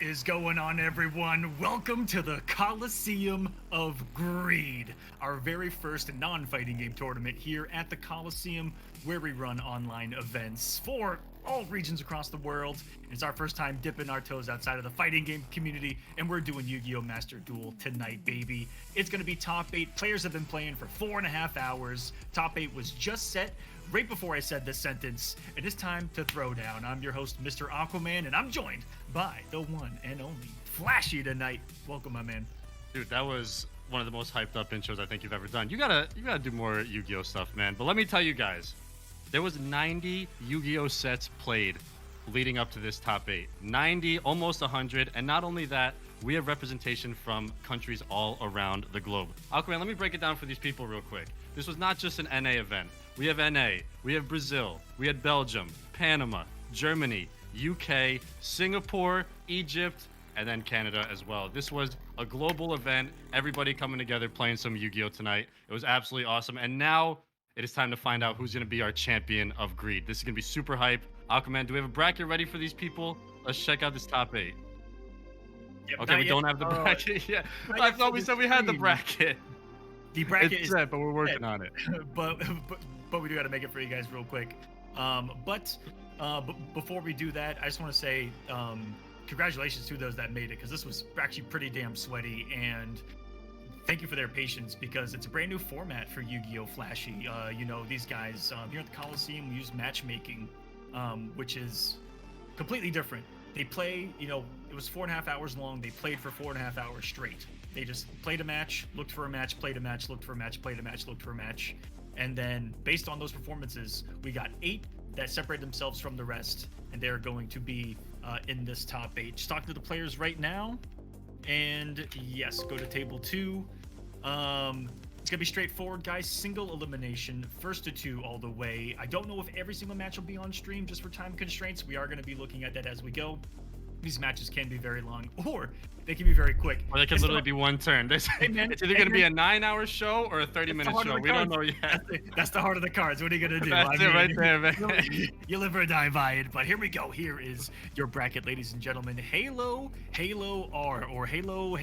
is going on, everyone? Welcome to the Kolosseum of Greed, our very first non-fighting game tournament here at the Kolosseum, where we run online events for all regions across the world. It's our first time dipping our toes outside of the fighting game community, and we're doing Yu-Gi-Oh! Master Duel tonight, baby. It's going to be top 8. Players have been playing for 4.5 hours. Top 8 was just set right before I said this sentence, and it's time to throw down. I'm your host, Mr. Aquaman, and I'm joined by the one and only Flashy tonight. Welcome, my man. Dude, that was one of the most hyped up intros I think you've ever done. You gotta do more Yu-Gi-Oh stuff, man. But let me tell you guys, there was 90 Yu-Gi-Oh sets played leading up to this top 8. 90, almost 100, and not only that, we have representation from countries all around the globe. Aquaman, let me break it down for these people real quick. This was not just an NA event. We have NA, we have Brazil, we had Belgium, Panama, Germany, UK, Singapore, Egypt, and then Canada as well. This was a global event, everybody coming together playing some Yu-Gi-Oh tonight. It was absolutely awesome, and now it is time to find out who's going to be our champion of Greed. This is going to be super hype. Aquaman, do we have a bracket ready for these people? Let's check out this top 8. Yep, Okay, we don't have the bracket yet. I thought we said we had the bracket. The bracket is set, but we're working on it. but we do got to make it for you guys real quick. But before we do that, I just want to say congratulations to those that made it, because this was actually pretty damn sweaty, and thank you for their patience, because it's a brand new format for Yu-Gi-Oh! Flashy. You know, these guys here at the Coliseum, we use matchmaking, which is completely different. They play, you know, it was 4.5 hours long. They played for 4.5 hours straight. They just played a match, looked for a match, played a match, looked for a match, played a match, looked for a match. And then based on those performances, we got 8 that separate themselves from the rest, and they're going to be in this top 8. Just talking to the players right now, and yes, go to table 2. It's gonna be straightforward, guys. Single elimination, first to 2 all the way. I don't know if every single match will be on stream just for time constraints. We are going to be looking at that as we go. These matches can be very long, or they can be very quick. Or they can literally be one turn. It's either going to be a 9-hour show or a 30-minute show. We don't know yet. That's the heart of the cards. What are you going to do? That's it right there, man. You live or die by it. But here we go. Here is your bracket, ladies and gentlemen. Halo R, or Halo.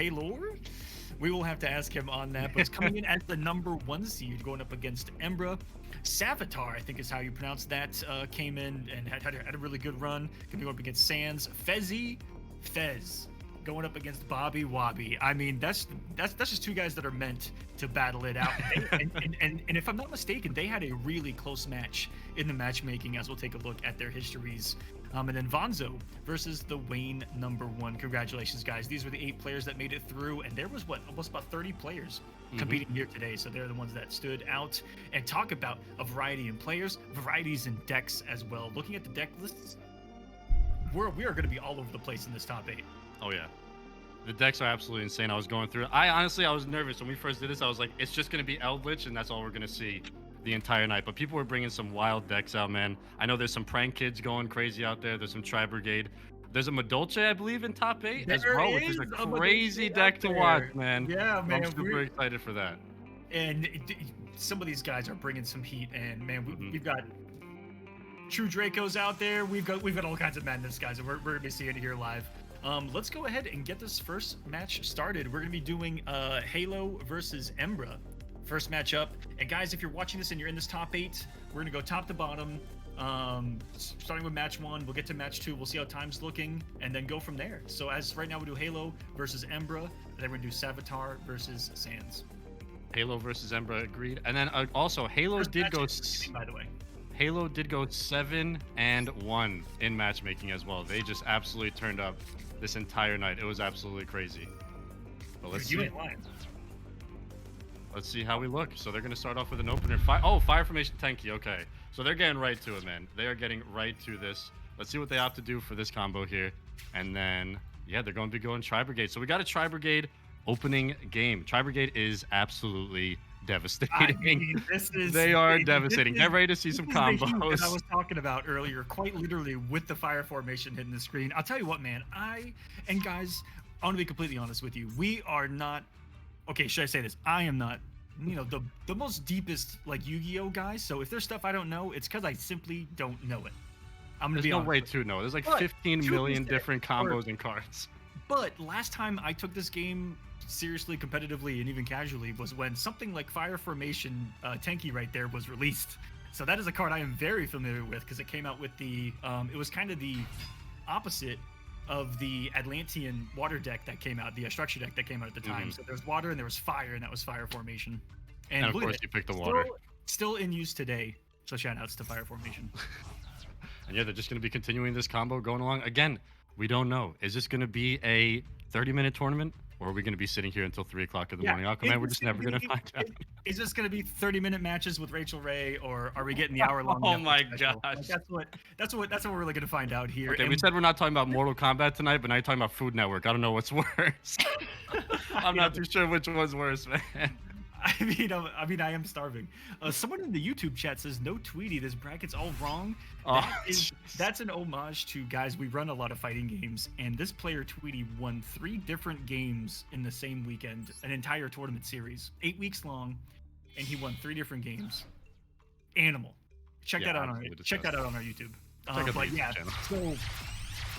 We will have to ask him on that, but it's coming in as the number 1 seed, going up against Embra. Savitar, I think is how you pronounce that, came in and had a really good run. Gonna be going up against Sans. Fez, going up against Bobby Wobby. I mean, that's just 2 guys that are meant to battle it out. And if I'm not mistaken, they had a really close match in the matchmaking, as we'll take a look at their histories. And then Vonzo versus the Wayne number 1. Congratulations, guys. These were the 8 players that made it through, and there was almost about 30 players competing here today. So they're the ones that stood out. And talk about a variety in players, varieties in decks as well. Looking at the deck lists, we are going to be all over the place in this top 8. Oh yeah, the decks are absolutely insane. I was going through it. I was nervous when we first did this. I was like, it's just going to be Eldritch, and that's all we're going to see the entire night. But people were bringing some wild decks out, man. I know there's some prank kids going crazy out there. There's some tri-brigade. There's a Madolce, I believe, in top 8 as well, which is a crazy deck to watch, man. Yeah, man. I'm super excited for that. And some of these guys are bringing some heat, and man, we've got true Dracos out there. We've got all kinds of madness, guys, and we're gonna be seeing it here live. Let's go ahead and get this first match started. We're gonna be doing Halo versus Embra. First matchup. And guys, if you're watching this and you're in this top 8, we're gonna go top to bottom. Starting with match 1, we'll get to match 2. We'll see how time's looking, and then go from there. So as right now, we do Halo versus Embra, and then we're gonna do Savitar versus Sans. Halo versus Embra, agreed. And then also Halo First did go. By the way, Halo did go 7-1 in matchmaking as well. They just absolutely turned up this entire night. It was absolutely crazy. But let's see. You ain't lying. Let's see how we look. So they're going to start off with an opener. Fire Formation Tenki. Okay. So they're getting right to it, man. They are getting right to this. Let's see what they have to do for this combo here. And then, yeah, they're going to be going Tri-Brigade. So we got a Tri-Brigade opening game. Tri-Brigade is absolutely devastating. I mean, they are devastating. Get ready to see some combos. That I was talking about earlier, quite literally with the Fire Formation hitting the screen. I'll tell you what, man. Guys, I want to be completely honest with you. We are not... Okay, should I say this? I am not, you know, the most deepest like Yu-Gi-Oh guy. So if there's stuff I don't know, it's because I simply don't know it. I'm gonna There's be no honest. way to know. There's like 15 million different combos and cards. But last time I took this game seriously, competitively, and even casually was when something like Fire Formation, Tenki right there, was released. So that is a card I am very familiar with because it came out with the, it was kind of the opposite of the Atlantean water deck that came out, the structure deck that came out at the time. So there was water and there was fire, and that was Fire Formation. And of course, you picked the water. Still in use today. So shout outs to Fire Formation. And yeah, they're just going to be continuing this combo going along. Again, we don't know. Is this going to be a 30-minute tournament? Or are we going to be sitting here until 3 o'clock in the morning? Aquaman, we're just never going to find out. Is this going to be 30-minute matches with Rachel Ray, or are we getting the hour-long? Oh my gosh! Like that's what we're really going to find out here. Okay, we said we're not talking about Mortal Kombat tonight, but now you're talking about Food Network. I don't know what's worse. I'm not too sure which one's worse, man. I mean, I am starving. Someone in the YouTube chat says, "No, Tweety, this bracket's all wrong." That's an homage to, guys, we run a lot of fighting games, and this player Tweety won 3 different games in the same weekend, an entire tournament series, 8 weeks long, and he won 3 different games. Animal. Check that out on our YouTube. But yeah, so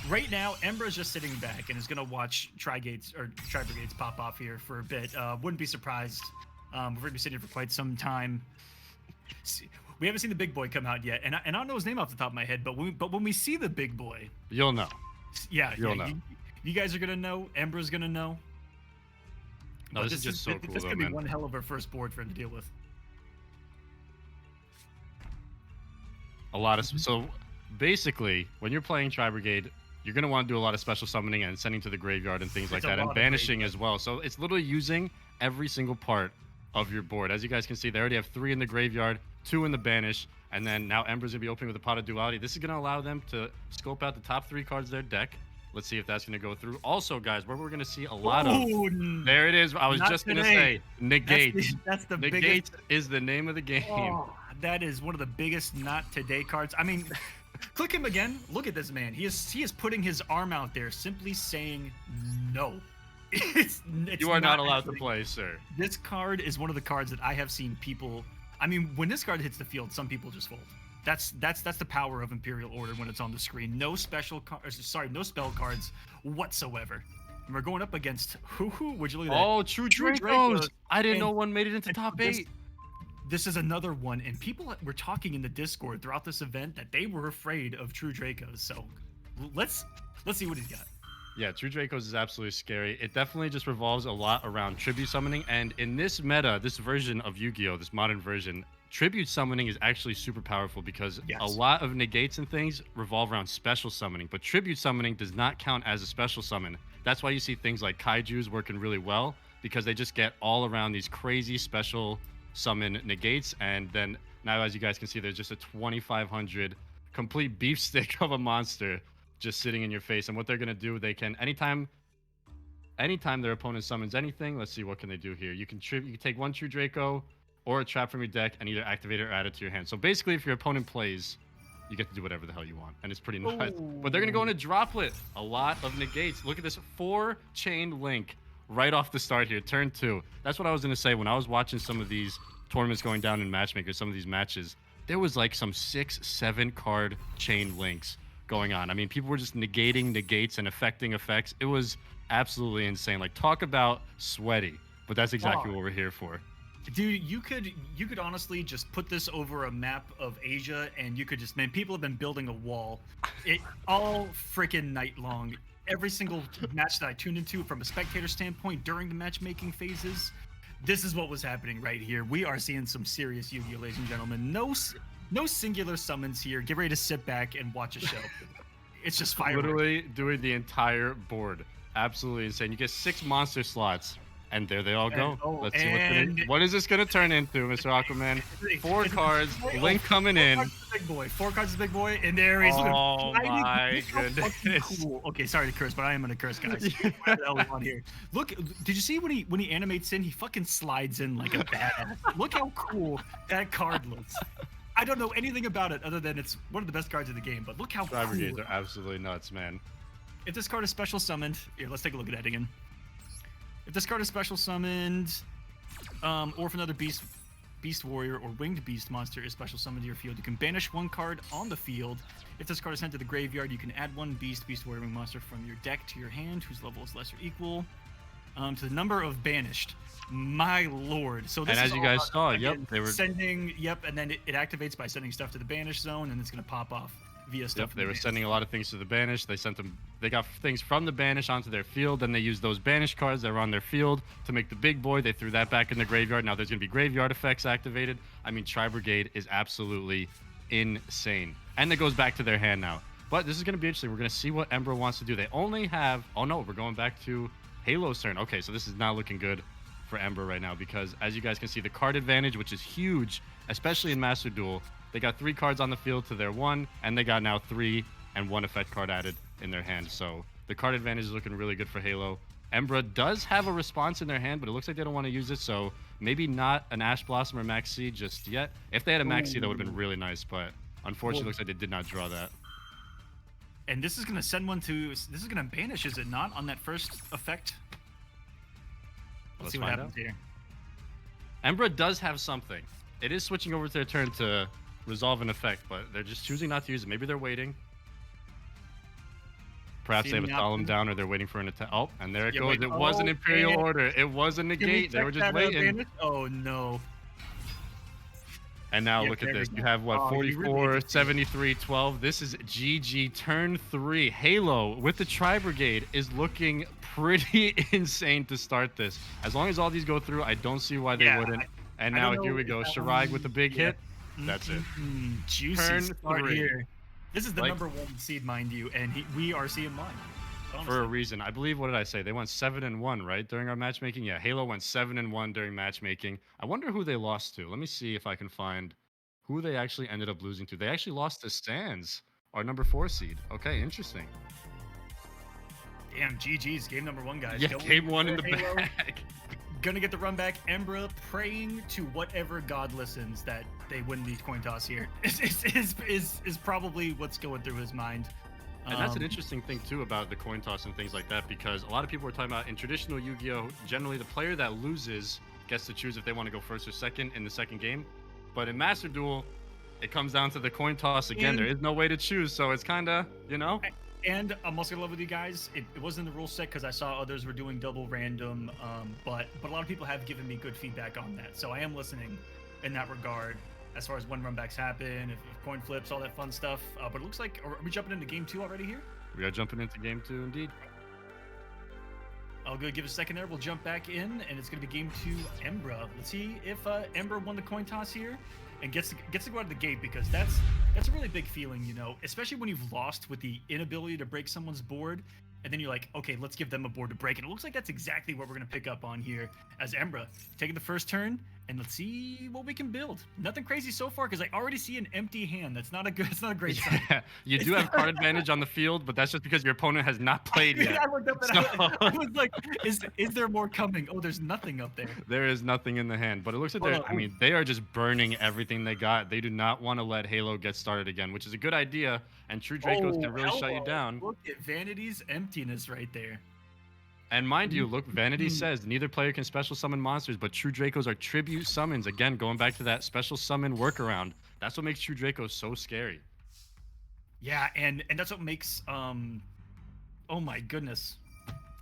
right now, Embra's just sitting back and is gonna watch tri-brigades pop off here for a bit. Wouldn't be surprised. We're gonna be sitting here for quite some time. We haven't seen the big boy come out yet, and I don't know his name off the top of my head, but when we see the big boy, you'll know. You'll know. You guys are gonna know. Embra's gonna know. No, this is just so cool. This could be one hell of a first board for him to deal with. So basically, when you're playing Tri-Brigade, you're going to want to do a lot of special summoning and sending to the graveyard and things like that, and banishing as well. So it's literally using every single part of your board. As you guys can see, they already have 3 in the graveyard, 2 in the banish, and then now Ember's going to be opening with a Pot of Duality. This is going to allow them to scope out the top 3 cards of their deck. Let's see if that's going to go through. Also, guys, where we're going to see a lot of... There it is. I was just going to say, negate. That's the negate biggest... is the name of the game. Oh, that is one of the biggest not today cards. I mean... Click him again. Look at this man. He is putting his arm out there, simply saying no. You are not allowed to play, sir. This card is one of the cards that I have seen people. I mean, when this card hits the field, some people just fold. That's the power of Imperial Order when it's on the screen. No no spell cards whatsoever. And we're going up against who? Would you look at that? Oh, True Dracos. I didn't know one made it into top 8. This is another one, and people were talking in the Discord throughout this event that they were afraid of True Dracos. So let's see what he's got. Yeah, True Dracos is absolutely scary. It definitely just revolves a lot around tribute summoning, and in this meta, this version of Yu-Gi-Oh, this modern version, tribute summoning is actually super powerful because a lot of negates and things revolve around special summoning, but tribute summoning does not count as a special summon. That's why you see things like Kaijus working really well, because they just get all around these crazy special summon negates, and then now, as you guys can see, there's just a 2500 complete beef stick of a monster just sitting in your face. And what they're gonna do, they can anytime their opponent summons anything, let's see, what can they do here? You can take 1 True Draco or a trap from your deck and either activate it or add it to your hand. So basically, if your opponent plays, you get to do whatever the hell you want, and it's pretty nuts. But they're gonna go in a droplet, a lot of negates. Look at this 4-chain link right off the start here, turn 2. That's what I was gonna say when I was watching some of these tournaments going down in Matchmaker, some of these matches, there was like some 6-7 card chain links going on. I mean, people were just negating negates and affecting effects. It was absolutely insane. Like, talk about sweaty, but that's exactly what we're here for. Dude, you could honestly just put this over a map of Asia, and you could just, man, people have been building a wall all freaking night long. Every single match that I tuned into from a spectator standpoint during the matchmaking phases, this is what was happening right here. We are seeing some serious Yu-Gi-Oh, ladies and gentlemen. No singular summons here. Get ready to sit back and watch a show. It's just fireworks. Literally doing the entire board. Absolutely insane. You get 6 monster slots, and there they all go. Let's see what is this gonna turn into, Mr. Aquaman? 4 cards, Link coming in. 4 cards is big boy, and there he's looking. Oh my goodness. Cool. Okay, sorry to curse, but I am gonna curse, guys. What the hell is on here? Look, did you see when he animates in? He fucking slides in like a badass. Look how cool that card looks. I don't know anything about it other than it's one of the best cards in the game, but look how cool. Tri-brigades are absolutely nuts, man. If this card is special summoned, here, let's take a look at that again. If this card is special summoned, or if another beast Beast Warrior, or Winged Beast monster is special summoned to your field, you can banish one card on the field. If this card is sent to the graveyard, you can add one Beast Warrior Wing monster from your deck to your hand, whose level is less or equal to the number of banished. My lord. So this And is as you all guys about, saw, again, they were sending, and then it activates by sending stuff to the banish zone, and it's going to pop off via stuff. Yep, they were sending a lot of things to the banish. They got things from the banish onto their field, then they used those banish cards that were on their field to make the big boy. They threw that back in the graveyard. Now there's going to be graveyard effects activated. I mean, Tri-Brigade is absolutely insane. And it goes back to their hand now. But this is going to be interesting. We're going to see what Ember wants to do. They only have... Oh, no, we're going back to Halo's turn. Okay, so this is not looking good for Ember right now because, as you guys can see, the card advantage, which is huge, especially in Master Duel. They got 3 cards on the field to their 1, and they got now 3 and 1 effect card added in their hand. So the card advantage is looking really good for Halo. Embra does have a response in their hand, but it looks like they don't want to use it, so maybe not an Ash Blossom or Max C just yet. If they had a Max C, that would have been really nice, but unfortunately, it looks like they did not draw that. And this is going to send one to... This is going to banish, is it not, on that first effect? Let's see what happens here. Embra does have something. It is switching over to their turn to resolve an effect, but they're just choosing not to use it. Maybe they're waiting. Perhaps they have a solemn down, or they're waiting for an attack. Oh, and there it goes. It was an Imperial Order. It was a negate. They were just waiting. Oh, no. And now look at this. You have, what, 44, 73, 12. This is GG turn 3. Halo with the Tri-Brigade is looking pretty insane to start this. As long as all these go through, I don't see why they wouldn't. And now here we go. Shiraig with the big hit. That's it. Juicy Turn start 3. here. This is the number 1 seed, mind you, and we are seeing mine. For a reason. I believe, what did I say? They went 7-1, right, during our matchmaking? Yeah, Halo went 7-1 during matchmaking. I wonder who they lost to. Let me see if I can find who they actually ended up losing to. They actually lost to Sans, our number 4 seed. Okay, interesting. Damn, GG's. Game number 1, guys. Yeah, game 1 in the bag. Gonna get the run back. Embra praying to whatever god listens that they win the coin toss here. Is probably what's going through his mind. And that's an interesting thing too about the coin toss and things like that, because a lot of people are talking about in traditional Yu-Gi-Oh! Generally the player that loses gets to choose if they want to go first or second in the second game. But in Master Duel, it comes down to the coin toss again. There is no way to choose, so it's kind of, you know. And I'm also gonna love with you guys. It wasn't in the rule set because I saw others were doing double random, but a lot of people have given me good feedback on that. So I am listening in that regard as far as when runbacks happen, if coin flips, all that fun stuff. But it looks like, are we jumping into game 2 already here? We are jumping into game 2 indeed. I'll go give a second there. We'll jump back in, and it's gonna be game 2. Embra. Let's see if Ember won the coin toss here and gets to go out of the gate, because that's a really big feeling, you know, especially when you've lost with the inability to break someone's board, and then you're like, okay, let's give them a board to break. And it looks like that's exactly what we're gonna pick up on here as Embra taking the first turn, and let's see what we can build. Nothing crazy so far, because I already see an empty hand. That's not a good. It's not a great sign. Yeah, you do have card advantage on the field, but that's just because your opponent has not played yet. I looked up and I was like, is there more coming? Oh, there's nothing up there. There is nothing in the hand, but it looks like they're. I mean, they are just burning everything they got. They do not want to let Halo get started again, which is a good idea. And True Dracos can really shut you down. Look at Vanity's emptiness right there. And mind you, look, Vanity says neither player can special summon monsters, but True Dracos are tribute summons. Again, going back to that special summon workaround. That's what makes True Dracos so scary. Yeah, and that's what makes oh my goodness.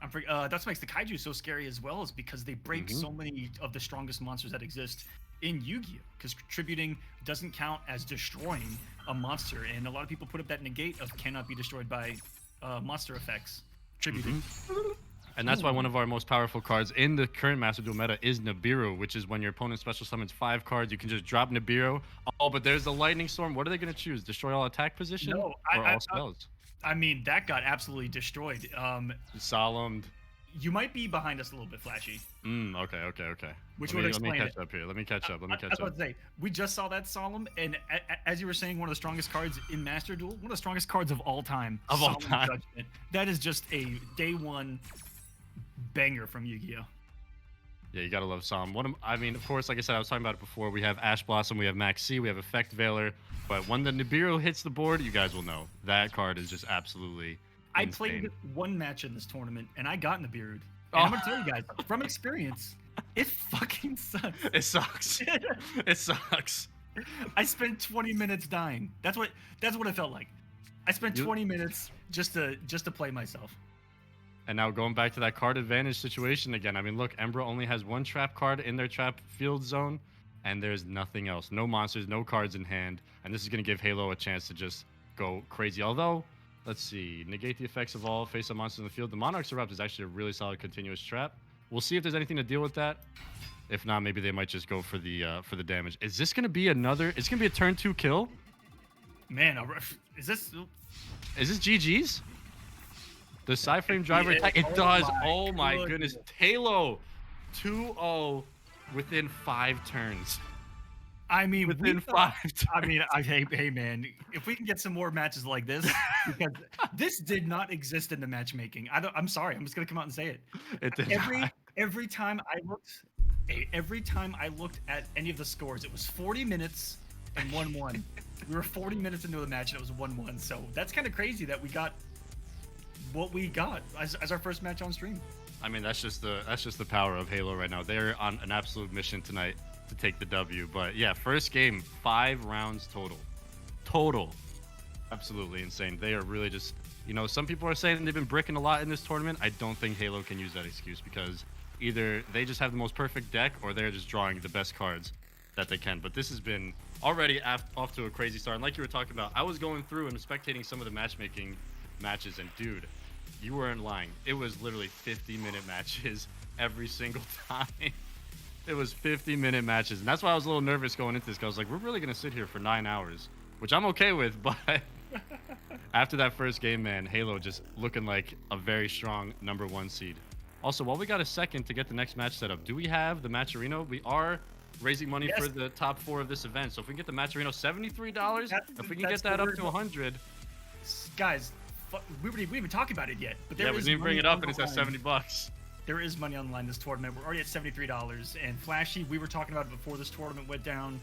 That's what makes the kaiju so scary as well, is because they break so many of the strongest monsters that exist in Yu-Gi-Oh! Because tributing doesn't count as destroying a monster, and a lot of people put up that negate of cannot be destroyed by monster effects. Tributing. And that's why one of our most powerful cards in the current Master Duel meta is Nibiru, which is when your opponent special summons 5 cards, you can just drop Nibiru. Oh, but there's the Lightning Storm. What are they going to choose? Destroy all attack position? No, or all spells? I mean, that got absolutely destroyed. Solemned. You might be behind us a little bit, Flashy. Okay. Which would explain Let me catch up here. Let me catch up. I was about to say, we just saw that Solemn, and as you were saying, one of the strongest cards in Master Duel, one of the strongest cards of all time. Judgment. That is just a day 1 banger from Yu-Gi-Oh! Yeah, you gotta love Solemn. I mean, of course, like I said, I was talking about it before. We have Ash Blossom, we have Max C, we have Effect Veiler, but when the Nibiru hits the board, you guys will know that card is just absolutely insane. I played 1 match in this tournament, and I got Nibiru. And I'm gonna tell you guys from experience, It fucking sucks. It sucks. It sucks. I spent 20 minutes dying. That's what it felt like. I spent 20 minutes just to play myself. And now going back to that card advantage situation again. I mean, look, Embra only has one trap card in their trap field zone, and there's nothing else. No monsters, no cards in hand. And this is going to give Halo a chance to just go crazy. Although, let's see, negate the effects of all face-up monsters in the field. The Monarch's Erupt is actually a really solid continuous trap. We'll see if there's anything to deal with that. If not, maybe they might just go for the damage. Is this going to be another? It's going to be a turn 2 kill. Man, is this GG's? The side frame driver attack. It does. Oh my goodness. Halo 2-0 within 5 turns. I mean, within 5 turns. I mean, hey man, if we can get some more matches like this, because this did not exist in the matchmaking. I'm sorry. I'm just gonna come out and say it. It did every time I looked at any of the scores, it was 40 minutes and 1-1. We were 40 minutes into the match and it was 1-1. So that's kind of crazy that we got what we got as our first match on stream. I mean, that's just the power of Halo right now. They're on an absolute mission tonight to take the W. But yeah, first game, 5 rounds total. Absolutely insane. They are really just, some people are saying they've been bricking a lot in this tournament. I don't think Halo can use that excuse, because either they just have the most perfect deck or they're just drawing the best cards that they can. But this has been already off to a crazy start. And like you were talking about, I was going through and spectating some of the matchmaking matches, and dude, you weren't lying. It was literally 50-minute matches every single time. It was 50-minute matches, and that's why I was a little nervous going into this, because I was like, we're really going to sit here for 9 hours, which I'm okay with, but after that first game, man, Halo just looking like a very strong #1 seed. Also, while we got a second to get the next match set up, do we have the Matcherino? We are raising money for the top 4 of this event, so if we can get the Matcherino $73, if we can get that up to 100. Guys, we didn't even talk about it yet, but we didn't even bring it up, and it's at $70. There is money on the line this tournament. We're already at $73, and Flashy, we were talking about it before this tournament went down.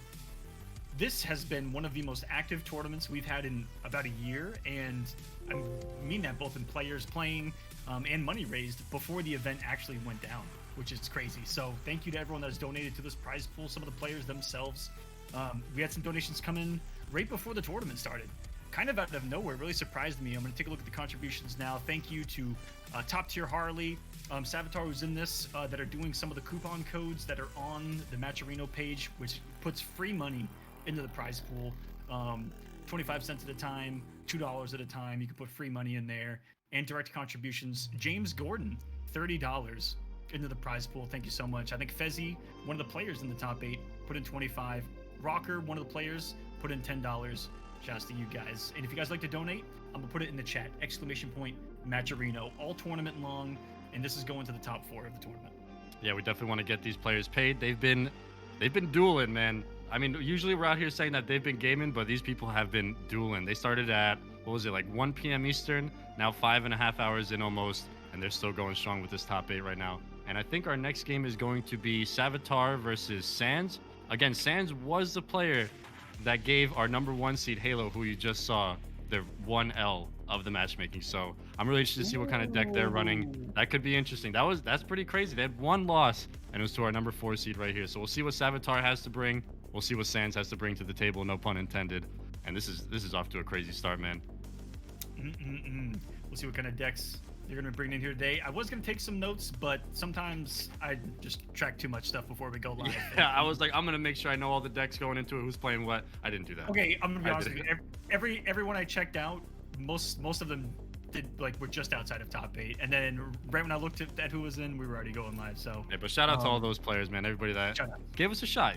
This has been one of the most active tournaments we've had in about a year, and I mean that both in players playing and money raised before the event actually went down, which is crazy. So thank you to everyone that's donated to this prize pool, some of the players themselves. We had some donations come in right before the tournament started. Kind of out of nowhere, really surprised me. I'm going to take a look at the contributions now. Thank you to Top Tier Harley, Savitar, who's in this, that are doing some of the coupon codes that are on the Matcherino page, which puts free money into the prize pool. 25 cents at a time, $2 at a time. You can put free money in there. And direct contributions. James Gordon, $30 into the prize pool. Thank you so much. I think Fezzy, one of the players in the top 8, put in 25. Rocker, one of the players, put in $10. Shouts to you guys. And if you guys like to donate, I'm gonna put it in the chat. !Matcherino, all tournament long, and this is going to the top 4 of the tournament. Yeah, we definitely want to get these players paid. They've been dueling, man. I mean, usually we're out here saying that they've been gaming, but these people have been dueling. They started at, what was it, like 1 p.m. Eastern, now 5.5 hours in almost, and they're still going strong with this top 8 right now. And I think our next game is going to be Savitar versus Sans. Again, Sans was the player that gave our #1 seed Halo, who you just saw, the 1L of the matchmaking. So I'm really interested to see what kind of deck they're running. That could be interesting. That's pretty crazy. They had 1 loss, and it was to our #4 seed right here. So we'll see what Savitar has to bring. We'll see what Sans has to bring to the table, no pun intended. And this is off to a crazy start, man. We'll see what kind of decks they're going to bring in here today. I was going to take some notes, but sometimes I just track too much stuff before we go live. Yeah, I was like, I'm going to make sure I know all the decks going into it, who's playing what. I didn't do that. Okay, I'm going to be honest with you. Everyone I checked out, most of them were just outside of top 8. And then right when I looked at who was in, we were already going live. So yeah, but shout out to all those players, man. Everybody that gave us a shot,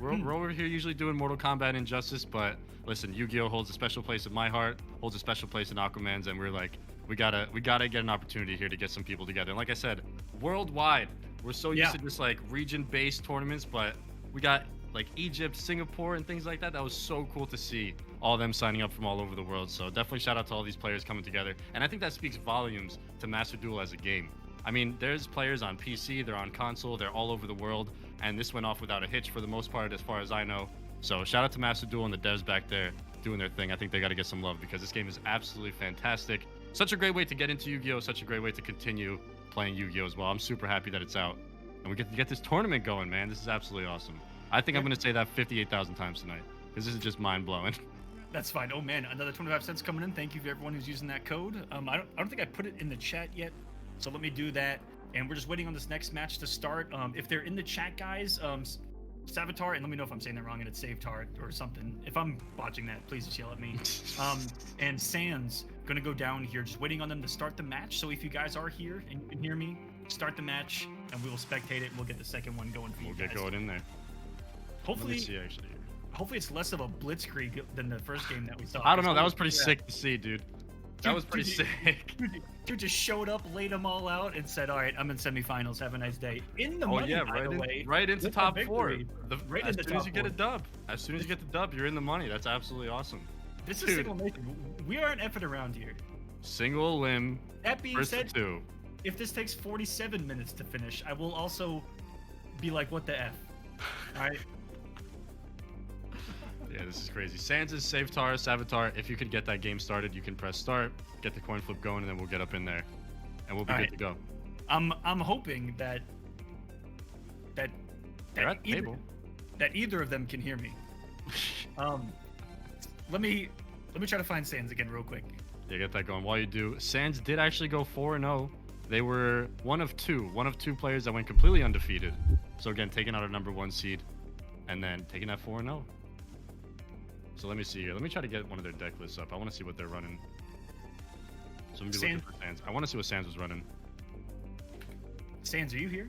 We're over here usually doing Mortal Kombat Injustice, but listen, Yu-Gi-Oh holds a special place in my heart, holds a special place in Aquaman's, and we're like, we gotta get an opportunity here to get some people together. And like I said, worldwide, we're so used to just like region-based tournaments, but we got like Egypt, Singapore, and things like that. That was so cool to see all of them signing up from all over the world. So definitely shout out to all these players coming together. And I think that speaks volumes to Master Duel as a game. I mean, there's players on PC, they're on console, they're all over the world, and this went off without a hitch for the most part, as far as I know. So shout out to Master Duel and the devs back there doing their thing. I think they got to get some love, because this game is absolutely fantastic. Such a great way to get into Yu-Gi-Oh! Such a great way to continue playing Yu-Gi-Oh! As well. I'm super happy that it's out. and we get to get this tournament going, man. This is absolutely awesome. I think I'm gonna say that 58,000 times tonight because this is just mind blowing. That's fine. Oh man, another 25 cents coming in. Thank you for everyone who's using that code. I don't think I put it in the chat yet, so let me do that. And we're just waiting on this next match to start. If they're in the chat, guys, Savitar, and let me know if I'm saying that wrong and it's Savitar or something. If I'm botching that, please just yell at me. And Sans gonna go down here, just waiting on them to start the match. So if you guys are here and you can hear me, start the match, and we will spectate it. And we'll get the second one going for you guys. We'll get going in there. Hopefully, Let me see, actually. Hopefully it's less of a blitzkrieg than the first game that we saw. I don't know. That was pretty sick to see, dude. That was pretty sick. Dude just showed up, laid them all out, and said, "All right, I'm in semifinals. Have a nice day." In the money, right into top 4. As soon as you get a dub, as soon as you get the dub, you're in the money. That's absolutely awesome. This is single nation. We aren't effing around here. Single limb. That being said, 2. If this takes 47 minutes to finish, I will also be like, "What the f?" All right. Yeah, this is crazy. Sans is Savitar. If you could get that game started, you can press start, get the coin flip going, and then we'll get up in there, and we'll be good to go. I'm hoping that either of them can hear me. Let me try to find Sans again real quick. Yeah, get that going. While you do, Sans did actually go 4-0. They were one of two players that went completely undefeated. So again, taking out a #1 seed, and then taking that 4-0. So let me see here. Let me try to get one of their deck lists up. I want to see what they're running. So I'm gonna be looking for Sans. I want to see what Sans was running. Sans, are you here?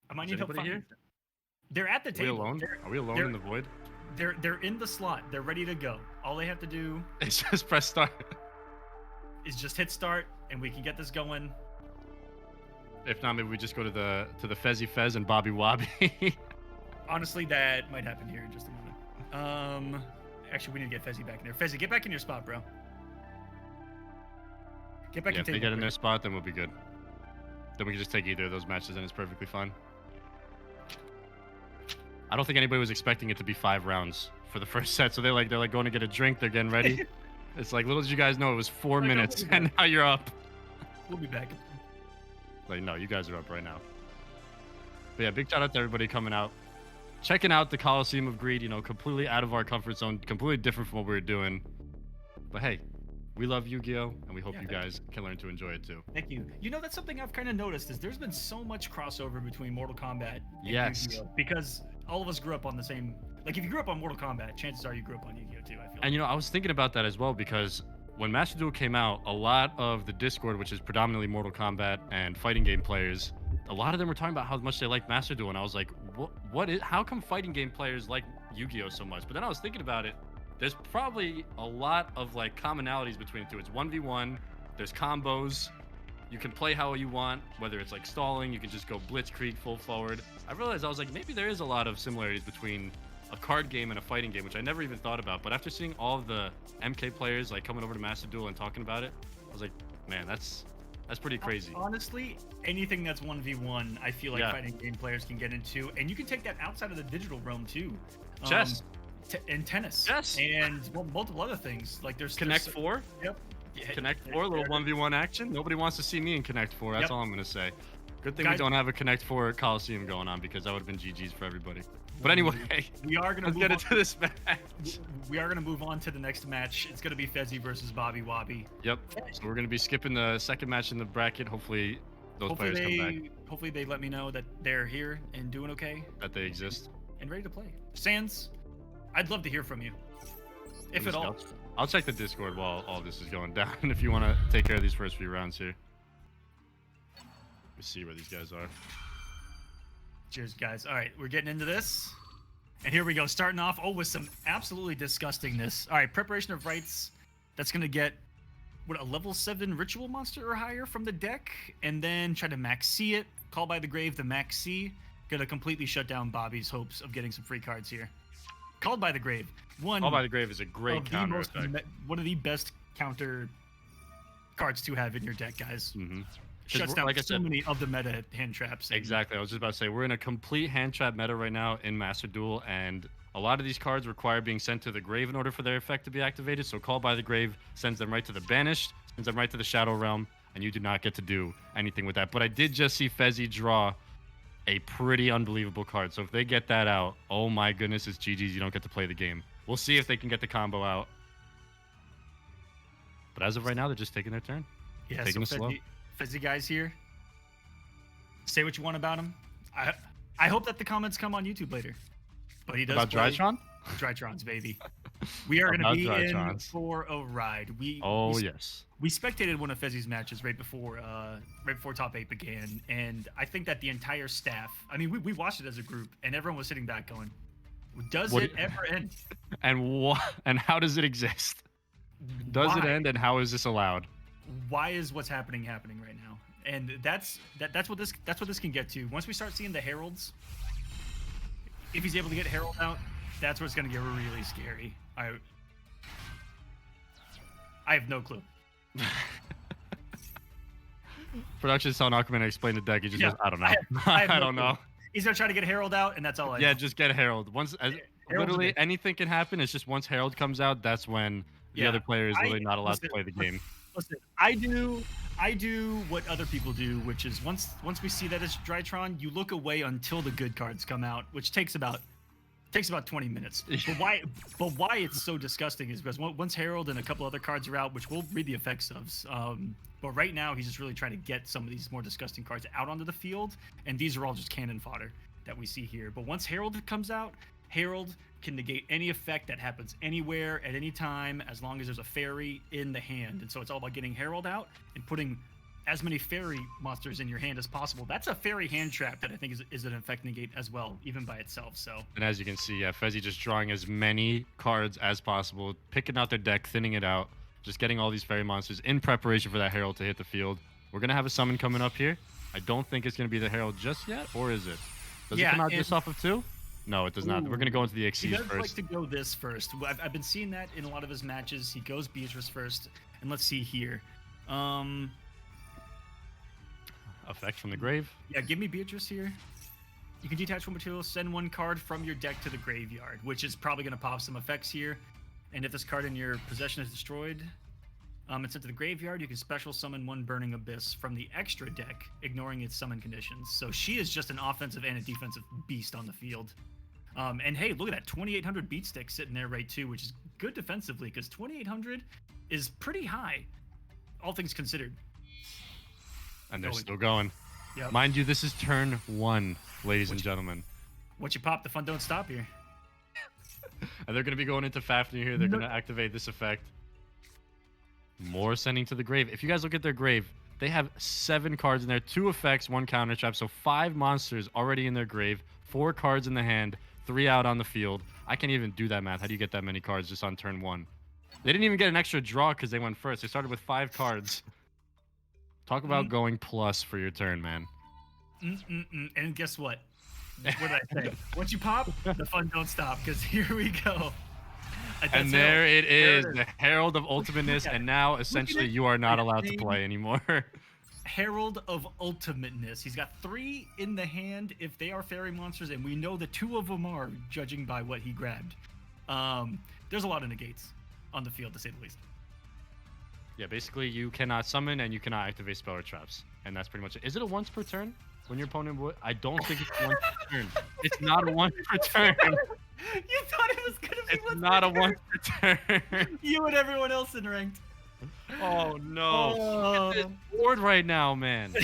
I might need help finding here. They're at the table. Are we alone? Are we alone in the void? They're in the slot. They're ready to go. All they have to do is just press start. Is just hit start, and we can get this going. If not, maybe we just go to the Fezzy Fez and Bobby Wobby. Honestly, that might happen here in just a moment. Actually, we need to get Fezzy back in there. Fezzy, get back in your spot, bro. Get back in. If they get in their spot, then we'll be good. Then we can just take either of those matches, and it's perfectly fine. I don't think anybody was expecting it to be 5 rounds for the first set, so they're like going to get a drink. They're getting ready. It's like, little did you guys know it was 4 minutes, and now you're up. We'll be back. Like, no, you guys are up right now. But yeah, big shout out to everybody coming out, checking out the Kolosseum of Greed. You know, completely out of our comfort zone, completely different from what we were doing. But hey, we love Yu-Gi-Oh, and we hope you guys can learn to enjoy it too. Thank you. You know, that's something I've kind of noticed is there's been so much crossover between Mortal Kombat and Yu-Gi-Oh, because all of us grew up on the same. Like, if you grew up on Mortal Kombat, chances are you grew up on Yu-Gi-Oh too. I feel. And you know, I was thinking about that as well, because when Master Duel came out, a lot of the Discord, which is predominantly Mortal Kombat and fighting game players, a lot of them were talking about how much they like Master Duel, and I was like, how come fighting game players like Yu-Gi-Oh so much? But then I was thinking about it. There's probably a lot of like commonalities between the two. It's 1v1. There's combos. You can play how you want, whether it's like stalling. You can just go blitzkrieg full forward. I realized, I was like, maybe there is a lot of similarities between a card game and a fighting game, which I never even thought about. But after seeing all of the MK players like coming over to Master Duel and talking about it, I was like, man, that's pretty crazy. Honestly, anything that's 1v1, I feel like fighting game players can get into, and you can take that outside of the digital realm too. Chess. And tennis. Yes. And multiple other things. Like there's Connect 4. Yep. Yeah, Connect 4, little 1v1 action. Nobody wants to see me in Connect 4. That's all I'm gonna say. Good thing we don't have a Connect 4 Coliseum going on, because that would have been GG's for everybody. But anyway, we are gonna get into this match. We are gonna move on to the next match. It's gonna be Fezzy versus Bobby Wobby. Yep. So we're gonna be skipping the second match in the bracket. Hopefully those players come back. Hopefully they let me know that they're here and doing okay. That they exist. And ready to play. Sans, I'd love to hear from you. If at all. I'll check the Discord while all this is going down if you want to take care of these first few rounds here. Let me see where these guys are. Cheers, guys. All right, we're getting into this. And here we go, starting off, with some absolutely disgustingness. All right, preparation of rites. That's going to get, a level 7 ritual monster or higher from the deck. And then try to max C it. Call by the Grave, the max C. Going to completely shut down Bobby's hopes of getting some free cards here. Called by the Grave. Called by the Grave is a great counter effect. One of the best counter cards to have in your deck, guys. Mm-hmm. Shuts down so many of the meta hand traps. Exactly. I was just about to say, we're in a complete hand trap meta right now in Master Duel, and a lot of these cards require being sent to the Grave in order for their effect to be activated. So Call by the Grave sends them right to the Banished, sends them right to the Shadow Realm. and you do not get to do anything with that. But I did just see Fezzy draw a pretty unbelievable card. So if they get that out, oh my goodness, it's GG's. You don't get to play the game. We'll see if they can get the combo out. But as of right now, they're just taking their turn. Yeah, taking it so slow. Fezzy guys here. Say what you want about him. I hope that the comments come on YouTube later. But he does About play Drytron? Drytrons, baby. We are going to be in for a ride. Yes. We spectated one of Fezzy's matches right before top 8 began, and I think that the entire staff, I mean, we watched it as a group, and everyone was sitting back going, does it ever end? And how does it exist? Does it end, and how is this allowed? Why is what's happening right now? And that's what this can get to. Once we start seeing the heralds, if he's able to get herald out, that's where it's gonna get really scary. I have no clue. Production saw Aquaman explain the deck. He just goes, I don't know. I don't know. He's gonna try to get herald out, and that's all I know. Yeah, just get herald. Literally anything can happen. It's just once herald comes out, that's when the other player is literally not allowed to play the game. Listen, I do what other people do, which is once we see that it's Drytron, you look away until the good cards come out, which takes about 20 minutes. But why it's so disgusting is because once Herald and a couple other cards are out, which we'll read the effects of. But right now he's just really trying to get some of these more disgusting cards out onto the field, and these are all just cannon fodder that we see here. But once Herald comes out, Herald can negate any effect that happens anywhere at any time as long as there's a fairy in the hand. And so it's all about getting Herald out and putting as many fairy monsters in your hand as possible. That's a fairy hand trap that I think is an effect negate as well, even by itself. So, and as you can see, Fezzy just drawing as many cards as possible, picking out their deck, thinning it out, just getting all these fairy monsters in preparation for that Herald to hit the field. We're going to have a summon coming up here. I don't think it's going to be the Herald just yet, or is it? Does it come out just off of 2? No, it does not. We're going to go into the Xyz first. He does like to go this first. I've been seeing that in a lot of his matches. He goes Beatrice first. And let's see here. Effect from the grave. Yeah, give me Beatrice here. You can detach one material, send one card from your deck to the graveyard, which is probably going to pop some effects here. And if this card in your possession is destroyed and sent to the graveyard, you can special summon one Burning Abyss from the extra deck, ignoring its summon conditions. So she is just an offensive and a defensive beast on the field. And hey, look at that 2,800 beat stick sitting there right too, which is good defensively because 2,800 is pretty high, all things considered. And they're still going. Yep. Mind you, this is turn 1, ladies and gentlemen. Once you pop, the fun don't stop here. And they're going to be going into Fafnir here. They're going to activate this effect. More sending to the grave. If you guys look at their grave, they have 7 cards in there, 2 effects, 1 counter trap. So 5 monsters already in their grave, 4 cards in the hand, 3 out on the field. I can't even do that math. How do you get that many cards just on turn 1? They didn't even get an extra draw because they went first. They started with 5 cards. Talk about going plus for your turn, man. And guess what? What did I say? Once you pop, the fun don't stop, because here we go. And there it is, the Herald of Ultimateness, and now essentially you are not allowed to play anymore. Herald of Ultimateness. He's got 3 in the hand if they are fairy monsters, and we know the 2 of them are, judging by what he grabbed. There's a lot of negates on the field, to say the least. Yeah, basically you cannot summon and you cannot activate spell or traps. And that's pretty much it. Is it a once per turn when your opponent would? I don't think it's once per turn. It's not a once per turn. You thought it was going to be It's not a once per turn. You and everyone else in ranked. Oh, no. Look at this board right now, man.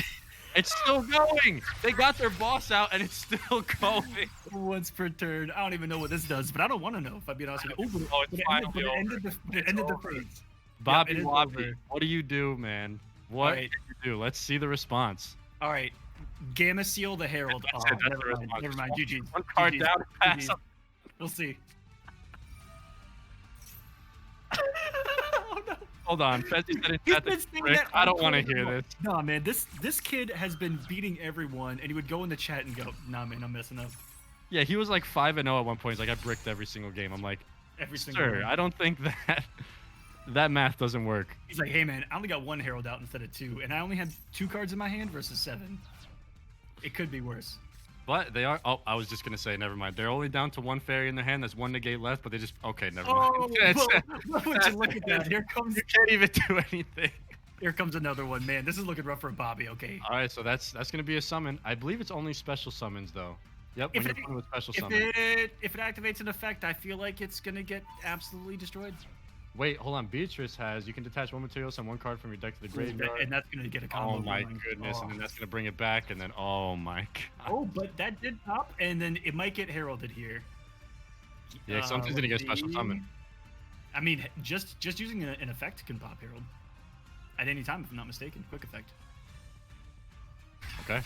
It's still going. They got their boss out and it's still going. Once per turn. I don't even know what this does, but I don't want to know, if I'm being honest with you. Oh, it's finally over. It ended the phase. Bobby yep, Wobbly, what do you do, man? What do you do? Let's see the response. All right. Gamma Seal the Herald. Never mind. GG. One card down. Pass. We'll see. Oh, no. Hold on. Fezzy said it's I don't want to hear this. Nah, man. This kid has been beating everyone, and he would go in the chat and go, nah, man, I'm messing up. Yeah, he was like 5-0 at one point. He's like, I bricked every single game. I'm like, every single sir, I don't think that math doesn't work. He's like, hey, man, I only got 1 Herald out instead of 2, and I only had 2 cards in my hand versus 7. It could be worse. But they are. Oh, I was just gonna say, never mind. They're only down to 1 fairy in their hand. There's 1 negate left, but they just. Okay, never mind. Would you look at that? Here comes. You can't even do anything. Here comes another one, man. This is looking rough for Bobby. Okay. All right, so that's gonna be a summon. I believe it's only special summons though. Yep, when If you're it, playing with special if summon. it activates an effect, I feel like it's gonna get absolutely destroyed. Wait, hold on. Beatrice has you can detach one material, send one card from your deck to the graveyard. And that's gonna get a combo. Oh my going. goodness, Oh. and then that's gonna bring it back, and then oh my god. Oh, but that did pop, and then it might get heralded here. Yeah, something's gonna get special summon. I mean, just using an effect can pop herald at any time, if I'm not mistaken. Quick effect. Okay.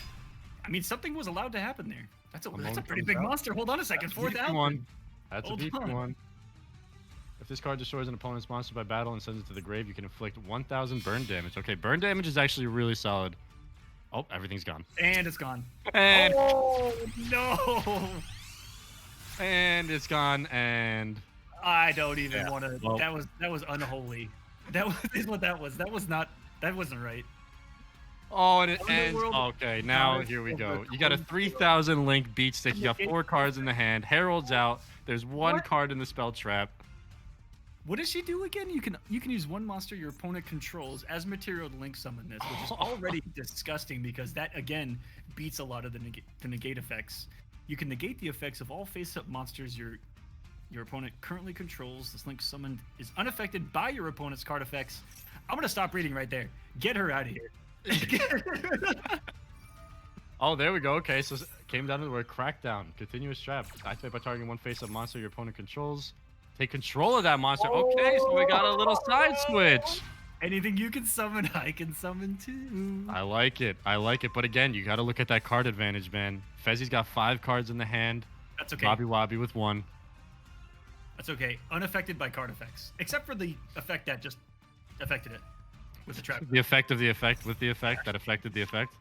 I mean, something was allowed to happen there. That's a pretty comes big out. monster. Hold on a second. That's a beefy 4,000. one. That's Hold a beefy on. one. If this card destroys an opponent's monster by battle and sends it to the grave, you can inflict 1,000 burn damage. Okay, burn damage is actually really solid. Oh, everything's gone. And it's gone. And Oh no! and it's gone. And I don't even Yeah, want to. well- that was unholy. That is what that was. That wasn't right. oh, and it ends. Underworld Okay, now Goddess here we of go. the You got a 3,000 link beat stick. You got 4 cards in the hand. Herald's out. There's one What? card in the spell trap. What does she do again? You can use one monster your opponent controls as material to link summon this, which is already disgusting because that again beats a lot of the negate effects. You can negate the effects of all face-up monsters your opponent currently controls. This link summoned is unaffected by your opponent's card effects. I'm gonna stop reading right there. Get her out of here. Oh, there we go. Okay, so came down to the word crackdown. Continuous trap. Activate by targeting one face-up monster your opponent controls. Take control of that monster. Okay, so we got a little side switch. Anything you can summon, I can summon too. I like it. I like it. But again, you got to look at that card advantage, man. Fezzi's got 5 cards in the hand. That's okay. Bobby Wobby with 1. That's okay. Unaffected by card effects, except for the effect that just affected it with the trap. The effect of the effect with the effect that affected the effect.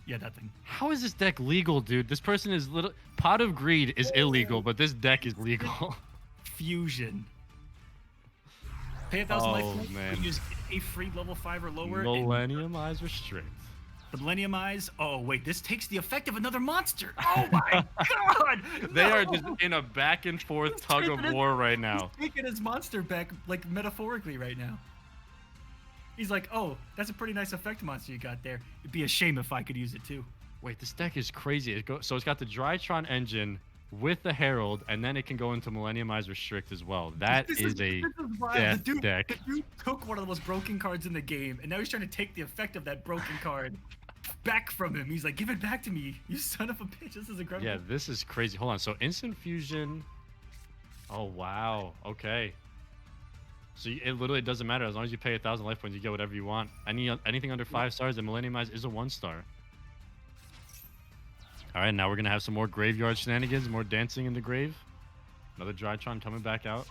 Yeah, that thing. How is this deck legal, dude? This person is little. Pot of Greed is illegal, but this deck is legal. Fusion. Pay 1,000 life Oh, points. man. Use a free level 5 or lower. and Millennium Eyes Restrict. The Millennium Eyes. Oh wait, this takes the effect of another monster. Oh my god! They are No! just in a back and forth He's tug of taking it- war right now. He's taking his monster back, like metaphorically right now. He's like, oh, that's a pretty nice effect monster you got there. It'd be a shame if I could use it too. Wait, this deck is crazy. So it's got the Drytron engine with the Herald, and then it can go into Millennium Eyes Restrict as well. That is a this wild. death The deck. dude took one of the most broken cards in the game, and now he's trying to take the effect of that broken card back from him. He's like, give it back to me, you son of a bitch. This is incredible. Yeah, this is crazy. Hold on. So instant fusion. Oh wow. Okay. So it literally doesn't matter as long as you pay 1,000 life points, you get whatever you want. Anything under 5 stars, the Millennium Eyes is a 1-star. All right, now we're gonna have some more graveyard shenanigans, more dancing in the grave. Another Drytron coming back out.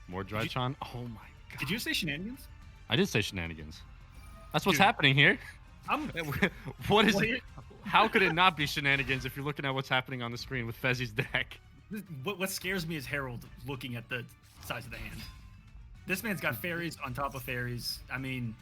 More Drytron. Oh my god. Did you say shenanigans? I did say shenanigans. That's what's Dude. happening here. I'm. What is? Wait. How could it not be shenanigans if you're looking at what's happening on the screen with Fezzi's deck? What scares me is Harold looking at the size of the hand. This man's got fairies on top of fairies. I mean,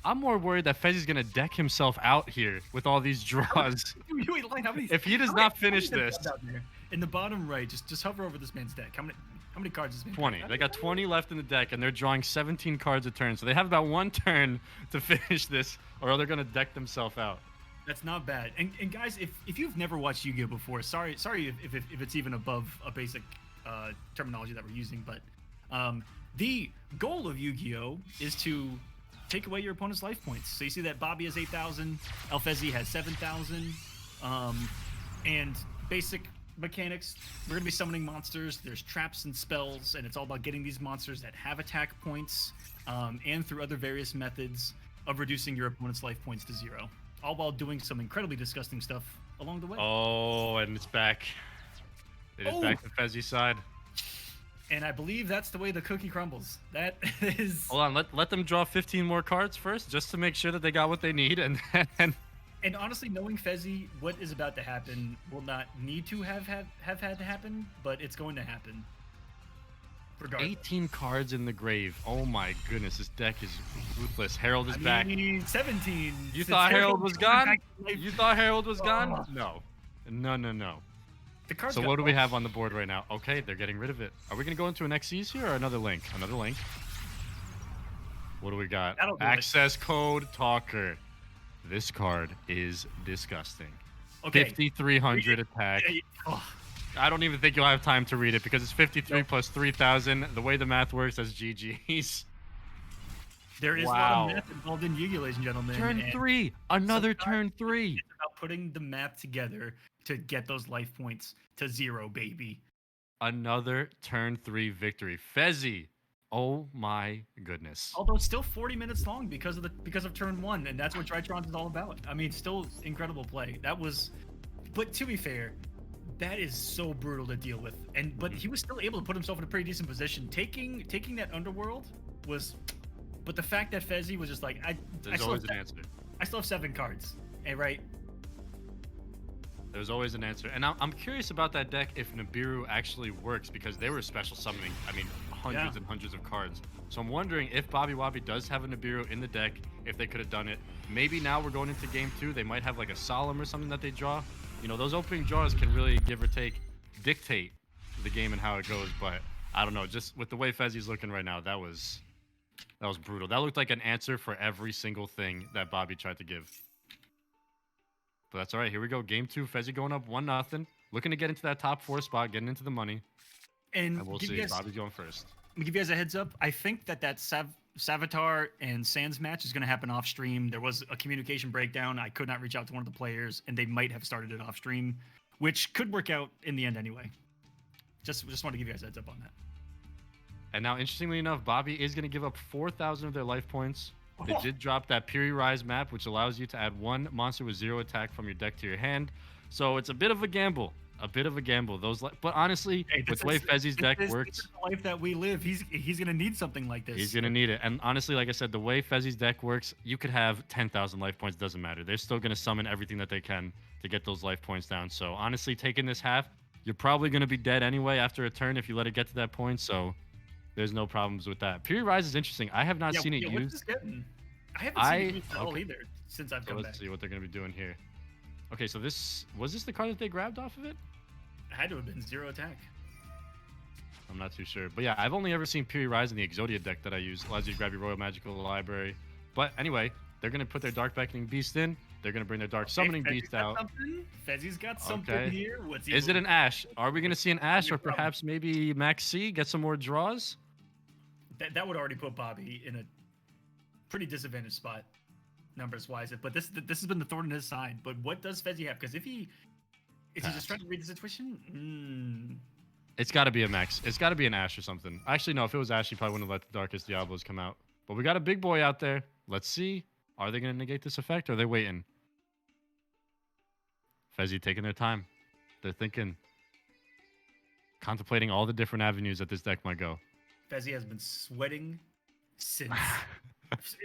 I'm more worried that Fezzi's gonna deck himself out here with all these draws. wait, how many? If he does how not many finish cards this, out there? In the bottom right, just hover over this man's deck. How many cards is this man? 20. They got 20 left in the deck, and they're drawing 17 cards a turn. So they have about 1 turn to finish this, or they're gonna deck themselves out. That's not bad. And guys, if you've never watched Yu-Gi-Oh before, sorry if it's even above a basic terminology that we're using, but the goal of Yu-Gi-Oh is to take away your opponent's life points. So you see that Bobby has 8,000, Alfezi has 7,000, and basic mechanics. We're gonna be summoning monsters. There's traps and spells, and it's all about getting these monsters that have attack points, and through other various methods of reducing your opponent's life points to 0. All while doing some incredibly disgusting stuff along the way. Oh, and it's back. It is back to Fezzi's side. And I believe that's the way the cookie crumbles. That is. Hold on, let them draw 15 more cards first, just to make sure that they got what they need, and then. And honestly, knowing Fezzi, what is about to happen will not need to have had to happen, but it's going to happen. Regardless. 18 cards in the grave. Oh my goodness, this deck is ruthless. Harold is back. 17. You Since thought Harold was coming gone? back to life. You thought Harold was gone? Oh. No. No. The cards So got what do we both. have on the board right now? Okay, they're getting rid of it. Are we gonna go into an Xyz here or another link? Another link. What do we got? That'll do it. Access code talker. This card is disgusting. Okay. 5,300 attack. Oh, I don't even think you'll have time to read it because it's 53 plus 3,000. The way the math works, that's GG's. there is a lot of math involved in Yu-Gi-Oh, ladies and gentlemen. Turn 3. Another turn 3. It's about putting the math together to get those life points to 0, baby. Another turn 3 victory. Fezzy. Oh my goodness. Although still 40 minutes long because of turn 1, and that's what Tritron is all about. I mean, still incredible play. But to be fair, that is so brutal to deal with. But he was still able to put himself in a pretty decent position. Taking that underworld was, but the fact that Fezzy was just like, There's always an answer. I still have 7 cards, right? There's always an answer. And I'm curious about that deck if Nibiru actually works because they were special summoning, I mean, hundreds and hundreds of cards. So I'm wondering if Bobby Wobbly does have a Nibiru in the deck, if they could have done it. Maybe now we're going into game 2, they might have like a Solemn or something that they draw. You know, those opening draws can really give or take, dictate the game and how it goes. But I don't know, just with the way Fezzy's looking right now, that was brutal. That looked like an answer for every single thing that Bobby tried to give. But that's all right. Here we go. Game 2. Fezzy going up 1-0. Looking to get into that top 4 spot, getting into the money. And we'll see. Bobby's going first. Let me give you guys a heads up. I think that Savitar and Sans match is going to happen off stream. There was a communication breakdown. I could not reach out to one of the players, and they might have started it off stream, which could work out in the end anyway. Just want to give you guys a heads up on that. And now, interestingly enough, Bobby is going to give up 4,000 of their life points. They did drop that Piri Rise map, which allows you to add 1 monster with 0 attack from your deck to your hand. So it's a bit of a gamble. But honestly, with the way Fezzy's deck works, this is the life that we live. He's gonna need something like this. He's gonna need it. And honestly, like I said, the way Fezzy's deck works, you could have 10,000 life points. Doesn't matter. They're still gonna summon everything that they can to get those life points down. So honestly, taking this half, you're probably gonna be dead anyway after a turn if you let it get to that point. So there's no problems with that. Piri Rise is interesting. I have not seen it used. I haven't seen it used at all either since I've come back. Let's see what they're gonna be doing here. Okay, so was this the card that they grabbed off of it? It had to have been 0 attack. I'm not too sure. But yeah, I've only ever seen Piri Rise in the Exodia deck that I use. Allows you to grab your Royal Magical Library. But anyway, they're going to put their Dark Beckoning Beast in. They're going to bring their Dark Summoning Beast out. Fezzy's got something here. Is it an Ash? Are we going to see an Ash or perhaps maybe Max C get some more draws? That would already put Bobby in a pretty disadvantaged spot, numbers-wise. But this has been the thorn in his side. But what does Fezzy have? Because is he just trying to read the situation? It's got to be a Max. It's got to be an Ash or something. Actually, no. If it was Ash, he probably wouldn't have let the Darkest Diablos come out. But we got a big boy out there. Let's see. Are they going to negate this effect or are they waiting? Fezzy taking their time. They're thinking. Contemplating all the different avenues that this deck might go. Fezzy has been sweating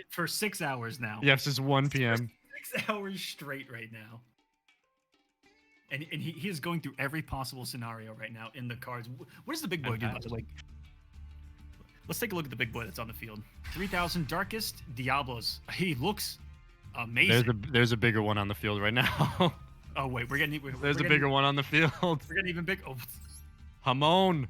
for 6 hours now. Yeah, since 1 p.m. 6 hours straight right now. And he is going through every possible scenario right now in the cards. What does the big boy do, by the way? Let's take a look at the big boy that's on the field. 3,000 Darkest Diablos. He looks amazing. There's a bigger one on the field right now. Oh, wait. There's a bigger one on the field. We're getting even bigger. Oh. Hamon.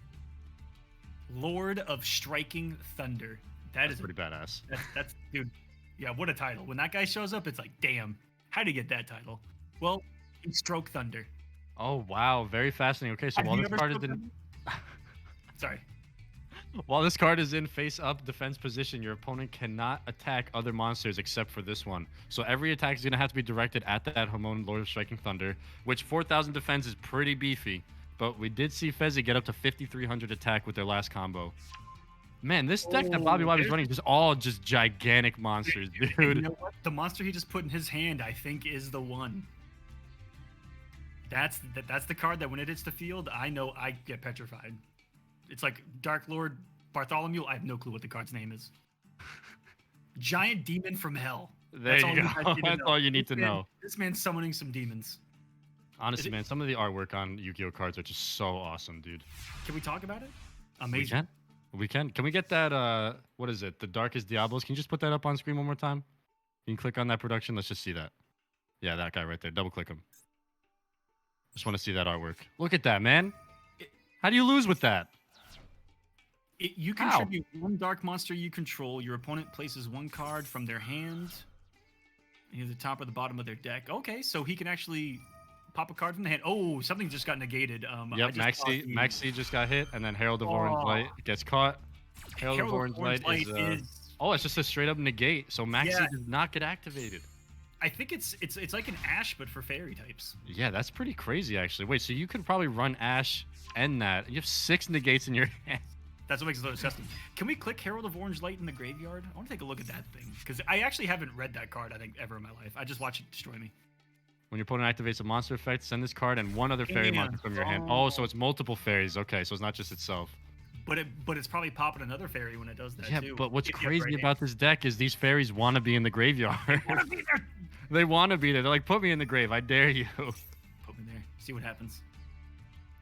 Lord of Striking Thunder. That's pretty badass. That's dude. Yeah, what a title. When that guy shows up, it's like, damn. How'd he get that title? Well, he Stroke Thunder. Oh, wow. Very fascinating. Okay, so while this card is in... Sorry. While this card is in face-up defense position, your opponent cannot attack other monsters except for this one. So every attack is going to have to be directed at that Hamon, Lord of Striking Thunder, which 4,000 defense is pretty beefy. But we did see Fezzy get up to 5,300 attack with their last combo. Man, this deck that Bobby Wobbly's running is all just gigantic monsters, dude. You know what? The monster he just put in his hand, I think, is the one. That's the card that when it hits the field, I know I get petrified. It's like Dark Lord Bartholomew. I have no clue what the card's name is. Giant Demon from Hell. There you go. That's all you need to know. This man's summoning some demons. Honestly, man, some of the artwork on Yu-Gi-Oh cards are just so awesome, dude. Can we talk about it? Amazing. We can. Can we get that, what is it? The Darkest Diablos. Can you just put that up on screen one more time? You can click on that production. Let's just see that. Yeah, that guy right there. Double click him. Just want to see that artwork. Look at that, man. How do you lose with that? You How? contribute one dark monster you control. Your opponent places one card from their hand near the top or the bottom of their deck. Okay, so he can actually pop a card from the hand. Oh, something just got negated. I Yep, just saw Maxi just got hit, and then Herald of Orange Oh, Light gets caught. Herald of Herald of Orange Orange Light Light is is oh, it's just a straight up negate. So yeah. Maxi does not get activated. I think it's like an Ash but for fairy types. Yeah, that's pretty crazy actually. Wait, so you can probably run Ash and that. You have 6 negates in your hand. That's what makes it so disgusting. Can we click Herald of Orange Light in the graveyard? I want to take a look at that thing because I actually haven't read that card I think ever in my life. I just watch it destroy me. When your opponent activates a monster effect, send this card and one other fairy monster from your hand. Oh, so it's multiple fairies. Okay, so it's not just itself. But it's probably popping another fairy when it does that Yeah, too. but what's If you have crazy right about this deck is these fairies want to be in the graveyard. hand. Be there. They want to be there. They're like, put me in the grave. I dare you. Put me there. See what happens.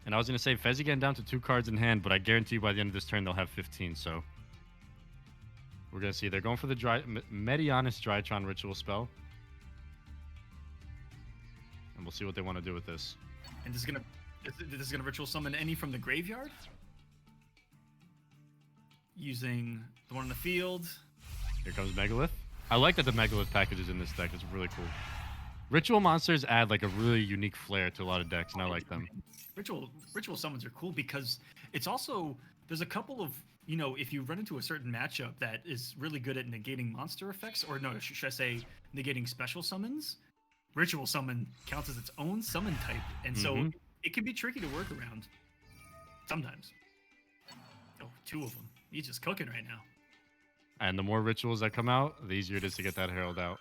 And I was going to say, Fezzy getting down to 2 cards in hand, but I guarantee you by the end of this turn, they'll have 15. So we're going to see. They're going for the Medianus Drytron Ritual spell. And we'll see what they want to do with this. And this is gonna ritual summon any from the graveyard using the one in the field. Here comes Megalith. I like that the Megalith package is in this deck. It's really cool. Ritual monsters add like a really unique flair to a lot of decks, and I like them. Ritual summons are cool because it's also there's a couple of if you run into a certain matchup that is really good at negating monster effects, or no, should I say negating special summons? Ritual summon counts as its own summon type, and so it can be tricky to work around sometimes. Oh, 2 of them. He's just cooking right now. And the more rituals that come out, the easier it is to get that Herald out.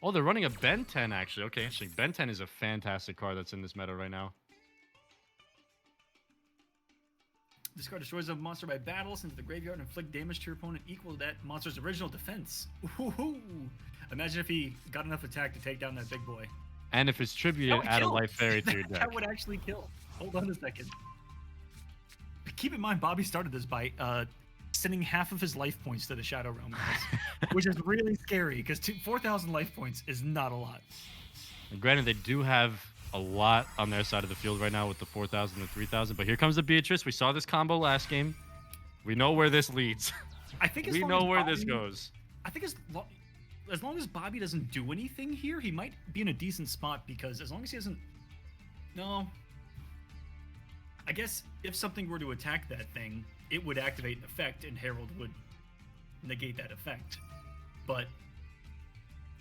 Oh, they're running a Ben 10, actually. Okay, interesting. Ben 10 is a fantastic card that's in this meta right now. This card destroys a monster by battle, sends it to the graveyard, and inflict damage to your opponent equal to that monster's original defense. Ooh-hoo-hoo. Imagine if he got enough attack to take down that big boy. And if it's tributed, add a life fairy to your deck. That would actually kill. Hold on a second. Keep in mind, Bobby started this by sending half of his life points to the Shadow Realm, guys, which is really scary because 4,000 life points is not a lot. And granted, they do have a lot on their side of the field right now with the 4,000 and 3,000, but here comes the Beatrice. We saw this combo last game. We know where this leads. I think we know where this goes. I think as long as Bobby doesn't do anything here, he might be in a decent spot because as long as he doesn't... No. I guess if something were to attack that thing, it would activate an effect and Herald would negate that effect. But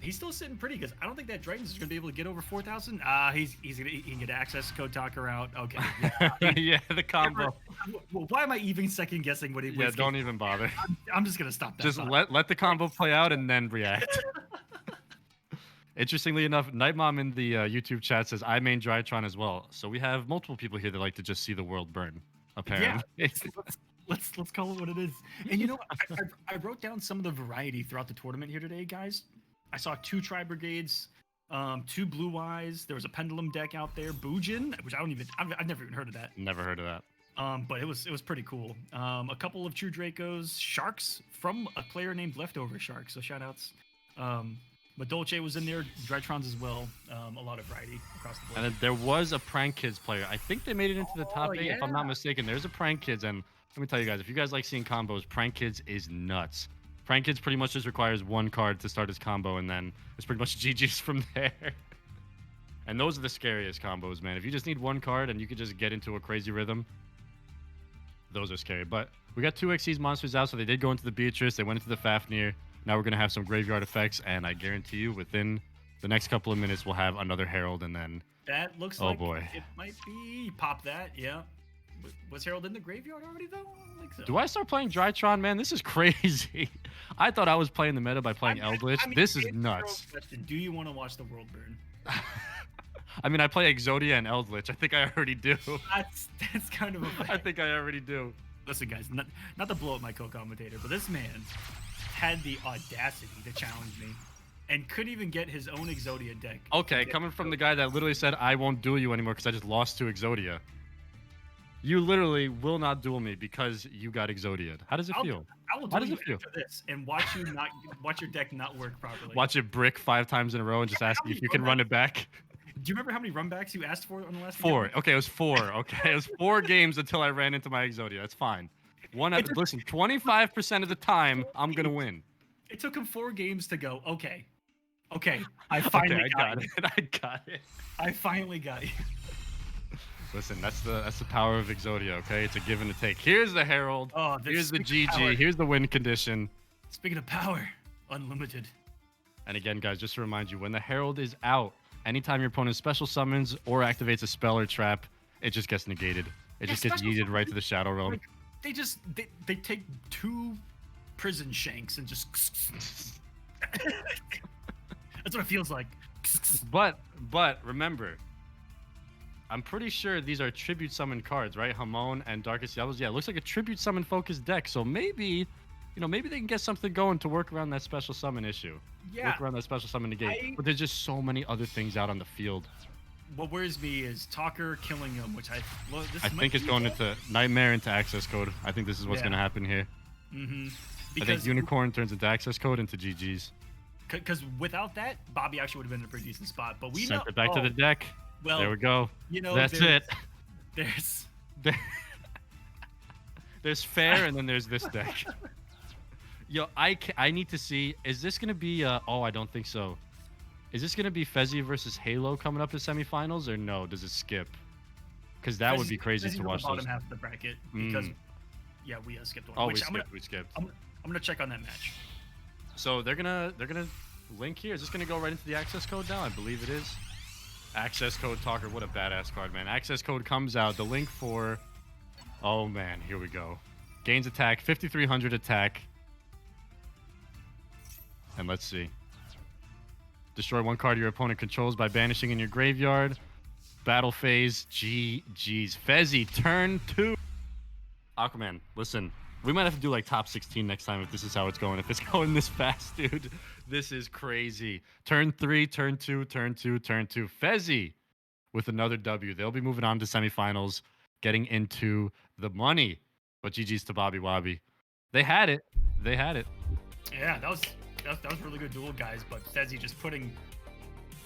he's still sitting pretty because I don't think that Dragons is going to be able to get over 4,000. He can get access code talker out. Okay. Yeah, yeah, the combo. Well, why am I even second guessing what he? Yeah, don't even bother. I'm just gonna stop that. Just let the combo play out and then react. Interestingly enough, Nightmom in the YouTube chat says I main Drytron as well. So we have multiple people here that like to just see the world burn. Apparently. Yeah. Let's call it what it is. And you know, I wrote down some of the variety throughout the tournament here today, guys. I saw 2 tri-brigades, 2 blue eyes. There was a pendulum deck out there, Bujin, which I've never even heard of that. Never heard of that. But it was pretty cool. A couple of True Dracos, Sharks from a player named Leftover Shark. So shout outs. But Dolce was in there, Drytrons as well. A lot of variety across the board. And then there was a Prank Kids player. I think they made it into the top 8, if I'm not mistaken. There's a Prank Kids, and let me tell you guys, if you guys like seeing combos, Prank Kids is nuts. Prank Kids pretty much just requires 1 card to start his combo, and then it's pretty much GG's from there. And those are the scariest combos, man. If you just need 1 card and you could just get into a crazy rhythm, those are scary. But we got 2 Xyz monsters out, so they did go into the Beatrice. They went into the Fafnir. Now we're going to have some graveyard effects, and I guarantee you within the next couple of minutes, we'll have another Herald, and then... That looks like it might be. Pop that, yeah. Was Herald in the graveyard already, though? I don't think so. Do I start playing Drytron, man? This is crazy. I thought I was playing the meta by playing Eldritch. This is nuts. Do you want to watch the world burn? I mean, I play Exodia and Eldritch. I think I already do. That's kind of a fact. I think I already do. Listen, guys, not to blow up my co-commentator, but this man had the audacity to challenge me and couldn't even get his own Exodia deck. Okay, coming from the guy that literally said, I won't duel you anymore because I just lost to Exodia. You literally will not duel me because you got Exodia'd. How does it feel? I will duel you after this and watch your deck not work properly. Watch it brick 5 times in a row and just ask you if you can run it back. Do you remember how many runbacks you asked for on the last 4. Okay, it was 4. Okay, it was 4 games until I ran into my Exodia. That's fine. Listen, 25% of the time, I'm gonna win. It took him 4 games to go. Okay, I Okay, finally I got it. I got it. I finally got you. Listen, that's the power of Exodia. Okay, it's a give and a take. Here's the Herald. Oh, Here's the speaking of GG. power- Here's the win condition. Speaking of power, unlimited. And again, guys, just to remind you, when the Herald is out, anytime your opponent special summons or activates a spell or trap, it just gets negated. It just gets special yeeted right to the Shadow Realm. Like, they take 2 prison shanks and just. That's what it feels like. But remember, I'm pretty sure these are tribute summon cards, right? Hamon and Darkest Yellows. Yeah, it looks like a tribute summon focused deck. So maybe, maybe they can get something going to work around that special summon issue. Yeah. Work around that special summon negate. But there's just so many other things out on the field. What worries me is Talker killing him, which I think it's going into Nightmare into Access Code. I think this is what's going to happen here. Mm-hmm. I think Unicorn turns into Access Code into GG's. Because without that, Bobby actually would have been in a pretty decent spot. But we sent it back to the deck. Well, there we go. That's it. There's fair, and then there's this deck. Yo, I need to see. Is this gonna be? Oh, I don't think so. Is this gonna be Fezzi versus Halo coming up in semifinals, or no? Does it skip? Because that would be crazy to watch. The bottom half of the bracket because yeah, we skipped one. Oh, we skipped. I'm gonna check on that match. So they're gonna link here. Is this gonna go right into the access code now? I believe it is. Access code Talker. What a badass card, man. Access code comes out. The link for. Oh man, here we go. Gains attack, 5,300 attack. And let's see. Destroy 1 card your opponent controls by banishing in your graveyard. Battle phase. GG's. Fezzi, turn 2. Aquaman, listen. We might have to do like top 16 next time if this is how it's going. If it's going this fast, dude. This is crazy. Turn 3, turn 2, turn 2, turn 2. Fezzi with another W. They'll be moving on to semifinals, getting into the money. But GG's to Bobby Wobby. They had it. They had it. Yeah, that was really good duel, guys. But Fezzi just putting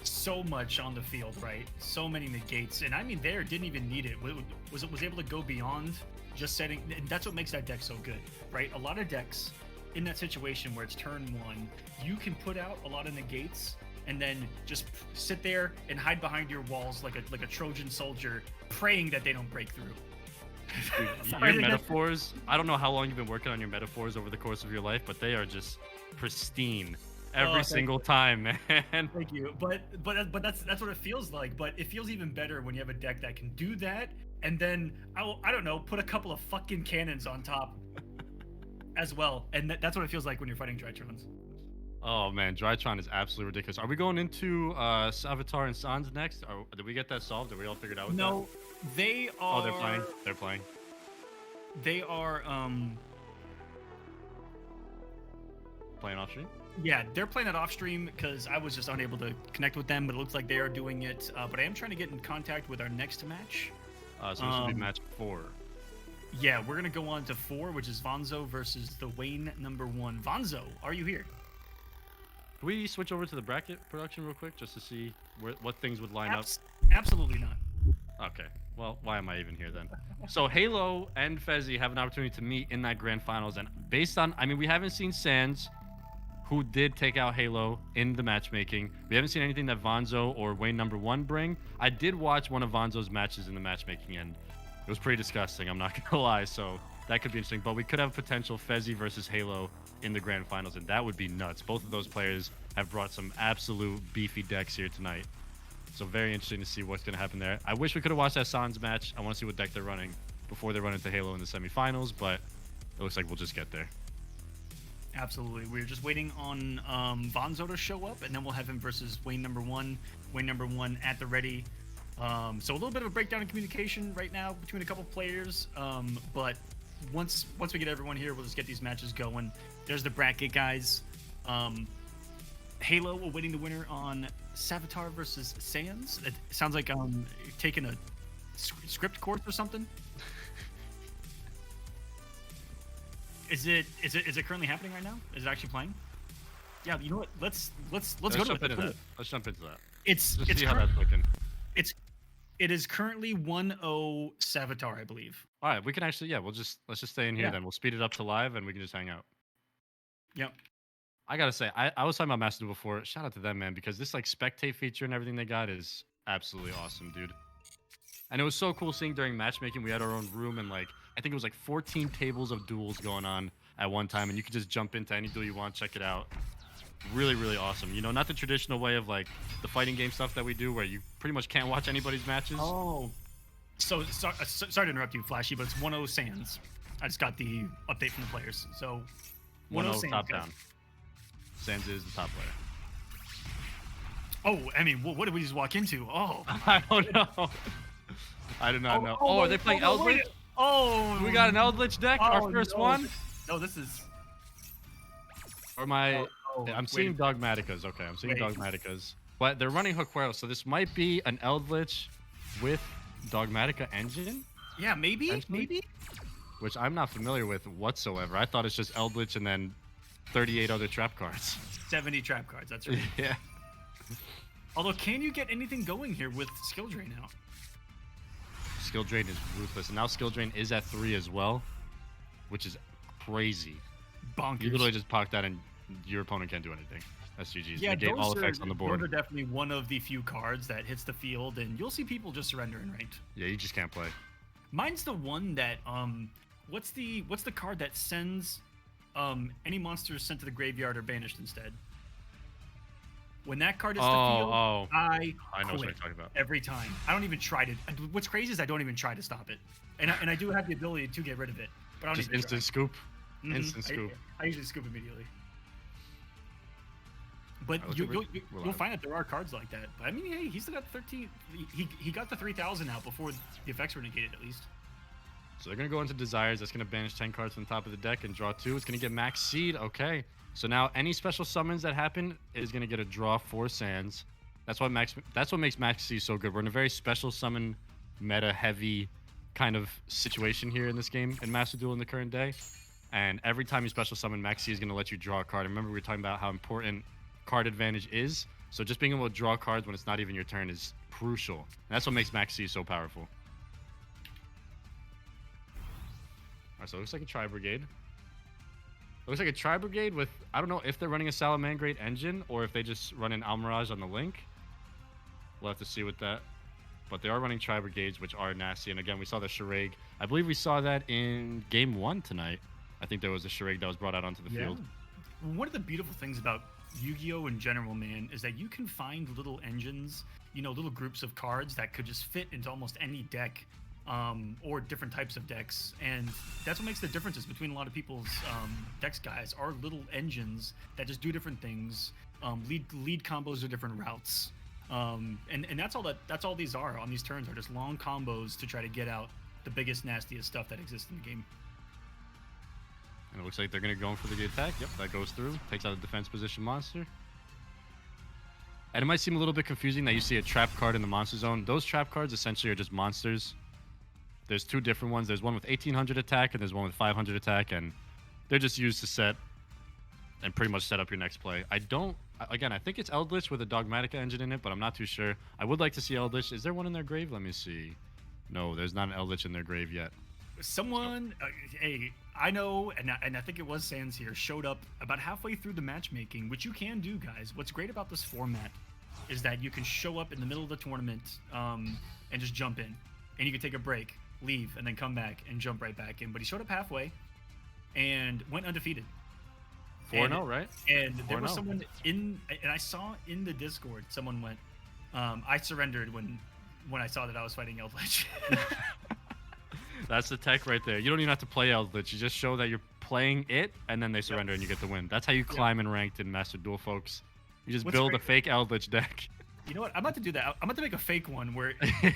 so much on the field, right? So many negates, and I mean, didn't even need it. Was able to go beyond just setting, and that's what makes that deck so good, right? A lot of decks in that situation where it's turn 1, you can put out a lot of negates and then just sit there and hide behind your walls like a Trojan soldier, praying that they don't break through. Dude, your metaphors, I don't know how long you've been working on your metaphors over the course of your life, but they are just pristine every single time, man. Thank you. But that's what it feels like. But it feels even better when you have a deck that can do that, and then I don't know, put a couple of fucking cannons on top as well. And that's what it feels like when you're fighting Drytrons. Oh man, Drytron is absolutely ridiculous. Are we going into Savitar and Sans next? Did we get that solved? Did we all figured out with No, that? they are. Oh, they're playing. They're playing. They are playing off stream. Yeah, they're playing it off stream because I was just unable to connect with them, but it looks like they are doing it. But I am trying to get in contact with our next match. So this will be match 4. Yeah, we're gonna go on to 4, which is Vonzo versus the Wayne #1. Vonzo, are you here? Can we switch over to the bracket production real quick just to see what things would line up? Absolutely not. Okay. Well, why am I even here then? So Halo and Fezzi have an opportunity to meet in that grand finals, and based on, I mean, we haven't seen Sans, who did take out Halo in the matchmaking. We haven't seen anything that Vonzo or Wayne #1 bring. I did watch one of Vonzo's matches in the matchmaking, and it was pretty disgusting, I'm not gonna lie, so that could be interesting. But we could have potential Fezzi versus Halo in the grand finals, and that would be nuts. Both of those players have brought some absolute beefy decks here tonight. So very interesting to see what's going to happen there. I wish we could have watched that Sans match. I want to see what deck they're running before they run into Halo in the semifinals, but it looks like we'll just get there. Absolutely. We're just waiting on Vonzo to show up, and then we'll have him versus Wayne #1. Wayne #1 at the ready. So a little bit of a breakdown in communication right now between a couple players, but once we get everyone here, we'll just get these matches going. There's the bracket, guys. Halo awaiting the winner on Savitar versus Sans. It sounds like you're taking a script course or something. Is it currently happening right now? Is it actually playing? Yeah, you know what? Let's go to it. Let's jump into that. It's see how that's looking. It is currently 1-0 Savitar, I believe. All right, we can actually, yeah, let's just stay in here Yeah. then. We'll speed it up to live and we can just hang out. Yep. I gotta say, I was talking about Master Duel before. Shout out to them, man, because this like spectate feature and everything they got is absolutely awesome, dude. And it was so cool seeing during matchmaking, we had our own room and like I think it was like 14 tables of duels going on at one time, and you could just jump into any duel you want, check it out. Really, really awesome. You know, not the traditional way of like the fighting game stuff that we do, where you pretty much can't watch anybody's matches. Oh. Sorry to interrupt you, Flashy, but it's 1-0 Sands. I just got the update from the players. So 1-0 1-0 Sands, top guys. down. Sans is the top player. Oh, I mean, what did we just walk into? Oh. I don't know. I do not know. Oh, are they playing Eldritch? Oh. We got an Eldritch deck, our first one. No, this is. Or my, Oh, I'm wait. seeing Dogmaticas. Okay, I'm seeing Wait. Dogmaticas. But they're running Huquero, so this might be an Eldritch with Dogmatica engine, Yeah, maybe. Potentially? Maybe. which I'm not familiar with whatsoever. I thought it's just Eldritch and then 38 other trap cards. 70 trap cards. That's right. Yeah. Although, can you get anything going here with skill drain now? Skill Drain is ruthless. And now Skill Drain is at 3 as well, which is crazy. Bonkers. You literally just pock that and your opponent can't do anything. That's GG's. Yeah, Negate all those effects on the Those board. are definitely one of the few cards that hits the field, and you'll see people just surrender in ranked. Yeah, you just can't play. Mine's the one that what's the card that sends any monsters sent to the graveyard or banished instead? When that card hits the field, I know what quit you're talking about. every time. I don't even try to. What's crazy is I don't even try to stop it, and I do have the ability to get rid of it, but I don't Just even instant try. scoop. Mhm. Instant scoop. I usually scoop immediately. But Alright, you'll live. find that there are cards like that. But I mean, hey, he still got 13. He got the 3,000 out before the effects were negated, at least. So they're going to go into Desires. That's going to banish 10 cards from the top of the deck and draw 2. It's going to get Max Seed. Okay. So now any special summons that happen is going to get a draw 4 Sands. That's what makes Max Seed so good. We're in a very special summon meta heavy kind of situation here in this game in Master Duel in the current day. And every time you special summon, Max Seed is going to let you draw a card. Remember we were talking about how important card advantage is. So just being able to draw cards when it's not even your turn is crucial. And that's what makes Max Seed so powerful. Alright, so it looks like a tri-brigade. It looks like a tri-brigade with, I don't know if they're running a Salamangreat engine or if they just run an Almirage on the link. We'll have to see with that. But they are running tri-brigades, which are nasty. And again, we saw the Shiraig. I believe we saw that in game 1 tonight. I think there was a Shiraig that was brought out onto the field. One of the beautiful things about Yu-Gi-Oh! In general, man, is that you can find little engines, little groups of cards that could just fit into almost any deck. Or different types of decks, and that's what makes the differences between a lot of people's decks. Guys are little engines that just do different things, lead combos or different routes, and that's all these are on these turns are just long combos to try to get out the biggest nastiest stuff that exists in the game. And it looks like they're going to go in for the attack. Yep, that goes through, takes out a defense position monster. And it might seem a little bit confusing that you see a trap card in the monster zone. Those trap cards essentially are just monsters. There's 2 different ones. There's one with 1800 attack and there's one with 500 attack, and they're just used to set and pretty much set up your next play. I think it's Eldritch with a Dogmatica engine in it, but I'm not too sure. I would like to see Eldritch. Is there one in their grave? Let me see. No, there's not an Eldritch in their grave yet. Someone, hey, I know, and I think it was Sans here, showed up about halfway through the matchmaking, which you can do, guys. What's great about this format is that you can show up in the middle of the tournament and just jump in, and you can take a break, leave, and then come back and jump right back in. But he showed up halfway and went undefeated. 4-0, right? And there was 4-0. someone and I saw in the Discord, someone went, I surrendered when I saw that I was fighting Eldritch. That's the tech right there. You don't even have to play Eldritch. You just show that you're playing it, and then they surrender and you get the win. That's how you climb in ranked in Master Duel, folks. You just build a fake Eldritch deck. You know what? I'm about to do that. I'm about to make a fake one where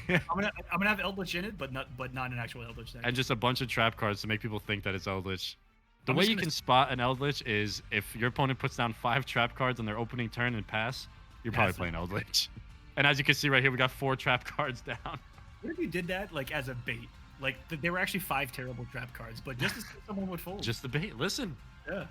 I'm gonna have Eldritch in it, but not an actual Eldritch deck. And just a bunch of trap cards to make people think that it's Eldritch. The way you can spot an Eldritch is if your opponent puts down 5 trap cards on their opening turn and pass, you're probably playing Eldritch. And as you can see right here, we got 4 trap cards down. What if you did that like as a bait? Like there were actually 5 terrible trap cards, but just to see if someone would fold. Just the bait. Listen, Yeah.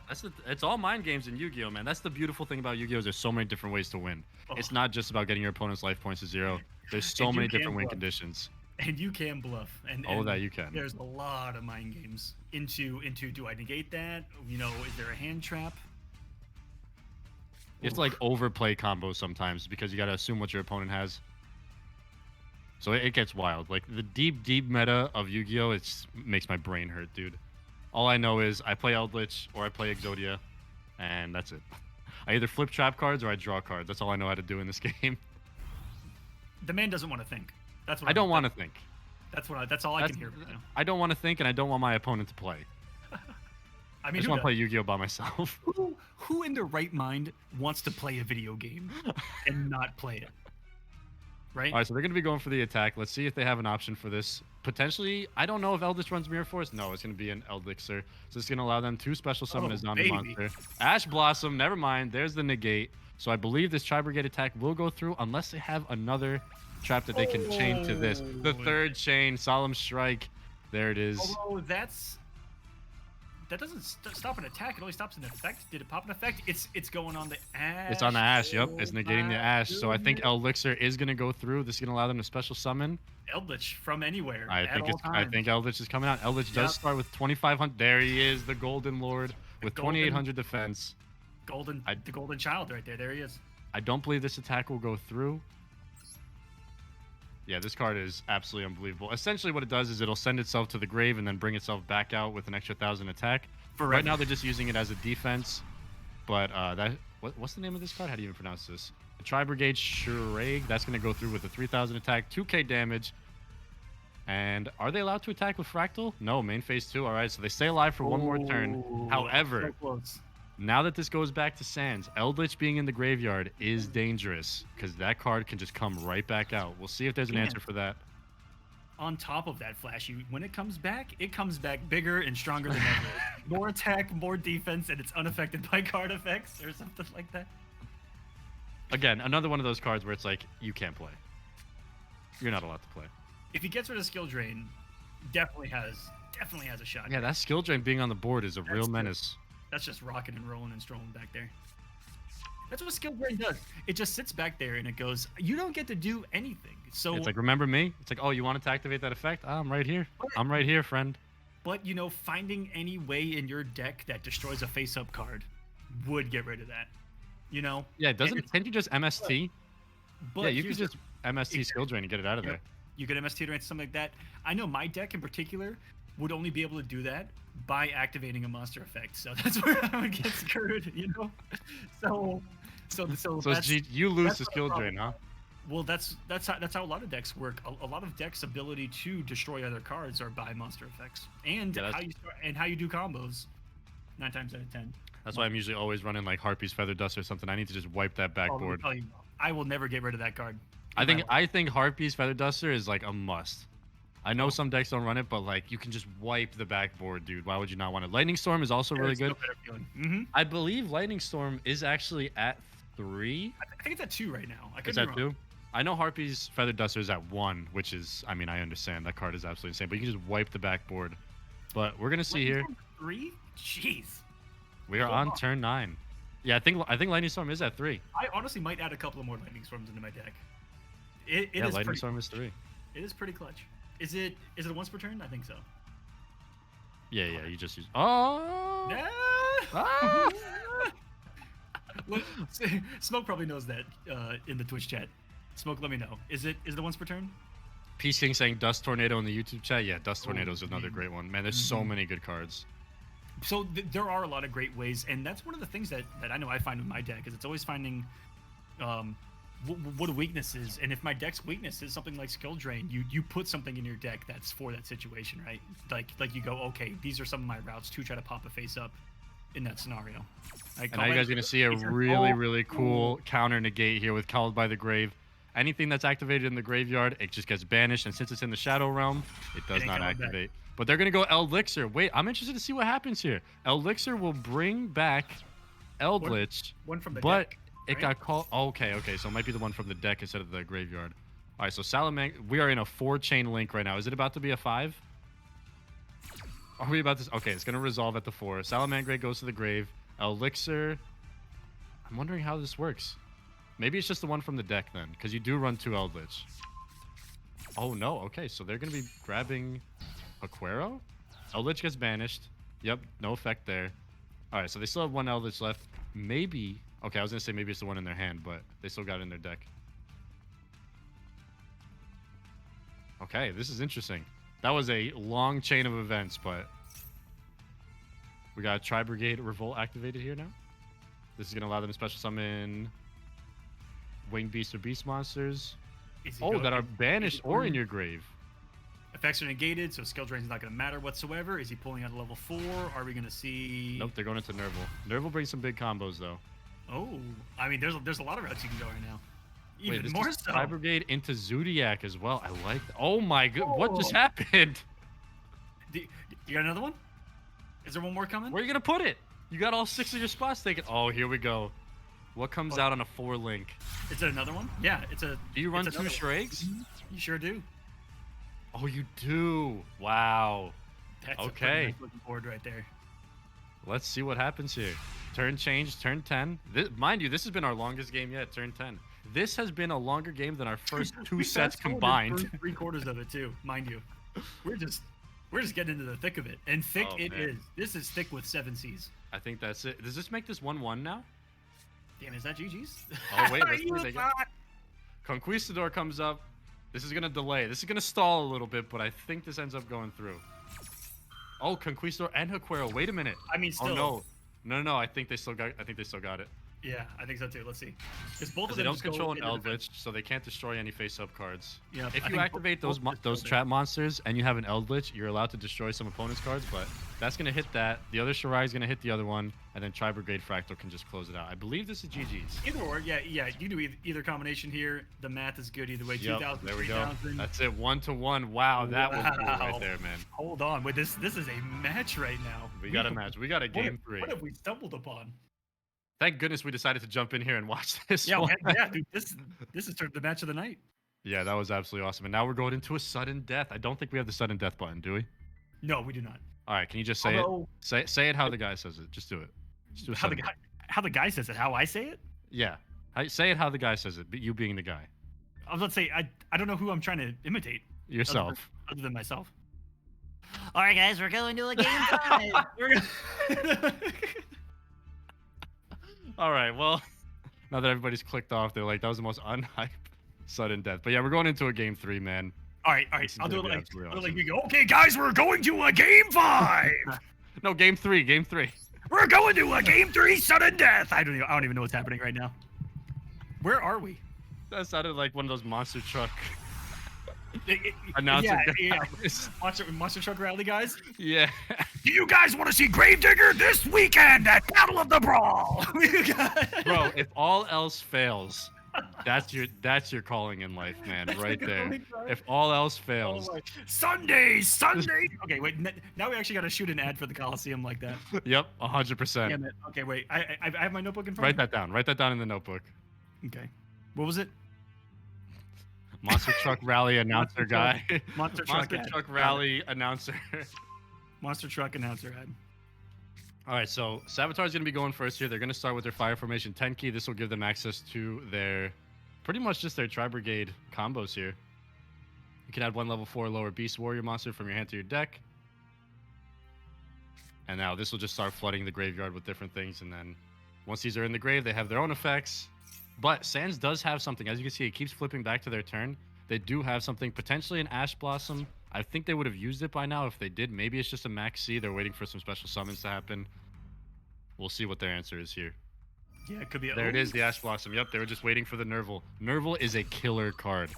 it's all mind games in Yu-Gi-Oh, man. That's the beautiful thing about Yu-Gi-Oh. Is there's so many different ways to win. It's Oh. not just about getting your opponent's life points to 0. There's so And you many can different win bluff. conditions. And you can bluff. And That you can. There's a lot of mind games into do I negate that? You know, is there a hand trap? You have to like overplay combos sometimes because you got to assume what your opponent has. So it gets wild. Like the deep meta of Yu-Gi-Oh, it makes my brain hurt, dude. All I know is I play Eldritch or I play Exodia, and that's it. I either flip trap cards or I draw cards. That's all I know how to do in this game. The man doesn't want to think. That's what I don't want to think. That's all I can hear. You know? I don't want to think, and I don't want my opponent to play. I I mean, just who want to does? play Yu-Gi-Oh by myself. Who in their right mind wants to play a video game and not play it? Right? All right, so they're going to be going for the attack. Let's see if they have an option for this. Potentially, I don't know if Eldritch runs Mirror Force. No, it's going to be an Elixir. So it's going to allow them to special summon a zombie baby. monster. Ash Blossom, never mind. There's the negate. So I believe this tri-brigade attack will go through unless they have another trap that they can chain to this. The third chain, Solemn Strike. There it is. Although that doesn't stop an attack. It only stops an effect. Did it pop an effect? It's going on the ash. It's on the ash. Yep, Oh it's negating the my ash. So I think goodness. Elixir is going to go through. This is going to allow them to special summon. Eldritch from anywhere. I think Eldritch is coming out. Eldritch does Yep. start with 2,500. There he is, the Golden Lord with golden- 2,800 defense. the golden child right there. There he is. I don't believe this attack will go through. Yeah, this card is absolutely unbelievable. Essentially, what it does is it'll send itself to the grave and then bring itself back out with an extra 1,000 attack. Forever. Right now, they're just using it as a defense. But what's the name of this card? How do you even pronounce this? The Tri-Brigade Shurag. That's going to go through with a 3,000 attack, 2k damage. And are they allowed to attack with Fractal? No, main phase 2. All right, so they stay alive for one more turn. Ooh, However, so close. now that this goes back to Sands, Eldritch being in the graveyard is dangerous because that card can just come right back out. We'll see if there's an Yeah. answer for that. On top of that, Flashy, when it comes back bigger and stronger than ever. More attack, more defense, and it's unaffected by card effects or something like that. Again, another one of those cards where it's like, you can't play. You're not allowed to play. If he gets rid of skill drain, definitely has a shot. Yeah, that skill drain being on the board is a real true. menace. That's just rocking and rolling and strolling back there. That's what skill drain does. It just sits back there and it goes, you don't get to do anything. So It's like, remember me? It's like, oh, you wanted to activate that effect? I'm right here. I'm right here, friend. But you know, finding any way in your deck that destroys a face-up card would get rid of that. You know? Yeah, And can't you just MST? But Yeah, you could here's just MST skill drain and get it out of Yeah. there. You could MST or something like that. I know my deck in particular would only be able to do that by activating a monster effect. So that's where I would get screwed, you know? So So that's, you lose that's the what skill the problem drain, huh? well, that's how a lot of decks work. A lot of decks' ability to destroy other cards are by monster effects, and Yeah, how you do combos. 9 times out of 10. That's why I'm usually always running like Harpy's Feather Dust or something. I need to just wipe that Oh, let me backboard. tell you, I will never get rid of that card. I think Harpy's Feather Duster is like a must. I know some decks don't run it, but like you can just wipe the backboard, dude. Why would you not want it? Lightning Storm is also really good. Mm-hmm. I believe Lightning Storm is actually at 3. I think it's at 2 right now. I could Is be that wrong. 2? I know Harpy's Feather Duster is at 1, which is, I mean, I understand that card is absolutely insane, but you can just wipe the backboard. But we're gonna see here. 3? Jeez. We are on turn 9. Yeah, I think Lightning Storm is at 3. I honestly might add a couple of more lightning storms into my deck. It Yeah, is Lightning pretty, Storm is 3. It is pretty clutch. Is it a once per turn? I think so. Yeah, you just use. Oh. Ah! Look, Smoke probably knows that in the Twitch chat. Smoke, let me know. Is it once per turn? Peace King saying Dust Tornado in the YouTube chat. Yeah, Dust Tornado is another great one. Man, there's so many good cards. So there are a lot of great ways, and that's one of the things that I know I find with my deck is it's always finding what a weakness is, and if my deck's weakness is something like skill drain, you put something in your deck that's for that situation, right? Like you go, okay, these are some of my routes to try to pop a face up in that scenario. And now you guys are gonna see a really cool counter negate here with Called by the Grave. Anything that's activated in the graveyard, it just gets banished, and since it's in the Shadow Realm, it does not activate. But they're gonna go Elixir. Wait, I'm interested to see what happens here. Elixir will bring back Eldritch, one from the but deck, it right? got called. Okay, so it might be the one from the deck instead of the graveyard. All right, so we are in a 4-chain link right now. Is it about to be a 5? Are we about to? Okay, it's gonna resolve at the 4. Salamangreat goes to the grave. Elixir. I'm wondering how this works. Maybe it's just the one from the deck then, because you do run 2 Eldritch. Oh no. Okay, so they're gonna be grabbing Aquero. Eldritch gets banished. Yep, no effect there. All right, so they still have 1 Eldritch left. Maybe. Okay, I was gonna say maybe it's the one in their hand, but they still got it in their deck. Okay, this is interesting. That was a long chain of events, but we got Tri-Brigade Revolt activated here now. This is going to allow them to special summon Winged Beast or Beast monsters. That are banished or in your grave. Effects are negated, so skill drain is not going to matter whatsoever. Is he pulling out a level 4? Are we going to see... Nope, they're going into Nerval. Nerval brings some big combos, though. Oh, I mean, there's a lot of routes you can go right now. Even Wait, more is so. Tri-Brigade into Zodiac as well. I like that. Oh my god, what just happened? You got another one? Is there one more coming? Where are you going to put it? You got all 6 of your spots taken. Oh, here we go. What comes out on a 4 link? Is it another one? Yeah, it's a... Do you run 2 Shregs? You sure do. Oh, you do. Wow. That's okay. a pretty nice looking board right there. Let's see what happens here. Turn change, turn 10. Mind you, this has been our longest game yet, turn 10. This has been a longer game than our first 2 sets combined. 3/4 of it too, mind you. We're just getting into the thick of it. And thick it is. This is thick with 7 Cs. I think that's it. Does this make this 1-1 now? Damn, is that GG's? Oh wait, let's see. Conquistador comes up. This is gonna delay. This is gonna stall a little bit, but I think this ends up going through. Oh, Conquistador and Aquero. Wait a minute. I mean, still. Oh no. I think they still got it. Yeah, I think so too. Let's see. Because both of they them don't control an Eldritch, so they can't destroy any face-up cards. Yeah. If you activate those trap monsters and you have an Eldritch, you're allowed to destroy some opponent's cards, but that's gonna hit that. The other Shirai is gonna hit the other one, and then Tri-Brigade Fractal can just close it out. I believe this is GG's. Either or, yeah. You do either combination here. The math is good either way. Yep, 2,000. there we go. That's it. 1-1. Wow, that was cool right there, man. Hold on. Wait, this is a match right now. We got a match. We got a game 3. What have we stumbled upon? Thank goodness we decided to jump in here and watch this one. Yeah, dude, this is sort of the match of the night. Yeah, that was absolutely awesome. And now we're going into a sudden death. I don't think we have the sudden death button, do we? No, we do not. All right, can you just say it? Say it how the guy says it. Just do it. Just do it. How the guy says it? How I say it? Yeah. Say it how the guy says it. You being the guy. I was about to say I don't know who I'm trying to imitate. Yourself. Other than myself. All right, guys, we're going to a game 5. All right, well, now that everybody's clicked off, they're like, that was the most unhyped sudden death. But yeah, we're going into a game 3, man. All right. I'll do it like you go. Okay, guys, we're going to a game 5. No, game 3. We're going to a game 3 sudden death. I don't even know what's happening right now. Where are we? That sounded like one of those monster truck announcer guys. Monster truck rally guys. Yeah. Do you guys want to see Gravedigger this weekend at Battle of the Brawl? Bro, if all else fails, that's your calling in life, man, right there. If all else fails. Oh Sunday. Okay, wait. Now we actually got to shoot an ad for the Kolosseum like that. Yep, 100%. Damn it. Okay, wait. I have my notebook in front. Write that down. Write that down in the notebook. Okay. What was it? Monster truck rally announcer guy. Monster truck rally announcer. Monster truck announcer ad. All right, so Savitar's going to be going first here. They're going to start with their Fire Formation 10 key. This will give them access to pretty much just their Tri-Brigade combos here. You can add 1 level 4 lower Beast Warrior monster from your hand to your deck. And now this will just start flooding the graveyard with different things. And then once these are in the grave, they have their own effects. But Sands does have something. As you can see, it keeps flipping back to their turn. They do have something, potentially an Ash Blossom. I think they would have used it by now if they did. Maybe it's just a max C. They're waiting for some special summons to happen. We'll see what their answer is here. Yeah, it could be. There it is, the Ash Blossom. Yep, they were just waiting for the Nerval. Nerval is a killer card.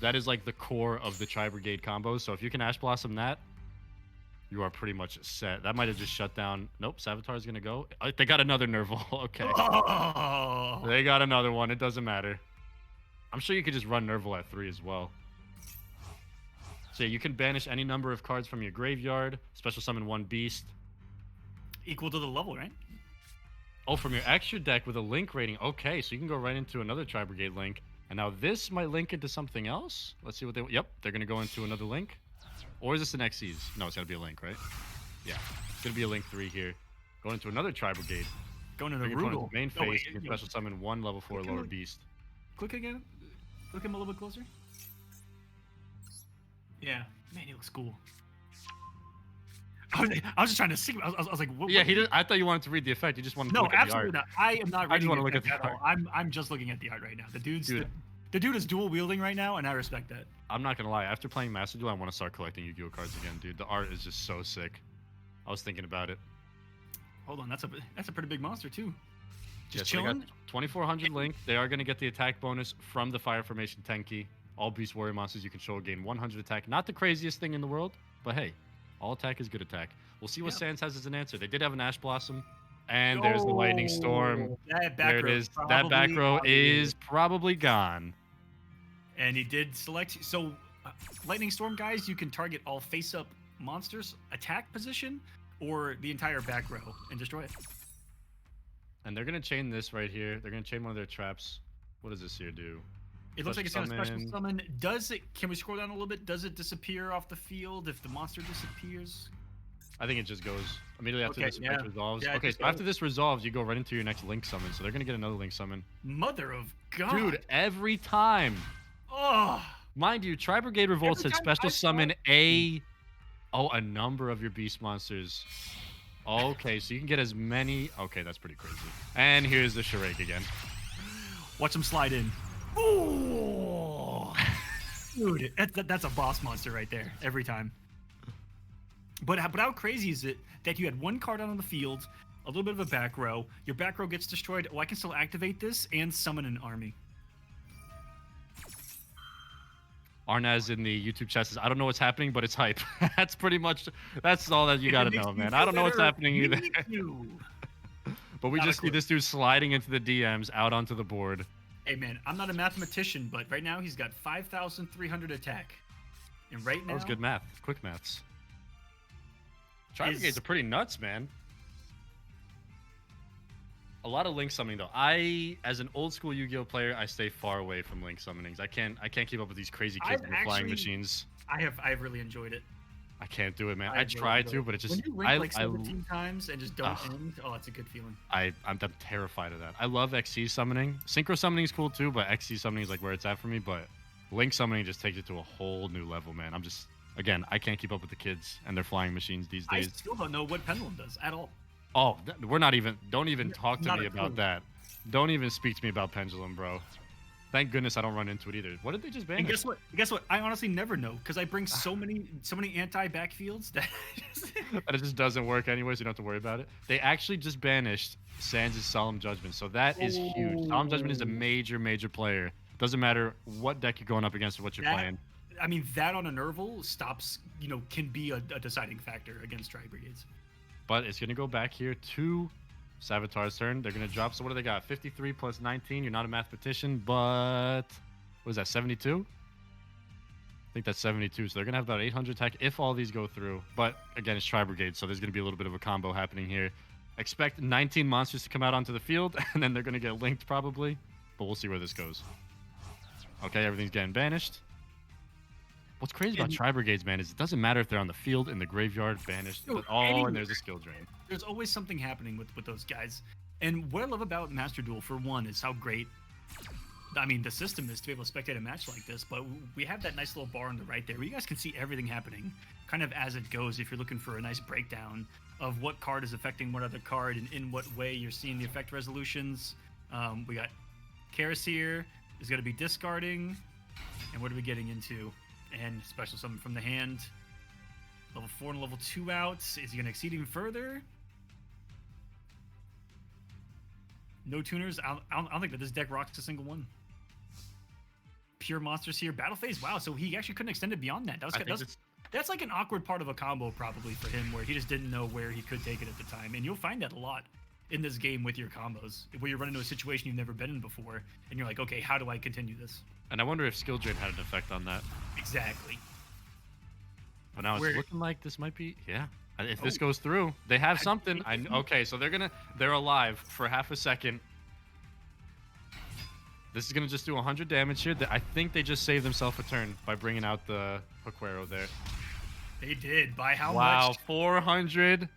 That is like the core of the Tri-Brigade combo. So if you can Ash Blossom that, you are pretty much set. That might have just shut down. Nope, Savitar is going to go. They got another Nerval. Okay. Oh. They got another one. It doesn't matter. I'm sure you could just run Nerval at 3 as well. So you can banish any number of cards from your graveyard. Special summon 1 beast. Equal to the level, right? Oh, from your extra deck with a link rating. Okay, so you can go right into another Tri-Brigade link. And now this might link into something else. Let's see what they... Yep, they're going to go into another link. Or is this an Xyz? No, it's got to be a Link, right? Yeah. It's going to be a Link 3 here. Going into another Tri-Brigade. Going to the Bring your opponent's Rugal. main No, phase. wait, You can yo, special summon one level 4 click lower him. beast. Click again. Click him a little bit closer. Yeah, man, he looks cool. I was just trying to see. I was like, what, Yeah, what- he did. I thought you wanted to read the effect. You just wanted to No, look at the absolutely art. not. I am not I just reading wanna the look at effect the at all. I'm just looking at the art right now. Dude. The dude is dual wielding right now, and I respect that. I'm not going to lie. After playing Master Duel, I want to start collecting Yu-Gi-Oh cards again, dude. The art is just so sick. I was thinking about it. Hold on, that's a pretty big monster too. Just Yeah, so they chilling. got 2400 Link. They are going to get the attack bonus from the Fire Formation Tenki. All Beast Warrior monsters you control gain 100 attack. Not the craziest thing in the world, but hey, all attack is good attack. We'll see what Yeah. Sans has as an answer. They did have an Ash Blossom, and there's the Lightning Storm. Oh, That back There it row is. That back probably row obligated. is probably gone. And he did select. So, Lightning Storm, guys, you can target all face-up monsters, attack position, or the entire back row and destroy it. And they're going to chain this right here. They're going to chain one of their traps. What does this here do? It looks like it's Special going to special summon. summon. Does it? Can we scroll down a little bit? Does it disappear off the field if the monster disappears? I think it just goes immediately after Okay, this effect yeah. resolves. Yeah, it Okay, just so after goes. this resolves, you go right into your next Link summon. So they're going to get another Link summon. Mother of God. Dude, every time. Oh. Mind you, Tri-Brigade Revolt Every said time special I summon a number of your beast monsters. Okay, so you can get as many. Okay, that's pretty crazy. And here's the charade again. Watch him slide in. Ooh. Dude, that's a boss monster right there every time. But how crazy is it that you had one card out on the field, a little bit of a back row, your back row gets destroyed. Oh, I can still activate this and summon an army. Arnaz in the YouTube chat says, I don't know what's happening, but it's hype. That's pretty much, that's all that you If it gotta makes know, you man. feel I don't know what's better, happening either. me too. But we Not a just see clue. this dude sliding into the DMs out onto the board. Hey man, I'm not a mathematician, but right now he's got 5,300 attack. And right now, That was good math. Quick maths. Tri-Brigades are pretty nuts, man. A lot of Link summoning though. As an old school Yu-Gi-Oh player, I stay far away from Link summonings. I can't keep up with these crazy kids I've with flying actually- machines. I've really enjoyed it. I can't do it, man. I I've really try enjoyed to, it. but it just when you link like 17 times and just don't end, oh, it's a good feeling. I'm terrified of that. I love XC summoning. Synchro summoning is cool too, but XC summoning is like where it's at for me. But Link summoning just takes it to a whole new level, man. Again, I can't keep up with the kids and their flying machines these I days. still don't know what Pendulum does at all. Oh, don't even talk to Not me a about clue. that. Don't even speak to me about Pendulum, bro. Thank goodness I don't run into it either. What did they just ban? And guess what? Guess what? I honestly never know because I bring so many anti backfields that. And it just doesn't work anyways. You don't have to worry about it. They actually just banished Sans' Solemn Judgment, so that is huge. Solemn Judgment is a major player. Doesn't matter what deck you're going up against or what you're playing. I mean, that on a Nerval stops. Can be a deciding factor against Tri-Brigades. But it's gonna go back here to Savitar's turn. They're gonna drop. So what do they got? 53 plus 19. You're not a mathematician, but what is that? 72? I think that's 72. So they're gonna have about 800 attack if all these go through. But again, it's Tri-Brigade, so there's gonna be a little bit of a combo happening here. Expect 19 monsters to come out onto the field, and then they're gonna get linked probably. But we'll see where this goes. Okay, everything's getting banished. What's crazy about Tri-Brigades, man, is it doesn't matter if they're on the field, in the graveyard, banished. And there's a skill drain. There's always something happening with those guys. And what I love about Master Duel, for one, is how great, I mean, the system is to be able to spectate a match like this. But we have that nice little bar on the right there where you guys can see everything happening kind of as it goes if you're looking for a nice breakdown of what card is affecting what other card and in what way you're seeing the effect resolutions. We got Karis here is going to be discarding. And what are we getting into? And special summon from the hand. Level 4 and level 2 out. Is he going to exceed even further? No tuners. I don't think that this deck rocks a single one. Pure monsters here. Battle phase. Wow. So he actually couldn't extend it beyond that. That's like an awkward part of a combo probably for him where he just didn't know where he could take it at the time. And you'll find that a lot in this game with your combos where you're running into a situation you've never been in before. And you're like, okay, how do I continue this? And I wonder if skill drain had an effect on that. Exactly. But now it's looking like this might be, yeah. If this goes through, they have something. Okay, so they're alive for half a second. This is gonna just do 100 damage here. I think they just saved themselves a turn by bringing out the Hook Arrow there. They did. By how Wow, much? 400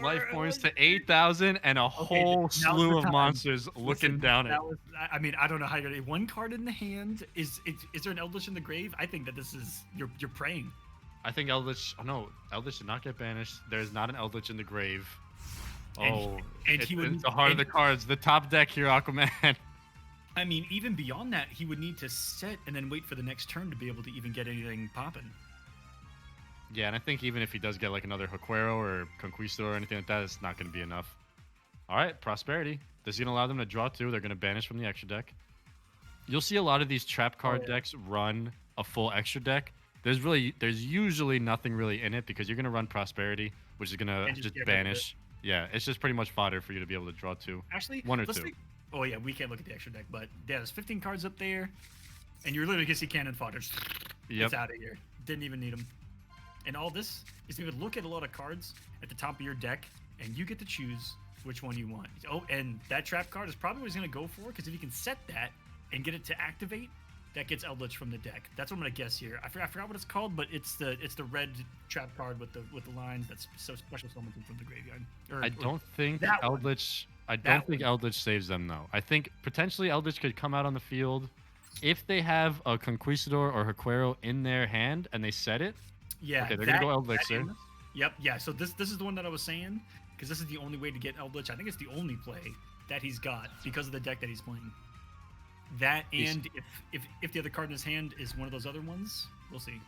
life points to 8,000 and a Okay, whole now's slew the of time. monsters looking Listen, down it. that was. I mean, I don't know how you're gonna. One card in the hand. Is there an Eldritch in the grave? I think that this is you're praying. I think Eldritch. Oh no, Eldritch did not get banished. There's not an Eldritch in the grave. And Oh, he would. it's the heart of the cards. The top deck here, Aquaman. I mean, even beyond that, he would need to set and then wait for the next turn to be able to even get anything popping. Yeah, and I think even if he does get like another Huequero or Conquistador or anything like that, it's not going to be enough. All right, Prosperity. This is going to allow them to draw 2. They're going to banish from the extra deck. You'll see a lot of these trap card decks run a full extra deck. There's usually nothing really in it because you're going to run Prosperity, which is going to just banish. Yeah, it's just pretty much fodder for you to be able to draw 2. Actually, 1 or 2. Oh yeah, we can't look at the extra deck, but yeah, there's 15 cards up there, and you're literally gonna see cannon fodder. Yep. It's out of here. Didn't even need them. And all this is you would look at a lot of cards at the top of your deck, and you get to choose which one you want. Oh, and that trap card is probably what he's gonna go for, because if you can set that and get it to activate, that gets Eldritch from the deck. That's what I'm gonna guess here. I forgot what it's called, but it's the red trap card with the lines that's so special summons from the graveyard. I don't think Eldritch. I don't think Eldritch saves them though. I think potentially Eldritch could come out on the field if they have a Conquistador or Huequero in their hand and they set it. Yeah. Okay, they're gonna go Elixir. Yep. Yeah. So this is the one that I was saying, because this is the only way to get Eldritch. I think it's the only play that he's got because of the deck that he's playing. That and if the other card in his hand is one of those other ones, we'll see.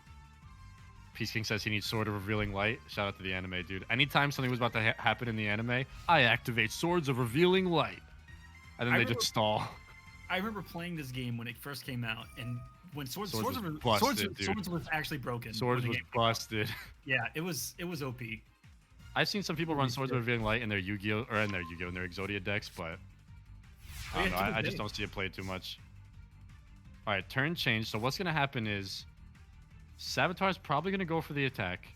Peace King says he needs Sword of Revealing Light. Shout out to the anime, dude. Anytime something was about to happen in the anime, I activate Swords of Revealing Light. And then they just stall. I remember playing this game when it first came out, and when Swords was actually broken. Swords was busted. Yeah, it was OP. I've seen some people run Swords of Revealing Light in their Yu-Gi-Oh! Or in their Exodia decks, but I don't know. I just don't see it played too much. All right, turn change. So what's going to happen is Savitar is probably going to go for the attack.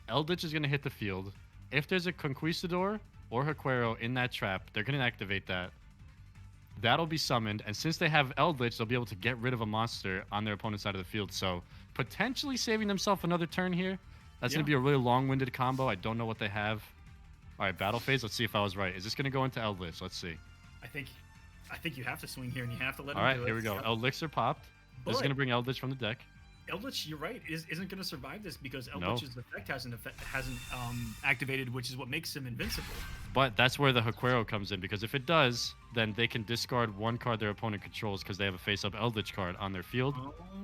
Eldritch is going to hit the field. If there's a Conquistador or Huequero in that trap, they're going to activate that. That'll be summoned. And since they have Eldritch, they'll be able to get rid of a monster on their opponent's side of the field. So potentially saving themselves another turn here. That's going to be a really long-winded combo. I don't know what they have. All right, battle phase. Let's see if I was right. Is this going to go into Eldritch? Let's see. I think you have to swing here, and you have to let him do it. All right, here we go. Elixir popped. This is going to bring Eldritch from the deck. Eldritch, you're right, isn't going to survive this because Eldritch's effect hasn't activated, which is what makes him invincible. But that's where the Huequero comes in, because if it does, then they can discard one card their opponent controls because they have a face-up Eldritch card on their field.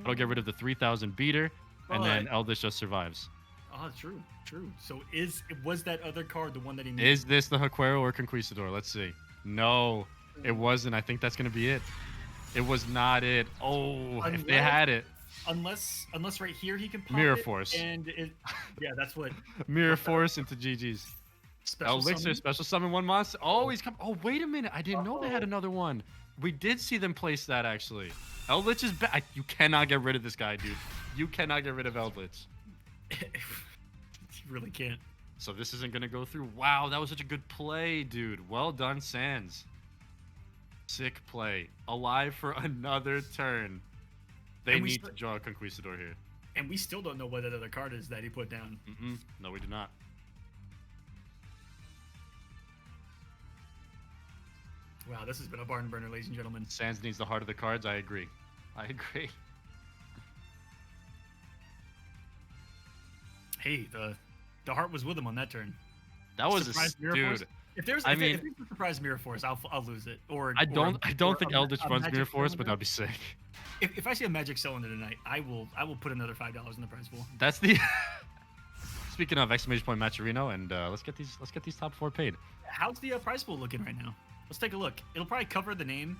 It'll get rid of the 3,000 beater, and then Eldritch just survives. Oh, true. So was that other card the one that he needed? Is this the Huequero or Conquistador? Let's see. No, it wasn't. I think that's going to be it. It was not it. Oh, if they had it. Unless right here he can pop Mirror it, Force. And that's what. Mirror Force into GG's. Elixir, special summon one monster. Oh, he's come. Oh, wait a minute. I didn't know they had another one. We did see them place that actually. Eldritch is back. You cannot get rid of this guy, dude. You cannot get rid of Eldritch. You really can't. So this isn't gonna go through. Wow, that was such a good play, dude. Well done, Sans. Sick play. Alive for another turn. They need to draw a Conquistador here. And we still don't know what that other card is that he put down. No, we do not. Wow, this has been a barn burner, ladies and gentlemen. Sans needs the heart of the cards. I agree. Hey, the heart was with him on that turn. That was dude. If there's a surprise Mirror Force, I'll lose it. I don't think Eldritch runs Mirror Force, but that'd be sick. If I see a Magic Cylinder tonight, I will put another $5 in the prize pool. That's the. Speaking of exclamation point Matcherino, and let's get these top 4 paid. How's the prize pool looking right now? Let's take a look. It'll probably cover the name,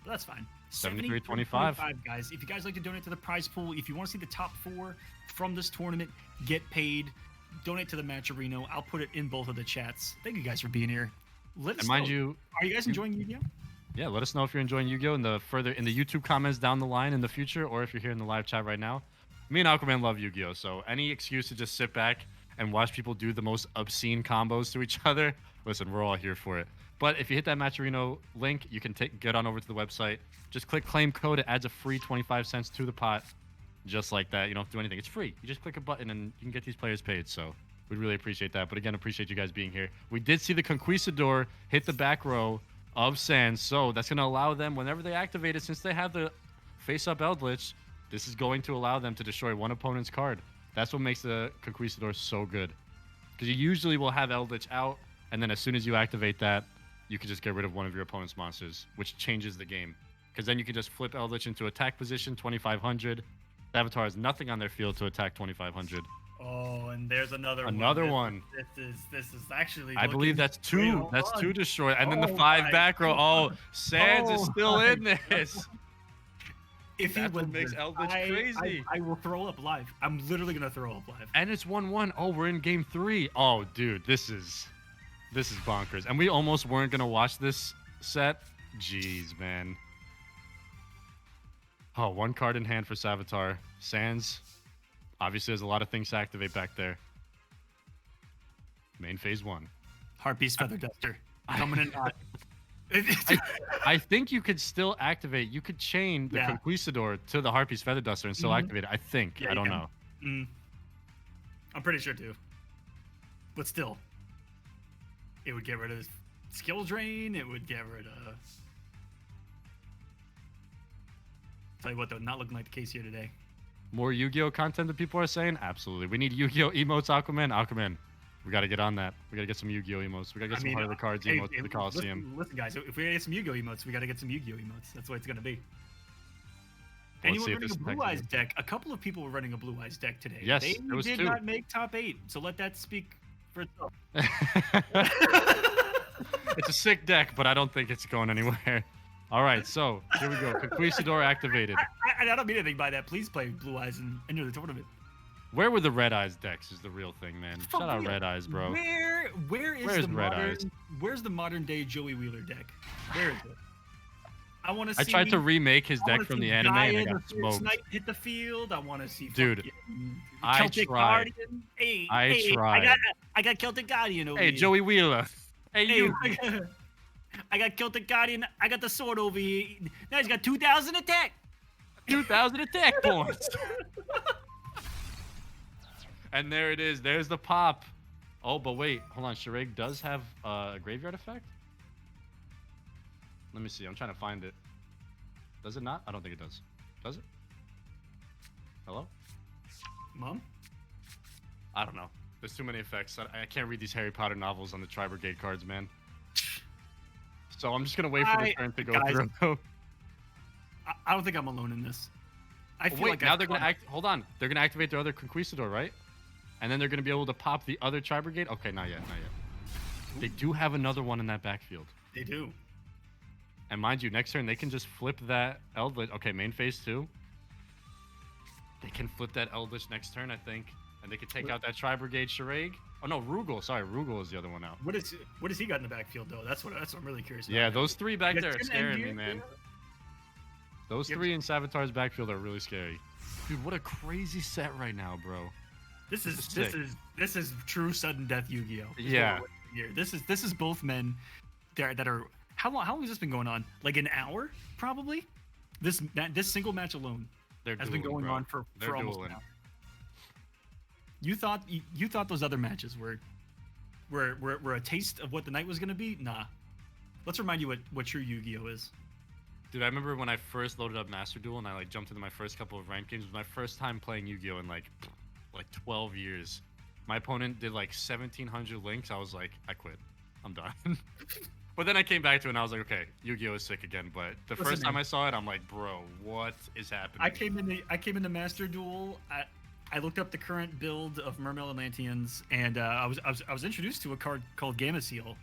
but that's fine. 73.25, guys. If you guys like to donate to the prize pool, if you want to see the top 4 from this tournament get paid, donate to the Matcherino. I'll put it in both of the chats. Thank you guys for being here. Let us know. Are you guys enjoying Yu-Gi-Oh? Yeah, let us know if you're enjoying Yu-Gi-Oh! In the YouTube comments down the line in the future, or if you're here in the live chat right now. Me and Aquaman love Yu-Gi-Oh! So any excuse to just sit back and watch people do the most obscene combos to each other, listen, we're all here for it. But if you hit that Matcherino link, you can get on over to the website. Just click claim code. It adds a free 25 cents to the pot. just like that. You don't have to do anything. It's free. You just click a button and you can get these players paid. So we'd really appreciate that. But again, appreciate you guys being here. We did see the Conquistador hit the back row of Sands. So that's going to allow them, whenever they activate it, since they have the face-up Eldritch, this is going to allow them to destroy one opponent's card. That's what makes the Conquistador so good. Because you usually will have Eldritch out, and then as soon as you activate that, you can just get rid of one of your opponent's monsters, which changes the game. Because then you can just flip Eldritch into attack position, 2,500. Avatar has nothing on their field to attack 2,500. Oh, and there's another one. This is actually. I believe that's two. That's two destroyed, and then the Oh 5 my back row. Oh, God. Sands is Oh still my in this. If he That's what wins makes this, Eldritch crazy. I will throw up live. I'm literally gonna throw up live. And it's 1-1. Oh, we're in game 3. Oh, dude, this is bonkers. And we almost weren't gonna watch this set. Jeez, man. Oh, 1 card in hand for Savitar. Sands. Obviously, there's a lot of things to activate back there. Main phase 1. Heartbeast Feather Duster coming in hot. I think you could still activate. You could chain the Conquistador to the Harpy's Feather Duster and still activate it. I think. Yeah, I don't know. I'm pretty sure too. But still, it would get rid of skill drain. It would get rid of. Tell you what, though, not looking like the case here today. More Yu-Gi-Oh content that people are saying? Absolutely. We need Yu-Gi-Oh emotes, Aquaman. Aquaman. We got to get on that. We got to get some Yu-Gi-Oh emotes. We got to get some Heart of the Cards emotes for the Kolosseum. Listen, guys, if we get some Yu-Gi-Oh emotes, we got to get some Yu-Gi-Oh emotes. That's what it's going to be. Well, Anyone running a Blue Eyes deck? A couple of people were running a Blue Eyes deck today. Yes, they there was did 2. not make top 8, so let that speak for itself. It's a sick deck, but I don't think it's going anywhere. All right, so here we go. Conquistador activated. I don't mean anything by that. Please play Blue Eyes and enter the tournament. Where were the Red Eyes decks is the real thing, man. Shout out Red Eyes, bro. Where's the modern day Joey Wheeler deck? Where is it? I want to see. I tried to remake his deck from the anime and I got smoked. Snipe hit the field. I want to see. Dude, Celtic Guardian. Hey, I tried. I got Celtic Guardian over here. Hey, Joey Wheeler. Hey, you. I got Celtic Guardian. I got the sword over here. Now he's got 2,000 attack. 2,000 attack points. And there it is. There's the pop. Oh, but wait. Hold on. Shireg does have a graveyard effect? Let me see. I'm trying to find it. Does it not? I don't think it does. Does it? Hello? Mom? I don't know. There's too many effects. I can't read these Harry Potter novels on the Tri-Brigade cards, man. So I'm just going to wait for the turn to go through. I don't think I'm alone in this. I feel like now they're going to act. Hold on. They're going to activate their other Conquistador, right? And then they're going to be able to pop the other Tri-Brigade? Okay, not yet. Not yet. They do have another one in that backfield. They do. And mind you, next turn, they can just flip that Eldritch. Okay, main phase 2. They can flip that Eldritch next turn, I think. And they can take out that Tri-Brigade Shireg. Oh, no, Rugal. Sorry, Rugal is the other one out. What does he got in the backfield, though? That's what I'm really curious about. Yeah, those 3 back there are scaring me, man. Those 3 in Savitar's backfield are really scary. Dude, what a crazy set right now, bro. This is true sudden death Yu-Gi-Oh. Yeah. This is both men that are how long has this been going on? Like an hour, probably. This single match alone has been going on for almost an hour. You thought those other matches were a taste of what the night was gonna be? Nah. Let's remind you what true Yu-Gi-Oh is. Dude, I remember when I first loaded up Master Duel and I jumped into my first couple of ranked games. It was my first time playing Yu-Gi-Oh in like 12 years. My opponent did like 1,700 links. I was like, I quit. I'm done. But then I came back to it and I was like, okay, Yu-Gi-Oh is sick again. But the first time I saw it, I'm like, bro, what is happening? I came into Master Duel. I looked up the current build of Mermail Atlanteans, and I was introduced to a card called Gamma Seal.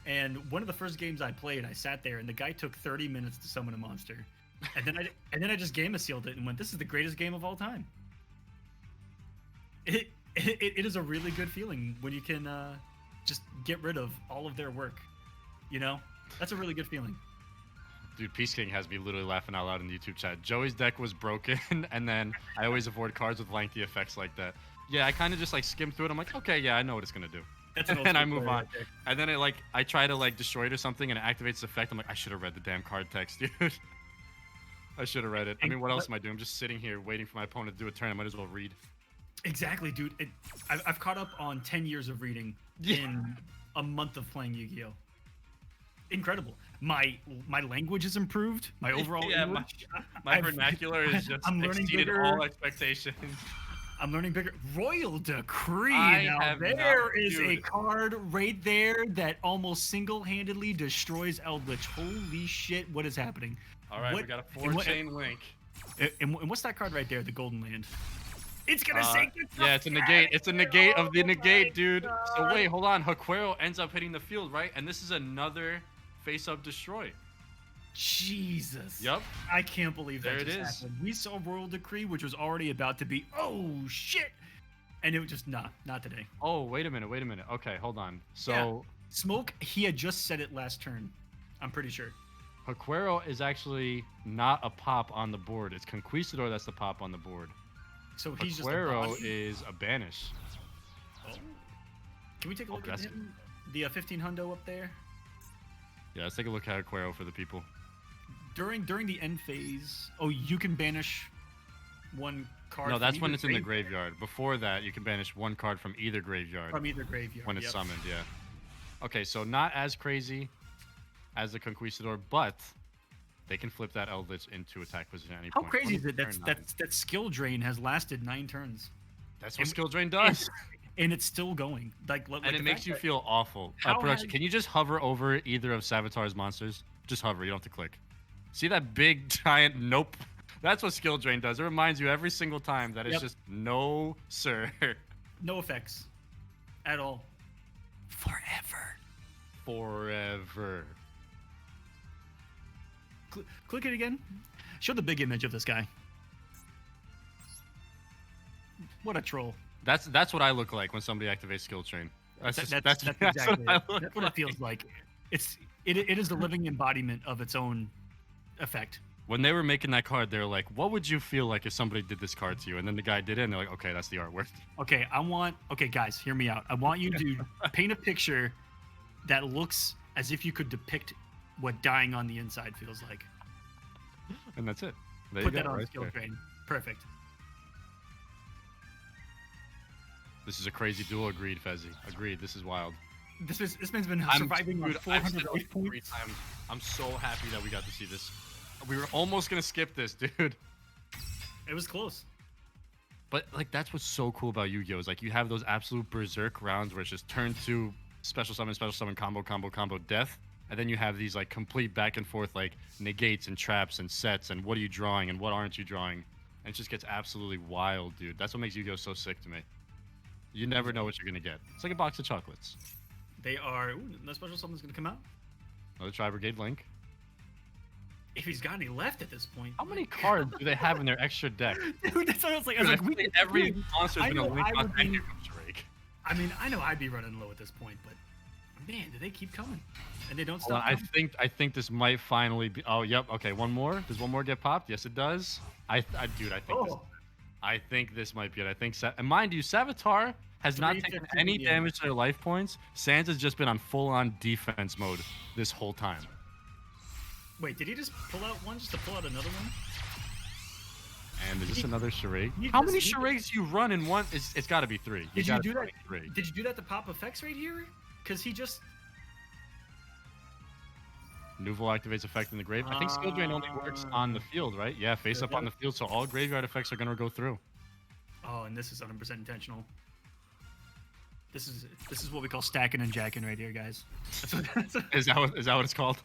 And one of the first games I played, I sat there, and the guy took 30 minutes to summon a monster, and then I just Gamma Sealed it and went, "This is the greatest game of all time." It is a really good feeling when you can just get rid of all of their work. You know, that's a really good feeling. Dude, Peace King has me literally laughing out loud in the YouTube chat. Joey's deck was broken, and then I always avoid cards with lengthy effects like that. Yeah, I kind of just like skim through it. I'm like, okay, yeah, I know what it's gonna do. And I move on. And then I try to like destroy it or something, and it activates the effect. I'm like, I should have read the damn card text, dude. I should have read it. I And mean, what else am I doing? I'm just sitting here waiting for my opponent to do a turn. I might as well read. Exactly, dude. I've caught up on 10 years of reading in a month of playing Yu-Gi-Oh. Incredible. My language has improved. My overall English. My vernacular is just I'm learning exceeded bigger. all expectations. I'm learning bigger. Royal Decree. I Now have there not- is a dude. card right there that almost single-handedly destroys Eldritch. Holy shit! What is happening? All right, we What- got a and what- 4-chain link. And what's that card right there? The Golden Land. It's gonna sink the Yeah, it's a negate. It's a negate of the Oh negate, my dude. So God. wait, hold on. Haquero ends up hitting the field, right? And this is another face-up destroy. Jesus. Yep. I can't believe that There it just is. happened. We saw Royal Decree, which was already about to be, oh shit, and it was just not today. Oh, wait a minute. Okay, hold on. So Smoke, he had just said it last turn. I'm pretty sure. Haquero is actually not a pop on the board. It's Conquistador that's the pop on the board. So he's just a Haquero body? is a banish. Oh. Can we take a Oh, look at that's- him? The 15 hundo up there. Yeah, let's take a look at Haquero for the people. During the end phase, oh, you can banish one card. No, from that's when either it's in the graveyard. Before that, you can banish one card from either graveyard From either graveyard. when it's yep. summoned, yeah. Okay, so not as crazy as the Conquistador, but they can flip that Eldritch into attack position at any How point. crazy When is it it's turn nine. that skill drain has lasted 9 turns? That's what and- Skill Drain does. And it's still going. Like And the it makes fact you that- feel awful. How Production, has- can you just hover over either of Savitar's monsters? Just hover, you don't have to click. See that big giant nope? That's what Skill Drain does. It reminds you every single time that it's Yep. just no, sir. No effects at all. Forever. Forever. Click it again. Show the big image of this guy. What a troll. That's what I look like when somebody activates Skill Train. That's That's that's exactly what I it. look That's what it feels like. It is the living embodiment of its own effect. When they were making that card, they were like, "What would you feel like if somebody did this card to you?" And then the guy did it, and they're like, "Okay, that's the artwork." Okay, okay, guys, hear me out. I want you to paint a picture that looks as if you could depict what dying on the inside feels like. And that's it. There Put you that go. on Right skill there. train. Perfect. This is a crazy duel. Agreed, Fezzi. Agreed. This is wild. This man's been I'm surviving on dude, I've 400 said life it every points. time. I'm so happy that we got to see this. We were almost gonna skip this, dude. It was close. But like that's what's so cool about Yu-Gi-Oh! Is like you have those absolute berserk rounds where it's just turn 2, special summon, combo, death. And then you have these like complete back and forth like negates and traps and sets and what are you drawing and what aren't you drawing. And it just gets absolutely wild, dude. That's what makes Yu-Gi-Oh! So sick to me. You never know what you're gonna get. It's like a box of chocolates. They are. Ooh, no special summon's gonna come out. Another tri-brigade link. If he's got any left at this point. How many cards do they have in their extra deck? Dude, that's what I was like. I Dude, was like, I feel like every dude, monster's I gonna know link I on would and be- here comes Drake. I mean, I know I'd be running low at this point, but man, do they keep coming? And they don't Hold on, stop. coming. I think this might finally be. Oh, yep. Okay, one more. Does one more get popped? Yes, it does. Dude, I think. Oh, I think this might be it. I think, and mind you, Savitar has not taken 315, any yeah. damage to their life points. Sans has just been on full-on defense mode this whole time. wait, did he just pull out one just to pull out another one? And is this another charade? he How just- many he- charades do you run in one? It's got to be 3. Did you gotta do run that? 3. Did you do that to pop effects right here? Because he just. Nouveau activates effect in the grave. I think skill drain only works on the field, right? Yeah, face up on the field, so all graveyard effects are gonna go through. Oh, and this is 100% intentional. This is what we call stacking and jacking right here, guys. That's what, Is that what it's called?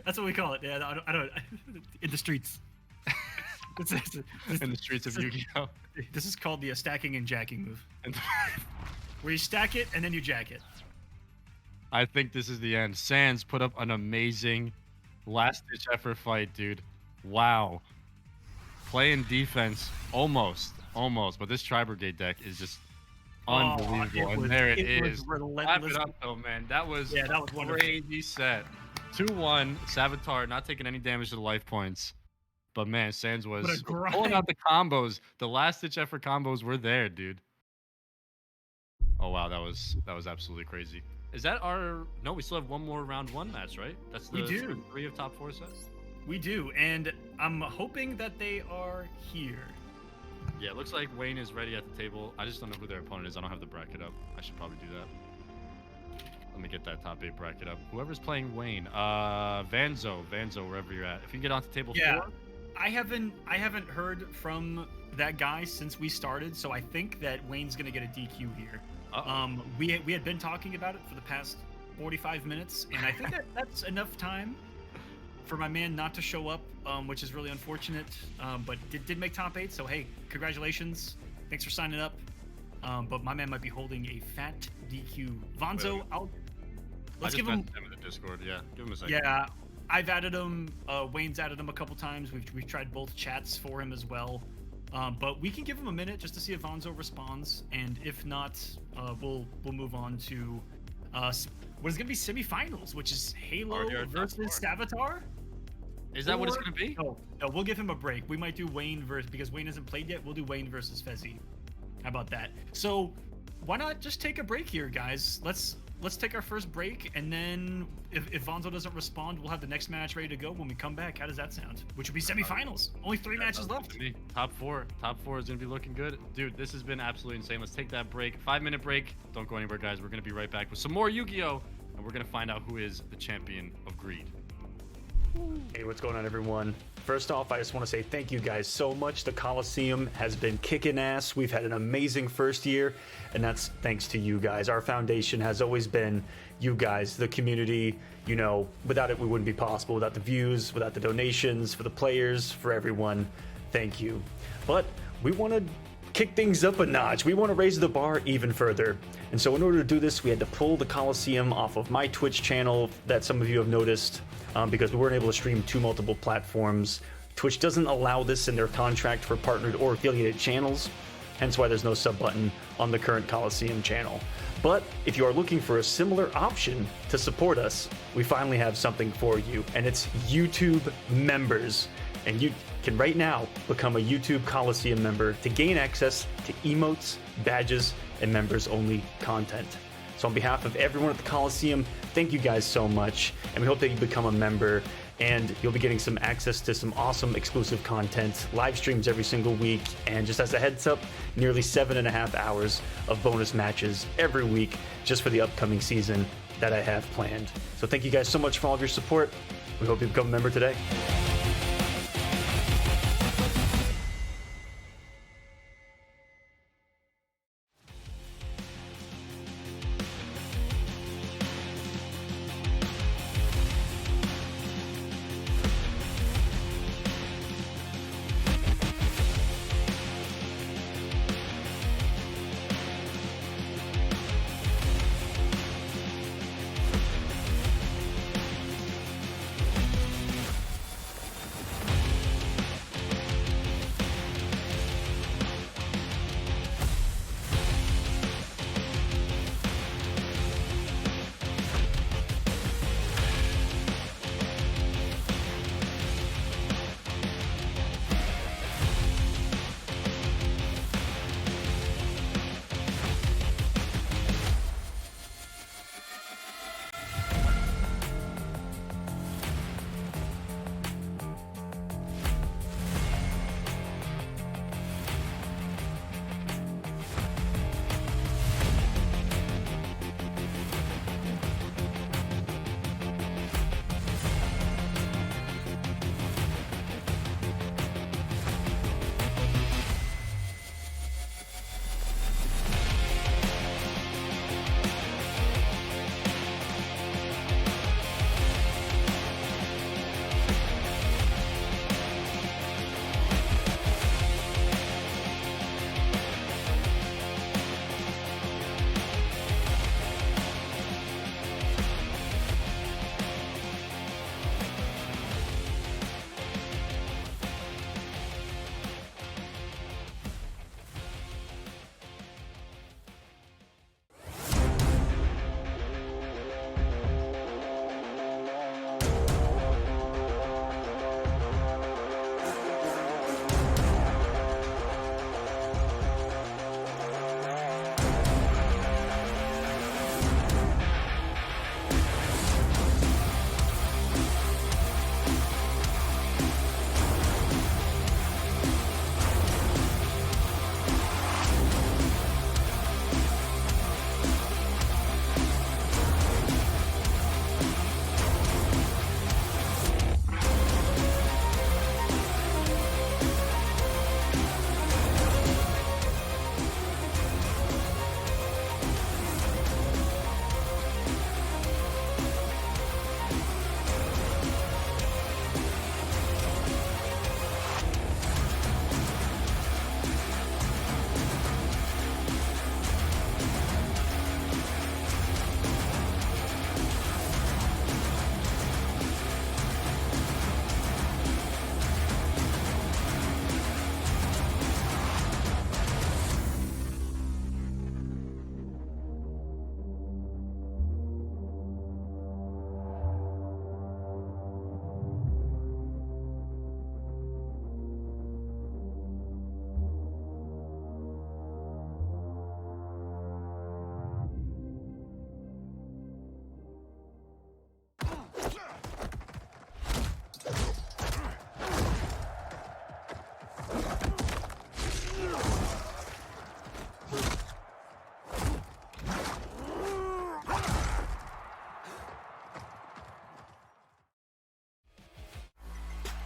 that's what we call it. Yeah, I don't in the streets. In the streets of Yu-Gi-Oh! This is called the stacking and jacking move, And where you stack it and then you jack it. I think this is the end. Sans put up an amazing last-ditch effort fight, dude. Wow. Playing defense, almost. But this tri-brigade deck is just unbelievable. And there it is. Wrap Relentless. it up, though, man. That was Yeah, that was a wonderful. crazy set. 2-1. Savitar not taking any damage to the life points. But man, Sans was What a grind. pulling out the combos. The last-ditch effort combos were there, dude. Oh wow, that was absolutely crazy. Is that our? No, we still have one more round 1 match, right? That's the We do. 3 of top 4 sets. We do, and I'm hoping that they are here. Yeah, it looks like Wayne is ready at the table. I just don't know who their opponent is. I don't have the bracket up. I should probably do that. Let me get that top 8 bracket up. Whoever's playing Wayne, Vanzo, wherever you're at. If you can get onto table 4. I haven't heard from that guy since we started, so I think that Wayne's gonna get a DQ here. We had been talking about it for the past 45 minutes, and I think that's enough time for my man not to show up, which is really unfortunate. But did make top 8, so hey, congratulations! Thanks for signing up. But my man might be holding a fat DQ. Vanzo, let's give him in the Discord. Yeah, give him a second. Yeah, I've added him. Wayne's added him a couple times. We've tried both chats for him as well. But we can give him a minute just to see if Vanzo responds, and if not, we'll move on to what is going to be semifinals, which is Halo versus Savitar. Is that what it's going to be? No, we'll give him a break. We might do Wayne because Wayne hasn't played yet. We'll do Wayne versus Fezzy. How about that? So why not just take a break here, guys? Let's take our first break, and then if Vanzo doesn't respond, we'll have the next match ready to go when we come back. How does that sound? Which would be semifinals. Only 3 matches left. Top four is gonna be looking good, dude. This has been absolutely insane. Let's take that break. 5-minute break. Don't go anywhere, guys. We're gonna be right back with some more Yu-Gi-Oh, and we're gonna find out who is the champion of Greed. Hey, what's going on, everyone? First off, I just want to say thank you guys so much. The Kolosseum has been kicking ass. We've had an amazing first year, and that's thanks to you guys. Our foundation has always been you guys, the community. You know, without it, we wouldn't be possible. Without the views, without the donations, for the players, for everyone, thank you. But we want to kick things up a notch. We want to raise the bar even further. And so in order to do this, we had to pull the Kolosseum off of my Twitch channel that some of you have noticed, because we weren't able to stream to multiple platforms. Twitch doesn't allow this in their contract for partnered or affiliated channels, hence why there's no sub button on the current Kolosseum channel. But if you are looking for a similar option to support us, we finally have something for you, and it's YouTube members. And you can right now become a YouTube Kolosseum member to gain access to emotes, badges, and members only content. So on behalf of everyone at the Kolosseum, thank you guys so much, and we hope that you become a member, and you'll be getting some access to some awesome exclusive content, live streams every single week, and just as a heads up, nearly 7.5 hours of bonus matches every week just for the upcoming season that I have planned. So thank you guys so much for all of your support. We hope you become a member today.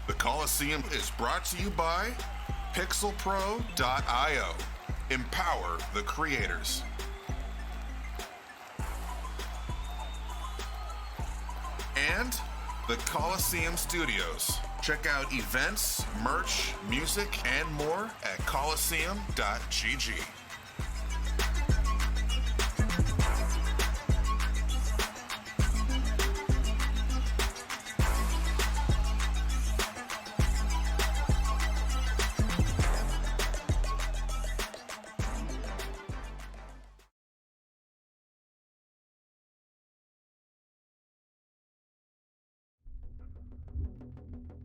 The Kolosseum is brought to you by pixelpro.io. Empower the creators. And the Kolosseum Studios. Check out events, merch, music, and more at kolosseum.gg.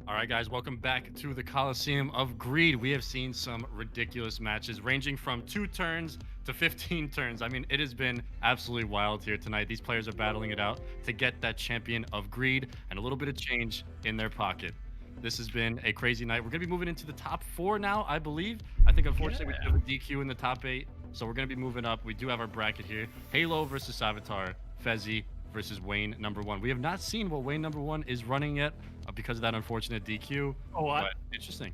All right, guys, welcome back to the Kolosseum of Greed. We have seen some ridiculous matches ranging from 2 turns to 15 turns. I mean, it has been absolutely wild here tonight. These players are battling it out to get that champion of greed and a little bit of change in their pocket. This has been a crazy night. We're going to be moving into the top 4 now, I believe. I think, unfortunately, we do have a DQ in the top 8, so we're going to be moving up. We do have our bracket here. Halo versus Savitar, Fezzi versus Wayne number 1. We have not seen what Wayne number 1 is running yet because of that unfortunate DQ. But interesting.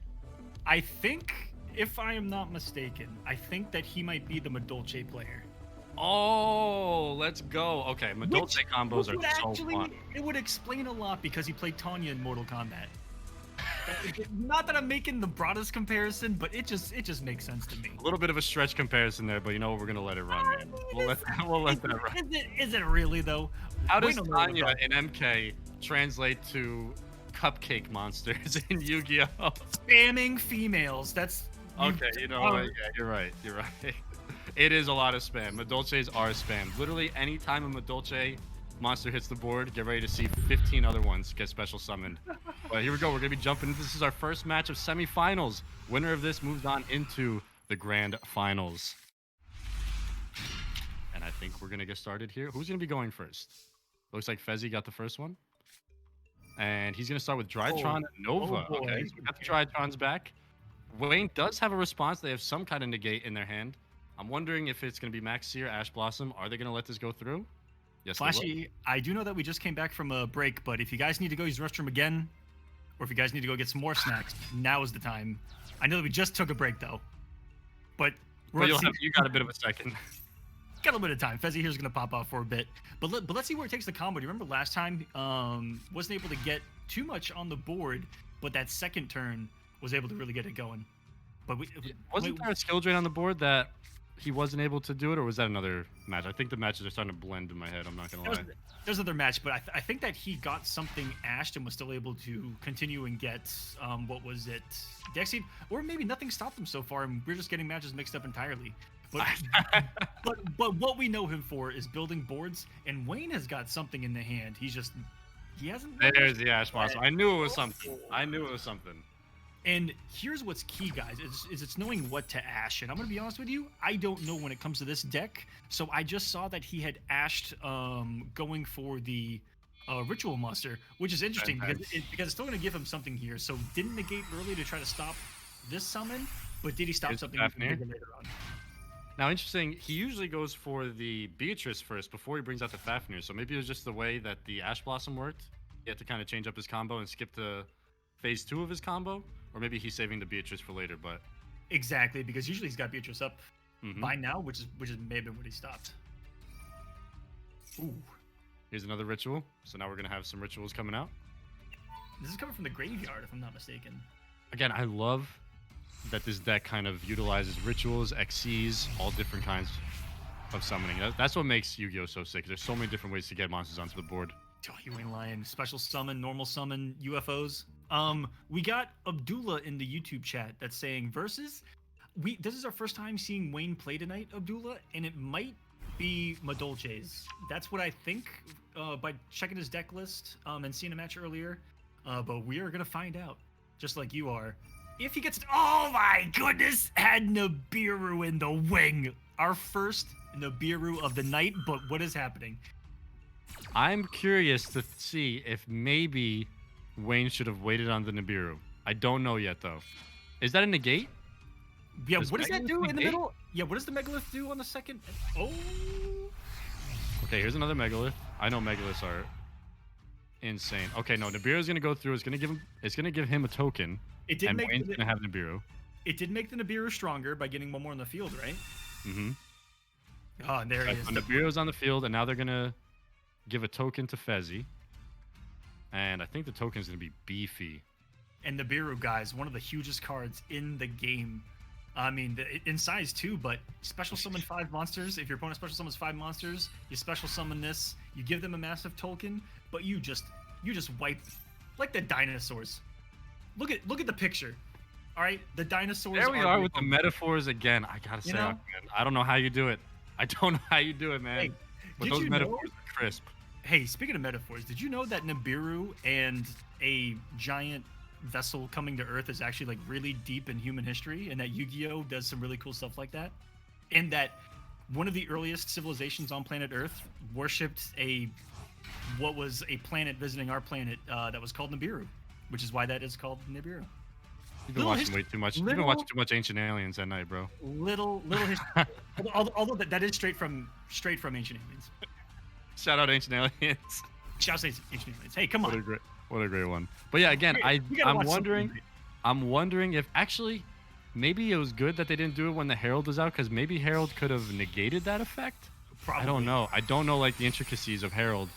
I think, if I am not mistaken, I think that he might be the Madolche player. Oh, let's go. Okay, Madolche combos are so fun. It would explain a lot because he played Tanya in Mortal Kombat. Not that I'm making the broadest comparison, but it just makes sense to me. A little bit of a stretch comparison there, but you know what? We're gonna let it run, man. We'll let that run. Is it really though? How does Tanya in MK translate to cupcake monsters in Yu-Gi-Oh? Spamming females. That's okay. You know what? Yeah, you're right. You're right. It is a lot of spam. Madolches are spam. Literally, any time a Madolche monster hits the board, get ready to see 15 other ones get special summoned. But here we go. We're gonna be jumping. This is our first match of semifinals. Winner of this moves on into the grand finals. And I think we're gonna get started here. Who's gonna be going first? Looks like Fezzi got the first one. And he's gonna start with Drytron Nova. Okay, so we got the Drytrons back. Wayne does have a response. They have some kind of negate in their hand. I'm wondering if it's gonna be Max Seer, Ash Blossom. Are they gonna let this go through? Yes, Flashy, I do know that we just came back from a break, but if you guys need to go use the restroom again, or if you guys need to go get some more snacks, now is the time. I know that we just took a break though, but you got a bit of a second. Got a little bit of time. Fezzi here's gonna pop off for a bit, but let's see where it takes the combo. Do you remember last time wasn't able to get too much on the board, but that second turn was able to really get it going. But wasn't there a skill drain on the board that he wasn't able to do it, or was that another match? I think the matches are starting to blend in my head. I'm not gonna lie. There's another match, but I think that he got something ashed and was still able to continue and get what was it, Dexy, or maybe nothing stopped him so far, and we're just getting matches mixed up entirely. But what we know him for is building boards, and Wayne has got something in the hand. He hasn't. There's the Ash Blossom. I knew it was something. And here's what's key, guys, is it's knowing what to ash. And I'm going to be honest with you, I don't know when it comes to this deck. So I just saw that he had ashed going for the Ritual Monster, which is interesting because it's still going to give him something here. So didn't negate early to try to stop this summon, but did he stop something later on? Now, interesting, he usually goes for the Beatrice first before he brings out the Fafnir. So maybe it was just the way that the Ash Blossom worked. He had to kind of change up his combo and skip to phase 2 of his combo. Or maybe he's saving the Beatrice for later, but exactly, because usually he's got Beatrice up by now, which is may have been what he stopped. Ooh. Here's another ritual. So now we're gonna have some rituals coming out. This is coming from the graveyard, if I'm not mistaken. Again, I love that this deck kind of utilizes rituals, XCs, all different kinds of summoning. That's what makes Yu-Gi-Oh so sick. There's so many different ways to get monsters onto the board. Oh, you ain't lying. Special summon, normal summon, UFOs. We got Abdullah in the YouTube chat that's saying versus. This is our first time seeing Wayne play tonight, Abdullah, and it might be Madolche's. That's what I think by checking his deck list and seeing a match earlier. But we are gonna find out, just like you are. If he gets, oh my goodness, had Nibiru in the wing. Our first Nibiru of the night, but what is happening? I'm curious to see if maybe Wayne should have waited on the Nibiru. I don't know yet, though. Is that a negate? Yeah, what does that do in the middle? Yeah, what does the Megalith do on the second? Oh. Okay, here's another Megalith. I know Megaliths are insane. Okay, no, Nibiru's gonna go through. It's gonna give him a token. It did and make Wayne's gonna have Nibiru. It did make the Nibiru stronger by getting one more on the field, right? Mm-hmm. Oh, and there he is. So Nibiru's on the field, and now they're gonna give a token to Fezzi. And I think the token's gonna be beefy. And Nibiru, guys, one of the hugest cards in the game. I mean, in size too, but special summon 5 monsters. If your opponent special summons 5 monsters, you special summon this. You give them a massive token, but you just wipe like the dinosaurs. Look at the picture. All right, the dinosaurs. There we are with the metaphors again. I gotta say, man, I don't know how you do it. I don't know how you do it, man. Hey, but those metaphors are crisp. Hey, speaking of metaphors, did you know that Nibiru and a giant vessel coming to Earth is actually like really deep in human history, and that Yu-Gi-Oh does some really cool stuff like that, and that one of the earliest civilizations on planet Earth worshipped what was a planet visiting our planet that was called Nibiru, which is why that is called Nibiru. You've been watching way too much. You've been watching too much Ancient Aliens at night, bro. Little history. although that is straight from Ancient Aliens. Shout out Ancient Aliens. Shout out Ancient Aliens. Hey, come on. What a great one. But yeah, again, I'm wondering if actually maybe it was good that they didn't do it when the Herald was out, because maybe Herald could have negated that effect. Probably. I don't know. I don't know like the intricacies of Herald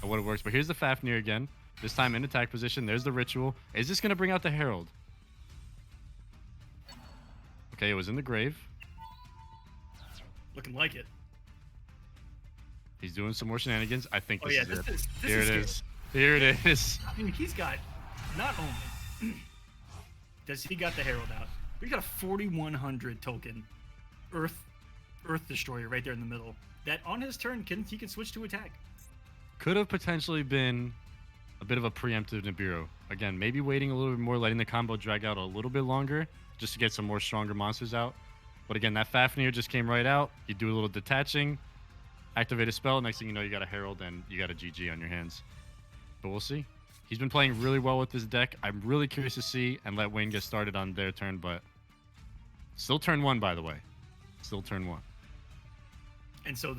or what it works. But here's the Fafnir again. This time in attack position. There's the ritual. Is this gonna bring out the Herald? Okay, it was in the grave. Looking like it. He's doing some more shenanigans. I think this is it. Here it is. Here it is. I mean, he's got not only does he got the Herald out, but he got a 4100 token Earth Destroyer right there in the middle. That on his turn he can switch to attack. Could have potentially been a bit of a preemptive Nibiru. Again, maybe waiting a little bit more, letting the combo drag out a little bit longer, just to get some more stronger monsters out. But again, that Fafnir just came right out. You do a little detaching, activate a spell. Next thing you know, you got a Herald and you got a GG on your hands. But we'll see. He's been playing really well with this deck. I'm really curious to see and let Wayne get started on their turn, but still turn 1, by the way. Still turn 1. And so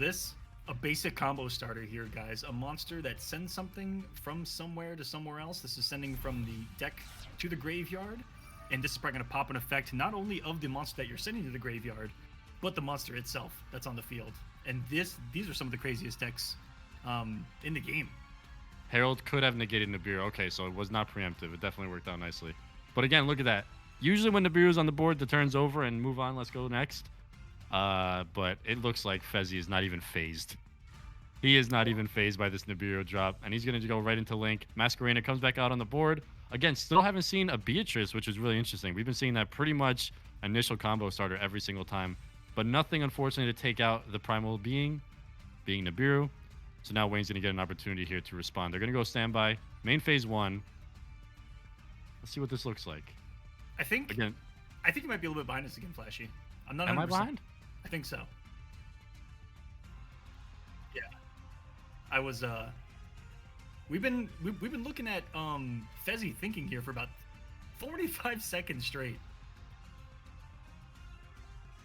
a basic combo starter here, guys. A monster that sends something from somewhere to somewhere else. This is sending from the deck to the graveyard. And this is probably going to pop an effect not only of the monster that you're sending to the graveyard, but the monster itself that's on the field. And these are some of the craziest decks in the game. Herald could have negated Nibiru. Okay, so it was not preemptive. It definitely worked out nicely. But again, look at that. Usually when Nibiru's on the board, the turn's over and move on. Let's go next. But it looks like Fezzi is not even phased. He is not even phased by this Nibiru drop. And he's going to go right into Link. Masquerena comes back out on the board. Again, still haven't seen a Beatrice, which is really interesting. We've been seeing that pretty much initial combo starter every single time. But nothing, unfortunately, to take out the primal being Nibiru. So now Wayne's going to get an opportunity here to respond. They're going to go standby. Main phase 1. Let's see what this looks like. I think you might be a little bit behind us again, Flashy. I'm not 100%. Am I behind? I think so. Yeah. I was we've been looking at Fezzi thinking here for about 45 seconds straight.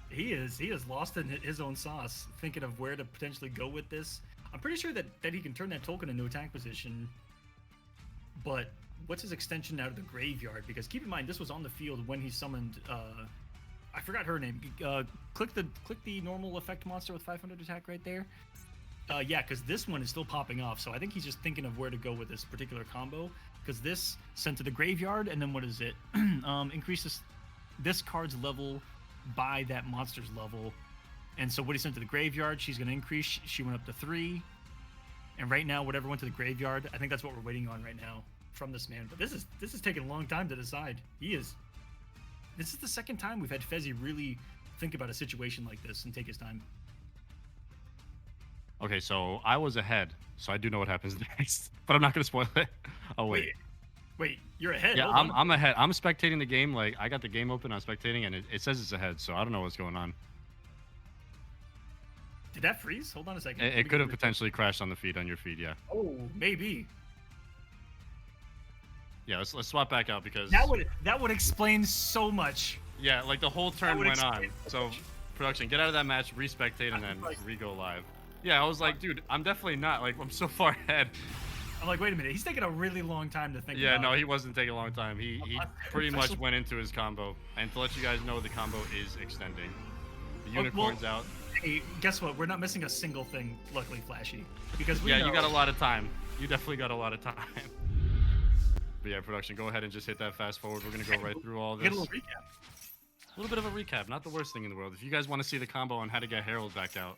He is lost in his own sauce, thinking of where to potentially go with this. I'm pretty sure that he can turn that token into attack position, but what's his extension out of the graveyard? Because keep in mind, this was on the field when he summoned, I forgot her name. Click the normal effect monster with 500 attack right there. Yeah, because this one is still popping off, so I think he's just thinking of where to go with this particular combo, because this sent to the graveyard, and then what is it? Increases this card's level by that monster's level. And so what he sent to the graveyard, she's going to increase. She went up to 3. And right now, whatever went to the graveyard, I think that's what we're waiting on right now from this man. But this is taking a long time to decide. This is the second time we've had Fezzi really think about a situation like this and take his time. Okay, so I was ahead, so I do know what happens next. But I'm not going to spoil it. Oh, wait. Wait, you're ahead? Yeah, I'm ahead. I'm spectating the game. Like, I got the game open, I'm spectating, and it says it's ahead, so I don't know what's going on. Did that freeze? Hold on a second. It could have potentially crashed on the feed, on your feed, yeah. Oh, maybe. Yeah, let's swap back out because that would explain so much. Yeah, like the whole turn went on. So production, get out of that match, respectate, and then re-go live. Yeah, I was like, dude, I'm definitely not. Like, I'm so far ahead. I'm like, wait a minute. He's taking a really long time to think Yeah, about no, it. he wasn't taking a long time. He pretty much went into his combo. And to let you guys know, the combo is extending. The unicorn's out. Hey, guess what? We're not missing a single thing, luckily, Flashy. Because we Yeah, know... you got a lot of time. You definitely got a lot of time. But yeah, production, go ahead and just hit that fast forward. We're going to go right through all this. Get a little recap. A little bit of a recap. Not the worst thing in the world. If you guys want to see the combo on how to get Herald back out,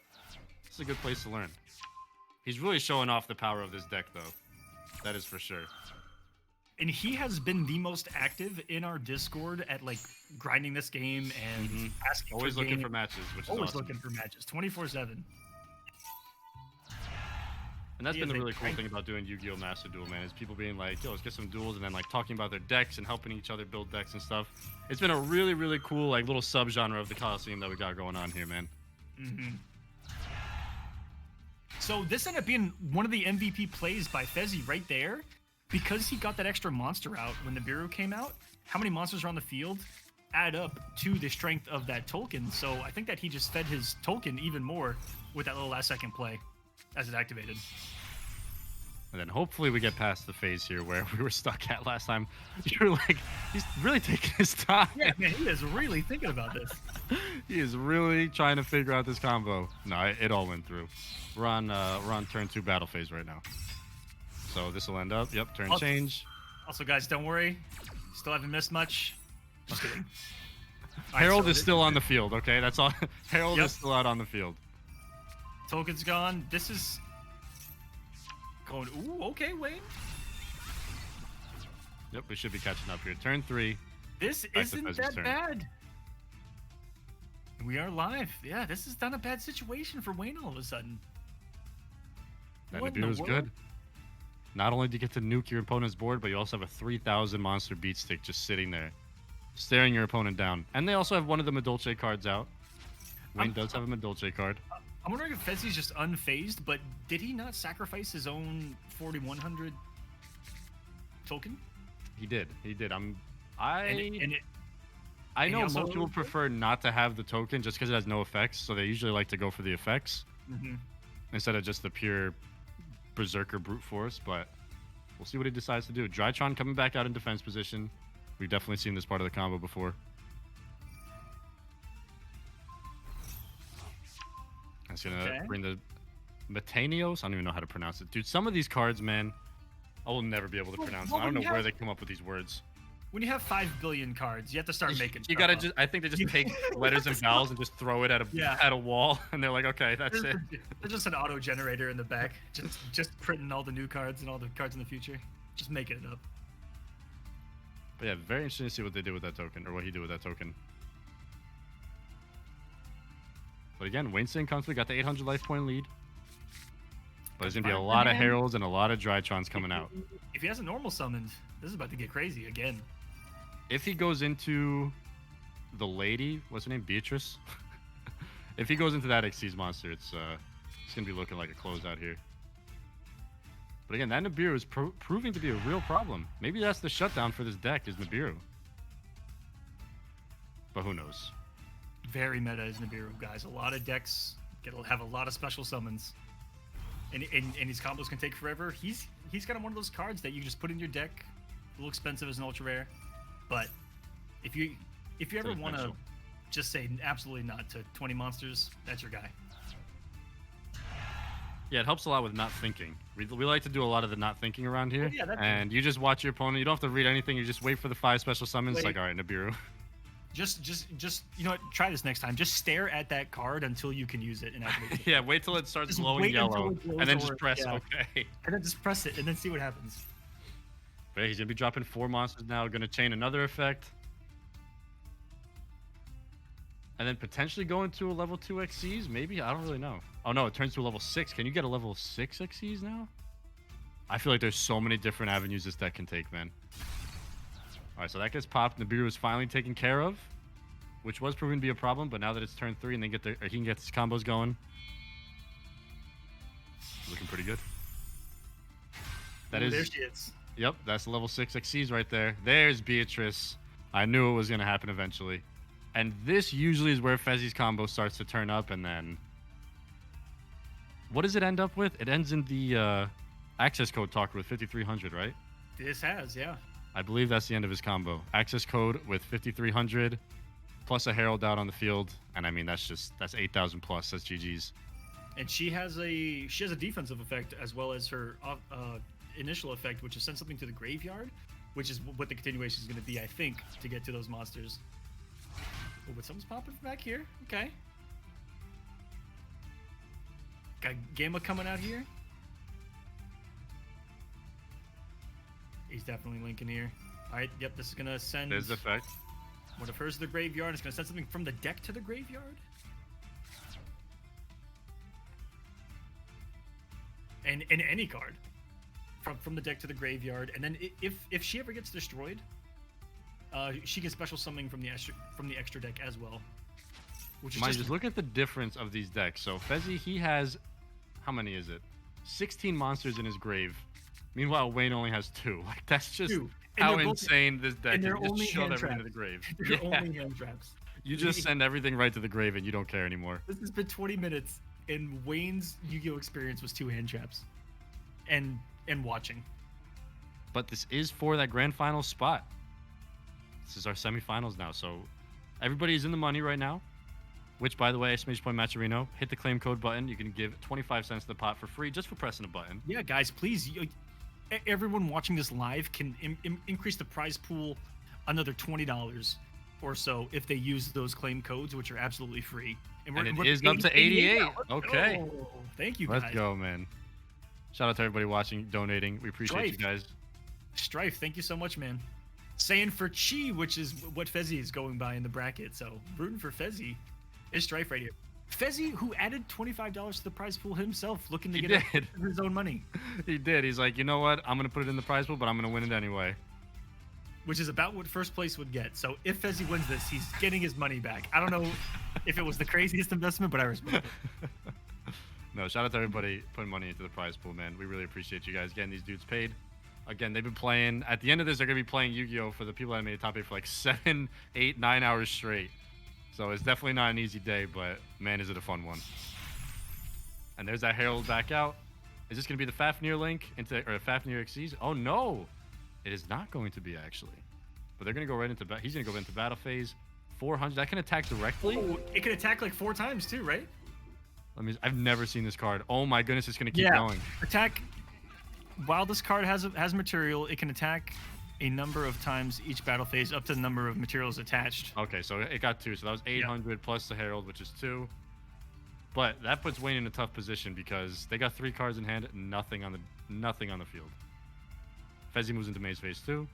this is a good place to learn. He's really showing off the power of this deck, though. That is for sure. And he has been the most active in our Discord at like grinding this game and asking always for looking game. for matches, which is Always awesome. looking for matches, 24/7. And that's He been is the a really cool great- thing about doing Yu-Gi-Oh! Master Duel, man, is people being like, yo, let's get some duels, and then like talking about their decks and helping each other build decks and stuff. It's been a really, really cool like little subgenre of the Kolosseum that we got going on here, man. So this ended up being one of the MVP plays by Fezzi right there, because he got that extra monster out when the Nibiru came out. How many monsters are on the field add up to the strength of that token. So I think that he just fed his token even more with that little last second play as it activated. And then hopefully we get past the phase here where we were stuck at last time. You're like, he's really taking his time. Yeah, man, he is really thinking about this. He is really trying to figure out this combo. No, it all went through. We're on turn 2 battle phase right now. So this will end up. Yep, turn change. Also, guys, don't worry. Still haven't missed much. Just kidding. All right, Herald so is still on the field, okay? That's all. Herald Yep. is still out on the field. Token's gone. This is going. Ooh, okay, Wayne. Yep, we should be catching up here. Turn 3. This Back to isn't Fezzi's that turn. bad. We are live. Yeah, this is not a bad situation for Wayne all of a sudden. That What in Nibiru the is world? good. Not only do you get to nuke your opponent's board, but you also have a 3,000 monster beat stick just sitting there, staring your opponent down. And they also have one of the Medolce cards out. Wayne does have a Medolce card. I'm wondering if Fezzi's just unfazed, but did he not sacrifice his own 4100 token? He did. He did. I he know also- most people prefer not to have the token just because it has no effects, so they usually like to go for the effects instead of just the pure berserker brute force, but we'll see what he decides to do. Drytron coming back out in defense position. We've definitely seen this part of the combo before. That's gonna bring the Metanios. I don't even know how to pronounce it. Dude, some of these cards, man, I will never be able to pronounce them. I don't know where they come up with these words. When you have 5 billion cards, you have to start making. You stuff gotta up. just, I think they just take letters and vowels and just throw it at a wall, and they're like, okay, that's it. There's just an auto generator in the back, just printing all the new cards and all the cards in the future, just making it up. But yeah, very interesting to see what they did with that token, or what he did with that token. But again, Wayne staying comfortably, got the 800 life point lead. But there's gonna be a lot of Heralds and a lot of Drytrons coming out. If he has a normal summoned, this is about to get crazy again. If he goes into the lady, what's her name, Beatrice? If he goes into that Xyz monster, it's gonna be looking like a closeout here. But again, that Nibiru is proving to be a real problem. Maybe that's the shutdown for this deck, is Nibiru. But who knows? Very meta is Nibiru, guys. A lot of decks have a lot of special summons, and his combos can take forever. He's kind of one of those cards that you just put in your deck. A little expensive as an ultra rare, but if you ever want to just say absolutely not to 20 monsters, that's your guy. Yeah, it helps a lot with not thinking. We like to do a lot of the not thinking around here. Yeah, and you just watch your opponent. You don't have to read anything. You just wait for the 5 special summons. It's Wait. like, all right, Nibiru. Just you know what? Try this next time. Just stare at that card until you can use it and activate it. Yeah, wait till it starts Just glowing wait until yellow, it glows and then just orange, press yeah. OK. And then just press it and then see what happens. But yeah, he's gonna be dropping 4 monsters now. Gonna chain another effect, and then potentially go into a level 2 Xyz. Maybe, I don't really know. Oh no, it turns to a level 6. Can you get a level 6 Xyz now? I feel like there's so many different avenues this deck can take, man. All right, so that gets popped. Nibiru is finally taken care of, which was proven to be a problem. But now that it's turn 3 and he can get his combos going, looking pretty good. That Ooh, is. there she is. Yep, that's level 6 Xyz right there. There's Beatrice. I knew it was going to happen eventually. And this usually is where Fezzi's combo starts to turn up, and then... What does it end up with? It ends in the access code talker with 5,300, right? This has, yeah. I believe that's the end of his combo. Access code with 5,300 plus a Herald out on the field, and I mean that's 8,000 plus. That's GG's. And she has a defensive effect as well as her initial effect, which is send something to the graveyard, which is what the continuation is going to be, I think, to get to those monsters. Oh, but something's popping from back here. Okay. Got Gamma coming out here. He's definitely linking here. All right, yep, this is going to send... There's the effect. One of hers to the graveyard. It's going to send something from the deck to the graveyard. And any card. From the deck to the graveyard. And then if she ever gets destroyed, she can special summon from the extra deck as well. Which is just look at the difference of these decks. So Fezzi, he has... How many is it? 16 monsters in his grave. Meanwhile, Wayne only has 2. Like, that's just how insane this deck is. You just shove everything to the grave. They're only hand traps. You just send everything right to the grave and you don't care anymore. This has been 20 minutes, and Wayne's Yu-Gi-Oh! Experience was 2 hand traps. And watching. But this is for that grand final spot. This is our semifinals now, so everybody's in the money right now. Which, by the way, exclamation point Matcherino, hit the claim code button. You can give 25 cents to the pot for free just for pressing a button. Yeah, guys, please. Everyone watching this live can increase the prize pool another $20 or so if they use those claim codes, which are absolutely free. And it is up to 88. Okay. Oh, thank you, guys. Let's go, man. Shout out to everybody watching, donating. We appreciate you guys. Strife, thank you so much, man. Saying for Chi, which is what Fezzi is going by in the bracket. So rooting for Fezzi is Strife right here. Fezzi, who added $25 to the prize pool himself, looking to get his own money. He did. He's like, you know what? I'm going to put it in the prize pool, but I'm going to win it anyway. Which is about what first place would get. So if Fezzi wins this, he's getting his money back. I don't know if it was the craziest investment, but I respect it. No, shout out to everybody putting money into the prize pool, man. We really appreciate you guys getting these dudes paid. Again, they've been playing. At the end of this, they're going to be playing Yu-Gi-Oh! For the people that made the top 8 for like 7, 8, 9 hours straight. So it's definitely not an easy day, but man, is it a fun one. And there's that Herald back out. Is this going to be the Fafnir link or Fafnir Xyz? Oh, no. It is not going to be, actually. But they're going to go right into he's going to go into battle phase. 400. That can attack directly. Oh, it can attack like 4 times too, right? I've never seen this card. Oh my goodness, it's going to keep going. Attack. While this card has material, it can attack a number of times each battle phase up to the number of materials attached. Okay, so it got 2. So that was 800 plus the Herald, which is 2. But that puts Wayne in a tough position because they got 3 cards in hand, nothing on the field. Fezzi moves into maze phase 2.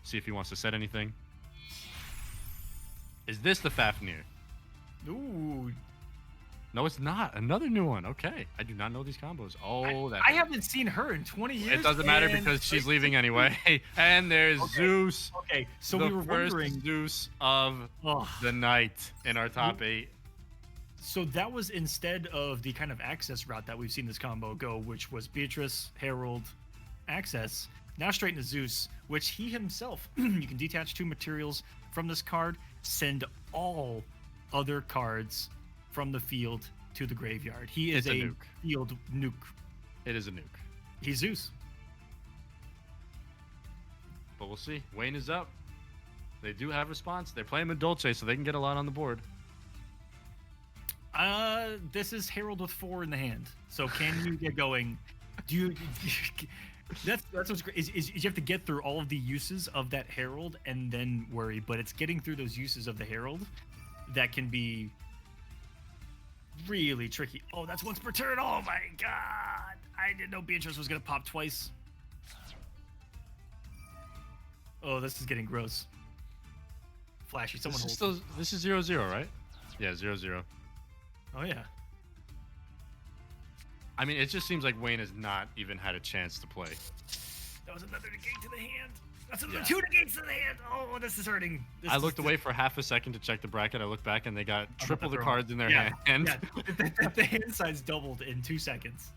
See if he wants to set anything. Is this the Fafnir? Ooh. No, it's not. Another new one. Okay. I do not know these combos. Oh, I haven't seen her in 20 years. It doesn't matter because she's leaving anyway. And there's Zeus. Okay, so the we were first wondering. Zeus of the night in our top 8. So that was instead of the kind of access route that we've seen this combo go, which was Beatrice, Herald, access. Now straight into Zeus, which he himself, you can detach 2 materials from this card, send all other cards from the field to the graveyard. He is a nuke. Field nuke. It is a nuke. He's Zeus. But we'll see. Wayne is up. They do have response. They're playing with Dolce, so they can get a lot on the board. This is Herald with 4 in the hand. So can you get going? That's what's great. Is you have to get through all of the uses of that Herald and then worry. But it's getting through those uses of the Herald that can be really tricky. Oh, that's once per turn. Oh my god. I didn't know Beatrice was gonna pop twice. Oh, this is getting gross. Flashy. Someone hold. This is 0-0, right? Yeah, 0-0. Oh yeah. I mean, it just seems like Wayne has not even had a chance to play. That was another negate to the hand. That's another 2 negates to the hand. Oh, this is hurting. I looked away for half a second to check the bracket. I looked back and they got triple the cards in their hand. Yeah. The hand size doubled in 2 seconds.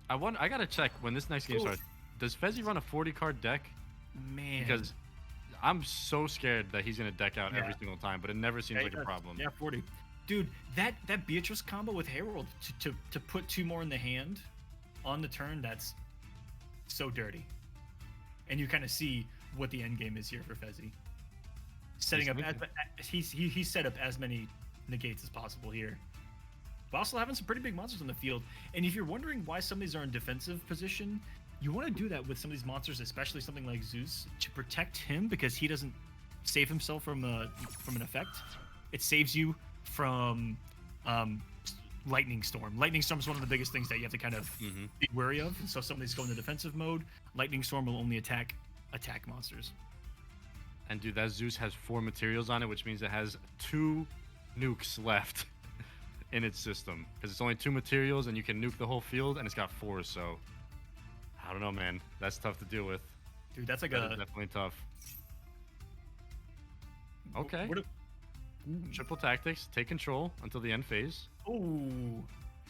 I gotta check when this next game starts. Does Fezzi run a 40-card deck? Man. Because I'm so scared that he's gonna deck out every single time, but it never seems like a problem. Yeah, 40. Dude, that Beatrice combo with Herald to put 2 more in the hand on the turn, that's so dirty. And you kind of see what the end game is here for Fezzi. Setting up, he's set up as many negates as possible here. But also having some pretty big monsters on the field. And if you're wondering why some of these are in defensive position, you want to do that with some of these monsters, especially something like Zeus, to protect him because he doesn't save himself from an effect. It saves you from Lightning Storm. Lightning Storm is one of the biggest things that you have to kind of be wary of. So if somebody's going to defensive mode, Lightning Storm will only attack monsters. And dude, that Zeus has 4 materials on it, which means it has 2 nukes left in its system. Because it's only 2 materials and you can nuke the whole field, and it's got 4, so I don't know, man. That's tough to deal with. Dude, that's like definitely tough. Okay. Triple tactics, take control until the end phase. Ooh.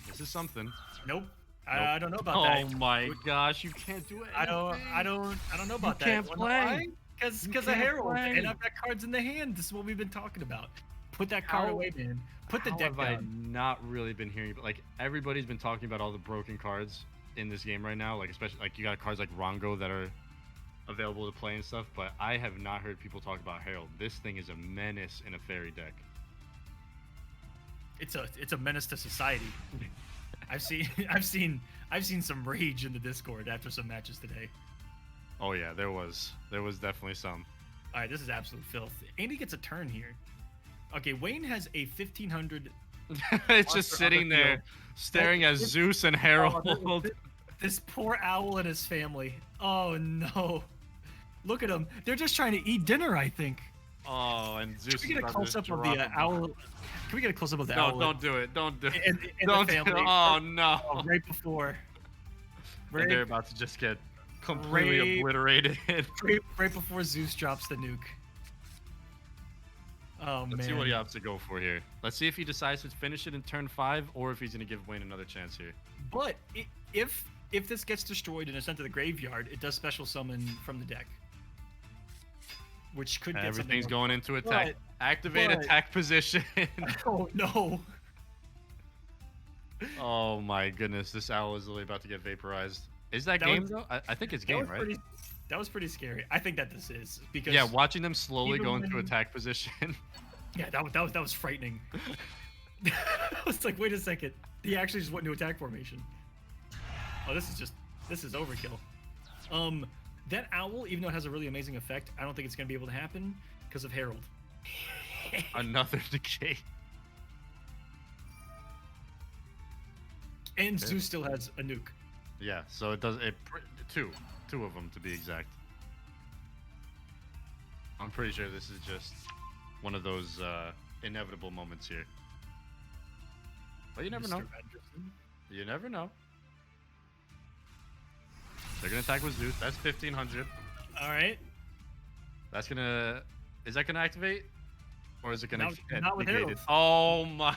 This is something. Nope. I don't know about that. Oh my gosh, you can't do it. I don't know about that. Can't play. Because of Herald, and I've got cards in the hand. This is what we've been talking about. Put that card away, man. Put the deck down. Have I not really been hearing? But like everybody's been talking about all the broken cards in this game right now. Like especially like you got cards like Rongo that are available to play and stuff. But I have not heard people talk about Herald. This thing is a menace in a fairy deck. It's a menace to society. I've seen some rage in the Discord after some matches today. Oh yeah, there was definitely some. All right, this is absolute filth. Andy gets a turn here. Okay, Wayne has a 1500. It's just sitting there, staring at Zeus and Herald. Oh, this poor owl and his family. Oh no! Look at them. They're just trying to eat dinner, I think. Oh, and Zeus. Can we get a close up of the owl? Can we get a close up of the owl? No, don't do it. Don't do it. And don't the family. Do it. Oh no! Right before. And they're about to just get completely obliterated. Right before Zeus drops the nuke. Oh man. Let's see what he opts to go for here. Let's see if he decides to finish it in turn 5 or if he's going to give Wayne another chance here. But if this gets destroyed and is sent to the graveyard, it does special summon from the deck. Which could get everything's going into attack. But, Activate attack position. Oh no. Oh my goodness, this owl is literally about to get vaporized. Is that game though? I think it's game, right? That was pretty scary. I think that this is because watching them slowly go into attack position. Yeah, that was frightening. I was like, wait a second, he actually just went into attack formation. Oh, this is overkill. That owl, even though it has a really amazing effect, I don't think it's gonna be able to happen because of Herald. Another decay. And Zeus still has a nuke. Yeah, so it does it. Two of them to be exact. I'm pretty sure this is just one of those inevitable moments here. But you never know. You never know. They're gonna attack with Zeus. That's 1500. All right. That's gonna. Is that gonna activate, or is it gonna get not with negated? Herald. Oh my.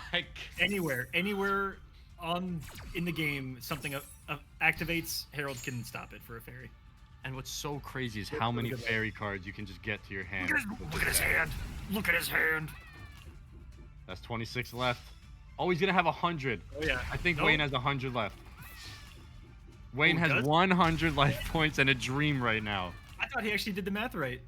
Anywhere in the game, something activates, Herald can stop it for a fairy. And what's so crazy is how many fairy cards you can just get to your hand. Look at his hand. Look at his hand. That's 26 left. Oh, he's gonna have 100. Oh yeah. I think Wayne has 100 left. Wayne has does? 100 life points and a dream right now. I thought he actually did the math right.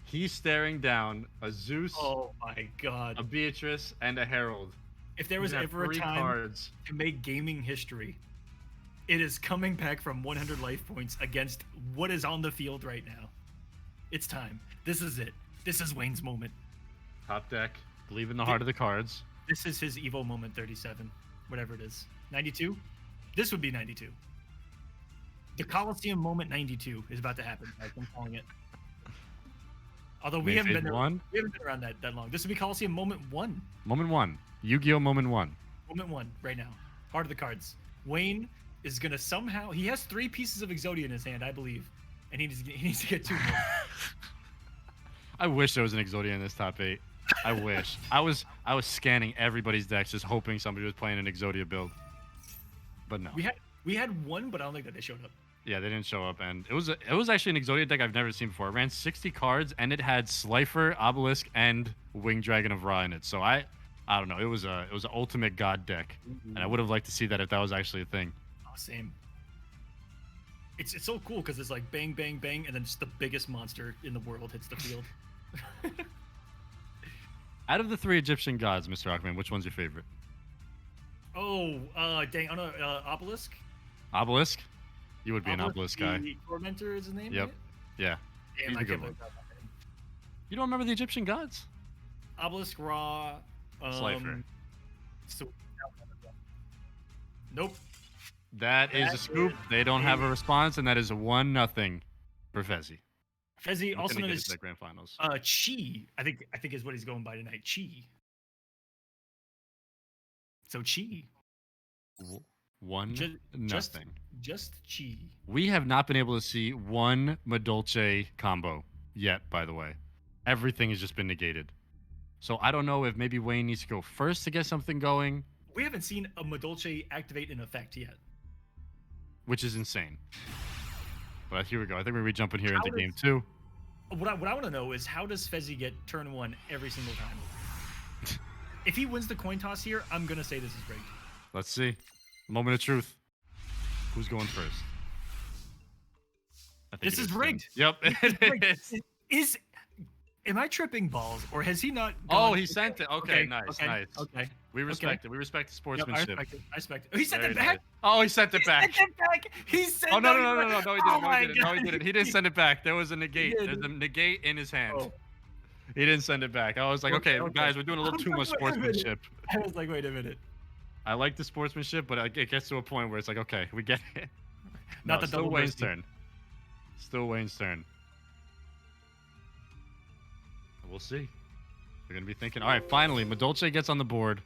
He's staring down a Zeus, Oh my god. a Beatrice, and a Herald. If there was ever a time to make gaming history, it is coming back from 100 life points against what is on the field right now. It's time. This is it. This is Wayne's moment. Top deck. Believe in the heart of the cards. This is his Evo moment 37. Whatever it is. 92? This would be 92. The Kolosseum moment 92 is about to happen. I'm calling it. Although we haven't been around that long. This would be Kolosseum moment 1. Moment 1. Yu-Gi-Oh! Moment 1. Moment 1 right now. Heart of the cards. Wayne is gonna somehow. He has 3 pieces of Exodia in his hand, I believe, and he needs to get 2 more. I wish there was an Exodia in this top 8. I wish. I was scanning everybody's decks, just hoping somebody was playing an Exodia build. But no. We had 1, but I don't think that they showed up. Yeah, they didn't show up, and it was actually an Exodia deck I've never seen before. It ran 60 cards, and it had Slifer, Obelisk, and Winged Dragon of Ra in it. So I don't know. It was an ultimate god deck, and I would have liked to see that if that was actually a thing. Oh, same. It's so cool because it's like bang, bang, bang, and then just the biggest monster in the world hits the field. Out of the 3 Egyptian gods, Mr. Aquaman, which one's your favorite? Oh, dang, I don't know, Obelisk? Obelisk? You would be an Obelisk guy. The Tormentor is his name, Yep. right? Yeah. Damn, He's I a good can't one. believe that name. You don't remember the Egyptian gods? Obelisk, Ra, Slifer. so, nope. That is a scoop. They don't have a response, and that is a 1-0 for Fezzi. Fezzi, also known get as into the grand finals. Chi, I think is what he's going by tonight. Chi. So Chi. 1-0. Just Chi. We have not been able to see one Madolce combo yet, by the way. Everything has just been negated. So I don't know if maybe Wayne needs to go first to get something going, We haven't seen a Madolce activate in effect yet. which is insane. But here we go. I think we're going to be jumping here How into does- game 2. What I want to know is how does Fezzi get turn 1 every single time? If he wins the coin toss here, I'm gonna say this is rigged. Let's see. Moment of truth. Who's going first? I think This it is Tim. rigged. Yep, it is. Am I tripping balls or has he not? Oh, gone- he sent it. Okay, nice. Okay. We respect it. We respect the Yep, I sportsmanship. respect it. I respect it. Oh, he sent Very it back. nice. Oh, he sent it back. He sent it back. He sent Oh no, it no, no, no, no, back. no, he didn't. Oh No, my he didn't. No, he God. didn't. He didn't send it back. There was a negate. did. There's a negate in his hand. Oh. He didn't send it back. I was like, okay, guys, we're doing a little too much Wait a minute. sportsmanship. I was like, wait a minute. I like the sportsmanship, but it gets to a point where it's like, okay, we get it. Not No, the still double Wayne's mercy. turn. Still Wayne's turn. We'll see. We're gonna be thinking. All right, finally, Madolce gets on the board.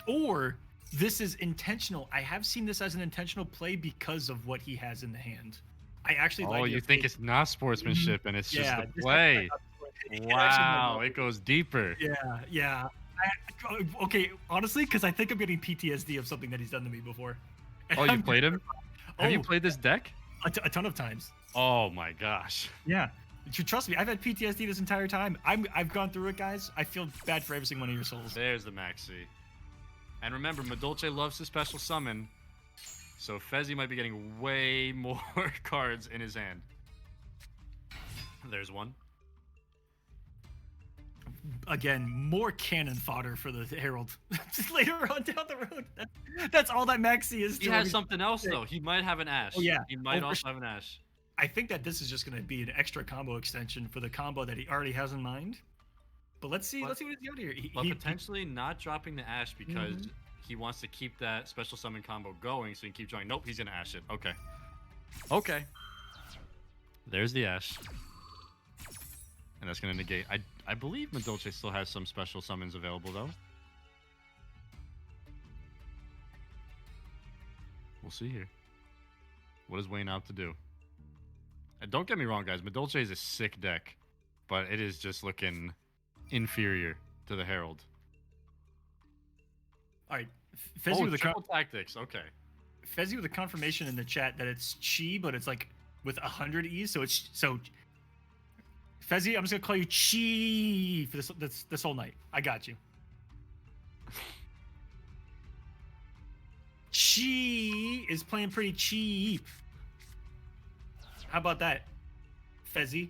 Or this is intentional. I have seen this as an intentional play because of what he has in the hand. I actually Oh, like you it. think it's not sportsmanship and it's just Yeah, the just play? It actually Wow, might it goes deeper. Yeah. Okay, honestly, because I think I'm getting PTSD of something that he's done to me before. And Oh, you I'm- played him? Have you Oh. played this deck? a ton of times. Oh my gosh. Yeah. Trust me, I've had PTSD this entire time. I've gone through it, guys. I feel bad for every single one of your souls. There's the maxi. And remember, Madolce loves to special summon, so Fezzi might be getting way more cards in his hand. There's one. Again, more cannon fodder for the Herald. Just later on down the road. That's all that Maxi is. He to has him. something else though. He might have an Ash. Oh, yeah. He might Oh, for also have an Ash. I think that this is just going to be an extra combo extension for the combo that he already has in mind. But let's see. Let's see what he's got here. But potentially not dropping the Ash because he wants to keep that special summon combo going, so he can keep drawing. Nope, he's gonna Ash it. Okay. Okay. There's the Ash. And that's gonna negate. I believe Madolce still has some special summons available though. We'll see here. What is Wayne out to do? And don't get me wrong, guys. Madolce is a sick deck, but it is just looking inferior to the Herald. All right, Fezzi with triple tactics. Okay. Fezzi with a confirmation in the chat that it's Chi, but it's like with 100 E's. So it's Fezzi, I'm just gonna call you Chi for this whole night. I got you. Chi is playing pretty cheap. How about that, Fezzi?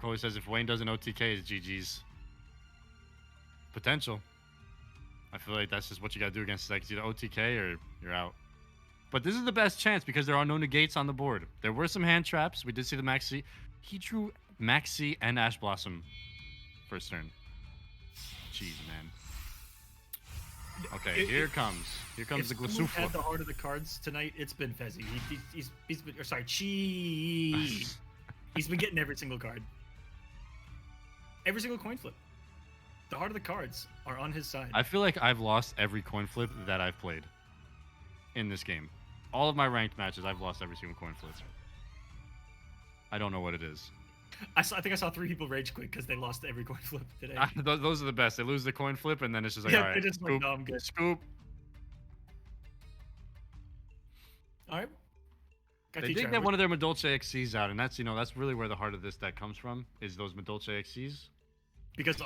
Coley says if Wayne doesn't OTK, it's GG's. Potential. I feel like that's just what you got to do against this. It's either OTK or you're out. But this is the best chance because there are no negates on the board. There were some hand traps. We did see the Maxi. He drew Maxi and Ash Blossom first turn. Jeez, man. Okay, here comes the If someone had Glasufa. the heart of the cards tonight, it's been Fezzi. He's been, or sorry, Chi. He's been getting every single card. Every single coin flip. The heart of the cards are on his side. I feel like I've lost every coin flip that I've played in this game. All of my ranked matches, I've lost every single coin flip. I don't know what it is. I think I saw 3 people rage quit because they lost every coin flip today. Those are the best. They lose the coin flip, and then it's just like, Yeah, all right, they're just like, scoop, no, I'm good. scoop. All right. Got They to did get one of their Madolce XCs out, and that's really where the heart of this deck comes from, is those Madolce XCs. because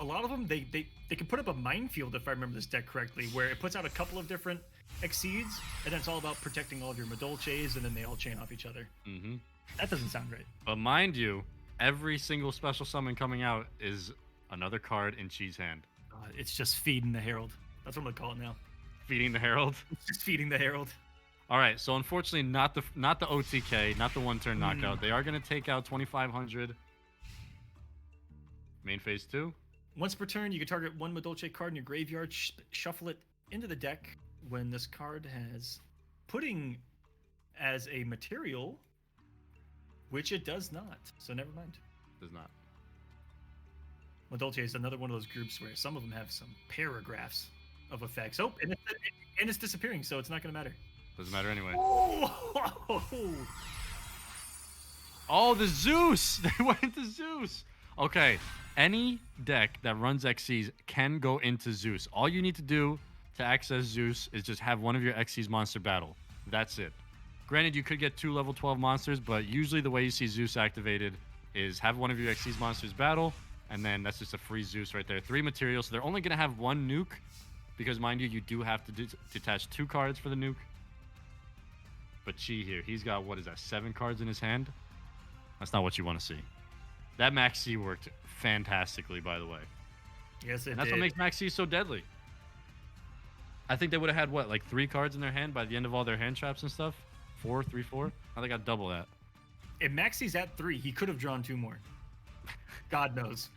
a lot of them they can put up a minefield, if I remember this deck correctly, where it puts out a couple of different exceeds, and then it's all about protecting all of your Madolches, and then they all chain off each other. Mm-hmm. That doesn't sound right. But mind you, every single special summon coming out is another card in Chi's hand. It's just feeding the Herald. That's what I'm gonna call it now. Feeding the Herald. It's just feeding the Herald. All right, so unfortunately, not the OTK, not the one-turn knockout. They are going to take out 2,500. Main phase 2. Once per turn, you can target one Madolche card in your graveyard, shuffle it into the deck. When this card has pudding as a material, which it does not. So never mind. Does not. Madolche is another one of those groups where some of them have some paragraphs of effects. Oh, and it's disappearing, so it's not going to matter. Doesn't matter anyway. Oh! Oh, the Zeus! They went into Zeus. Okay, any deck that runs Xyz can go into Zeus. All you need to do to access Zeus is just have one of your Xyz monster battle. That's it. Granted, you could get 2 level 12 monsters, but usually the way you see Zeus activated is have one of your Xyz monsters battle, and then that's just a free Zeus right there. 3 materials, so they're only going to have 1 nuke, because mind you, you do have to detach 2 cards for the nuke. But Chi here, he's got, what is that, 7 cards in his hand? That's not what you want to see. That Max C worked fantastically, by the way. Yes, it And that's did. what makes Max C so deadly. I think they would have had, what, like 3 cards in their hand by the end of all their hand traps and stuff? 4, 3, 4? Now they got double that. If Maxi's at 3, he could have drawn 2 more. God knows.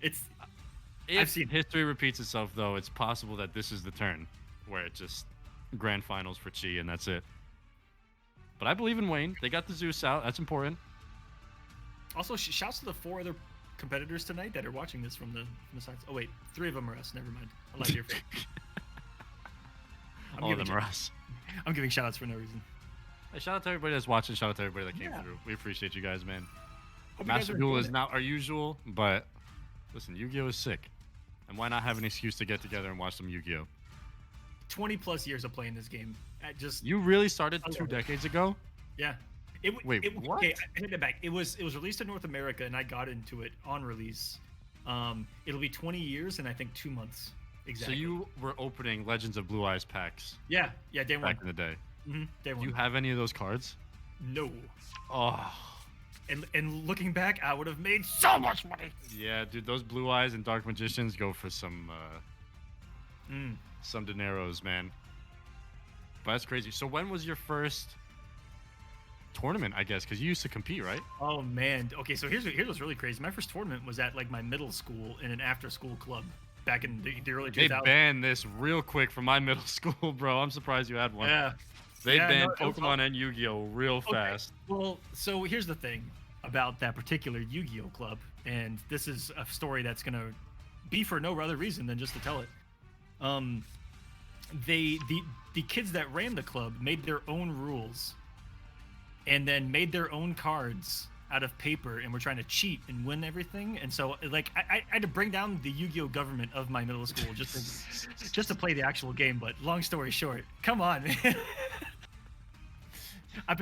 it's If I've seen history repeats itself, though, it's possible that this is the turn where it just grand finals for Chi and that's it. But I believe in Wayne. They got the Zeus out. That's important. Also, shouts to the 4 other competitors tonight that are watching this from the sides. Oh wait, 3 of them are us. Never mind. I lied to your face. All of them are us. I'm giving shout outs for no reason. Hey, shout out to everybody that's watching. Shout out to everybody that came Yeah. through. We appreciate you guys, man. Hope you guys Master are Duel enjoying is it. not our usual, but listen, Yu-Gi-Oh is sick. And why not have an excuse to get together and watch some Yu-Gi-Oh? 20 plus years of playing this game. You really started I love 2 it. decades ago? Yeah. Wait, what? Okay, I take it back. It was released in North America, and I got into it on release. It'll be 20 years and I think 2 months exactly. So you were opening Legends of Blue Eyes packs Yeah, day one. back in the day. Day Do one. you have any of those cards? No. Oh, And looking back, I would have made so much money. yeah, dude. Those Blue Eyes and Dark Magicians go for some dineros, man. But that's crazy. So when was your first tournament, I guess? Because you used to compete, right? Oh man. Okay, so here's what's really crazy. My first tournament was at like my middle school in an after-school club back in the early 2000s. They banned this real quick from my middle school, bro. I'm surprised you had one. Yeah. They Yeah, banned no, it was Pokemon and Yu-Gi-Oh real Okay, fast. Well, so here's the thing about that particular Yu-Gi-Oh club, and this is a story that's gonna be for no other reason than just to tell it. The kids that ran the club made their own rules, and then made their own cards out of paper, and were trying to cheat and win everything. And so, like, I had to bring down the Yu-Gi-Oh government of my middle school just to play the actual game. But long story short, come on, man. I've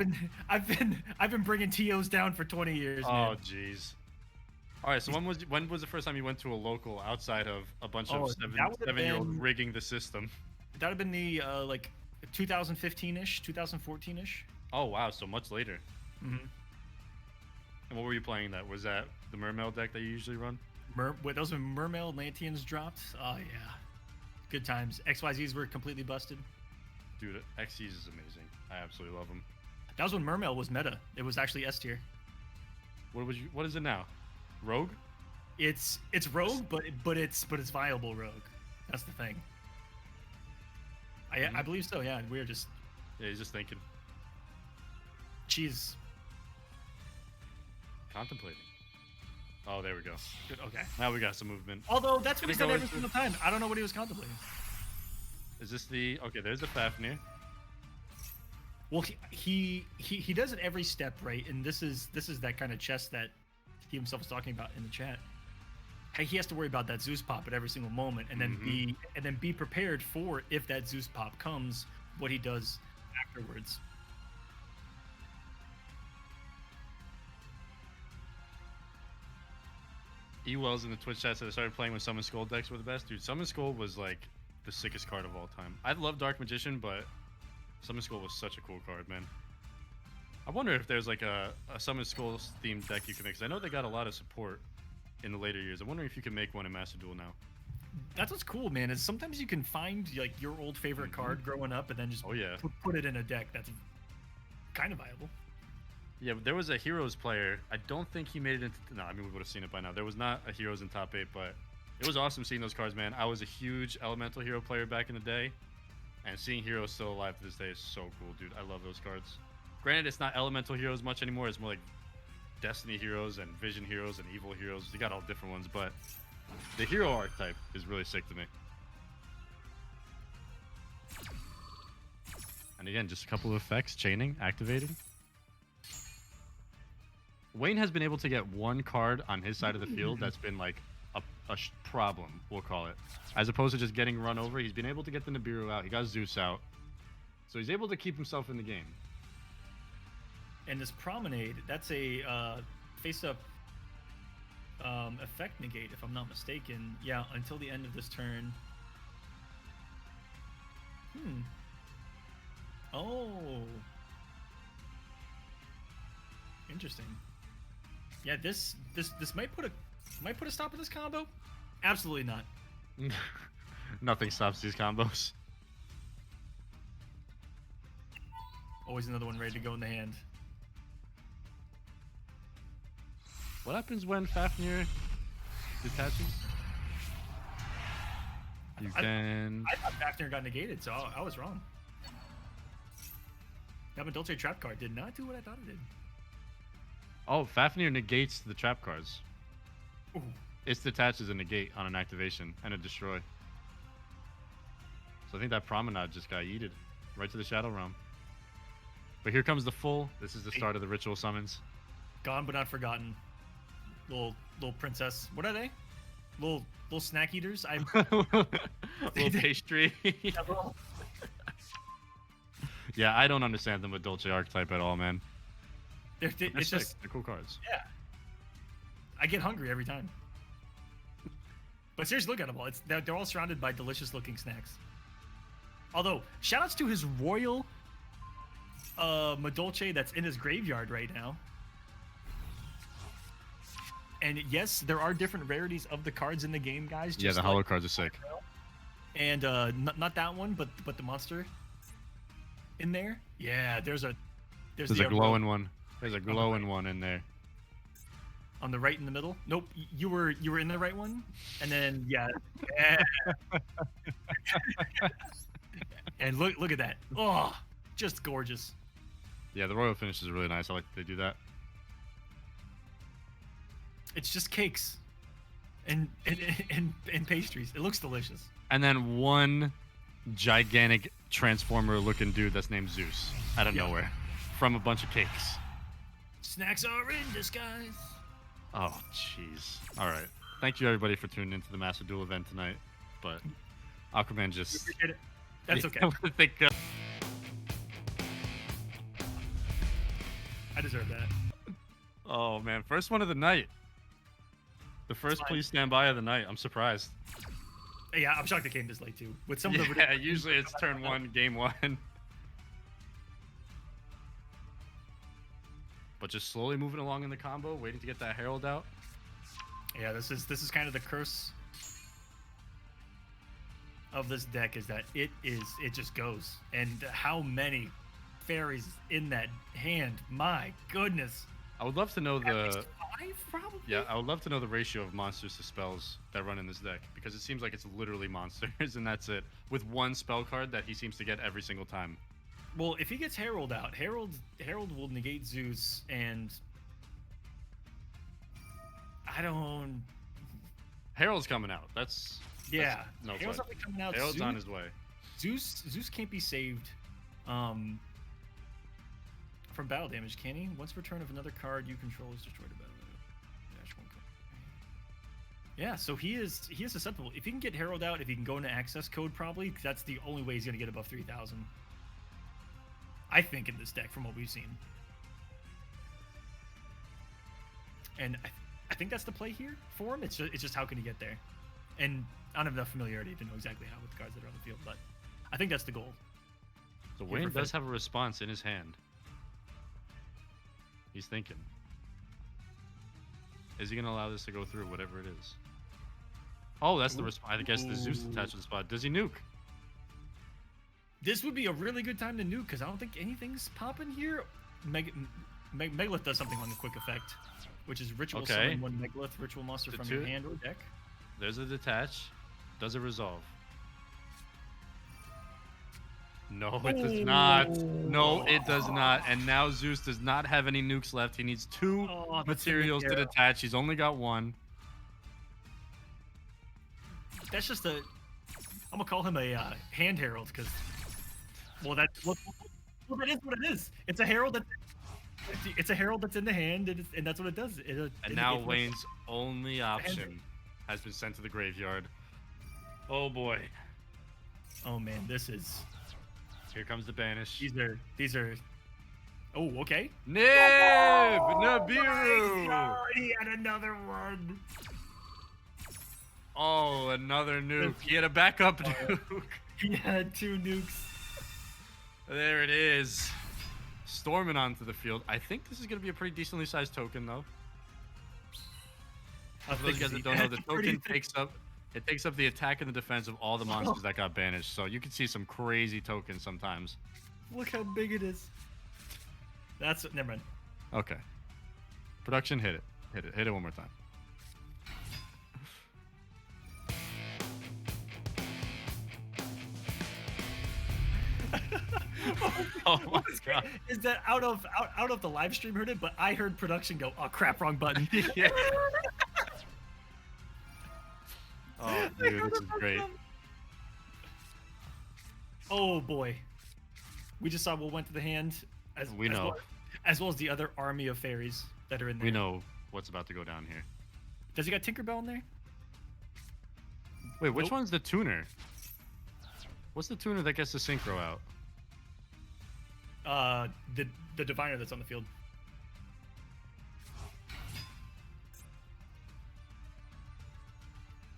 been bringing TOs down for 20 years. Oh, Man. jeez. All right. So when was the first time you went to a local outside of a bunch Oh, of that would've 7-year-olds been- rigging the system? That'd have been the like 2015-ish, 2014-ish. Oh wow, so much later. Mm-hmm. And what were you playing? That was that the Mermail deck that you usually run? Wait, those when Mermail Lanteans dropped. Oh yeah, good times. XYZs were completely busted. Dude, Xyz is amazing. I absolutely love him. That was when Mermail was meta. It was actually S tier. What is it now? Rogue? It's rogue, but it's viable rogue. That's the thing. I believe so. Yeah, we're just Yeah, he's just thinking, cheese. contemplating. Oh, there we go. Good. Okay. Now we got some movement. Although that's what Gonna he said go every into- single time. I don't know what he was contemplating. Is this the okay? There's the Fafnir. Well, he does it every step, right? And this is that kind of chess that he himself was talking about in the chat. He has to worry about that Zeus pop at every single moment, and then be prepared for if that Zeus pop comes, what he does afterwards. Ewells in the Twitch chat said I started playing when Summon Skull decks were the best. Dude, Summon Skull was like the sickest card of all time. I love Dark Magician, but Summon Skull was such a cool card, man. I wonder if there's like a Summon Skull themed deck you can make. 'Cause I know they got a lot of support in the later years. I'm wondering if you can make one in Master Duel now. That's what's cool, man. Is sometimes you can find like your old favorite card growing up, and then just put it in a deck that's kind of viable. Yeah, but there was a Heroes player. I don't think he made it into... No, I mean, we would have seen it by now. There was not a Heroes in top 8, but it was awesome seeing those cards, man. I was a huge Elemental Hero player back in the day, and seeing Heroes still alive to this day is so cool, dude. I love those cards. Granted, it's not Elemental Heroes much anymore. It's more like Destiny Heroes and Vision Heroes and Evil Heroes. You got all different ones, but the Hero archetype is really sick to me. And again, just a couple of effects, chaining, activating. Wayne has been able to get one card on his side of the field that's been like a problem, we'll call it. As opposed to just getting run over, he's been able to get the Nibiru out. He got Zeus out. So he's able to keep himself in the game. And this Promenade, that's a face-up effect negate, if I'm not mistaken. Yeah, until the end of this turn. Oh. Interesting. Yeah, this might put a stop to this combo. Absolutely not. Nothing stops these combos. Always another one ready to go in the hand. What happens when Fafnir detaches? You can... I thought Fafnir got negated, so I was wrong. That Dolce trap card did not do what I thought it did. Oh, Fafnir negates the trap cards. Ooh. It detaches a negate on an activation and a destroy. So I think that Promenade just got yeeted right to the Shadow Realm. But here comes the full. This is the start of the ritual summons. Gone but not forgotten. Little princess. What are they? Little snack eaters. Little pastry. Yeah, I don't understand them with Dolce archetype at all, man. It's just they're cool cards. Yeah. I get hungry every time. But seriously, look at them all. They're all surrounded by delicious looking snacks. Although, shoutouts to his royal Madolce that's in his graveyard right now. And yes, there are different rarities of the cards in the game, guys. Yeah, the hollow cards are sick. And not that one, but the monster in there. Yeah, there's a glowing one. There's a glowing one in there. On the right in the middle. Nope, you were in the right one, and then yeah. And look at that. Oh, just gorgeous. Yeah, the royal finish is really nice. I like that they do that. It's just cakes and pastries. It looks delicious. And then one gigantic transformer looking dude that's named Zeus out of nowhere from a bunch of cakes. Snacks are in disguise. Oh, jeez. All right. Thank you, everybody, for tuning into the Master Duel event tonight. But Aquaman just... Appreciate it. That's okay. I think, I deserve that. Oh, man. First one of the night. The first Please Stand By of the night. I'm surprised. Yeah, I'm shocked it came this late, too. With some of the... Yeah, usually it's turn 1, game 1. But just slowly moving along in the combo, waiting to get that Herald out. Yeah, this is kind of the curse of this deck, is that it just goes. And how many fairies in that hand? My goodness. I would love to know At least 5, probably? Yeah, I would love to know the ratio of monsters to spells that run in this deck, because it seems like it's literally monsters and that's it, with one spell card that he seems to get every single time. Well, if he gets Herald out, Herald will negate Zeus, and I don't... Herald's coming out. That's no Herald's fight. coming out. Herald's Zeus, on his way. Zeus can't be saved from battle damage, can he? Once per turn of another card you control is destroyed a battle. Dash 1 card. Yeah, so he is susceptible. If he can get Herald out, if he can go into access code, probably, 'cause that's the only way he's gonna get above 3,000. I think in this deck, from what we've seen. And I think that's the play here for him. It's just how can he get there? And I don't have enough familiarity to know exactly how with the cards that are on the field, but I think that's the goal. So Wayne does have a response in his hand. He's thinking. Is he going to allow this to go through, whatever it is? Oh, that's the response. I guess the Zeus attached to the spot. Does he nuke? This would be a really good time to nuke because I don't think anything's popping here. Megalith does something on the quick effect, which is ritual summon one Megalith ritual monster from your hand or deck. There's a detach. Does it resolve? No, it does not. No, it does not. And now Zeus does not have any nukes left. He needs 2 materials to detach. He's only got 1. That's just I'm gonna call him a hand herald because, well, that is what it is. It's a herald that's in the hand, and that's what it does. And now Wayne's only option has been sent to the graveyard. Oh boy. Oh man, this is. Here comes the banish. These are. Oh, okay. Nibiru. He had another one. Oh, another nuke. He had a backup nuke. He had 2 nukes. There it is. Storming onto the field. I think this is going to be a pretty decently sized token, though. For those guys that don't know, the token takes up the attack and the defense of all the monsters that got banished. So you can see some crazy tokens sometimes. Look how big it is. Never mind. Okay. Production, hit it. Hit it one more time. Oh my god! Is that out of the live stream heard it, but I heard production go, "Oh crap, wrong button." Yeah. Oh dude, this is great. Oh boy, we just saw what went to the hand. As well as the other army of fairies that are in there. We know what's about to go down here. Does he got Tinkerbell in there? Wait, which one's the tuner? What's the tuner that gets the synchro out? The diviner that's on the field.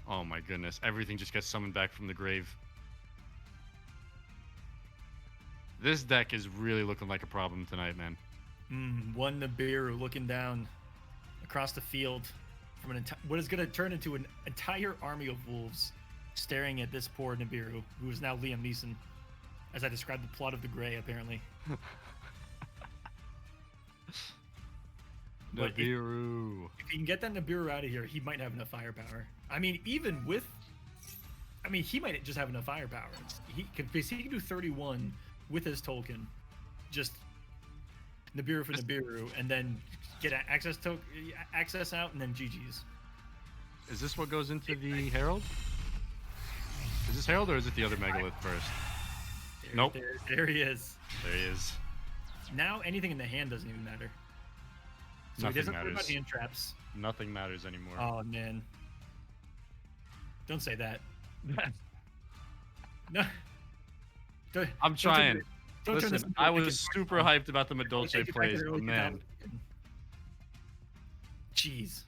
Oh my goodness, everything just gets summoned back from the grave. This deck is really looking like a problem tonight, man. One Nibiru looking down across the field from what is going to turn into an entire army of wolves staring at this poor Nibiru, who is now Liam Neeson, as I described the plot of the Gray, apparently. Nibiru. If he can get that Nibiru out of here, he might have enough firepower. I mean, he might just have enough firepower. He can do 31 with his token, just Nibiru for Nibiru, and then get access out, and then GG's. Is this what goes into the Herald? Is this Herald or is it the other Megalith first? Nope. There he is. There he is. Now anything in the hand doesn't even matter. So Nothing he doesn't matters. worry about hand traps. Nothing matters anymore. Oh man. Don't say that. No. I'm trying. Listen, I was super hyped about the Madolce plays, but man. Jeez.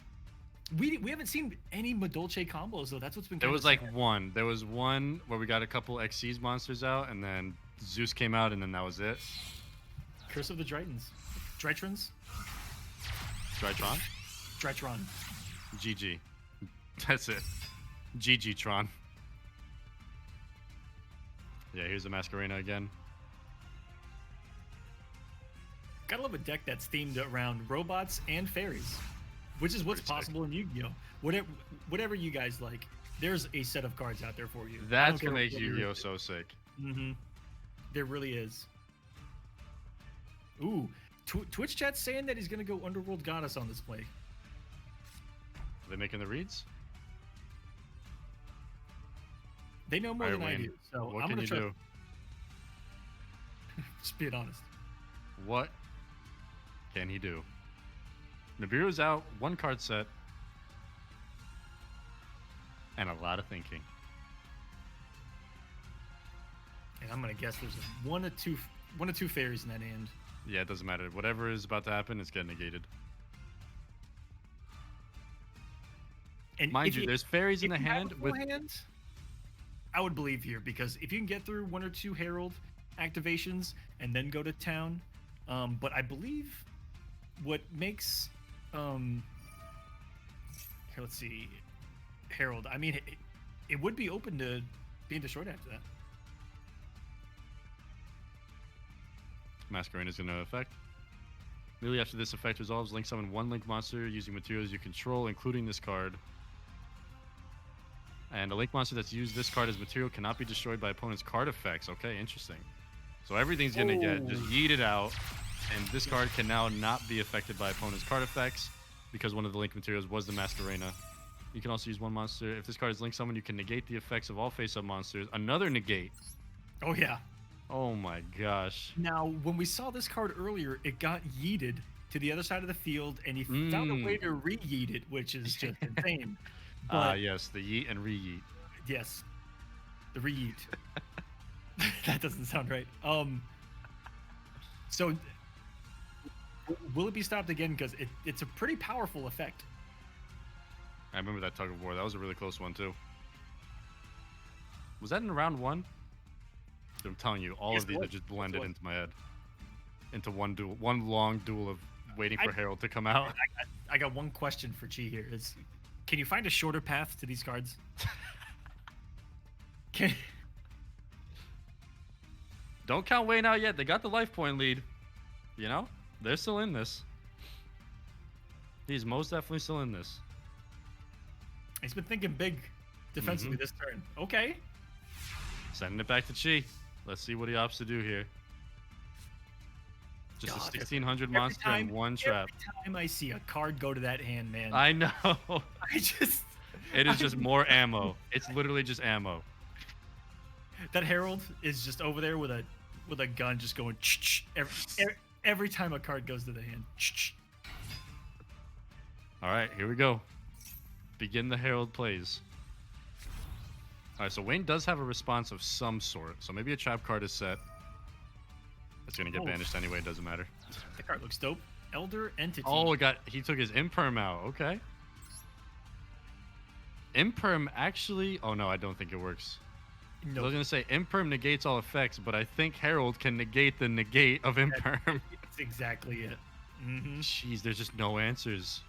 We haven't seen any Madolce combos though. That's what's been. There was like one. There was one where we got a couple Xyz monsters out, and then Zeus came out, and then that was it. Curse of the Drytrons. Drytrons? Drytron? Drytron. GG. That's it. GG Tron. Yeah, here's the Masquerena again. Gotta love a deck that's themed around robots and fairies, which is what's possible in Yu-Gi-Oh. Whatever you guys like, there's a set of cards out there for you. That's what makes Yu-Gi-Oh so sick. Mm-hmm. There really is. Ooh, Twitch chat's saying that he's gonna go Underworld Goddess on this play. Are they making the reads? They know more than I do, so what I'm can gonna you try. do? Just being honest. What can he do? Nibiru's out, 1 card set, and a lot of thinking. And I'm gonna guess there's one or two fairies in that hand. Yeah, it doesn't matter. Whatever is about to happen is getting negated. And Mind if you, there's fairies in the if you have a hand full with. hand, I would believe here because if you can get through 1 or 2 Herald activations and then go to town, but I believe what makes here, let's see, Herald. I mean, it would be open to being destroyed after that. Master is going to affect. Immediately after this effect resolves, link summon 1 link monster using materials you control, including this card. And a link monster that's used this card as material cannot be destroyed by opponent's card effects. Okay, interesting. So everything's going to get just yeeted out, and this card can now not be affected by opponent's card effects because one of the link materials was the Masquerena. You can also use 1 monster. If this card is link summoned, you can negate the effects of all face-up monsters. Another negate. Oh yeah. Oh my gosh. Now, when we saw this card earlier, it got yeeted to the other side of the field, and he found a way to re-yeet it, which is just insane. Yes, the yeet and re-yeet. Yes, the re-yeet. That doesn't sound right. So will it be stopped again? Because it's a pretty powerful effect. I remember that tug of war. That was a really close one too. Was that in round 1? I'm telling you, all of these are just blended into my head, into one duel, one long duel of waiting for Herald to come out. I got one question for Chi here. Can you find a shorter path to these cards? Don't count Wayne out yet. They got the life point lead. You know, they're still in this. He's most definitely still in this. He's been thinking big defensively this turn. Okay. Sending it back to Chi. Let's see what he opts to do here. Just a 1600 monster and 1 trap. Every time I see a card go to that hand, man. I know. It is just I- more ammo. It's literally just ammo. That Herald is just over there with a gun, just going every time a card goes to the hand. All right, here we go. Begin the Herald plays. All right, so Wayne does have a response of some sort. So maybe a trap card is set. It's gonna get banished anyway. It doesn't matter. That card looks dope. Elder Entity. Oh, he took his Imperm out. Okay. Imperm actually. Oh no, I don't think it works. No. I was gonna say Imperm negates all effects, but I think Herald can negate the negate of Imperm. That's exactly it. Jeez, there's just no answers.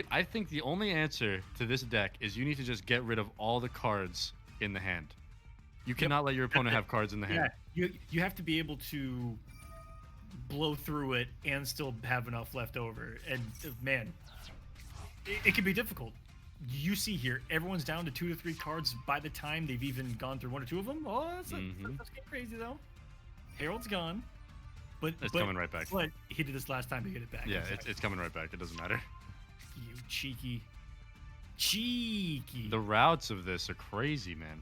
I think the only answer to this deck is you need to just get rid of all the cards in the hand. You cannot let your opponent have cards in the hand. Yeah, you have to be able to blow through it and still have enough left over. And man, it can be difficult. You see here, everyone's down to 2 to 3 cards by the time they've even gone through 1 or 2 of them. Oh, that's getting crazy though. Herald's gone, but It's coming right back. But he did this last time to get it back. Yeah, it's coming right back. It doesn't matter. You cheeky. The routes of this are crazy, man.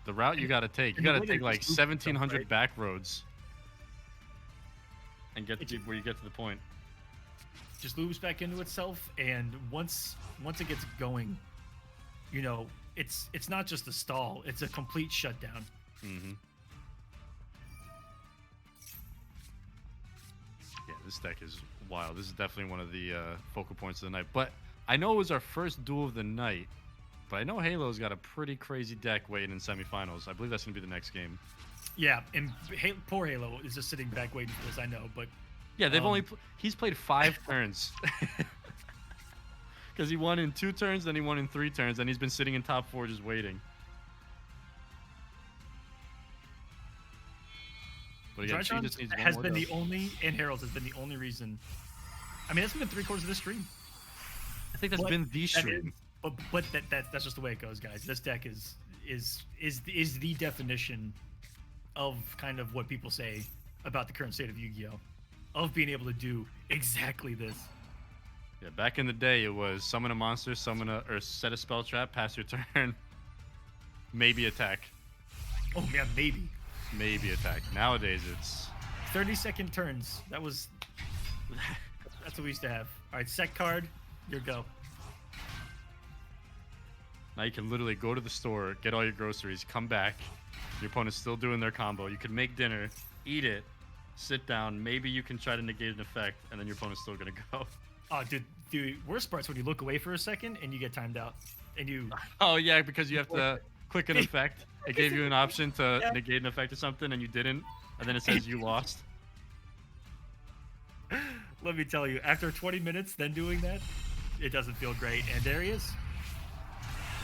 The route you gotta take. You gotta take like 1,700 back roads and get to where you get to the point. Just loops back into itself, and once it gets going, you know, it's not just a stall; it's a complete shutdown. Yeah, this deck is wild. This is definitely one of the focal points of the night. But I know it was our first duel of the night, but I know Halo's got a pretty crazy deck waiting in semifinals. I believe that's gonna be the next game. Yeah, and poor Halo is just sitting back waiting for this. I know, but yeah, they've he's played 5 turns. Because he won in 2 turns, then he won in 3 turns, and he's been sitting in top 4 just waiting. But again, she just needs has been the only, and Herald has been the only reason. I mean, that's been 3/4 of the stream. I think that's been the stream. But that's just the way it goes, guys. This deck is the definition of kind of what people say about the current state of Yu-Gi-Oh, of being able to do exactly this. Yeah, back in the day, it was summon a monster, or set a spell trap, pass your turn, maybe attack. Oh yeah, maybe. Maybe attack. Nowadays, it's 30-second turns. That's what we used to have. All right, set card, your go. Now you can literally go to the store, get all your groceries, come back. Your opponent's still doing their combo. You can make dinner, eat it, sit down. Maybe you can try to negate an effect, and then your opponent's still gonna go. Oh, dude, the worst part's when you look away for a second and you get timed out, and you. Oh yeah, because you have to click an effect. It gave you an option to negate an effect or something, and you didn't, and then it says you lost. Let me tell you, after 20 minutes, then doing that, it doesn't feel great. And there he is.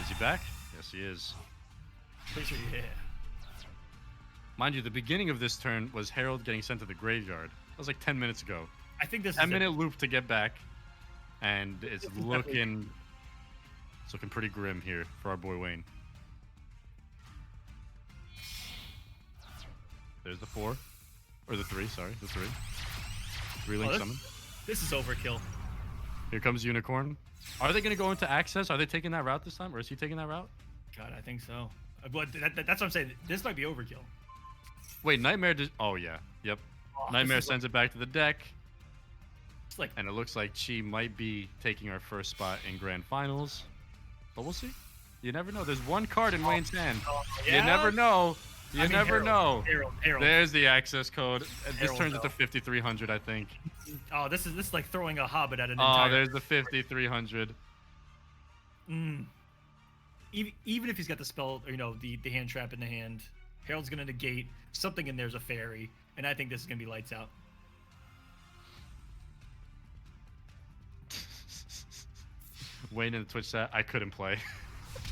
Is he back? Yes, he is. Pretty sure, yeah. Mind you, the beginning of this turn was Harold getting sent to the graveyard. That was like 10 minutes ago. I think this 10-minute loop to get back, and it's looking pretty grim here for our boy Wayne. There's the 4, or the 3. Sorry, the 3. 3-link summon. This is overkill. Here comes Unicorn. Are they going to go into Access? Are they taking that route this time, or is he taking that route? God, I think so. But that's what I'm saying. This might be overkill. Wait, Nightmare did... Oh, yeah. Yep. Oh, Nightmare sends it back to the deck. It's like... And it looks like Chi might be taking our first spot in Grand Finals. But we'll see. You never know. There's one card in Wayne's hand. Yeah? You never know. You never know. Harold. There's the access code. This Harold, turns into 5,300, I think. Oh, this is like throwing a hobbit at an Oh, entire... there's the 5,300. Even if he's got the spell, or, the hand trap in the hand, Harold's gonna negate something in there's a fairy, and I think this is gonna be lights out. Wayne in the Twitch chat, I couldn't play.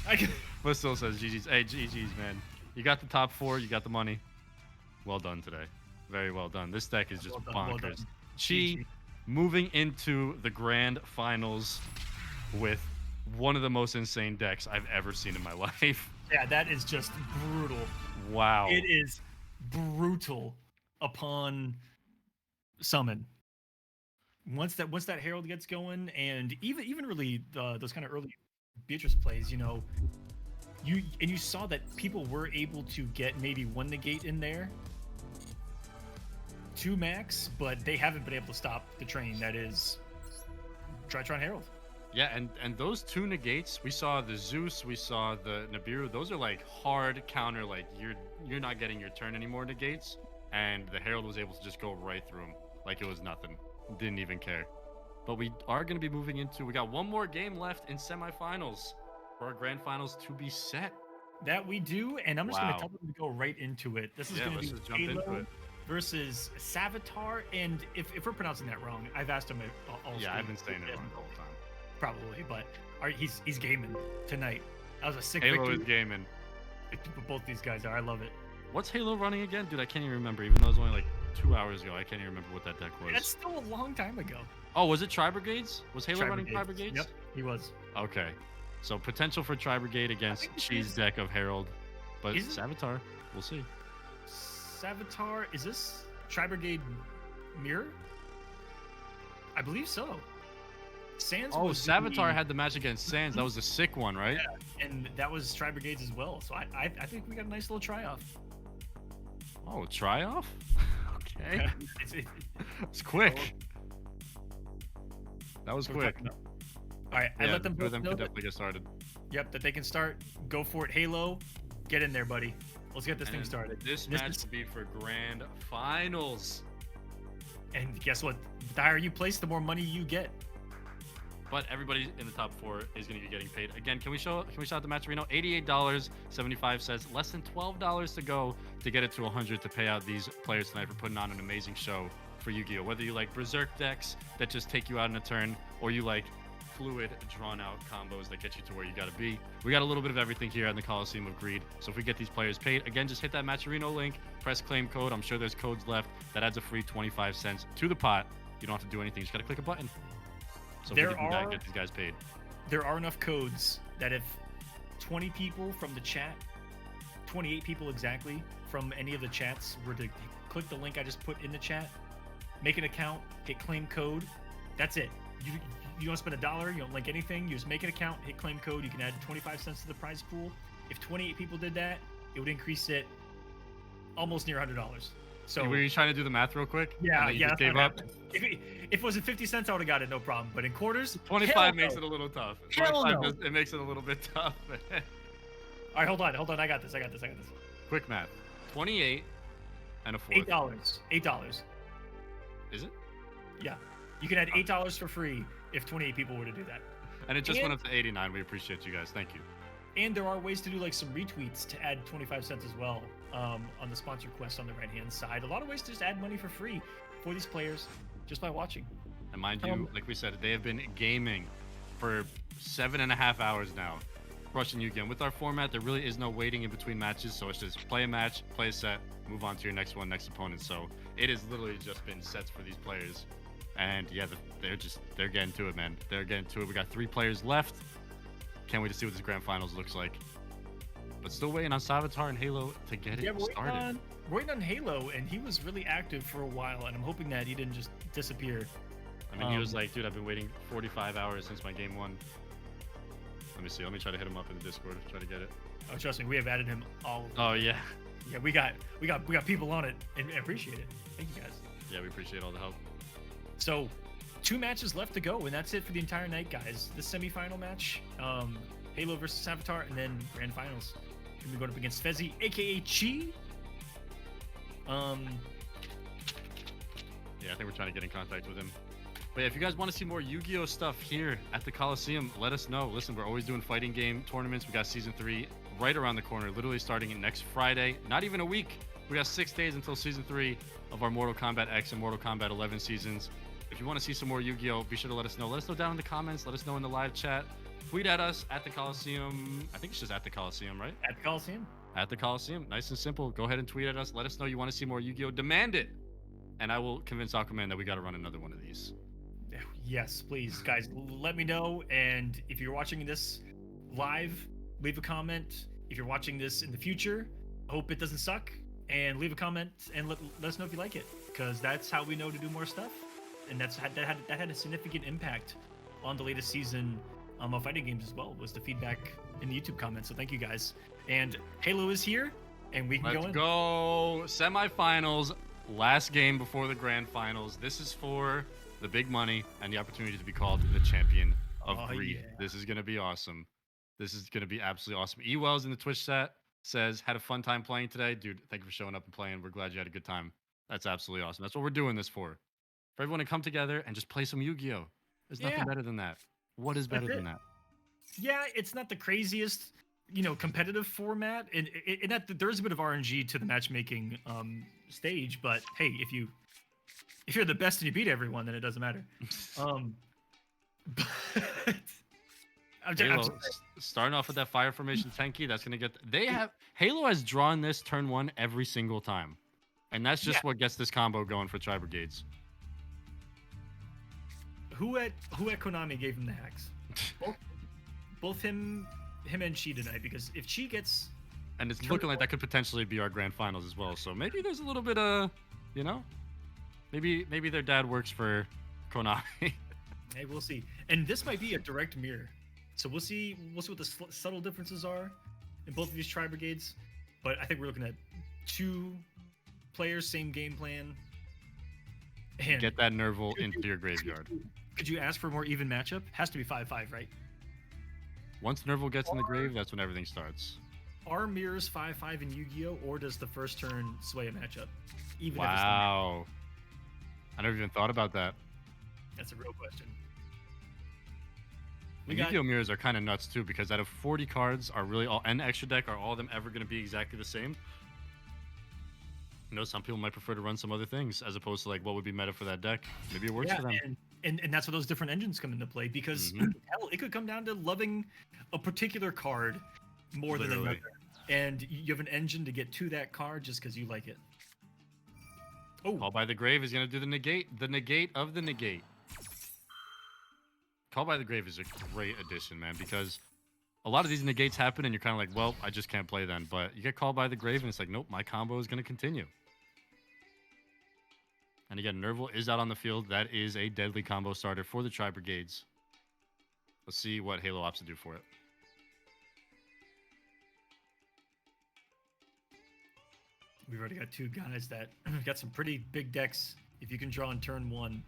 I But still says GG's. Hey, GG's, man. You got the top 4, you got the money. Well done today. Very well done. This deck is just bonkers. Chi moving into the Grand Finals with one of the most insane decks I've ever seen in my life. Yeah, that is just brutal. Wow. It is brutal upon summon. Once that Herald gets going, and even really those kind of early Beatrice plays, you saw that people were able to get maybe 1 negate in there, 2 max, but they haven't been able to stop the train that is Tritron Herald. Yeah, and those 2 negates, we saw the Zeus, we saw the Nibiru, those are like hard counter, like you're not getting your turn anymore negates, and the Herald was able to just go right through them like it was nothing. Didn't even care. But we are going to be moving into, we got one more game left in semifinals for our Grand Finals to be set. That we do, and I'm just going to tell them to go right into it. This is going to be jump into it. Versus Savitar, and if we're pronouncing that wrong, I've asked him all Yeah, I've been saying it wrong the whole time. Probably, but he's gaming tonight. That was a sick Halo victory. is gaming. Both these guys are. I love it. What's Halo running again? Dude, I can't even remember. Even though it was only like 2 hours ago, I can't even remember what that deck was. That's still a long time ago. Oh, was it Tri-Brigades? Was Halo running Tri-Brigades? Yep, he was. Okay. So potential for Tri-Brigade against Chi's deck of Herald. But Savitar, we'll see. Savitar, is this Tri-Brigade Mirror? I believe so. Sands Savitar had the match against Sands. That was a sick one, right? Yeah, and that was Tri-Brigades as well. So I think we got a nice little try-off. Oh, try-off? Okay. It's quick. That was quick. All right, I let them both know can definitely get started. Yep, that they can start. Go for it, Halo. Get in there, buddy. Let's get this thing started. This match will be for Grand Finals. And guess what? The higher you place, the more money you get. But everybody in the top 4 is going to be getting paid. Again, can we shout the match, Reno? $88.75. Less than $12 to go to get it to 100 to pay out these players tonight for putting on an amazing show for Yu-Gi-Oh! Whether you like Berserk decks that just take you out in a turn, or you like fluid, drawn-out combos that get you to where you got to be. We got a little bit of everything here in the Kolosseum of Greed. So if we get these players paid, again, just hit that Matcherino link, press claim code. I'm sure there's codes left. That adds a free 25 cents to the pot. You don't have to do anything. You just got to click a button. So we can get these guys paid. There are enough codes that if 20 people from the chat, 28 people exactly from any of the chats were to click the link I just put in the chat, make an account, hit claim code, that's it. You don't spend $1, you don't link anything, you just make an account, hit claim code, you can add 25 cents to the prize pool. If 28 people did that, it would increase it almost near $100. So were you trying to do the math real quick? Yeah, you just gave up? If it was at 50 cents, I would have got it, no problem. But in quarters, 25 makes it a little tough. It makes it a little bit tough. All right, hold on. I got this. Quick math. 28 and a fourth. $8. Is it? Yeah. You can add $8 for free if 28 people were to do that. And it just went up to 89. We appreciate you guys. Thank you. And there are ways to do like some retweets to add 25 cents as well on the sponsor quest on the right-hand side. A lot of ways to just add money for free for these players just by watching. And mind you, like we said, they have been gaming for 7.5 hours now, crushing you again. With our format, there really is no waiting in between matches, so it's just play a match, play a set, move on to your next one, next opponent. So it has literally just been sets for these players. And yeah, they're getting to it, man. They're getting to it. We got 3 players left. Can't wait to see what this grand finals looks like. But still waiting on Savitar and Halo to get it started. We're waiting on Halo, and he was really active for a while, and I'm hoping that he didn't just disappear. I mean, he was like, dude, I've been waiting 45 hours since my game 1. Let me see. Let me try to hit him up in the Discord. Try to get it. Oh, trust me, we have added him all. Oh yeah. Yeah, we got people on it, and appreciate it. Thank you guys. Yeah, we appreciate all the help. So, 2 matches left to go, and that's it for the entire night, guys. The semifinal match, Halo versus Savitar, and then grand finals. We're going up against Fezzy, aka Chi. Yeah, I think we're trying to get in contact with him. But yeah, if you guys want to see more Yu-Gi-Oh stuff here at the Kolosseum, let us know. Listen, we're always doing fighting game tournaments. We got Season 3 right around the corner, literally starting next Friday. Not even a week. We got 6 days until Season 3 of our Mortal Kombat X and Mortal Kombat 11 seasons. If you want to see some more Yu-Gi-Oh, be sure to let us know. Let us know down in the comments. Let us know in the live chat. Tweet at us at the Kolosseum. I think it's just at the Kolosseum, right? At the Kolosseum. At the Kolosseum. Nice and simple. Go ahead and tweet at us. Let us know you want to see more Yu-Gi-Oh. Demand it. And I will convince Aquaman that we got to run another one of these. Yes, please, guys. Let me know. And if you're watching this live, leave a comment. If you're watching this in the future, hope it doesn't suck. And leave a comment and let us know if you like it, because that's how we know to do more stuff. And that had a significant impact on the latest season of fighting games as well, was the feedback in the YouTube comments. So thank you guys. And Halo is here, and we can Let's go. Semifinals, last game before the grand finals. This is for the big money and the opportunity to be called the champion of Greed. Yeah. This is going to be awesome. This is going to be absolutely awesome. Ewells in the Twitch chat says, had a fun time playing today. Dude, thank you for showing up and playing. We're glad you had a good time. That's absolutely awesome. That's what we're doing this for everyone to come together and just play some Yu-Gi-Oh. There's nothing better than that. What is better than that? Yeah, it's not the craziest, competitive format, and that there's a bit of RNG to the matchmaking stage. But hey, if you're the best and you beat everyone, then it doesn't matter. But Halo, starting off with that fire formation Tenki, that's gonna get. Halo has drawn this turn 1 every single time, and that's just what gets this combo going for tri-brigades. Who at Konami gave him the hacks? both him and Chi tonight, because if Chi gets, and it's looking like that could potentially be our grand finals as well. So maybe there's a little bit of, maybe their dad works for Konami. Hey, we'll see. And this might be a direct mirror, so we'll see what the subtle differences are in both of these tri-brigades. But I think we're looking at 2 players, same game plan. And get that Nerval into your graveyard. Could you ask for a more even matchup? Has to be 5-5, right? Once Nerval gets in the grave, that's when everything starts. Are mirrors 5-5 in Yu-Gi-Oh, or does the first turn sway a matchup? Even wow. I never even thought about that. That's a real question. Yu-Gi-Oh mirrors are kind of nuts too, because out of 40 cards, are really all and extra deck, are all of them ever going to be exactly the same? Some people might prefer to run some other things as opposed to like what would be meta for that deck. Maybe it works for them. And that's where those different engines come into play, because hell, it could come down to loving a particular card more than another. And you have an engine to get to that card just because you like it. Oh, Call by the Grave is going to do the negate of the negate. Call by the Grave is a great addition, man, because a lot of these negates happen and you're kind of like, well, I just can't play then. But you get Called by the Grave and it's like, nope, my combo is going to continue. And again, Nerval is out on the field. That is a deadly combo starter for the tri-brigades. Let's see what Halo opts to do for it. We've already got 2 guys that got some pretty big decks. If you can draw in turn 1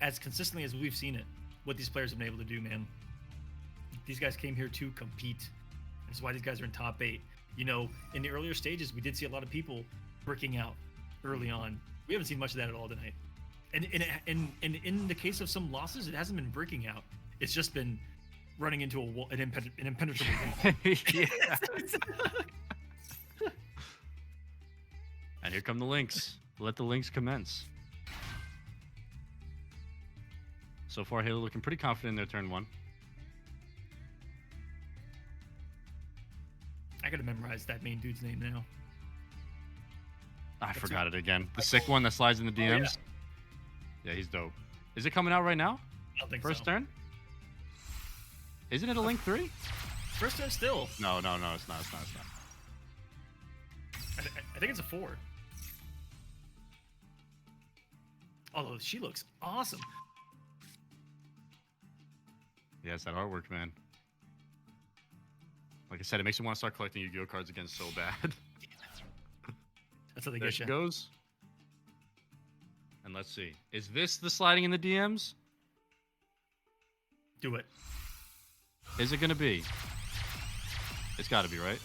as consistently as we've seen it, what these players have been able to do, man. These guys came here to compete. That's why these guys are in top 8. In the earlier stages, we did see a lot of people breaking out early on. We haven't seen much of that at all tonight. And in the case of some losses, it hasn't been breaking out. It's just been running into an impenetrable wall. Yeah. And here come the links. Let the links commence. So far, Halo looking pretty confident in their turn 1. I gotta memorize that main dude's name now. I forgot it again. The sick one that slides in the DMs. Yeah, he's dope. Is it coming out right now? I don't think First so. turn? Isn't it a Link 3? First turn still. No, it's not. It's not. I think it's a 4. Although she looks awesome. Yeah, it's that artwork, man. Like I said, it makes me want to start collecting Yu-Gi-Oh cards again so bad. That's how they There get she you. goes. And let's see. Is this the sliding in the DMs? Do it. Is it going to be? It's got to be, right?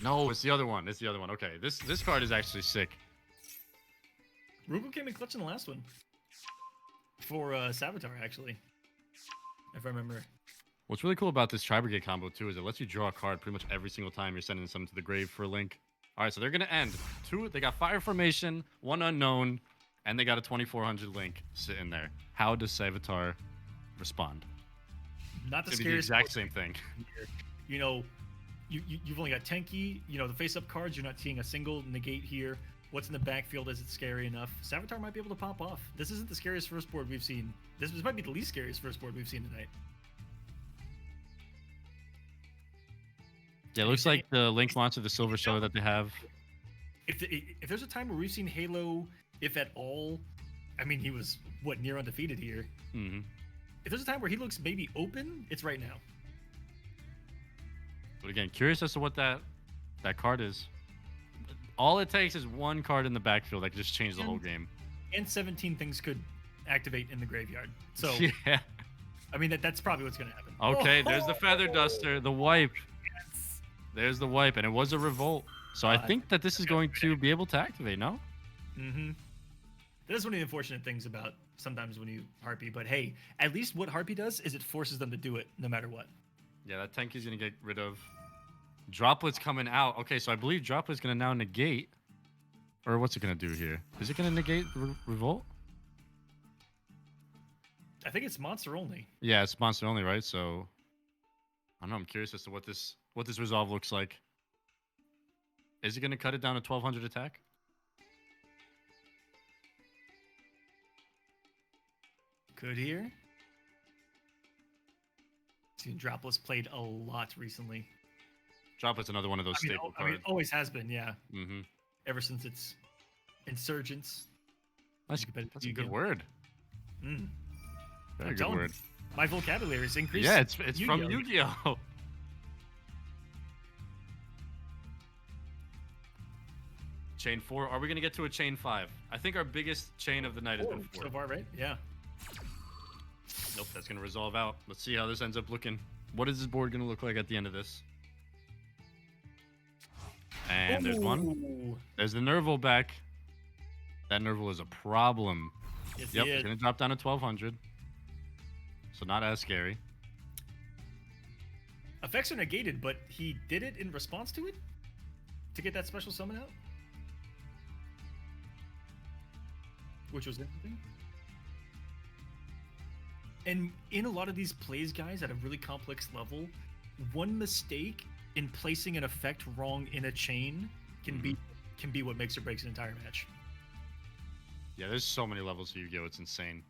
No, it's the other one. It's the other one. Okay, this card is actually sick. Rugal came in clutch in the last one. For Savitar, actually. If I remember. What's really cool about this tri-brigade combo, too, is it lets you draw a card pretty much every single time you're sending something to the grave for a link. All right, so they're going to end. They got Fire Formation, 1 Unknown, and they got a 2400 link sitting there. How does Savitar respond? Not the It's gonna be the scariest. exact same thing. You know, you've only got Tenki. You know, the face-up cards, you're not seeing a single negate here. What's in the backfield? Is it scary enough? Savitar might be able to pop off. This isn't the scariest first board we've seen. This might be the least scariest first board we've seen tonight. Yeah, it looks like the Link monster, the Silver Show that they have. If there's a time where we've seen Halo, if at all, I mean, he was, near undefeated here. Mm-hmm. If there's a time where he looks maybe open, it's right now. But again, curious as to what that card is. All it takes is one card in the backfield that could just change the whole game. And 17 things could activate in the graveyard. So, yeah. I mean, that's probably what's going to happen. Okay, there's the Feather Duster, the wipe. Yes. There's the wipe, and it was a revolt. So I think that this is going to be able to activate, no? Mm-hmm. That is one of the unfortunate things about sometimes when you Harpy. But hey, at least what Harpy does is it forces them to do it no matter what. Yeah, that Tenki's going to get rid of. Droplet's coming out. Okay, so I believe Droplet's going to now negate. Or what's it going to do here? Is it going to negate revolt? I think it's monster only. Yeah, it's monster only, right? So I don't know. I'm curious as to what this resolve looks like. Is it going to cut it down to 1200 attack? Could here. Seen Dropless played a lot recently. Droplet's another one of those staple cards. Always has been, yeah. Mm-hmm. Ever since its Insurgents. That's a good word. Mm. Very I'm good telling word. you, my vocabulary is increased. Yeah, it's from Yu-Gi-Oh. Chain 4. Are we going to get to a chain 5? I think our biggest chain of the night has been 4. So far, right? Yeah. Nope, that's going to resolve out. Let's see how this ends up looking. What is this board going to look like at the end of this? And there's one. Ooh. There's the Nerval back. That Nerval is a problem. Yes, Yep, he it's is. going to drop down to 1200. So not as scary. Effects are negated, but he did it in response to it? To get that special summon out? Which was interesting. And in a lot of these plays, guys, at a really complex level, one mistake in placing an effect wrong in a chain can be what makes or breaks an entire match. Yeah, there's so many levels of Yu-Gi-Oh! It's insane.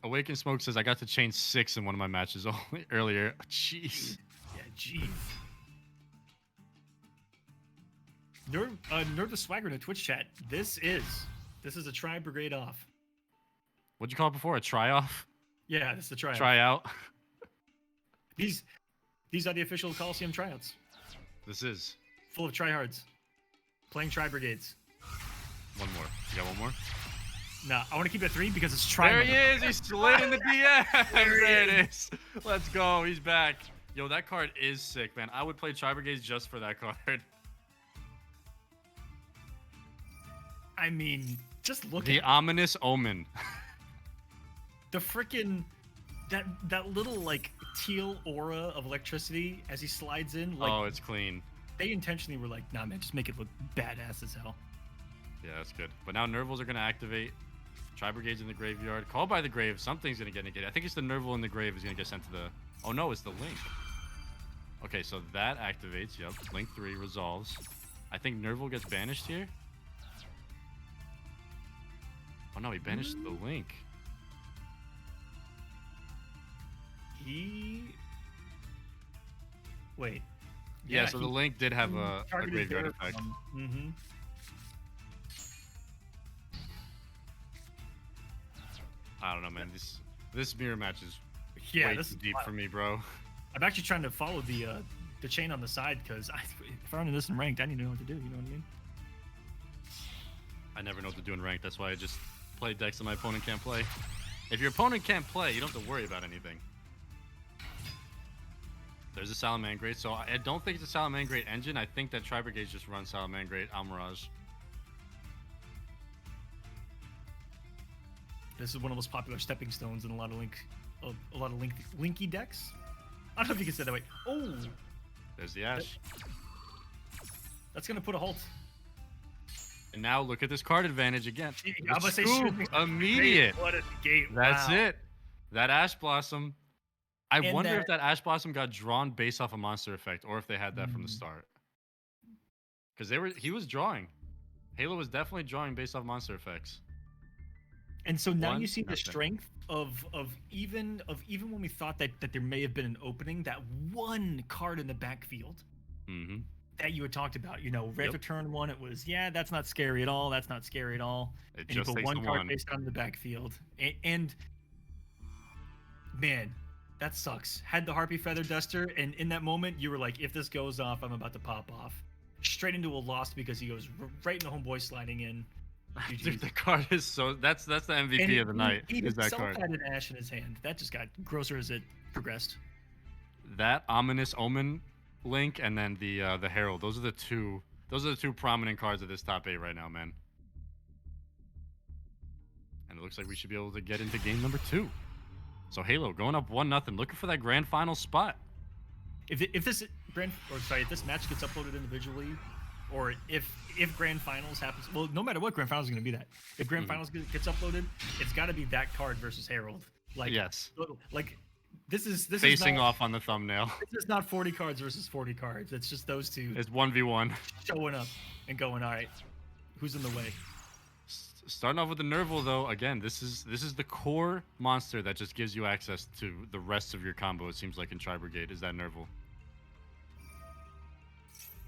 Awaken Smoke says, I got to chain 6 in one of my matches earlier. Jeez. Yeah, jeez. Nerd the Swagger in the Twitch chat. This is a tri-brigade off. What'd you call it before? A try-off? Yeah, this is the try. Try-out? These are the official Kolosseum tryouts. This is. Full of tryhards. Playing tri-brigades. One more. You got one more? Nah, I want to keep it at 3 because it's tri. There he is. He slid in the DM. There it is. Let's go. He's back. Yo, that card is sick, man. I would play Tri-Brigades just for that card. I mean, just look The at ominous omen. the freaking that little like teal aura of electricity as he slides in. Like, Oh, it's clean. they intentionally were like, nah, man, just make it look badass as hell. Yeah, that's good. But now Nervals are going to activate. Tri-Brigade's in the graveyard. Call by the grave. Something's going to get negated. I think it's the Nerval in the grave is going to get sent to the... Oh, no, it's the Link. Okay, so that activates. Yep. Link 3 resolves. I think Nerval gets banished here. Oh, no, he banished the Link. Wait. Yeah, so the Link did have a targeted graveyard their, effect. Mm-hmm. I don't know, man. This mirror match is Yeah, way this too is deep wild. for me, bro. I'm actually trying to follow the chain on the side because if I run this in ranked, I need to know what to do. You know what I mean? I never know what to do in ranked. That's why I just play decks that my opponent can't play. If your opponent can't play, you don't have to worry about anything. There's a Salamangreat, so I don't think it's a Salamangreat engine. I think that Tri-Brigade just runs Salamangreat Almirage. This is one of the most popular stepping stones in a lot of Linky decks. I don't know if you can say it that way. Oh, There's the Ash. that's gonna put a halt. And now look at this card advantage again. I'm The gonna say scoop, shooting immediate. What a gate! That's Wow. it. That Ash Blossom. I And wonder that- if that Ash Blossom got drawn based off a monster effect, or if they had that from the start. Because he was drawing. Halo was definitely drawing based off monster effects. And so now One, you see the nothing. strength of even when we thought that there may have been an opening, that one card in the backfield Mm-hmm. that you had talked about. You know, right Yep. after turn one, it was that's not scary at all. That's not scary at all. It And you just put takes one the card one. based on the backfield, and man, that sucks. Had the Harpy Feather Duster, and in that moment, you were like, if this goes off, I'm about to pop off. Straight into a loss because he goes right in the homeboy sliding in. Dude, the card is so. That's the MVP And of the night. He Is that himself card? had an Ash in his hand. That just got grosser as it progressed. That ominous omen link and then the herald. Those are the two prominent cards of this top 8 right now, man. And it looks like we should be able to get into game number 2. So Halo going up 1-0, looking for that grand final spot. If this match gets uploaded individually, or if grand finals happens, well, no matter what, grand finals is going to be that. If grand finals gets uploaded, it's got to be that card versus Herald. Like Yes. like this is Facing not, off on the thumbnail. This is not 40 cards versus 40 cards. It's just those two It's 1v1. showing up and going, all right, who's in the way? Starting off with the Nerval though, again, this is the core monster that just gives you access to the rest of your combo. It seems like in Tri-Brigade is that Nerval.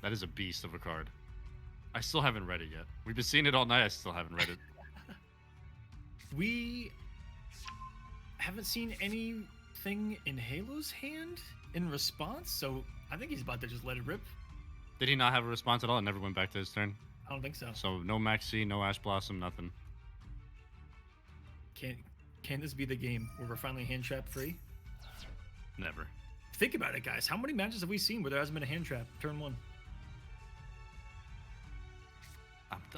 That is a beast of a card. I still haven't read it yet. We've been seeing it all night. I still haven't read it. We haven't seen anything in Halo's hand in response, so I think he's about to just let it rip. Did he not have a response at all? It never went back to his turn. I don't think so. So no Maxi, no Ash Blossom, nothing. Can this be the game where we're finally hand trap free? Never. Think about it, guys. How many matches have we seen where there hasn't been a hand trap turn one?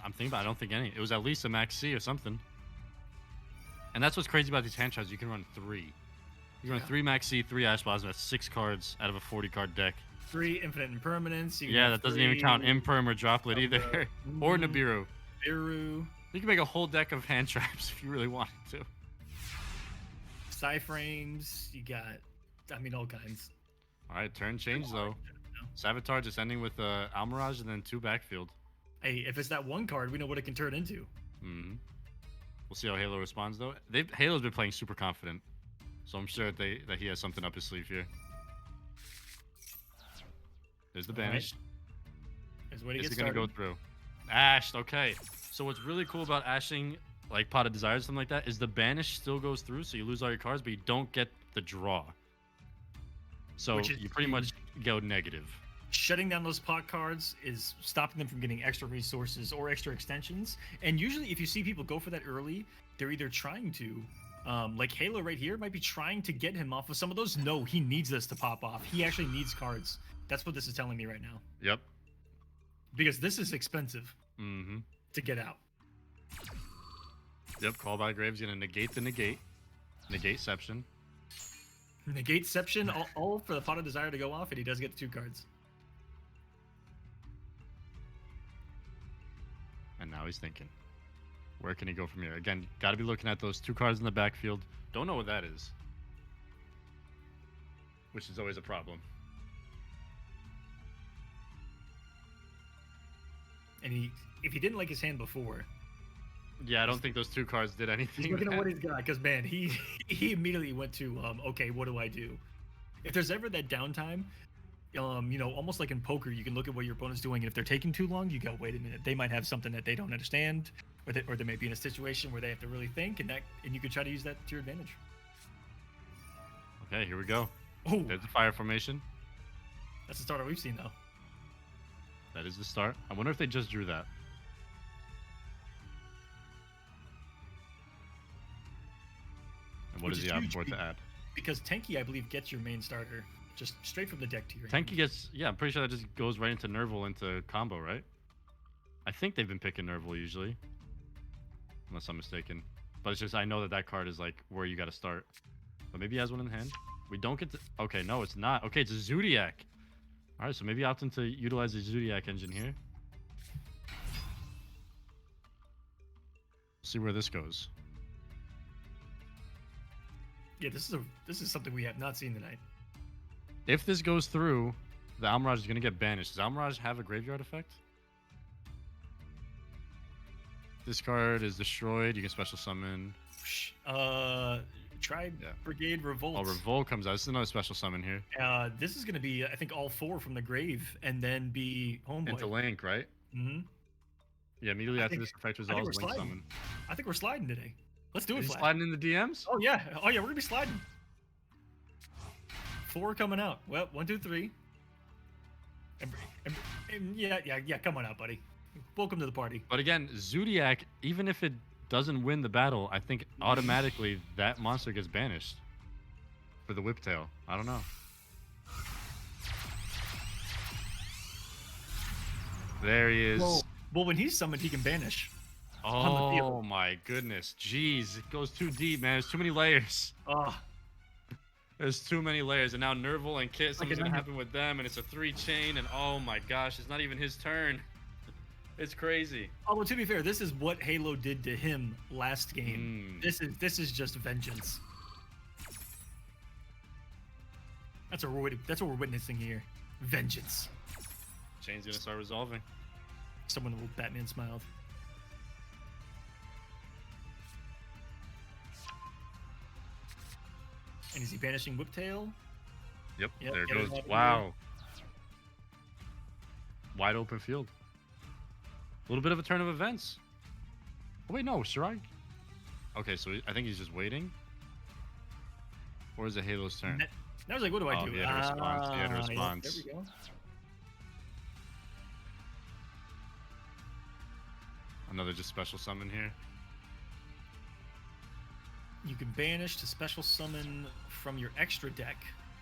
I'm thinking about it. I don't think any. It was at least a Maxi or something. And that's what's crazy about these hand traps. You can run 3. You can run 3 Maxi, 3 Ash Blossom. That's 6 cards out of a 40 card deck. 3 infinite impermanence. Yeah, that doesn't even count Imperm or Droplet either. Or Nibiru. Biru. You can make a whole deck of hand traps if you really wanted to. Psyframes. You got, all kinds. All right, turn change though. Savitar just ending with Almirage and then 2 backfield. Hey, if it's that one card, we know what it can turn into. Mm-hmm. We'll see how Halo responds though. Halo's been playing super confident, so I'm sure that he has something up his sleeve here. There's the banish. Is where he Is gets it gonna started. go through? Ashed. Okay. So what's really cool about ashing like Pot of Desire or something like that is the banish still goes through, so you lose all your cards, but you don't get the draw. So Which is you pretty much go negative. Shutting down those pot cards is stopping them from getting extra resources or extra extensions. And usually, if you see people go for that early, they're either trying to, like Halo right here, might be trying to get him off of some of those. No, he needs this to pop off. He actually needs cards. That's what this is telling me right now. Yep. Because this is expensive Mm-hmm. to get out. Yep, Call by Grave's gonna negate the negate. Negateception. Negateception, all for the Pot of Desire to go off, and he does get the 2 cards. And now he's thinking, where can he go from here? Again, got to be looking at those 2 cards in the backfield. Don't know what that is, which is always a problem. And if he didn't like his hand before, Yeah, I don't think those 2 cards did anything. he's looking at what he's got, because man, he immediately went to okay, what do I do? If there's ever that downtime, you know, almost like in poker, you can look at what your opponent's doing, and if they're taking too long, you go, wait a minute, they might have something that they don't understand, or they may be in a situation where they have to really think, and you could try to use that to your advantage. Okay, here we go. Oh, There's the fire formation. that's the starter we've seen though. That is the start. I wonder if they just drew that. And what Which does is he have huge for it to add? Because Tenki, I believe, gets your main starter just straight from the deck to your Tenki hand. gets, yeah, I'm pretty sure that just goes right into Nerval into combo, right? I think they've been picking Nerval usually, unless I'm mistaken. But it's just, I know that card is like where you got to start. But maybe he has one in hand. We don't get to, okay, no, it's not. Okay, it's a Zodiac. All right, so maybe opting to utilize the Zodiac engine here. See where this goes. Yeah, this is something we have not seen tonight. If this goes through, the Almirage is going to get banished. Does Almirage have a graveyard effect? This card is destroyed. You can special summon. Tri-brigade Revolt. Oh, Revolt comes out. This is another special summon here. This is going to be, I think, all 4 from the grave, and then be Homeboy. Into Link, right? Mm-hmm. Yeah, immediately I after think- this effect I think resolves, we're Link sliding. summon. I think we're sliding today. Let's do it, Is he Flash. sliding in the DMs? Oh yeah, we're gonna be sliding. 4 coming out. Well, 1, 2, 3. And yeah. Come on out, buddy. Welcome to the party. But again, Zodiac, even if it doesn't win the battle, I think automatically that monster gets banished for the Whiptail. I don't know. There he is. Well, when he's summoned, he can banish. on the Oh field. my goodness. Jeez, it goes too deep, man. There's too many layers. Oh, There's too many layers. And now Nerval and Kit, something's Like, going to happen with them, and it's a 3-chain, and oh my gosh, it's not even his turn. It's crazy. although to be fair, this is what Halo did to him last game. Mm. This is just vengeance. That's what we're witnessing here. Vengeance. Chain's going to start resolving. Someone with Batman smiled. And is he banishing Whiptail? Yep, Yep, there it get it goes. out of Wow. Wide open field. A little bit of a turn of events. Oh, wait, no, Shirai. Okay, so I think he's just waiting. Or is it Halo's turn? And I was like, what do I Oh, do? he had a response. He had a Yeah, response. there we go. Another just special summon here. You can banish to special summon from your extra deck.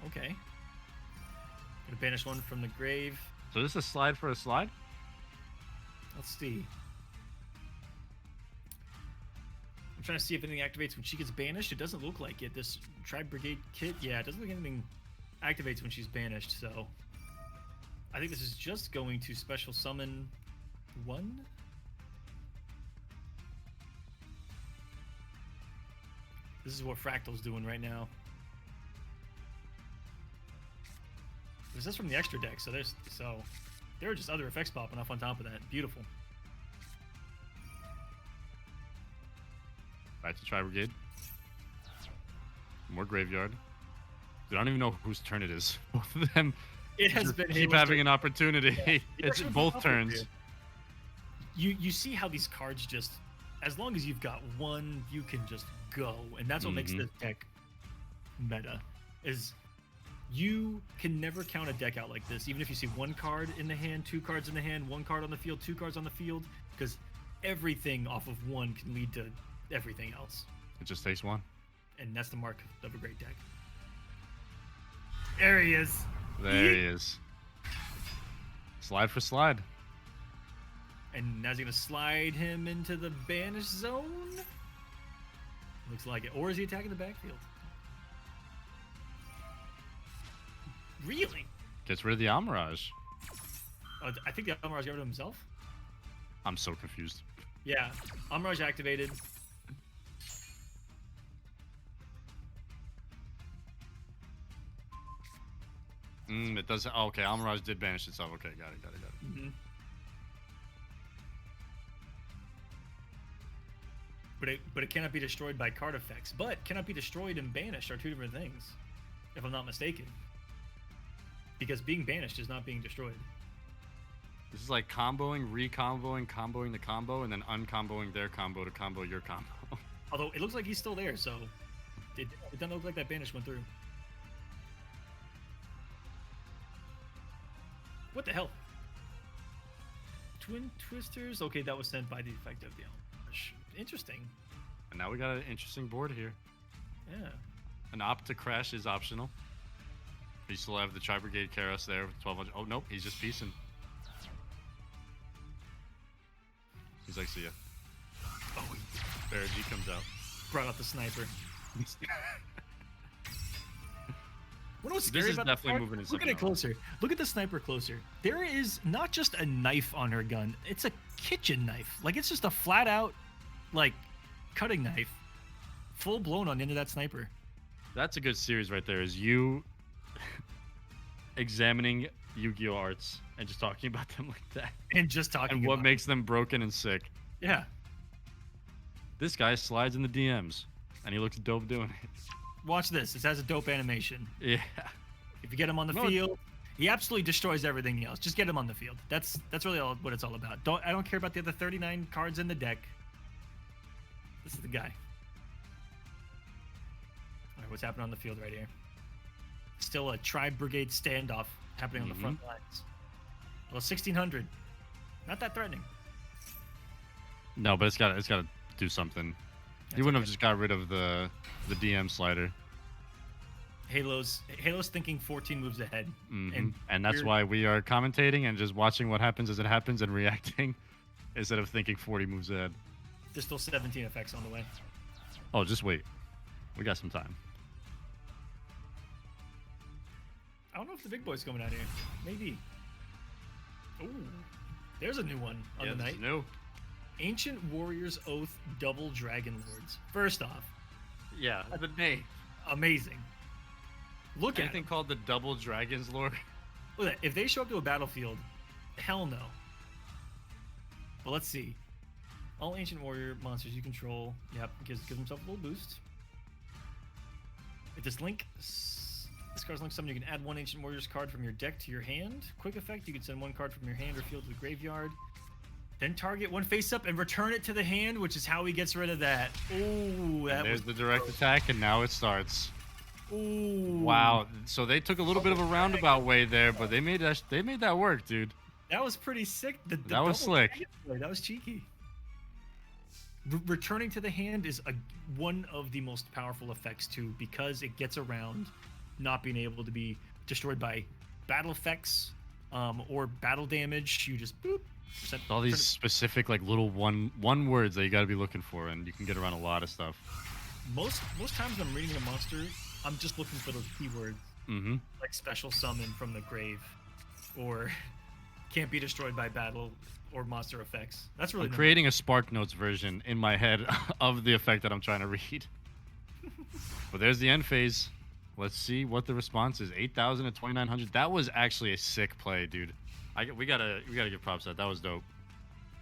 Okay. Gonna banish one from the grave. So this is a slide for a slide? Let's see. I'm trying to see if anything activates when she gets banished. It doesn't look like it. This tri-brigade kit, yeah, it doesn't look like anything activates when she's banished, so I think this is just going to special summon one. This is what Fractal's doing right now. This is from the extra deck, so there are just other effects popping off on top of that. Beautiful. Back to Tri-Brigade. More graveyard. Dude, I don't even know whose turn it is. Both of them It has just been keep Halo's having turn. an opportunity. Yeah, It's it's both been turns. You see how these cards just, as long as you've got one, you can just go, and that's what makes Mhm. this deck meta. Is you can never count a deck out like this, even if you see one card in the hand, 2 cards in the hand, 1 card on the field, 2 cards on the field, because everything off of one can lead to everything else, It just takes one. and that's the mark of a great deck. There he is. There he is. Slide for slide. And now he's gonna slide him into the banish zone. Looks like it. Or is he attacking the backfield? Really? Gets rid of the Amirage. I think the Amirage got rid of himself. I'm so confused. Yeah, Amirage activated. It does. Oh, okay, Amirage did banish itself. Okay, got it. Mm-hmm. But it cannot be destroyed by card effects. But cannot be destroyed and banished are two different things, if I'm not mistaken. Because being banished is not being destroyed. This is like comboing, comboing the combo, and then uncomboing their combo to combo your combo. Although it looks like he's still there, so it doesn't look like that banish went through. What the hell? Twin Twisters? Okay, that was sent by the effect of the Amirage. Interesting. And now we got an interesting board here. Yeah. An opt to crash is optional. We still have the tri-brigade Karos there with 1200. Oh, nope, he's just piecing. He's like, see ya. Oh, Barrage comes out. brought out the sniper. What was This scary is about definitely the moving in Look at it closer. Look at the sniper closer. There is not just a knife on her gun. It's a kitchen knife. Like, it's just a flat out, like, cutting knife. Full blown on into that sniper. That's a good series right there, is you examining Yu-Gi-Oh! Arts and just talking about them like that. And just talking And what about makes them broken and sick. Yeah. This guy slides in the DMs, and he looks dope doing it. Watch this. This has a dope animation. Yeah. If you get him on the field, he absolutely destroys everything else. Just get him on the field. That's really what it's all about. I don't care about the other 39 cards in the deck. This is the guy. All right, what's happening on the field right here? Still a tri-brigade standoff happening on the front lines. Well, 1600. Not that threatening. No, but it's got to do something. That's He wouldn't okay. have just got rid of the DM slider. Halo's thinking 14 moves ahead. And that's why we are commentating and just watching what happens as it happens and reacting instead of thinking 40 moves ahead. There's still 17 effects on the way. Oh, just wait. We got some time. I don't know if the big boy's coming out here. Maybe. Ooh, there's a new one on the this night. is new. Ancient Warriors Oath Double Dragon Lords. First off, Yeah, the name. amazing. Look at Anything them. called the Double Dragons Lord? Look at that. If they show up to a battlefield, hell no. But let's see. All Ancient Warrior monsters you control, gives himself a little boost. If this card's linked summon, you can add one Ancient Warriors card from your deck to your hand. Quick effect, you can send one card from your hand or field to the graveyard. Then target one face up and return it to the hand, which is how he gets rid of that. Ooh, that There's was the direct attack, and now it starts. Ooh. Wow. So they took a little bit of a roundabout way there, but they made that work, dude. That was pretty sick. The That was double slick. dragon play, that was cheeky. Returning to the hand is one of the most powerful effects too, because it gets around not being able to be destroyed by battle effects or battle damage. You just boop. All these specific like little one words that you got to be looking for, and you can get around a lot of stuff. Most times when I'm reading a monster, I'm just looking for those keywords, like special summon from the grave, or can't be destroyed by battle, or monster effects. That's really I'm creating a Spark Notes version in my head of the effect that I'm trying to read. But there's the end phase. Let's see what the response is. 8,000 to 2,900. That was actually a sick play, dude. We gotta give props to that. That was dope.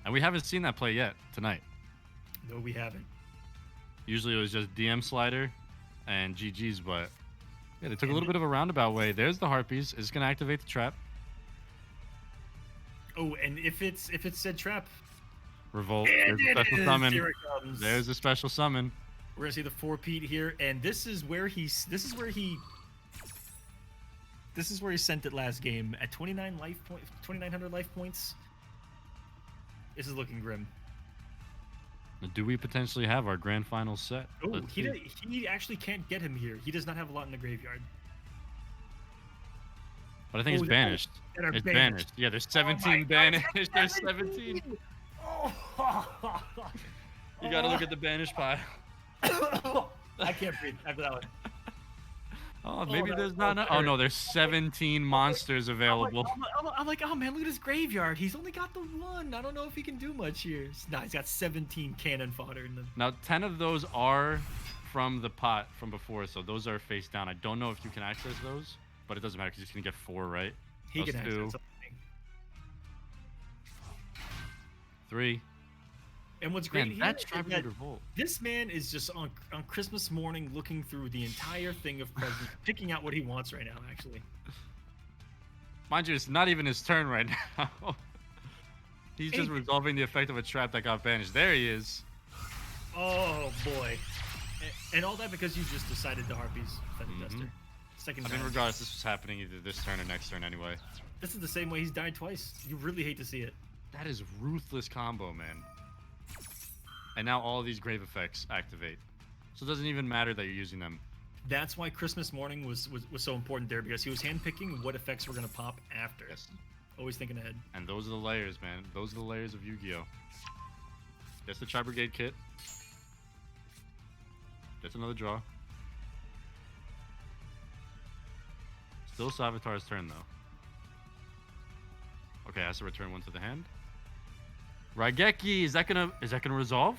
And we haven't seen that play yet tonight. No, we haven't. Usually it was just DM slider and GG's, but yeah, they took a little bit of a roundabout way. There's the Harpies. It's gonna activate the trap. Oh, and if it's said trap, Revolt. There's a special summon. Here it comes. There's a special summon. We're gonna see the 4-Pete here, and this is where he sent it last game at 2,900 life points. This is looking grim. Do we potentially have our grand final set? Oh, Let's see. he actually can't get him here. He does not have a lot in the graveyard. But I think it's that- banished. that are It's banished. banished. Yeah, there's Oh my 17 God, banished. there's There's 17. You gotta look at the banished pile. I can't breathe after that one. Oh, maybe that there's was not. so Oh hurt. no, there's 17 monsters available. I'm like, oh man, look at his graveyard. He's only got the one. I don't know if he can do much here. Nah, he's got 17 cannon fodder in the. Now 10 of those are from the pot from before, so those are face down. I don't know if you can access those, but it doesn't matter because you're gonna get 4, right? He Those can access 2, something. 3. And what's great Man, here that's is Tri-Brigade that Revolt. this man is just on Christmas morning looking through the entire thing of presents, picking out what he wants right now. Actually, Mind you, it's not even his turn right now. He's just Hey. resolving the effect of a trap that got banished. There he is. oh boy, and all that because you just decided to Harpies Feather Duster. Second I mean, time. regardless, this was happening either this turn or next turn anyway. This is the same way he's died twice. You really hate to see it. That is ruthless combo, man. And now all of these grave effects activate. So it doesn't even matter that you're using them. That's why Christmas morning was so important there, because he was handpicking what effects were gonna pop after. Yes. Always thinking ahead. And those are the layers, man. Those are the layers of Yu-Gi-Oh! That's the Tri-Brigade kit. That's another draw. Still Savitar's turn, though. Okay, has to return one to the hand. Raigeki, is that gonna resolve?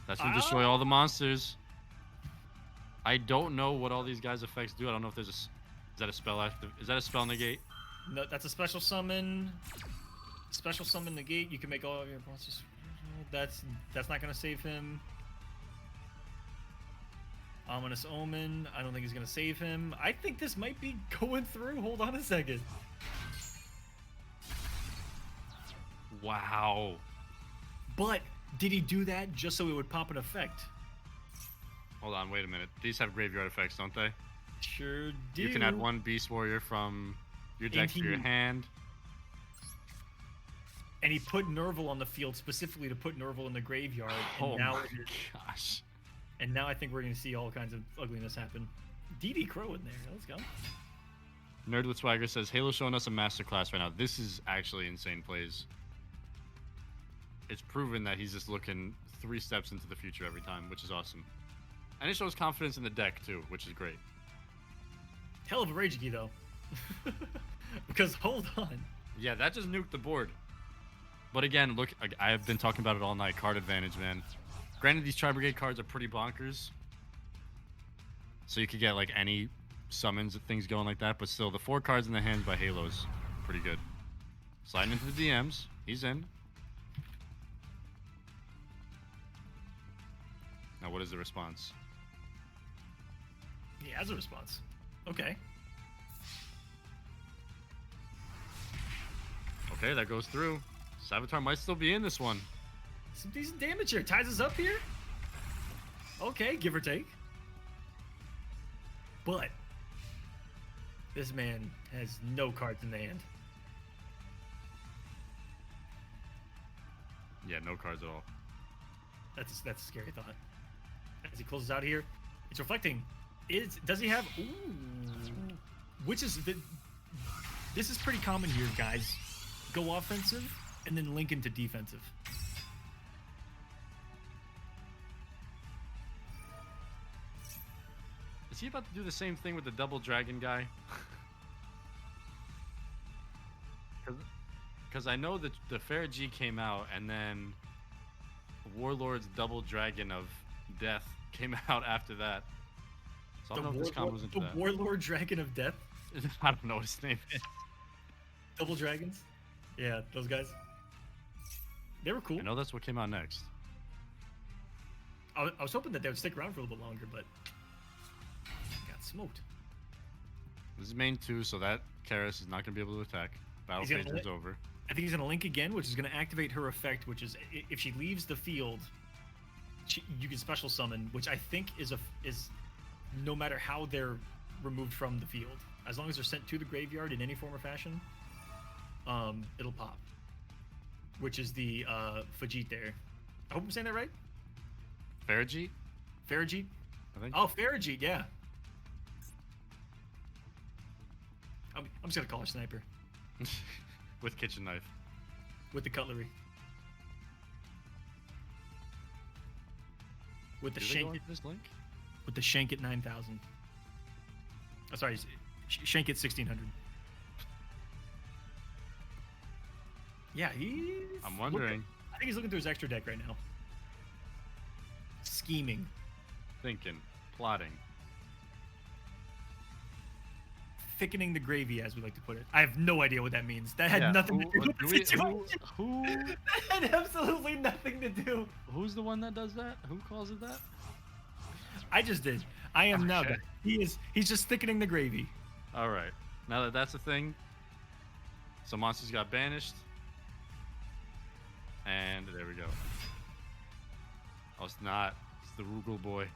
That's gonna destroy all the monsters. I don't know what all these guys' effects do. I don't know if there's is that a spell active? Is that a spell negate? No, that's a special summon. Special summon negate. You can make all of your monsters. That's not gonna save him. Ominous Omen. I don't think he's gonna save him. I think this might be going through. Hold on a second. Wow. But did he do that just so it would pop an effect? Hold on, wait a minute. These have graveyard effects, don't they? Sure do. You can add one Beast Warrior from your deck to your hand. And he put Nerval on the field specifically to put Nerval in the graveyard. And Oh now my it is, gosh. and now I think we're gonna see all kinds of ugliness happen. DD Crow in there. Let's go. Nerd with Swagger says, Halo showing us a masterclass right now. This is actually insane plays. It's proven that he's just looking 3 steps into the future every time, which is awesome. And it shows confidence in the deck, too, which is great. Hell of a Rageki though. Because hold on. Yeah, that just nuked the board. But again, look, I have been talking about it all night. Card advantage, man. Granted, these Tri-Brigade cards are pretty bonkers. So you could get, like, any summons and things going like that. But still, the 4 cards in the hand by Halo's pretty good. Sliding into the DMs. He's in. Now, what is the response? He has a response. Okay. Okay, that goes through. Savitar might still be in this one. Some decent damage here. Ties us up here. Okay, give or take. But this man has no cards in the hand. Yeah, no cards at all. That's a scary thought. As he closes out here, it's reflecting. Does he have? Ooh, which is this is pretty common here, guys. Go offensive and then link into defensive. Is he about to do the same thing with the double dragon guy? Because I know that the Fair G came out, and then Warlord's double dragon of death came out after that. So I don't know if this combo's into that. Warlord Dragon of Death. I don't know what his name is. Double dragons. Yeah, those guys. They were cool. I know that's what came out next. I was hoping that they would stick around for a little bit longer, but got smoked. This is main 2, so that Karis is not going to be able to attack. Battle He's gonna phase is over. I think he's going to link again, which is going to activate her effect, which is if she leaves the field, you can special summon, which I think is no matter how they're removed from the field, as long as they're sent to the graveyard in any form or fashion, it'll pop. Which is the Fajit there. I hope I'm saying that right. Farajit? Farajit? I think. Oh, Farajit, yeah. I'm just gonna call her Sniper With kitchen knife. with the cutlery. with the Do they go shank into this link? with the shank at 9,000. Oh, sorry, shank at 1,600. Yeah, I'm wondering, I think he's looking through his extra deck right now. Scheming. thinking, plotting. Thickening the gravy, as we like to put it. I have no idea what that means. That had Yeah, nothing to do with the situation. who That had absolutely nothing to do. who's the one that does that? Who calls it that? I just did. I am now. Okay. He's just thickening the gravy. All right. Now that that's a thing, some monsters got banished, and there we go. Oh, it's not. It's the Rugal boy.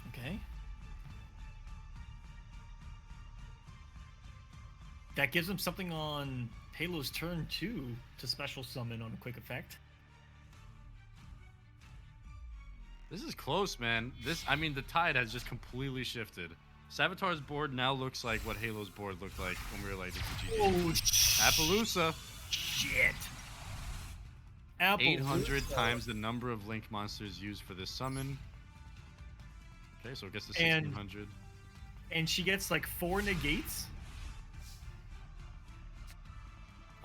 Okay. That gives him something on Halo's turn 2 to special summon on a quick effect. This is close, man. I mean, the tide has just completely shifted. Savitar's board now looks like what Halo's board looked like when we were like, this is GG. Oh, Appaloosa. shit. 800 times the number of link monsters used for this summon. Okay, so it gets to 1600. And she gets like 4 negates.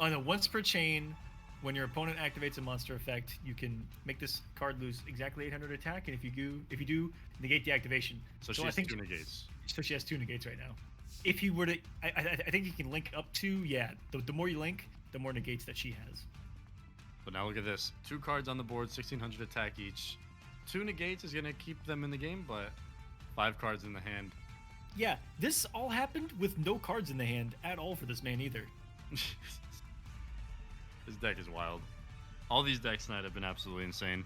On a once per chain, when your opponent activates a monster effect, you can make this card lose exactly 800 attack, and if you do, negate the activation. So she has 2 negates. So she has 2 negates right now. If you were to, I think you can link up to, yeah. The more you link, the more negates that she has. But now look at this: 2 cards on the board, 1600 attack each. 2 negates is gonna keep them in the game, but 5 cards in the hand. Yeah, this all happened with no cards in the hand at all for this man either. His deck is wild. All these decks tonight have been absolutely insane.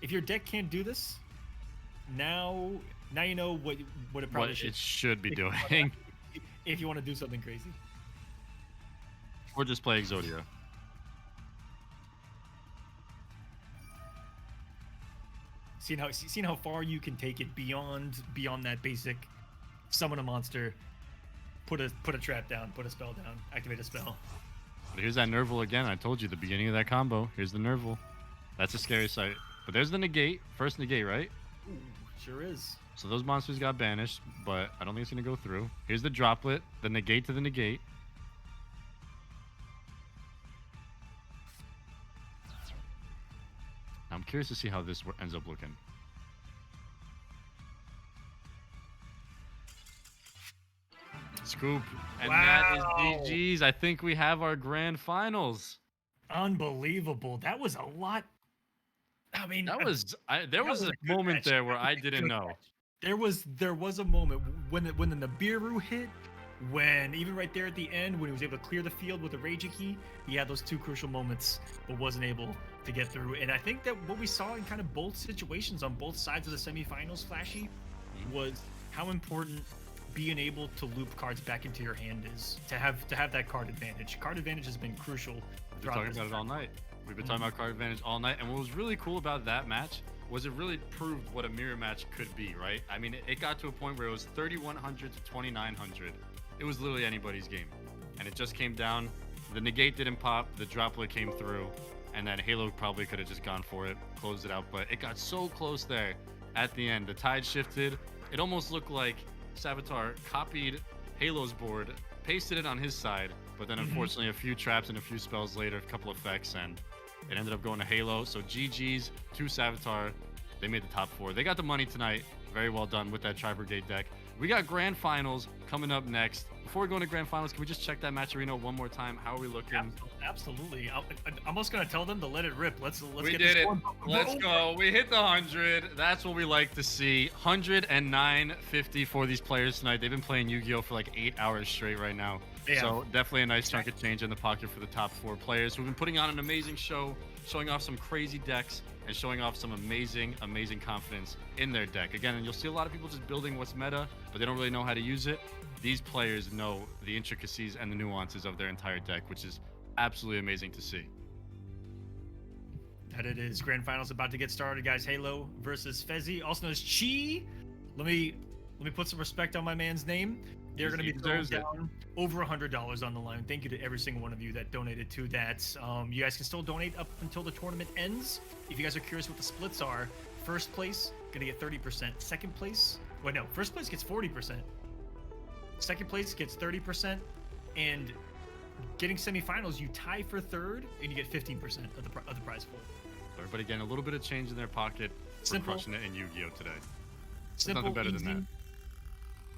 If your deck can't do this, now you know what it probably What should. it should be doing. If you want to do something crazy. Or just play Exodia. Seeing how far you can take it beyond that basic summon a monster, put a trap down, put a spell down, activate a spell. But here's that Nerval again. I told you the beginning of that combo. Here's the Nerval. That's a scary sight. But there's the negate. First negate, right? Ooh, sure is. So those monsters got banished, but I don't think it's going to go through. Here's the droplet, the negate to the negate. I'm curious to see how this ends up looking. Scoop. And that is GG's. I think we have our grand finals. Unbelievable. That was a lot. I mean, There was a good moment match. there where That was I a didn't good know. match. There was a moment when the Nibiru hit, when even right there at the end, when he was able to clear the field with the Rage Key, he had those 2 crucial moments, but wasn't able to get through. And I think that what we saw in kind of both situations on both sides of the semifinals, Flashy, was how important being able to loop cards back into your hand is to have that card advantage. Card advantage has been crucial. We've been throughout talking this about it all night. We've been talking about card advantage all night. And what was really cool about that match was it really proved what a mirror match could be, right? I mean, it got to a point where it was 3,100 to 2,900. It was literally anybody's game. And it just came down. The negate didn't pop. The droplet came through. And then Halo probably could have just gone for it, closed it out. But it got so close there at the end. The tide shifted. It almost looked like Savitar copied Halo's board, pasted it on his side, but then unfortunately a few traps and a few spells later, a couple effects, and it ended up going to Halo. So GG's to Savitar. They made the top 4. They got the money tonight. Very well done with that tri-brigade deck. We got grand finals coming up next. Before we go into grand finals, can we just check that match arena one more time? How are we looking? Absolutely. I'm almost gonna tell them to let it rip. Let's We get did this it. going. Let's go. We hit the 100. That's what we like to see. 109.50 for these players tonight. They've been playing Yu-Gi-Oh for like 8 hours straight right now. Yeah. So definitely a nice chunk of change in the pocket for the top 4 players who've been putting on an amazing show, showing off some crazy decks and showing off some amazing confidence in their deck. Again, and you'll see a lot of people just building what's meta, but they don't really know how to use it. These players know the intricacies and the nuances of their entire deck, which is absolutely amazing to see. That it is. Grand finals about to get started, guys. Halo versus Fezzi, also known as Chi. Let me Let me put some respect on my man's name. They're going to He be throwing deserves it. down over $100 on the line. Thank you to every single one of you that donated to that. You guys can still donate up until the tournament ends. If you guys are curious what the splits are, first place going to get 30%. Second place, well, no, first place gets 40%. Second place gets 30%, and getting semifinals, you tie for third, and you get 15% of the prize pool. Everybody getting a little bit of change in their pocket for Simple. crushing it in Yu-Gi-Oh today. Simple, nothing better easy, than that.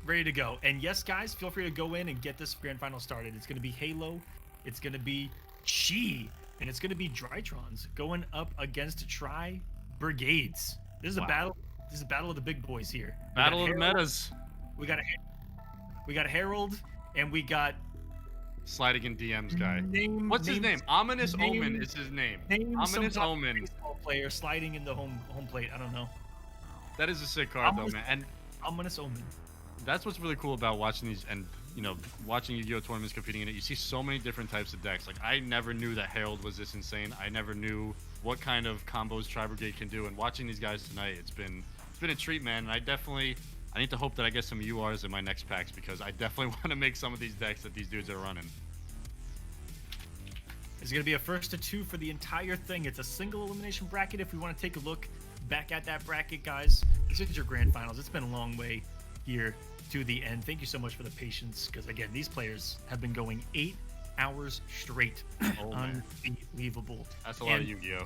ready to go. And yes, guys, feel free to go in and get this grand final started. It's going to be Halo, it's going to be Chi, and it's going to be Drytrons going up against tri-brigades. This is a battle. This is a battle of the big boys here. Battle of the metas. We got a Herald, and we got Sliding in DMs guy. What's his name? name? Ominous Omen is his name. Ominous some Omen. baseball player sliding in the home plate. I don't know. That is a sick card though, man. And Ominous Omen. that's what's really cool about watching these and watching Yu-Gi-Oh tournaments competing in it. You see so many different types of decks. Like I never knew that Herald was this insane. I never knew what kind of combos tri-brigade can do. And watching these guys tonight, it's been a treat, man. And I need to hope that I get some URs in my next packs because I definitely want to make some of these decks that these dudes are running. It's going to be a first to two for the entire thing. It's a single elimination bracket. If we want to take a look back at that bracket, guys, this is your grand finals. It's been a long way here to the end. Thank you so much for the patience because, again, these players have been going 8 hours straight. Oh, man. Unbelievable. That's a lot of Yu-Gi-Oh.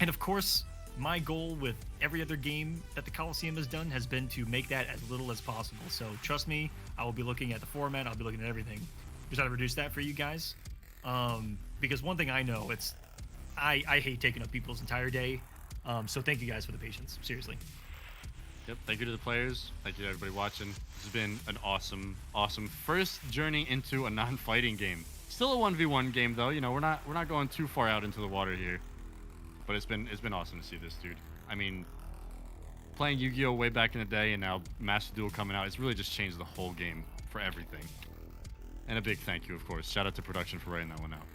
And, of course, my goal with every other game that the Kolosseum has done has been to make that as little as possible. So trust me, I will be looking at the format. I'll be looking at everything. Just try to reduce that for you guys. Because one thing I know, I hate taking up people's entire day. So thank you guys for the patience. Seriously. Yep. Thank you to the players. Thank you to everybody watching. This has been an awesome first journey into a non-fighting game. Still a 1v1 game though. We're not going too far out into the water here. But it's been awesome to see this, dude. I mean, playing Yu-Gi-Oh way back in the day and now Master Duel coming out, it's really just changed the whole game for everything. And a big thank you, of course. Shout out to production for writing that one out.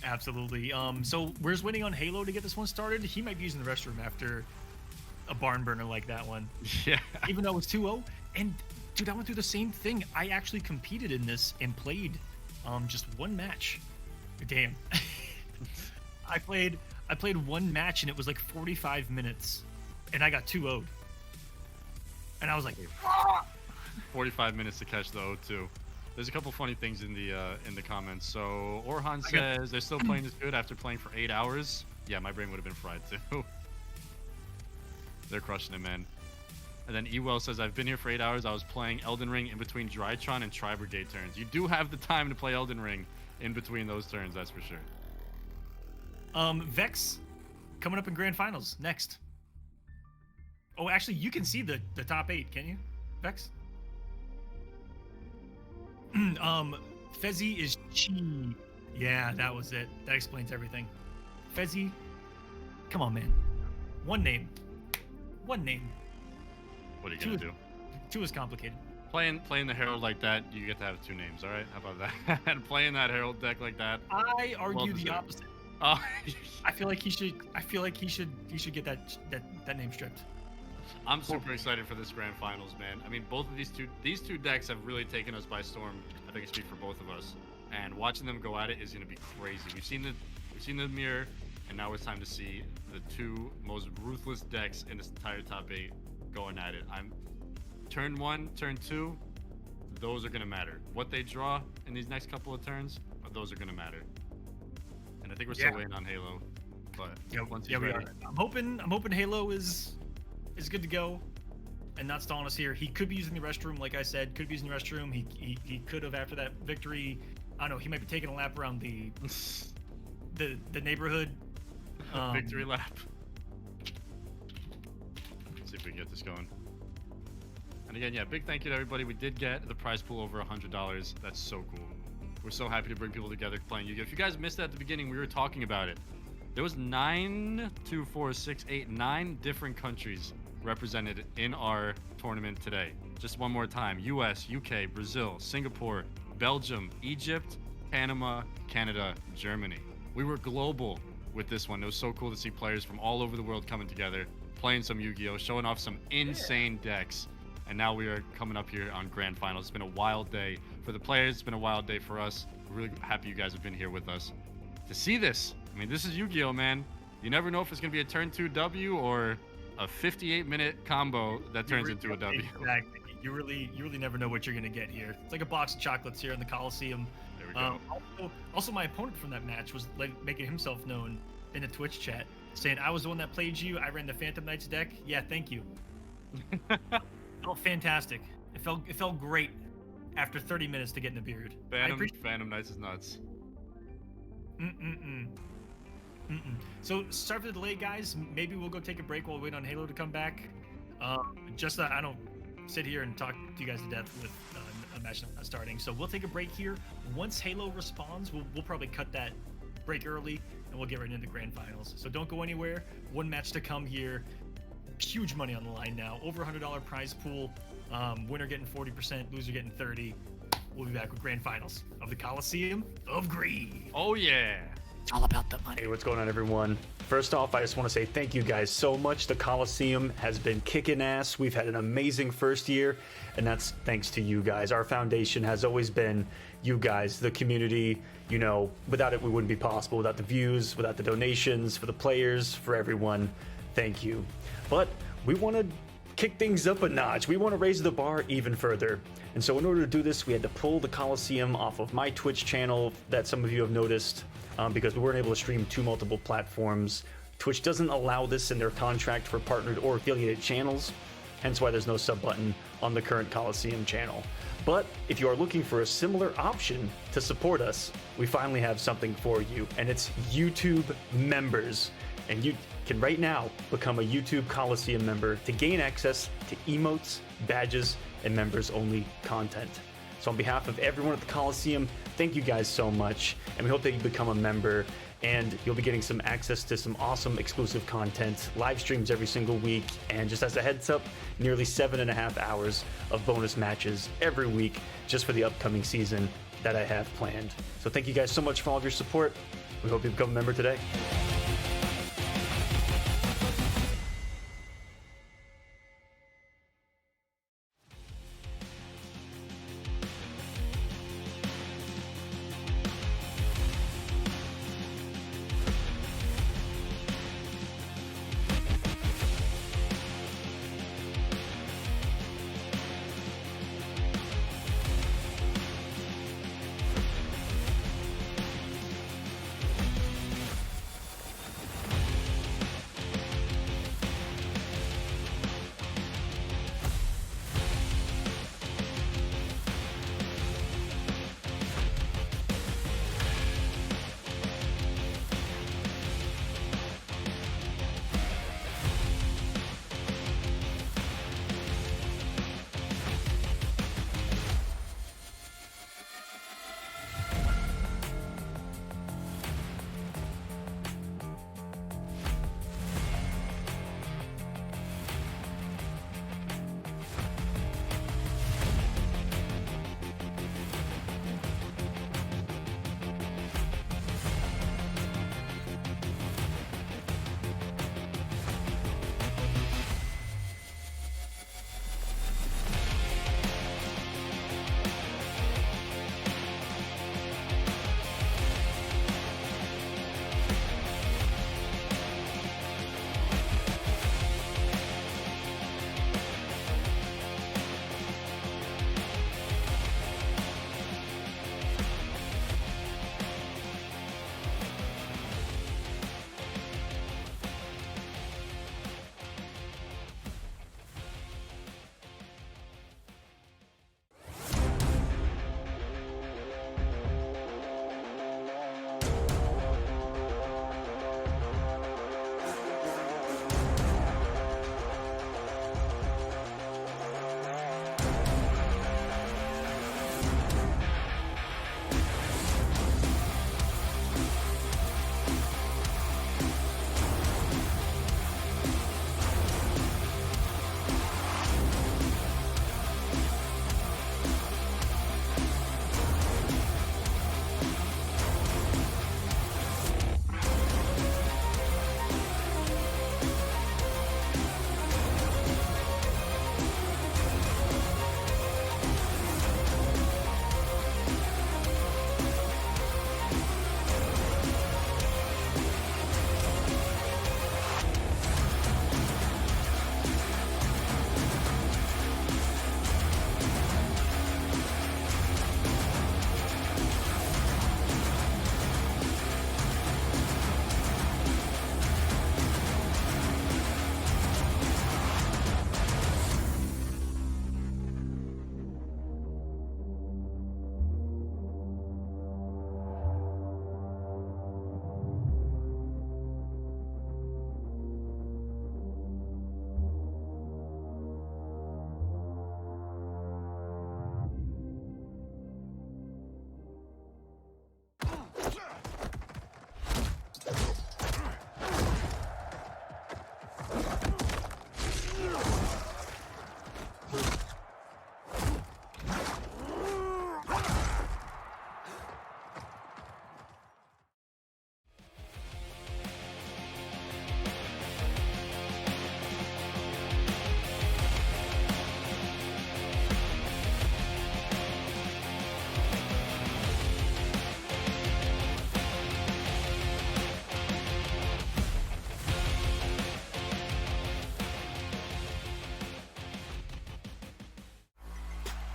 Absolutely. So where's waiting on Halo to get this one started? He might be using the restroom after a barn burner like that one. Yeah. Even though it was 2-0. And dude, I went through the same thing. I actually competed in this and played just one match. Damn. I played one match and it was like 45 minutes and I got 2-0'd. And I was like, ah! 45 minutes to catch the 0-2. There's a couple funny things in the comments. So Orhan says they're still playing this good after playing for 8 hours. Yeah, my brain would have been fried too. They're crushing it, man. And then Ewell says I've been here for 8 hours. I was playing Elden Ring in between Drytron and tri-brigade turns. You do have the time to play Elden Ring in between those turns, that's for sure. Vex coming up in grand finals next. Oh, actually, you can see the top 8, can you, Vex? Fezzi is Chi. Yeah, that was it. That explains everything. Fezzi, come on, man. One name. What are you gonna do? Two is complicated. Playing the Herald like that, you get to have 2 names. All right, how about that? And playing that Herald deck like that. I argue the opposite. Oh, I feel like he should get that name stripped. I'm super excited for this grand finals, man. I mean, both of these two decks have really taken us by storm. I think I speak for both of us. And watching them go at it is going to be crazy. We've seen the mirror, and now it's time to see the 2 most ruthless decks in this entire top 8 going at it. Turn 1, turn 2, those are going to matter. What they draw in these next couple of turns, those are going to matter. And I think we're still waiting on Halo, but once he's ready. I'm hoping Halo is good to go and not stalling us here. He could be using the restroom, like I said. Could be using the restroom. He could have after that victory. I don't know. He might be taking a lap around the neighborhood. Victory lap. Let's see if we can get this going. And again, yeah, big thank you to everybody. We did get the prize pool over $100. That's so cool. We're so happy to bring people together playing Yu-Gi-Oh! If you guys missed that at the beginning, we were talking about it. There was 9 different countries represented in our tournament today. Just one more time. US, UK, Brazil, Singapore, Belgium, Egypt, Panama, Canada, Germany. We were global with this one. It was so cool to see players from all over the world coming together, playing some Yu-Gi-Oh! Showing off some insane decks. and now we are coming up here on grand finals. It's been a wild day for the players. It's been a wild day for us. We're really happy you guys have been here with us to see this. I mean, this is Yu-Gi-Oh, man. You never know if it's going to be a turn 2 W or a 58-minute combo that turns into a W. Exactly. You really never know what you're going to get here. It's like a box of chocolates here in the Coliseum. There we go. Also, my opponent from that match was making himself known in the Twitch chat, saying, I was the one that played you. I ran the Phantom Knights deck. Yeah, thank you. Felt fantastic. It felt great after 30 minutes to get in the beard. Phantom Knights is nuts. So sorry for the delay, guys. Maybe we'll go take a break while we wait on Halo to come back. Just that I don't sit here and talk to you guys to death with a match not starting. So we'll take a break here. Once Halo responds, we'll probably cut that break early and we'll get right into the grand finals. So don't go anywhere. One match to come here. Huge money on the line now. Over $100 prize pool. Winner getting 40%, loser getting 30%. We'll be back with grand finals of the Kolosseum of Greed. Oh yeah. It's all about the money. Hey, what's going on, everyone? First off, I just want to say thank you guys so much. The Kolosseum has been kicking ass. We've had an amazing first year, and that's thanks to you guys. Our foundation has always been you guys, the community. You know, without it, we wouldn't be possible. Without the views, without the donations, for the players, for everyone, thank you. But we want to kick things up a notch. We want to raise the bar even further. And so in order to do this, we had to pull the Kolosseum off of my Twitch channel that some of you have noticed. Because we weren't able to stream to multiple platforms. Twitch doesn't allow this in their contract for partnered or affiliated channels, hence why there's no sub button on the current Kolosseum channel. But if you are looking for a similar option to support us, we finally have something for you, and it's YouTube members. And you can right now become a YouTube Kolosseum member to gain access to emotes, badges, and members only content. So on behalf of everyone at the Kolosseum, thank you guys so much, and we hope that you become a member, and you'll be getting some access to some awesome exclusive content, live streams every single week, and just as a heads up, nearly 7.5 hours of bonus matches every week just for the upcoming season that I have planned. So thank you guys so much for all of your support. We hope you become a member today.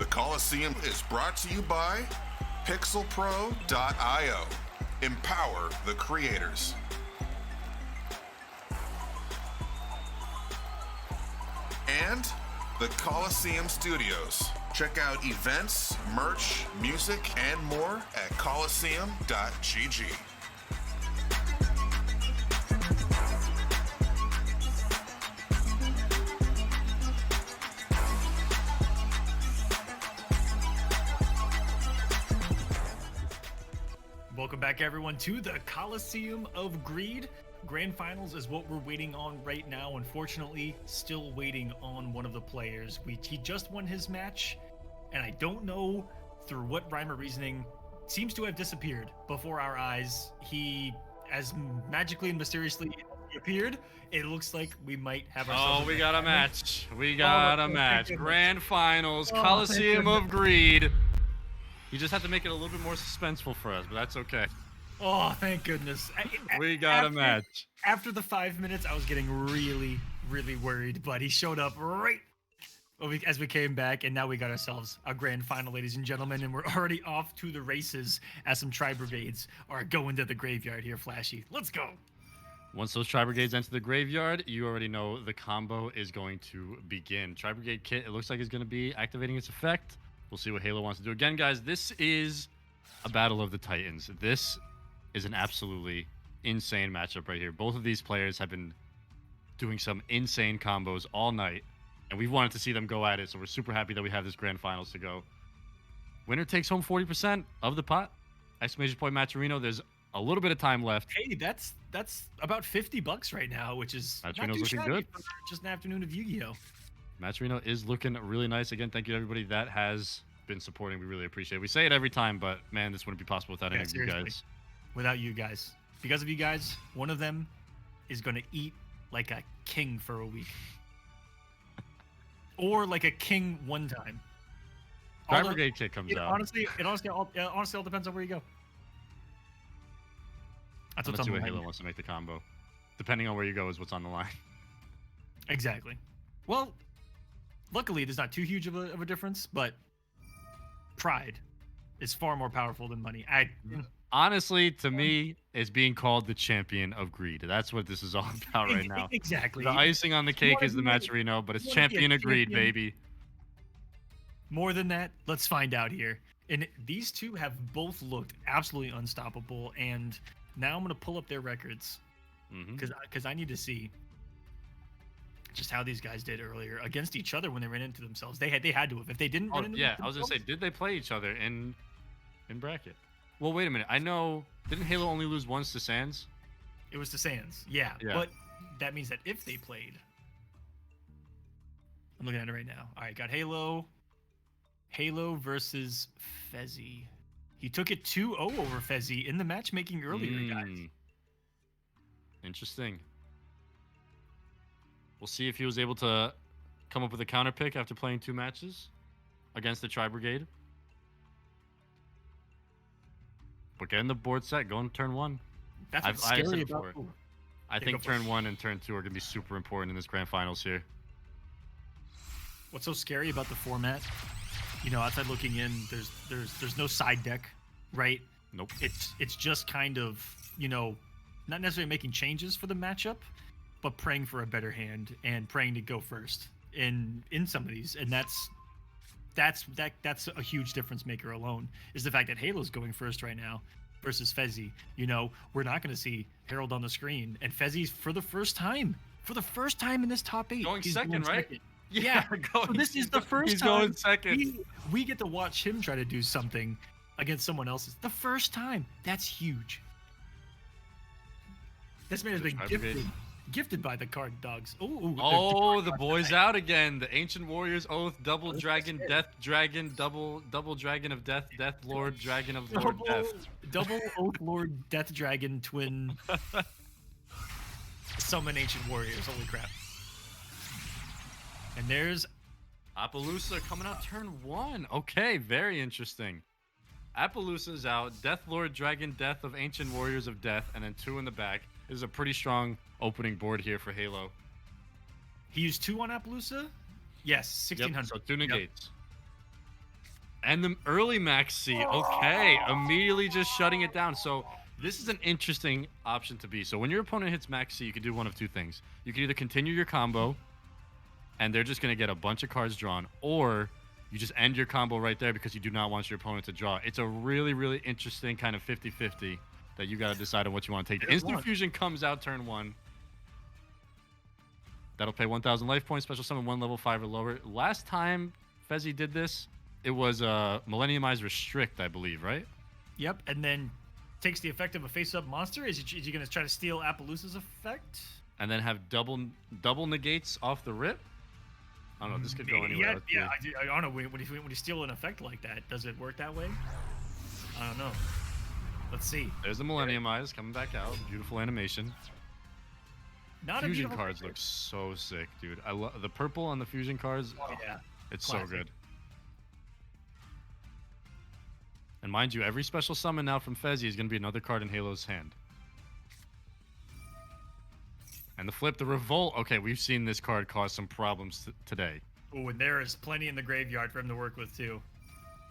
The Kolosseum is brought to you by pixelpro.io. Empower the creators. And the Kolosseum Studios. Check out events, merch, music, and more at kolosseum.gg. Welcome back, everyone, to the Kolosseum of Greed. Grand Finals is what we're waiting on right now. Unfortunately, still waiting on one of the players. He just won his match, and I don't know through what rhyme or reasoning, seems to have disappeared before our eyes. He, as magically and mysteriously appeared, it looks like we might have ourselves. Oh, we got a match. We got a match. goodness. Grand Finals, Oh, Kolosseum of Greed. You just have to make it a little bit more suspenseful for us, but that's okay. Oh, thank goodness. We got a match. After the 5 minutes, I was getting really, really worried, but he showed up right as we came back, and now we got ourselves a grand final, ladies and gentlemen, and we're already off to the races as some tri-brigades are going to the graveyard here, Flashy. Let's go. Once those tri-brigades enter the graveyard, you already know the combo is going to begin. Tri-brigade kit, it looks like, is going to be activating its effect. We'll see what Halo wants to do. Again, guys, this is a battle of the Titans. This is an absolutely insane matchup right here. Both of these players have been doing some insane combos all night, and we've wanted to see them go at it, so we're super happy that we have this grand finals to go. Winner takes home 40% of the pot. Exclamation point Maturino. There's a little bit of time left. Hey, that's about $50 right now, which is not Maturino's too looking shabby good. for just an afternoon of Yu-Gi-Oh. Maturino is looking really nice. Again, thank you to everybody that has been supporting. We really appreciate it. We say it every time, but man, this wouldn't be possible without any of you seriously. guys. Without you guys. Because of you guys, one of them is going to eat like a king for a week. Or like a king one time. Tri-brigade kit comes out. Honestly, it all depends on where you go. That's Let's what's see on what the Halo line. wants to make the combo. Depending on where you go is what's on the line. Exactly. Well, luckily, there's not too huge of a difference, but pride is far more powerful than money. Honestly, to me, it's being called the champion of greed. That's what this is all about right now. Exactly. The icing on the cake wanna is the be- Maturino, but it's you wanna be a champion of greed, champion? baby. More than that, let's find out here. And these two have both looked absolutely unstoppable, and now I'm going to pull up their records because I need to see just how these guys did earlier against each other when they ran into themselves. They had to have. If they didn't Oh, run into yeah, I was going to say, did they play each other in bracket? Well, wait a minute. I know, didn't Halo only lose once to Sands? it was the Sands. Yeah, Yeah. but that means that if they played, I'm looking at it right now. All right, got Halo versus Fezzi. He took it 2-0 over Fezzi in the matchmaking earlier, guys. Interesting. We'll see if he was able to come up with a counter pick after playing 2 matches against the Tri-Brigade. But getting the board set, going turn 1. That's what's I've said scary it about. before. Ooh. I go think for it. turn 1 and turn 2 are going to be super important in this grand finals here. What's so scary about the format? You know, outside looking in, there's no side deck, right? Nope. It's just kind of, you know, not necessarily making changes for the matchup, but praying for a better hand and praying to go first in some of these, and that's a huge difference maker alone. Is the fact that Halo's going first right now versus Fezzi. You know, we're not going to see Harold on the screen, and Fezzi's for the first time in this top 8, Going he's second, right? second. Yeah. So this is the first He's time going second. we get to watch him try to do something against someone else's. The first time. That's huge. This man has been gifted by the card dogs. Oh, the boy's out again. The Ancient Warriors Oath, Double Dragon, Death Dragon, Double Dragon of Death, Death Lord, Dragon of Lord Death. Double Oath Lord Death Dragon twin. Summon Ancient Warriors. Holy crap. And there's Appaloosa coming out turn 1. Okay, very interesting. Appaloosa's out. Death Lord, Dragon, Death of Ancient Warriors of Death, and then 2 in the back. This is a pretty strong opening board here for Halo. he used 2 on Appaloosa. Yes, 1600. Yep, so 2 negates. And the early Maxi. Okay, immediately just shutting it down. So this is an interesting option to be. So when your opponent hits Maxi, you can do one of two things. You can either continue your combo, and they're just going to get a bunch of cards drawn, or you just end your combo right there because you do not want your opponent to draw. It's a really, really interesting kind of 50-50 that you got to decide on what you want to take. The Instant Fusion comes out turn 1. That'll pay 1,000 life points, special summon 1 level 5 or lower. Last time Fezzi did this, it was Millenniumized Restrict, I believe, right? Yep, and then takes the effect of a face-up monster. Is he going to try to steal Appaloosa's effect? And then have double negates off the rip? I don't know. This could go anywhere. I don't know. When you steal an effect like that, does it work that way? I don't know. Let's see. There's the Millennium Eyes coming back out. Beautiful animation. Not Fusion cards look so sick, dude. I love the purple on the fusion cards. Oh, yeah. It's Classic. so good. And mind you, every special summon now from Fezzi is going to be another card in Halo's hand. And the flip, the Revolt. Okay, we've seen this card cause some problems today. Oh, and there is plenty in the graveyard for him to work with, too.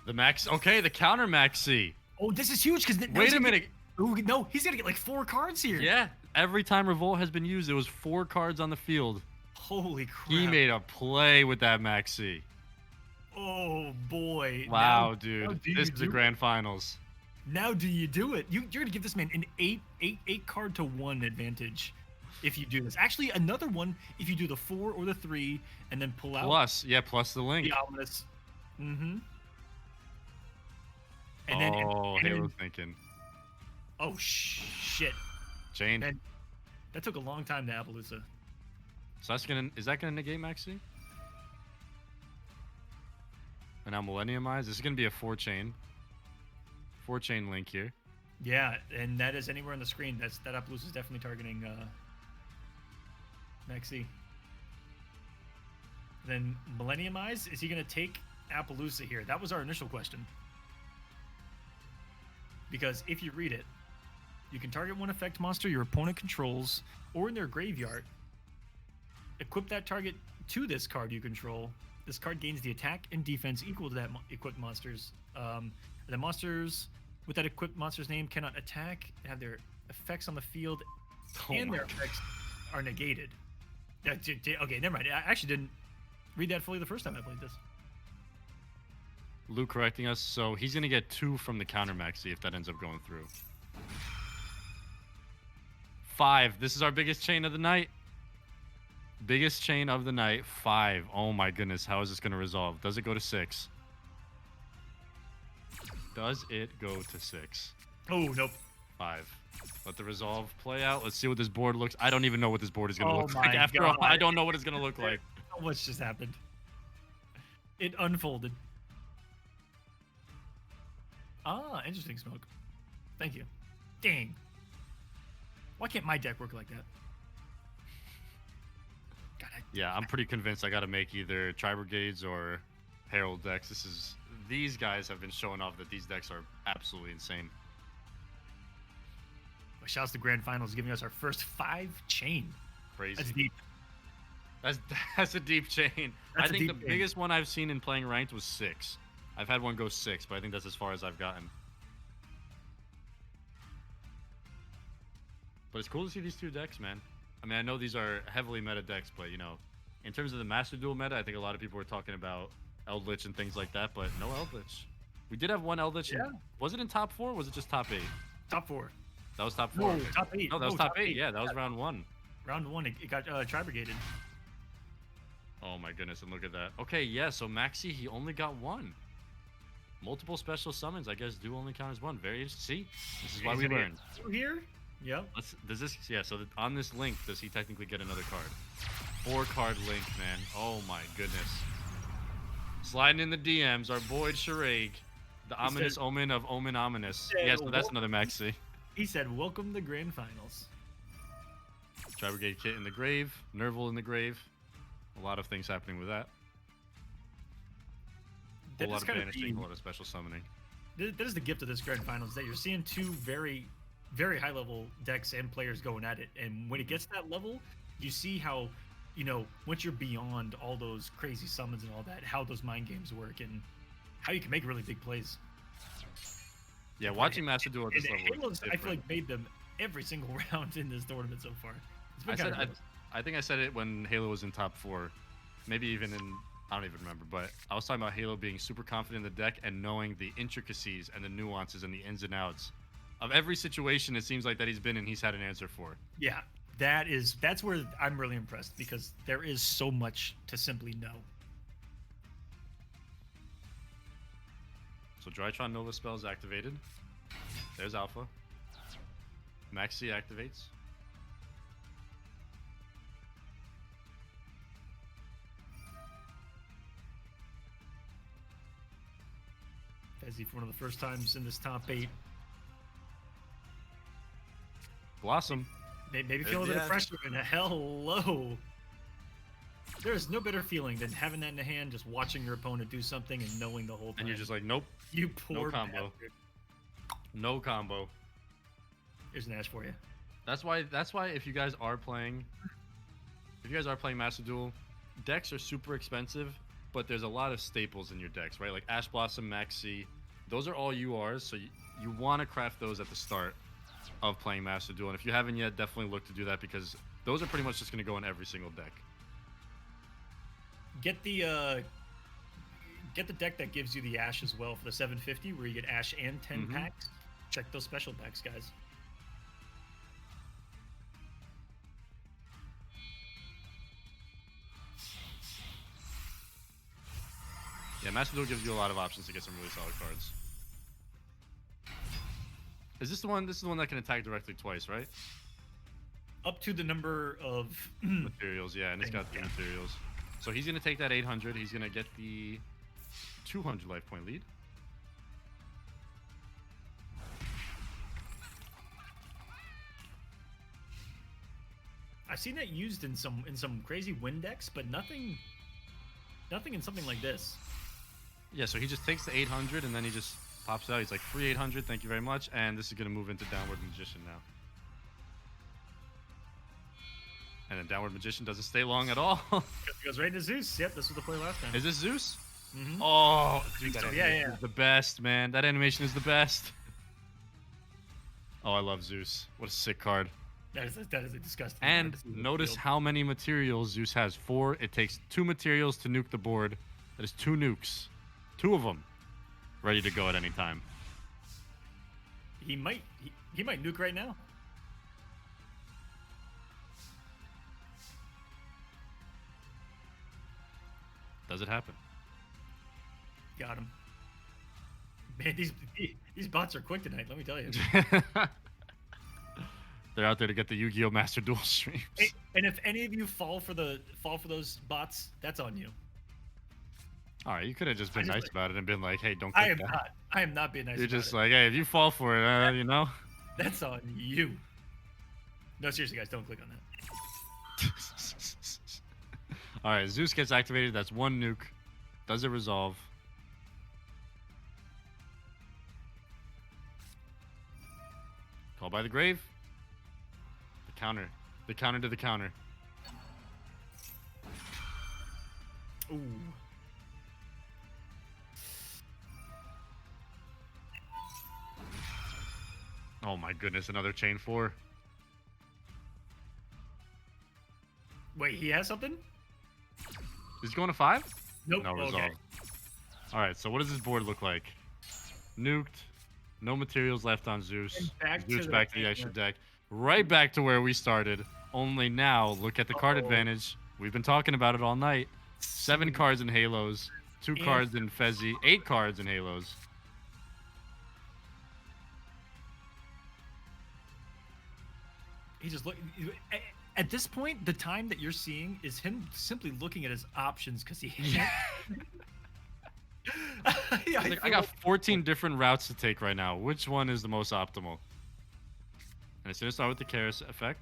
The Max. Okay, the counter Maxi. Oh, this is huge because wait a minute. No, he's gonna get like 4 cards here. Yeah, every time Revolt has been used, there was 4 cards on the field. Holy crap! He made a play with that Maxi. Oh boy! Wow, dude, this is the grand finals. Now do you do it? You're gonna give this man an 8 card to 1 advantage if you do this. Actually, another one if you do the 4 or the 3 and then pull out. Plus the link. The ominous. Mm-hmm. And then Halo's thinking. Oh shit! Chain. Man, that took a long time to Appaloosa. So is that gonna negate Maxi? And now Millenniumize. This is gonna be a 4-chain. 4-chain link here. Yeah, and that is anywhere on the screen. That Appaloosa is definitely targeting Maxi. Then Millenniumize. Is he gonna take Appaloosa here? That was our initial question. Because if you read it, you can target one effect monster your opponent controls or in their graveyard. Equip that target to this card you control. This card gains the attack and defense equal to that equipped monster's. The monsters with that equipped monster's name cannot attack, have their effects on the field, and their effects are negated. Okay, never mind. I actually didn't read that fully the first time I played this. Luke correcting us, so he's gonna get 2 from the counter Maxi if that ends up going through. 5. This is our biggest chain of the night. Biggest chain of the night. 5. Oh my goodness, how is this gonna resolve? Does it go to 6? Does it go to 6? Oh nope. 5. Let the resolve play out. Let's see what this board looks. I don't even know what this board is gonna look like. My After all, God. I don't know what it's gonna look like. So much just happened. It unfolded. Ah, interesting, Smoke. Thank you. Dang. Why can't my deck work like that? God, Yeah, I'm pretty convinced I got to make either tri-brigades or herald decks. These guys have been showing off that these decks are absolutely insane. Shouts to Grand Finals giving us our first 5 chain. Crazy. That's deep. That's a deep chain. That's I think the chain. biggest one I've seen in playing ranked was 6. I've had one go 6, but I think that's as far as I've gotten. But it's cool to see these 2 decks, man. I mean, I know these are heavily meta decks, but, you know, in terms of the Master Duel meta, I think a lot of people were talking about Eldritch and things like that, but no Eldritch. We did have one Eldritch. Yeah. Was it in top 4 or was it just top 8? Top 4. That was top 4. No, top 8. No, that was top 8. Yeah, that was round 1. Round 1, it got tri-brigaded. Oh my goodness, and look at that. Okay, yeah, so Maxi, he only got 1. Multiple special summons, I guess, do only count as 1. Very interesting. See? This is why we learned. Here? Yep. So on this link, does he technically get another card? 4-card link, man. Oh my goodness. Sliding in the DMs, our boy Sharag, the ominous omen of Omen Ominous. Yeah, so that's another Maxi. He said, welcome to Grand Finals. Tri-Brigade Kit in the grave, Nerval in the grave. A lot of things happening with that. A lot of banishing, a lot of special summoning. That is the gift of this Grand Finals, that you're seeing 2 very, very high-level decks and players going at it. And when it gets to that level, you see how, you know, once you're beyond all those crazy summons and all that, how those mind games work. And how you can make really big plays. Yeah, watching Master Duel at this And level. Halos, is I feel different. like made them every single round in this tournament so far. It's been I kind said of I think I said it when Halo was in top 4, maybe even in I don't even remember, but I was talking about Halo being super confident in the deck and knowing the intricacies and the nuances and the ins and outs of every situation. It seems like that he's been in, he's had an answer for. yeah. That's where I'm really impressed because there is so much to simply know. So Drytron Nova spell is activated. There's Alpha. Maxi activates. Fezzy for one of the first times in this top 8. Blossom. Maybe feel a bit of pressure and hello. There is no better feeling than having that in the hand, just watching your opponent do something and knowing the whole time. And you're just like, nope. You poor combo. bastard. No combo. Here's an Ash for you. That's why if you guys are playing Master Duel, decks are super expensive, but there's a lot of staples in your decks, right? Like Ash Blossom, Maxi, those are all URs, so you want to craft those at the start of playing Master Duel. And if you haven't yet, definitely look to do that because those are pretty much just going to go in every single deck. Get the deck that gives you the Ash as well for the 750, where you get Ash and 10 packs. Check those special packs, guys. Yeah, Master Duel gives you a lot of options to get some really solid cards. Is this the one? This is the one that can attack directly twice, right? Up to the number of Materials, yeah, and it's got 3 materials. So he's going to take that 800. He's going to get the 200 life point lead. I've seen that used in some crazy win decks, but nothing in something like this. Yeah, so he just takes the 800 and then he just pops out. He's like, free 800, thank you very much. And this is going to move into Downward Magician now. And then Downward Magician doesn't stay long at all. It goes right into Zeus. Yep, this was the play last time. Is this Zeus? Mm-hmm. Oh, dude, that So, animation is the best, man. That animation is the best. Oh, I love Zeus. What a sick card. That is a disgusting. And card to see in the notice field. how many materials Zeus has. 4. It takes 2 materials to nuke the board. That is 2 nukes. 2 of them ready to go at any time. he might nuke right now. Does it happen? Got him. Man, these bots are quick tonight. Let me tell you. They're out there to get the Yu-Gi-Oh! Master Duel streams. And if any of you fall for those bots, that's on you. All right, you could have just been just nice like- about it and been like, "Hey, don't." I click am that. not. I am not being nice. You're about just it. like, "Hey, if you fall for it, you know." That's on you. No, seriously, guys, don't click on that. All right, Zeus gets activated. That's 1 nuke. Does it resolve? Call by the grave. The counter. The counter to the counter. Ooh. Oh my goodness, another chain 4. Wait, he has something? Is he going to 5? Nope. No resolve. Okay. All right, so what does this board look like? Nuked. No materials left on Zeus. And back Zeus to back to the extra deck. Right back to where we started. Only now, look at the card advantage. We've been talking about it all night. 7 cards in Halos. 2 And- cards in Fezzy. 8 cards in Halos. He just look. At this point, the time that you're seeing is him simply looking at his options because he can't. I got 14 different routes to take right now. Which one is the most optimal? And it's going to start with the Karis effect.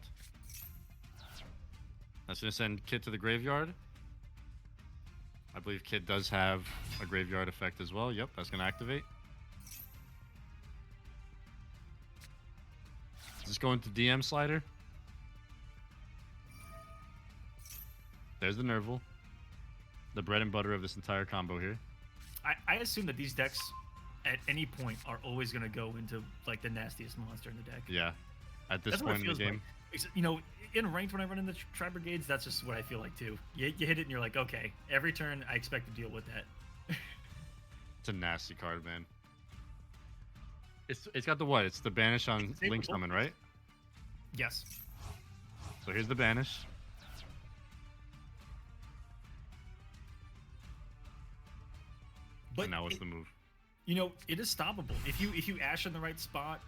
That's going to send Kid to the graveyard. I believe Kid does have a graveyard effect as well. Yep, that's going to activate. Is this going to DM slider? There's the Nerval. The bread and butter of this entire combo here. I assume that these decks at any point are always going to go into like the nastiest monster in the deck. Yeah. At this That's what point it in the feels game. like. You know, in ranked when I run into tri-brigades, that's just what I feel like too. You hit it and you're like, okay, every turn I expect to deal with that. It's a nasty card, man. It's got the what? It's the banish on It's Link disablable. Summon, right? Yes. So here's the banish. But And now what's the move? you know, it is stoppable. If you ash in the right spot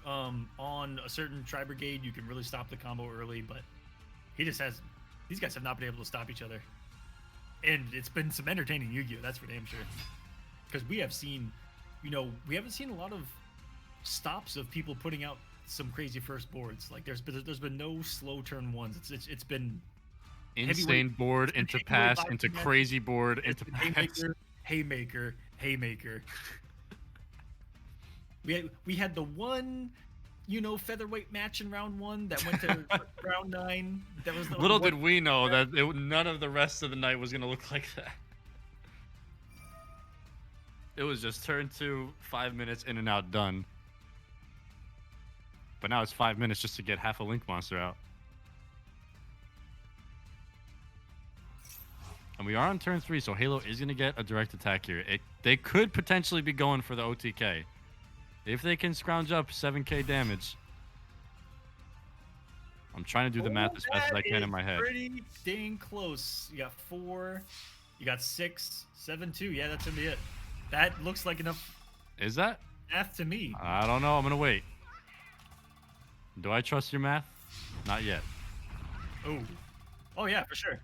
on a certain tri-brigade, you can really stop the combo early, but he just has these guys have not been able to stop each other. And it's been some entertaining Yu-Gi-Oh, that's for damn sure. Because we have seen, you know, we haven't seen a lot of stops of people putting out some crazy first boards. Like there's been no slow turn ones. It's been Insane heavyweight- board it's been into heavyweight pass into boxing match. crazy board It's into been pass. haymaker. We had the one, you know, featherweight match in round 1 that went to round 9. That was the Little one- did we know that none of the rest of the night was gonna look like that. It was just turn 2, 5 minutes in and out, done. But now it's 5 minutes just to get half a Link monster out. And we are on turn 3, so Halo is going to get a direct attack here. They could potentially be going for the OTK. If they can scrounge up 7k damage. I'm trying to do the math as fast as I that can in is my head. Pretty dang close. You got 4, you got 6, 7, 2. Yeah, that's gonna be it. That looks like enough Is that? math to me. I don't know. I'm going to wait. Do I trust your math? Not yet. Oh yeah, for sure.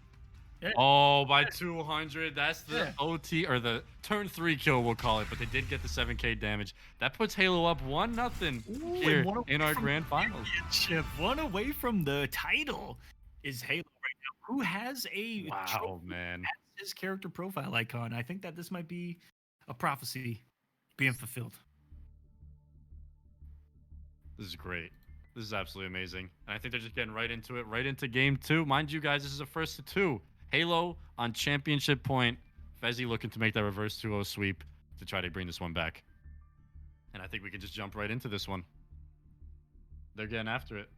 Yeah. Oh, by 200. That's the Yeah. OT or the turn 3 kill, we'll call it. But they did get the 7k damage. That puts Halo up 1-0 Ooh, here and one away in our from grand the finals. championship. One away from the title is Halo right now. Who has a Wow, trophy man. as his character profile icon? I think that this might be a prophecy being fulfilled. This is great. This is absolutely amazing. And I think they're just getting right into it, right into game 2. Mind you guys, this is a first to 2. Halo on championship point. Fezzi looking to make that reverse 2-0 sweep to try to bring this one back. And I think we can just jump right into this one. They're getting after it.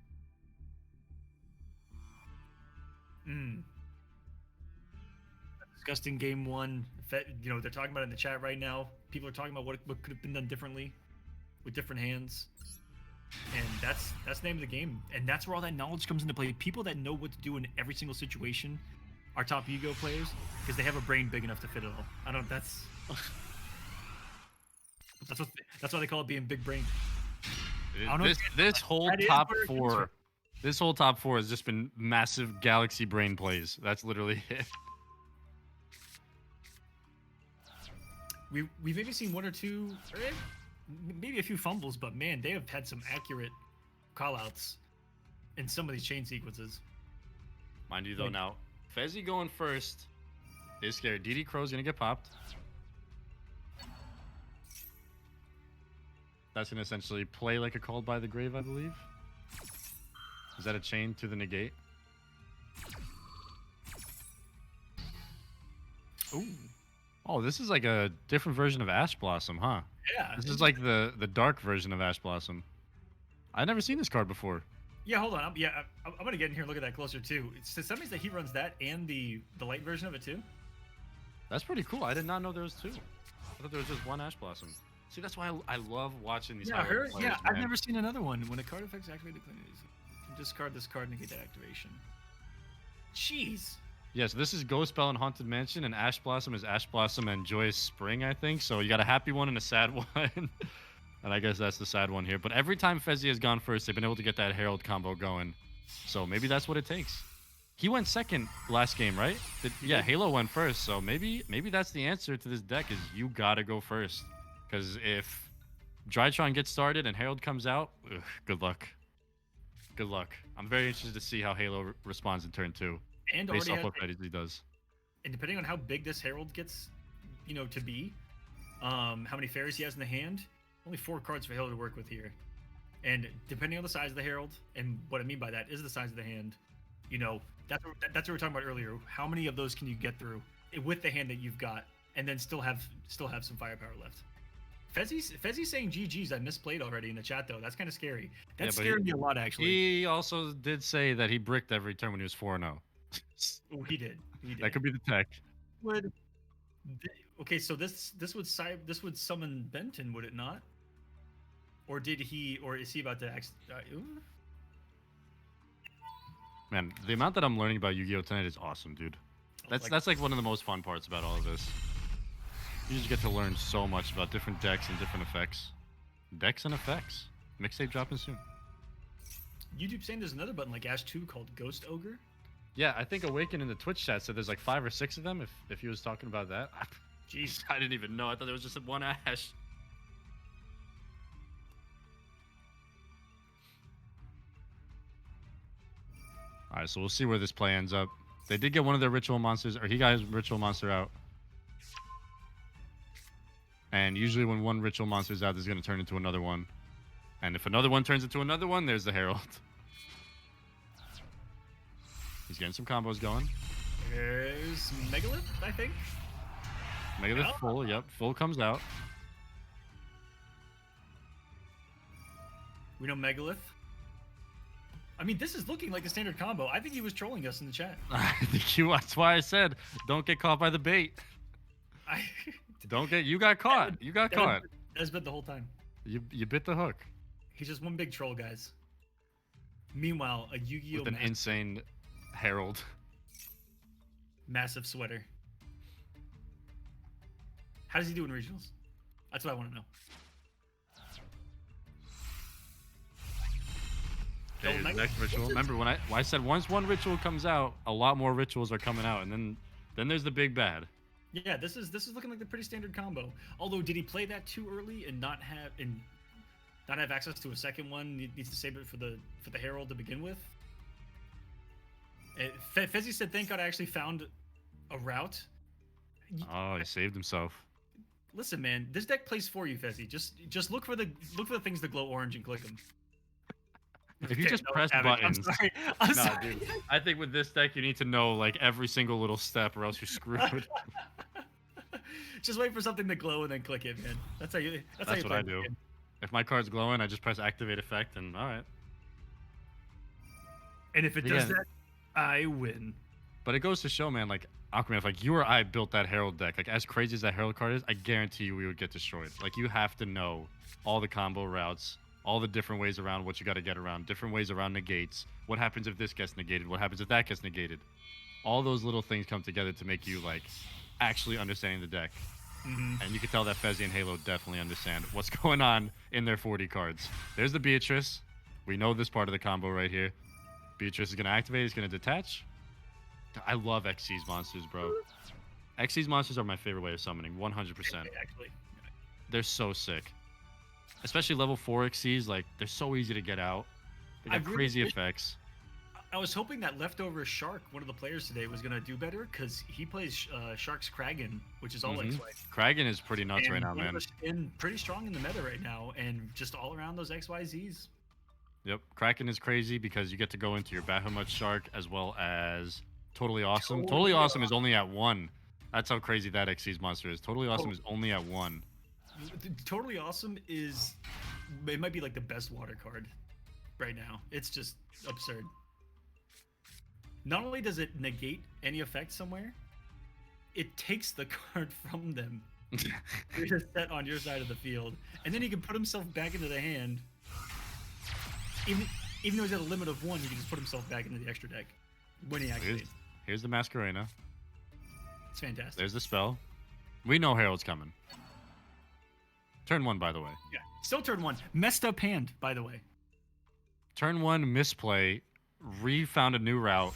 Disgusting game 1. You know, they're talking about it in the chat right now. People are talking about what could have been done differently with different hands. And that's the name of the game. And that's where all that knowledge comes into play. People that know what to do in every single situation are top Yu-Gi-Oh players because they have a brain big enough to fit it all. That's why they call it being big brain. don't know if This whole that is top where it comes 4, from. this whole top 4 has just been massive galaxy brain plays. That's literally it. We've maybe seen 1 or 2, or maybe a few fumbles, but man, they have had some accurate callouts in some of these chain sequences. Mind you, though, Like- now Fezzi going first is scary. DD Crow's gonna get popped. That's gonna essentially play like a Called by the Grave, I believe. Is that a chain to the negate? Ooh, Oh, this is like a different version of Ash Blossom, huh? yeah. This is like the dark version of Ash Blossom. I've never seen this card before. Yeah, hold on. I'm gonna get in here and look at that closer too. So that means that he runs that and the light version of it too. That's pretty cool. I did not know there was 2. I thought there was just one Ash Blossom. See, that's why I love watching these. Yeah, high-level her. players, Yeah, I've man. never seen another one. When a card effects activate, you can discard this card and negate that activation. Jeez. Yeah, so this is Ghost Bell and Haunted Mansion, and Ash Blossom is Ash Blossom and Joyous Spring, I think. So you got a happy one and a sad one. And I guess that's the sad one here. But every time Fezzi has gone first, they've been able to get that Herald combo going. So maybe that's what it takes. He went second last game, right? Yeah, Halo went first. So maybe that's the answer to this deck is you gotta go first. Because if Drytron gets started and Herald comes out, good luck. Good luck. I'm very interested to see how Halo responds in turn 2. And Based already off had, what Fezzi does. and depending on how big this Herald gets, you know, to be, how many fairies he has in the hand, only 4 cards for Herald to work with here. And depending on the size of the Herald, and what I mean by that is the size of the hand, you know, that's what we were talking about earlier. How many of those can you get through with the hand that you've got? and then still have some firepower left. Fezzi's saying GG's. I misplayed already in the chat though. That's kind of scary. That's scaring me a lot actually. He also did say that he bricked every turn when he was 4-0. Oh, he did. That could be the tech. Okay, so this would summon Benton, would it not? Or is he about to Man, the amount that I'm learning about Yu-Gi-Oh tonight is awesome, dude. That's like one of the most fun parts about all of this. You just get to learn so much about different decks and different effects. Decks and effects. Mixtape dropping soon. YouTube saying there's another button like Ash 2 called Ghost Ogre. Yeah, I think Awaken in the Twitch chat said there's like 5 or 6 of them. If he was talking about that, jeez, I didn't even know. I thought there was just one Ash. All right, so we'll see where this play ends up. They did get one of their ritual monsters, or he got his ritual monster out. And usually when one ritual monster is out, there's going to turn into another one. And if another one turns into another one, there's the Herald. He's getting some combos going. There's Megalith, I think. Megalith full, yep. Full comes out. We know Megalith. I mean, this is looking like a standard combo. I think he was trolling us in the chat. That's why I said, don't get caught by the bait. You got caught. You got caught. That's been the whole time. You bit the hook. He's just one big troll, guys. Meanwhile, a Yu-Gi-Oh! With an insane Herald. Massive sweater. How does he do in regionals? That's what I want to know. Okay, his next ritual. Remember when I said once one ritual comes out, a lot more rituals are coming out, and then there's the big bad. Yeah, this is looking like the pretty standard combo. Although, did he play that too early and not have access to a second one? Needs to save it for the Herald to begin with. Fezzi said, "Thank God I actually found a route." Oh, he saved himself. Listen, man, this deck plays for you, Fezzi. Just look for the things that glow orange and click them. If you just press buttons. I'm sorry. Dude. I think with this deck, you need to know like every single little step, or else you're screwed. Just wait for something to glow and then click it, man. That's what I do. If my card's glowing, I just press activate effect, and all right. And if it does that, I win. But it goes to show, man, like Aquaman, if like you or I built that Herald deck, like as crazy as that Herald card is, I guarantee you we would get destroyed. Like you have to know all the combo routes, all the different ways around what you got to get around, different ways around negates. What happens if this gets negated? What happens if that gets negated? All those little things come together to make you like actually understanding the deck. And you can tell that Fezzi and Halo definitely understand what's going on in their 40 cards. There's the Beatrice. We know this part of the combo right here. Beatrice is going to activate. He's going to detach. I love XC's monsters, bro. XC's monsters are my favorite way of summoning, 100%. Actually. They're so sick. Especially level 4 XCs, like, they're so easy to get out. They got crazy effects. I was hoping that leftover Shark, one of the players today, was going to do better, because he plays Shark's Kragan, which is all XY. Kragan is pretty nuts right now, man. And pretty strong in the meta right now, and just all around those XYZs. Yep, Kraken is crazy because you get to go into your Bahamut Shark as well as Totally Awesome. Totally Awesome is only at 1. That's how crazy that XC's monster is. Totally Awesome is only at 1. Totally Awesome is... It might be like the best water card right now. It's just absurd. Not only does it negate any effect somewhere, it takes the card from them. You're set on your side of the field. And then he can put himself back into the hand. Even though he's at a limit of 1, he can just put himself back into the extra deck when he activates. Here's the Masquerena. It's fantastic. There's the spell. We know Herald's coming. Turn 1, by the way. Yeah, still turn 1. Messed up hand, by the way. Turn 1, misplay. Found a new route.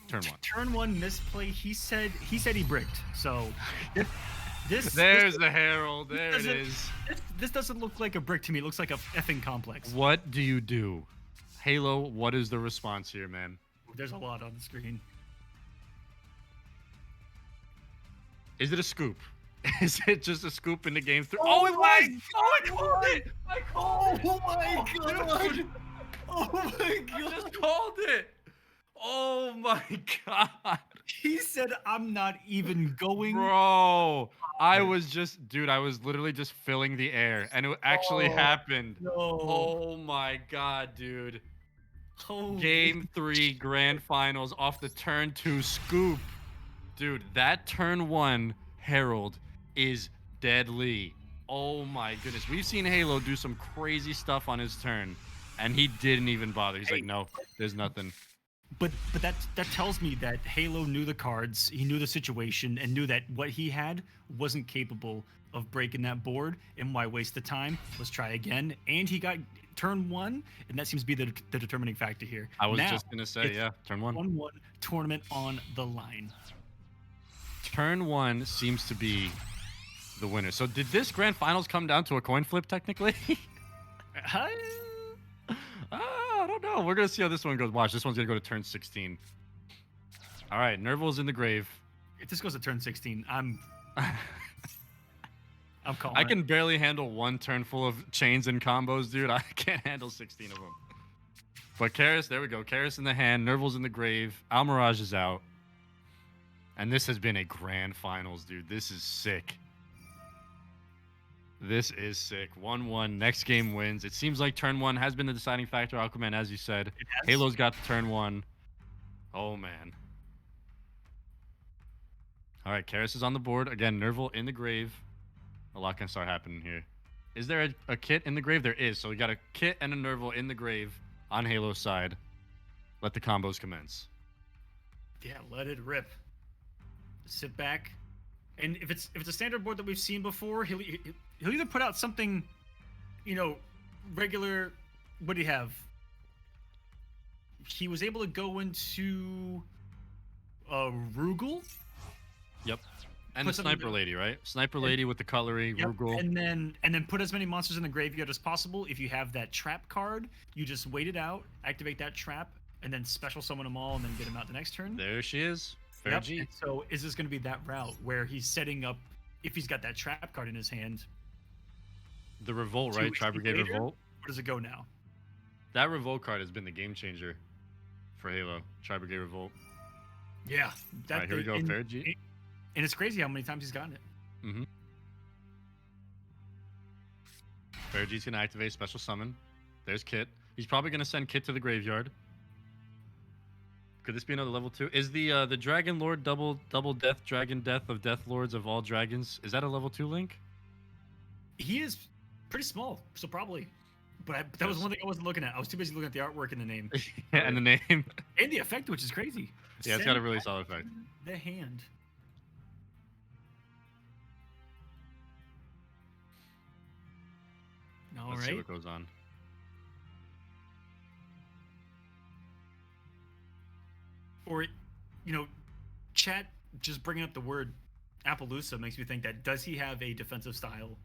Turn 1. Turn 1, misplay. He said he bricked. So There's the Herald. There it is. This doesn't look like a brick to me. It looks like a effing complex. What do you do? Halo, what is the response here, man? There's a lot on the screen. Is it a scoop? Is it just a scoop in the game? Oh, it was! Oh, I called it! I called it! Oh my god! Oh my god! I just called it! Oh my god! He said, "I'm not even going." Bro, I was literally just filling the air, and it actually Oh, happened. no. Oh my god, dude. Holy. Game 3 grand finals off the turn 2 scoop. Dude, that turn 1 Herald is deadly. Oh my goodness. We've seen Halo do some crazy stuff on his turn, and he didn't even bother. He's Hey, like, no, there's nothing. But that tells me that Halo knew the cards, he knew the situation, and knew that what he had wasn't capable of breaking that board. And why waste the time? Let's try again. And he got turn 1, and that seems to be the determining factor here. I was Now, just going to say, it's yeah, turn 1. 1-1 tournament on the line. Turn 1 seems to be the winner. So did this grand finals come down to a coin flip technically? I don't know. We're going to see how this one goes. Watch, this one's going to go to turn 16. All right, Nerval's in the grave. If this goes to turn 16, I'm calling. I can barely handle one turn full of chains and combos, dude. I can't handle 16 of them. But Karis, there we go. Karis in the hand. Nerval's in the grave. Almirage is out. And this has been a grand finals, dude. This is sick. This is sick. 1-1. Next game wins. It seems like turn 1 has been the deciding factor. Aquaman, as you said. Halo's got turn 1. Oh, man. All right, Karis is on the board. Again, Nerval in the grave. A lot can start happening here. Is there a kit in the grave? There is. So we got a kit and a Nerval in the grave on Halo's side. Let the combos commence. Yeah, let it rip. Sit back, and if it's a standard board that we've seen before, he'll either put out something, regular. What do you have? He was able to go into Rugal. Yep. And Put the something Sniper Lady, right? Sniper Lady with the coloring, Yep. Rugal. And then put as many monsters in the graveyard as possible. If you have that trap card, you just wait it out, activate that trap, and then special summon them all, and then get them out the next turn. There she is. Fair Yep. G. And so is this going to be that route where he's setting up, if he's got that trap card in his hand? The Revolt, 2 right? weeks Tri-Brigade later? Revolt. Where does it go now? That Revolt card has been the game changer for Halo. Tri-Brigade Revolt. Yeah. All right, here we go. Fair G. And it's crazy how many times he's gotten it. Mm-hmm. Fair G's going to activate special summon. There's Kit. He's probably going to send Kit to the graveyard. Could this be another level 2? Is the Dragon Lord double death, dragon death of Death Lords of all dragons? Is that a level 2 link? He is pretty small, so probably. But that was one thing I wasn't looking at. I was too busy looking at the artwork and the name. Yeah, and the name. And the effect, which is crazy. Yeah, it's got a really solid effect. The hand. All Let's see right. what goes on. Or, chat just bringing up the word Appaloosa makes me think that does he have a defensive style,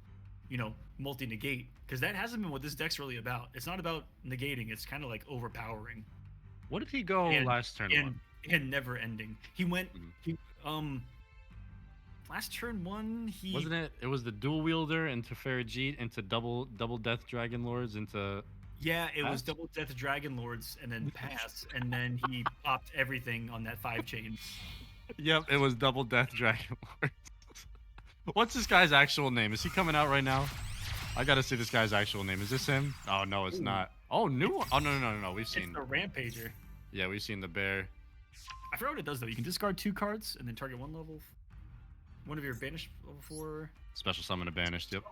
multi-negate? Because that hasn't been what this deck's really about. It's not about negating. It's kind of like overpowering. What did he go last turn on? And never ending. He went, last turn 1, he... Wasn't it? It was the dual wielder into Farajit, into double death dragon lords, into... Yeah, it was Pass? double death dragon lords and then pass, and then he popped everything on that 5 chain. Yep, it was double death dragon lords. What's this guy's actual name? Is he coming out right now? I gotta see this guy's actual name. Is this him? Oh no, it's not. Oh, new one. Oh no. We've seen. It's the Rampager. Yeah, we've seen the bear. I forgot what it does though. You can discard 2 cards and then target one of your banished level 4. Special summon a banished. Yep.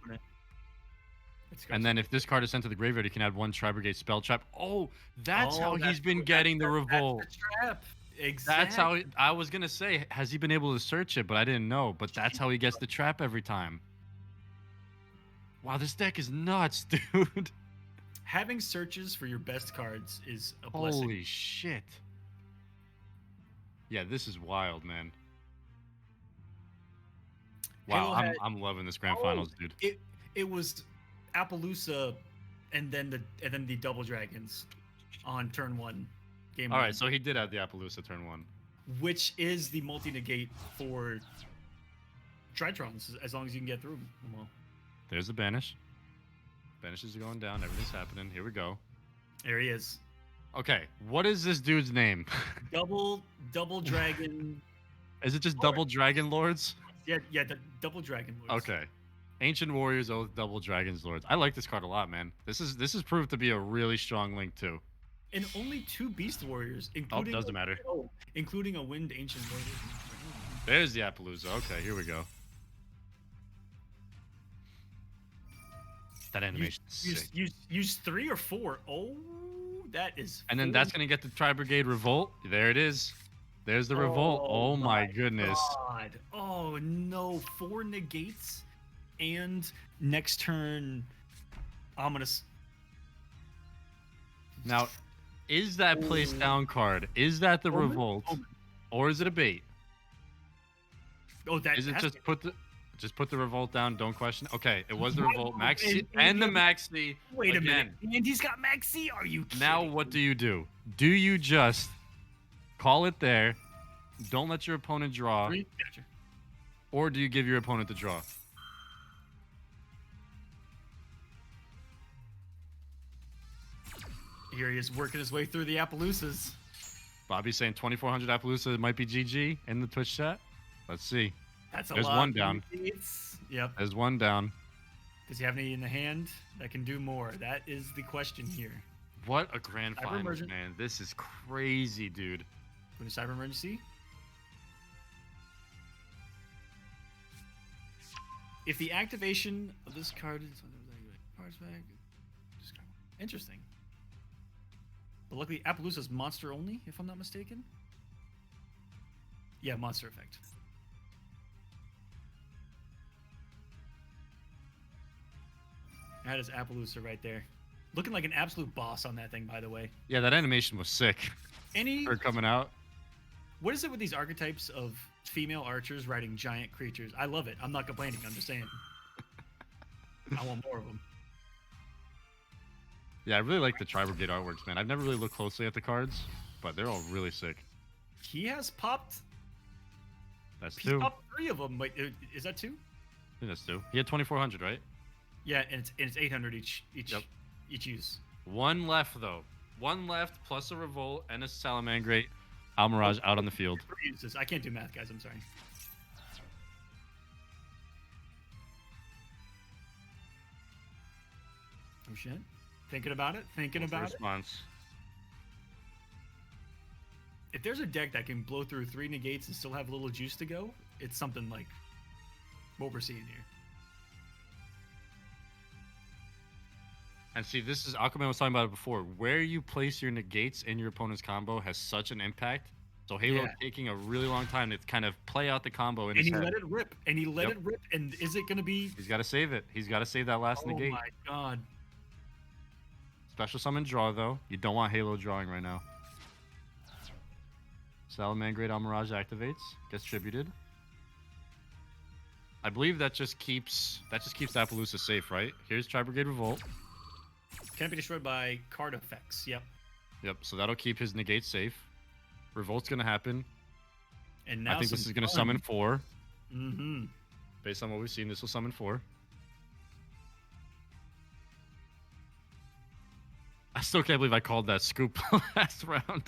Let's go. And then if this card is sent to the graveyard, he can add 1 Tri-Brigade spell trap. Oh, that's how he's been getting the revolt. That's the trap. Exactly. That's how I was gonna say. Has he been able to search it? But I didn't know. But that's how he gets the trap every time. Wow, this deck is nuts, dude. Having searches for your best cards is a blessing. Holy shit. Yeah, this is wild, man. Wow, Halo I'm loving this grand finals, dude. It was Appaloosa, and then the double dragons on turn 1. Game All 1, right, so he did have the Appaloosa turn 1. which is the multi-negate for Tritrons, as long as you can get through them. Well, There's the banish. Banishes are going down. Everything's happening. Here we go. there he is. Okay, what is this dude's name? Double dragon Is it just double Dragon Lords? Yeah, the double Dragon Lords. Okay. Ancient Warriors Oath, double Dragon's Lords. I like this card a lot, man. This is proved to be a really strong link too. And only 2 Beast Warriors, including doesn't matter. Including a Wind Ancient Warrior. There's the Appaloosa. Okay, here we go. That animation is sick. Use 3 or 4. Oh, that is. And then that's gonna get the Tri-Brigade Revolt. There it is. There's the Revolt. Oh my goodness. God. Oh no, 4 negates, and next turn, Ominous. Now, is that place down card? Is that the Revolt, or is it a bait? Oh, that is it has just put the Revolt down? Don't question. Okay, it was the Revolt. Maxi and the Maxi. Wait a again. minute. And he's got Maxi. Are you kidding? Now what do? Do you just call it there? Don't let your opponent draw. Gotcha. Or do you give your opponent the draw? Here he is working his way through the Appaloosas. Bobby's saying 2,400 Appaloosa might be GG in the Twitch chat. Let's see. That's a There's lot. one down. Yep. There's one down. Does he have any in the hand that can do more? That is the question here. What a grand Cyber finals, Emergent. man. This is crazy, dude. Going to Cyber Emergency. If the activation of this card is cards back, interesting. But luckily, Appaloosa's monster only, if I'm not mistaken. Yeah, monster effect. That is Appaloosa right there. Looking like an absolute boss on that thing, by the way. Yeah, that animation was sick. Any For coming out. What is it with these archetypes of female archers riding giant creatures? I love it. I'm not complaining. I'm just saying. I want more of them. Yeah, I really like the Tri-Brigade artworks, man. I've never really looked closely at the cards, but they're all really sick. He has popped. That's He's 2. popped 3 of them. Wait, is that 2? I think that's 2. He had 2,400, right? Yeah, and it's 800 each Yep. each use. 1 left, though. 1 left, plus a Revolt and a Salamangreat. Almirage out on the field. Uses. I can't do math, guys. I'm sorry. Oh shit. Thinking about it. Thinking about it. Response. If there's a deck that can blow through 3 negates and still have a little juice to go, it's something like what we're seeing here. And see, this is Aquaman was talking about it before. Where you place your negates in your opponent's combo has such an impact. So Halo Yeah. taking a really long time to kind of play out the combo in And his he head. let it rip. And he let Yep. it rip. And is it going to be? He's got to save it. He's got to save that last Oh negate. my god. Special summon draw, though. You don't want Halo drawing right now. Salamangreat Almirage activates. Gets tributed. I believe that just keeps Appaloosa safe, right? Here's Tri-Brigade Revolt. Can't be destroyed by card effects. Yep. Yep, so that'll keep his negate safe. Revolt's going to happen. And now I think this is going to summon 4. Mm-hmm. Based on what we've seen, this will summon 4. I still can't believe I called that scoop last round.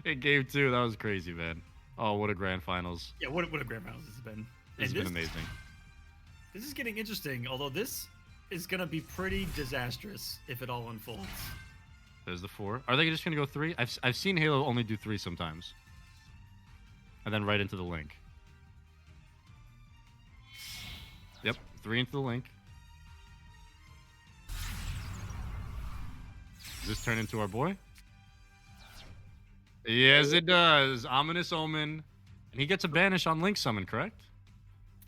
In game 2, that was crazy, man. Oh, what a grand finals. Yeah, what a grand finals this has been. This has been amazing. This is getting interesting, although this is going to be pretty disastrous if it all unfolds. There's the 4. Are they just going to go 3? I've seen Halo only do 3 sometimes. And then right into the link. Yep, 3 into the link. Does this turn into our boy? Yes, it does. Ominous Omen. And he gets a banish on Link Summon, correct?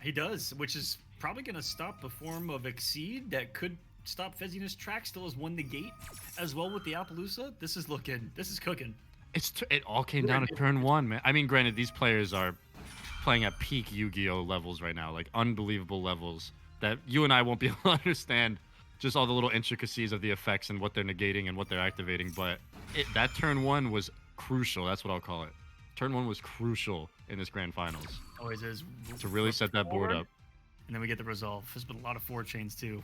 He does, which is probably going to stop the form of Exceed that could stop Fezziness Track. Still has 1 negate as well with the Appaloosa. This is cooking. It all came down to turn 1, man. I mean, granted, these players are playing at peak Yu-Gi-Oh levels right now, like unbelievable levels that you and I won't be able to understand. Just all the little intricacies of the effects and what they're negating and what they're activating. But that turn 1 was crucial. That's what I'll call it. Turn 1 was crucial in this grand finals. Always is. To really set that board up. And then we get the resolve. There's been a lot of 4 chains too.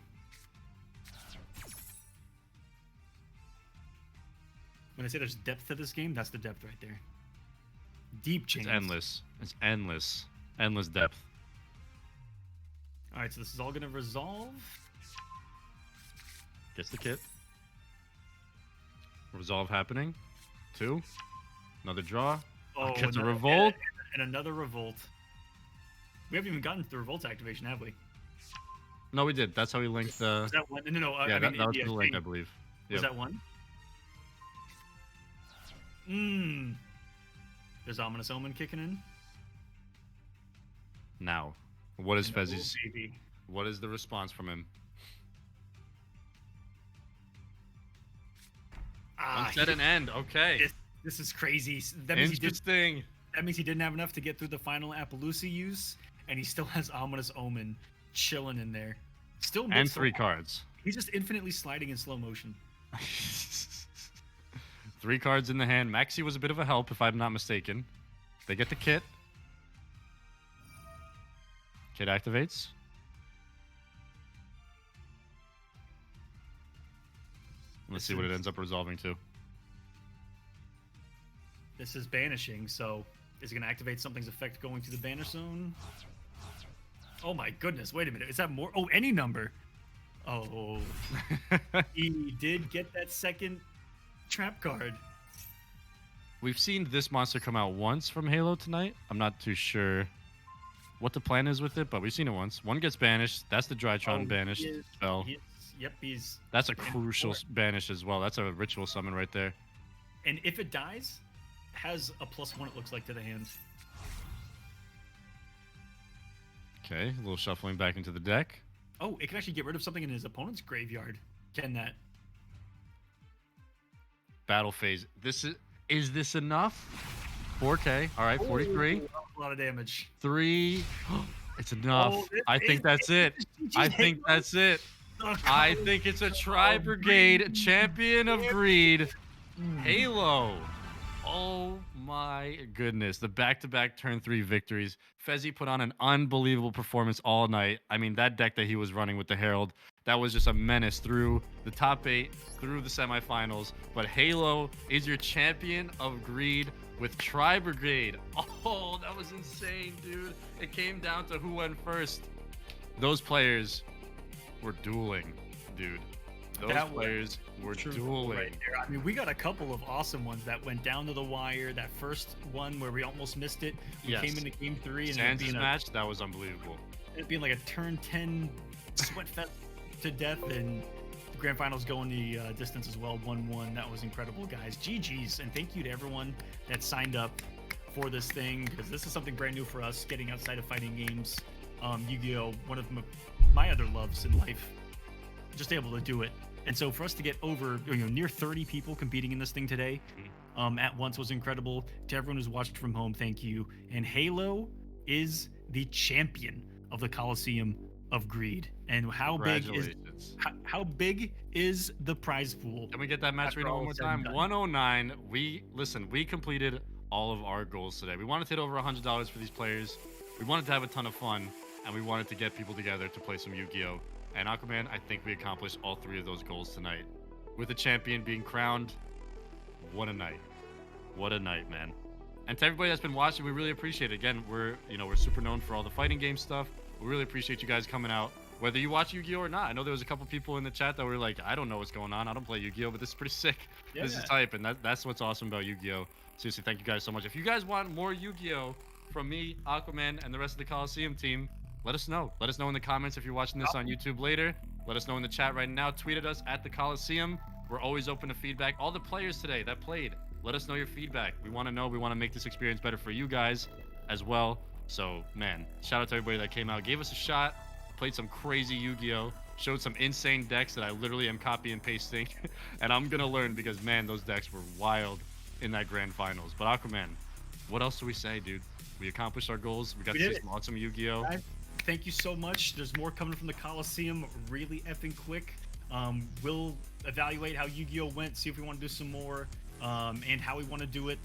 When I say there's depth to this game, that's the depth right there. Deep chains. It's endless. It's endless. Endless depth. All right, so this is all gonna resolve. Gets the kit. Resolve happening. 2. Another draw. Oh, Gets a another- revolt. and another revolt. We haven't even gotten to the revolt activation, have we? No, we did. That's how we linked the. Was that one? No. Yeah, I that mean, was yeah, the link, I believe. Was Yep. that one? There's Ominous Omen kicking in. Now, what is And Fezzi's? oh, baby. What is the response from him? Set an end. Okay. This is crazy. That means Interesting. That means he didn't have enough to get through the final Appaloosa use, and he still has Ominous Omen chilling in there. Still And mid- 3 cards. He's just infinitely sliding in slow motion. 3 cards in the hand. Maxi was a bit of a help, if I'm not mistaken. They get the kit. Kit activates. Let's see what it ends up resolving to. This is banishing, so is it going to activate something's effect going to the banish zone? Oh my goodness, wait a minute. Is that more? Oh, any number. Oh. He did get that second trap card. We've seen this monster come out once from Halo tonight. I'm not too sure what the plan is with it, but we've seen it once. One gets banished. That's the Drytron banished spell. He's... That's a crucial banish as well. That's a ritual summon right there. And if it dies, has a +1, it looks like, to the hand. Okay, a little shuffling back into the deck. Oh, it can actually get rid of something in his opponent's graveyard. Can that? Battle phase. Is this enough? 4K. All right, 43. Ooh, a lot of damage. 3. It's enough. Oh, I think that's it. I think that's it. I think it's a tri-brigade champion of greed. Halo. Oh my goodness. The back-to-back turn 3 victories. Fezzi put on an unbelievable performance all night. I mean, that deck that he was running with the Herald, that was just a menace through the top 8, through the semifinals. But Halo is your champion of greed with tri-brigade. Oh, that was insane, dude. It came down to who went first. Those players were dueling, dude. Those players were dueling. Right there. I mean, we got a couple of awesome ones that went down to the wire. That first one where we almost missed it. We came into game 3 and Sans' match, that was unbelievable. It being like a turn 10 sweat fest to death, and the grand finals going the distance as well. 1-1. That was incredible, guys. GG's, and thank you to everyone that signed up for this thing, because this is something brand new for us, getting outside of fighting games. Yu-Gi-Oh, one of my other loves in life, just able to do it. And so for us to get over, near 30 people competing in this thing today, at once was incredible. To everyone who's watched from home, thank you. And Halo is the champion of the Kolosseum of Greed. And how big is the prize pool? Can we get that match reading one more time? 109. We completed all of our goals today. We wanted to hit over $100 for these players. We wanted to have a ton of fun, and we wanted to get people together to play some Yu-Gi-Oh! And Aquaman, I think we accomplished all 3 of those goals tonight. With the champion being crowned, what a night. What a night, man. And to everybody that's been watching, we really appreciate it. Again, we're super known for all the fighting game stuff. We really appreciate you guys coming out, whether you watch Yu-Gi-Oh! Or not. I know there was a couple people in the chat that were like, I don't know what's going on. I don't play Yu-Gi-Oh! But this is pretty sick. Yeah. This is hype, and that's what's awesome about Yu-Gi-Oh! Seriously, thank you guys so much. If you guys want more Yu-Gi-Oh! From me, Aquaman, and the rest of the Kolosseum team, let us know. Let us know in the comments if you're watching this on YouTube later. Let us know in the chat right now. Tweet at us at the Kolosseum. We're always open to feedback. All the players today that played, let us know your feedback. We want to know. We want to make this experience better for you guys as well. So, man, shout out to everybody that came out, gave us a shot, played some crazy Yu-Gi-Oh!, showed some insane decks that I literally am copy and pasting. And I'm going to learn because, man, those decks were wild in that grand finals. But Aquaman, what else do we say, dude? We accomplished our goals. We got to see some awesome Yu-Gi-Oh! Thank you so much. There's more coming from the Kolosseum really effing quick. We'll evaluate how Yu-Gi-Oh! Went, see if we want to do some more, and how we want to do it.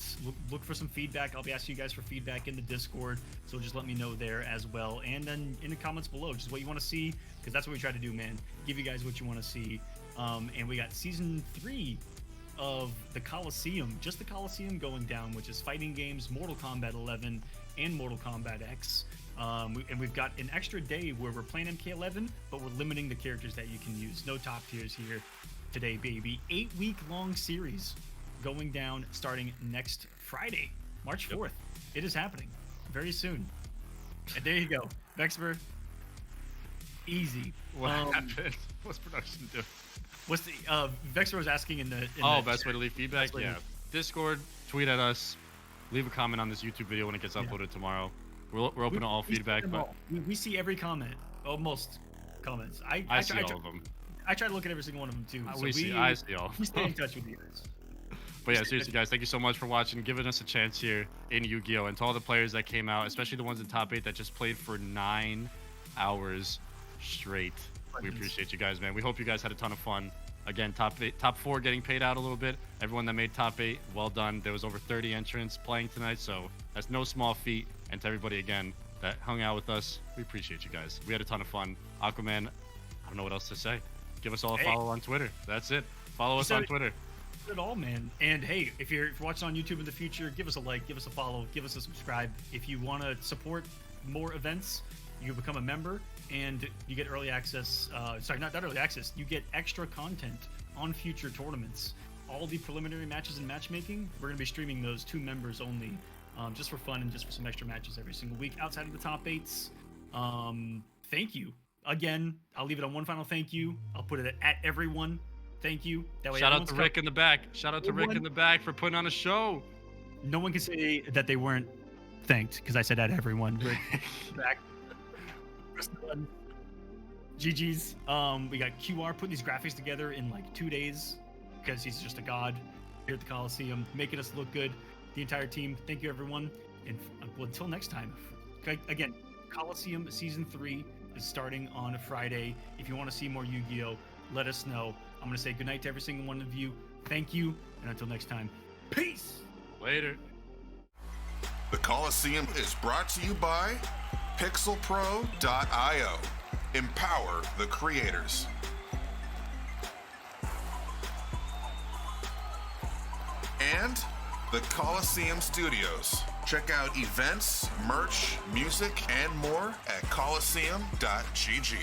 Look for some feedback. I'll be asking you guys for feedback in the Discord, so just let me know there as well. And then in the comments below, just what you want to see, because that's what we try to do, man. Give you guys what you want to see. And we got Season 3 of the Kolosseum, just the Kolosseum going down, which is fighting games, Mortal Kombat 11, and Mortal Kombat X. And we've got an extra day where we're playing MK11, but we're limiting the characters that you can use. No top tiers here today, baby. 8-week-long series going down starting next Friday, March 4th. It is happening very soon. And there you go. Vexper, easy. What happened? What's production doing? What's the Vexper was asking in the best way to leave feedback? Yeah. Discord, tweet at us, leave a comment on this YouTube video when it gets uploaded tomorrow. We're open to all feedback. But we see every comment, most comments. I see all of them. I try to look at every single one of them too. So I see all. We stay in touch with you guys. But yeah, seriously, guys, thank you so much for watching, giving us a chance here in Yu-Gi-Oh! And to all the players that came out, especially the ones in top 8 that just played for 9 hours straight. We appreciate you guys, man. We hope you guys had a ton of fun. Again, top 4 getting paid out a little bit. Everyone that made top 8, well done. There was over 30 entrants playing tonight, so that's no small feat. And to everybody, again, that hung out with us, we appreciate you guys. We had a ton of fun. Aquaman, I don't know what else to say. Give us all a follow on Twitter. That's it. Follow us on Twitter. It all, man. And hey, if you're watching on YouTube in the future, give us a like, give us a follow, give us a subscribe. If you want to support more events, you become a member and you get early access. Sorry, not early access. You get extra content on future tournaments. All the preliminary matches and matchmaking, we're going to be streaming those to members only, just for fun and just for some extra matches every single week outside of the top 8s. Thank you. Again, I'll leave it on one final thank you. I'll put it at everyone. Thank you. That way, shout out to Rick in the back. Shout out to Rick in the back for putting on a show. No one can say that they weren't thanked because I said at everyone. Rick back. GG's. We got QR putting these graphics together in like 2 days because he's just a god here at the Coliseum, making us look good. The entire team. Thank you, everyone. And until next time. Again, Coliseum Season 3 is starting on a Friday. If you want to see more Yu-Gi-Oh, let us know. I'm going to say goodnight to every single one of you. Thank you. And until next time, peace. Later. The Coliseum is brought to you by pixelpro.io. Empower the creators. And the Kolosseum Studios. Check out events, merch, music, and more at Kolosseum.gg.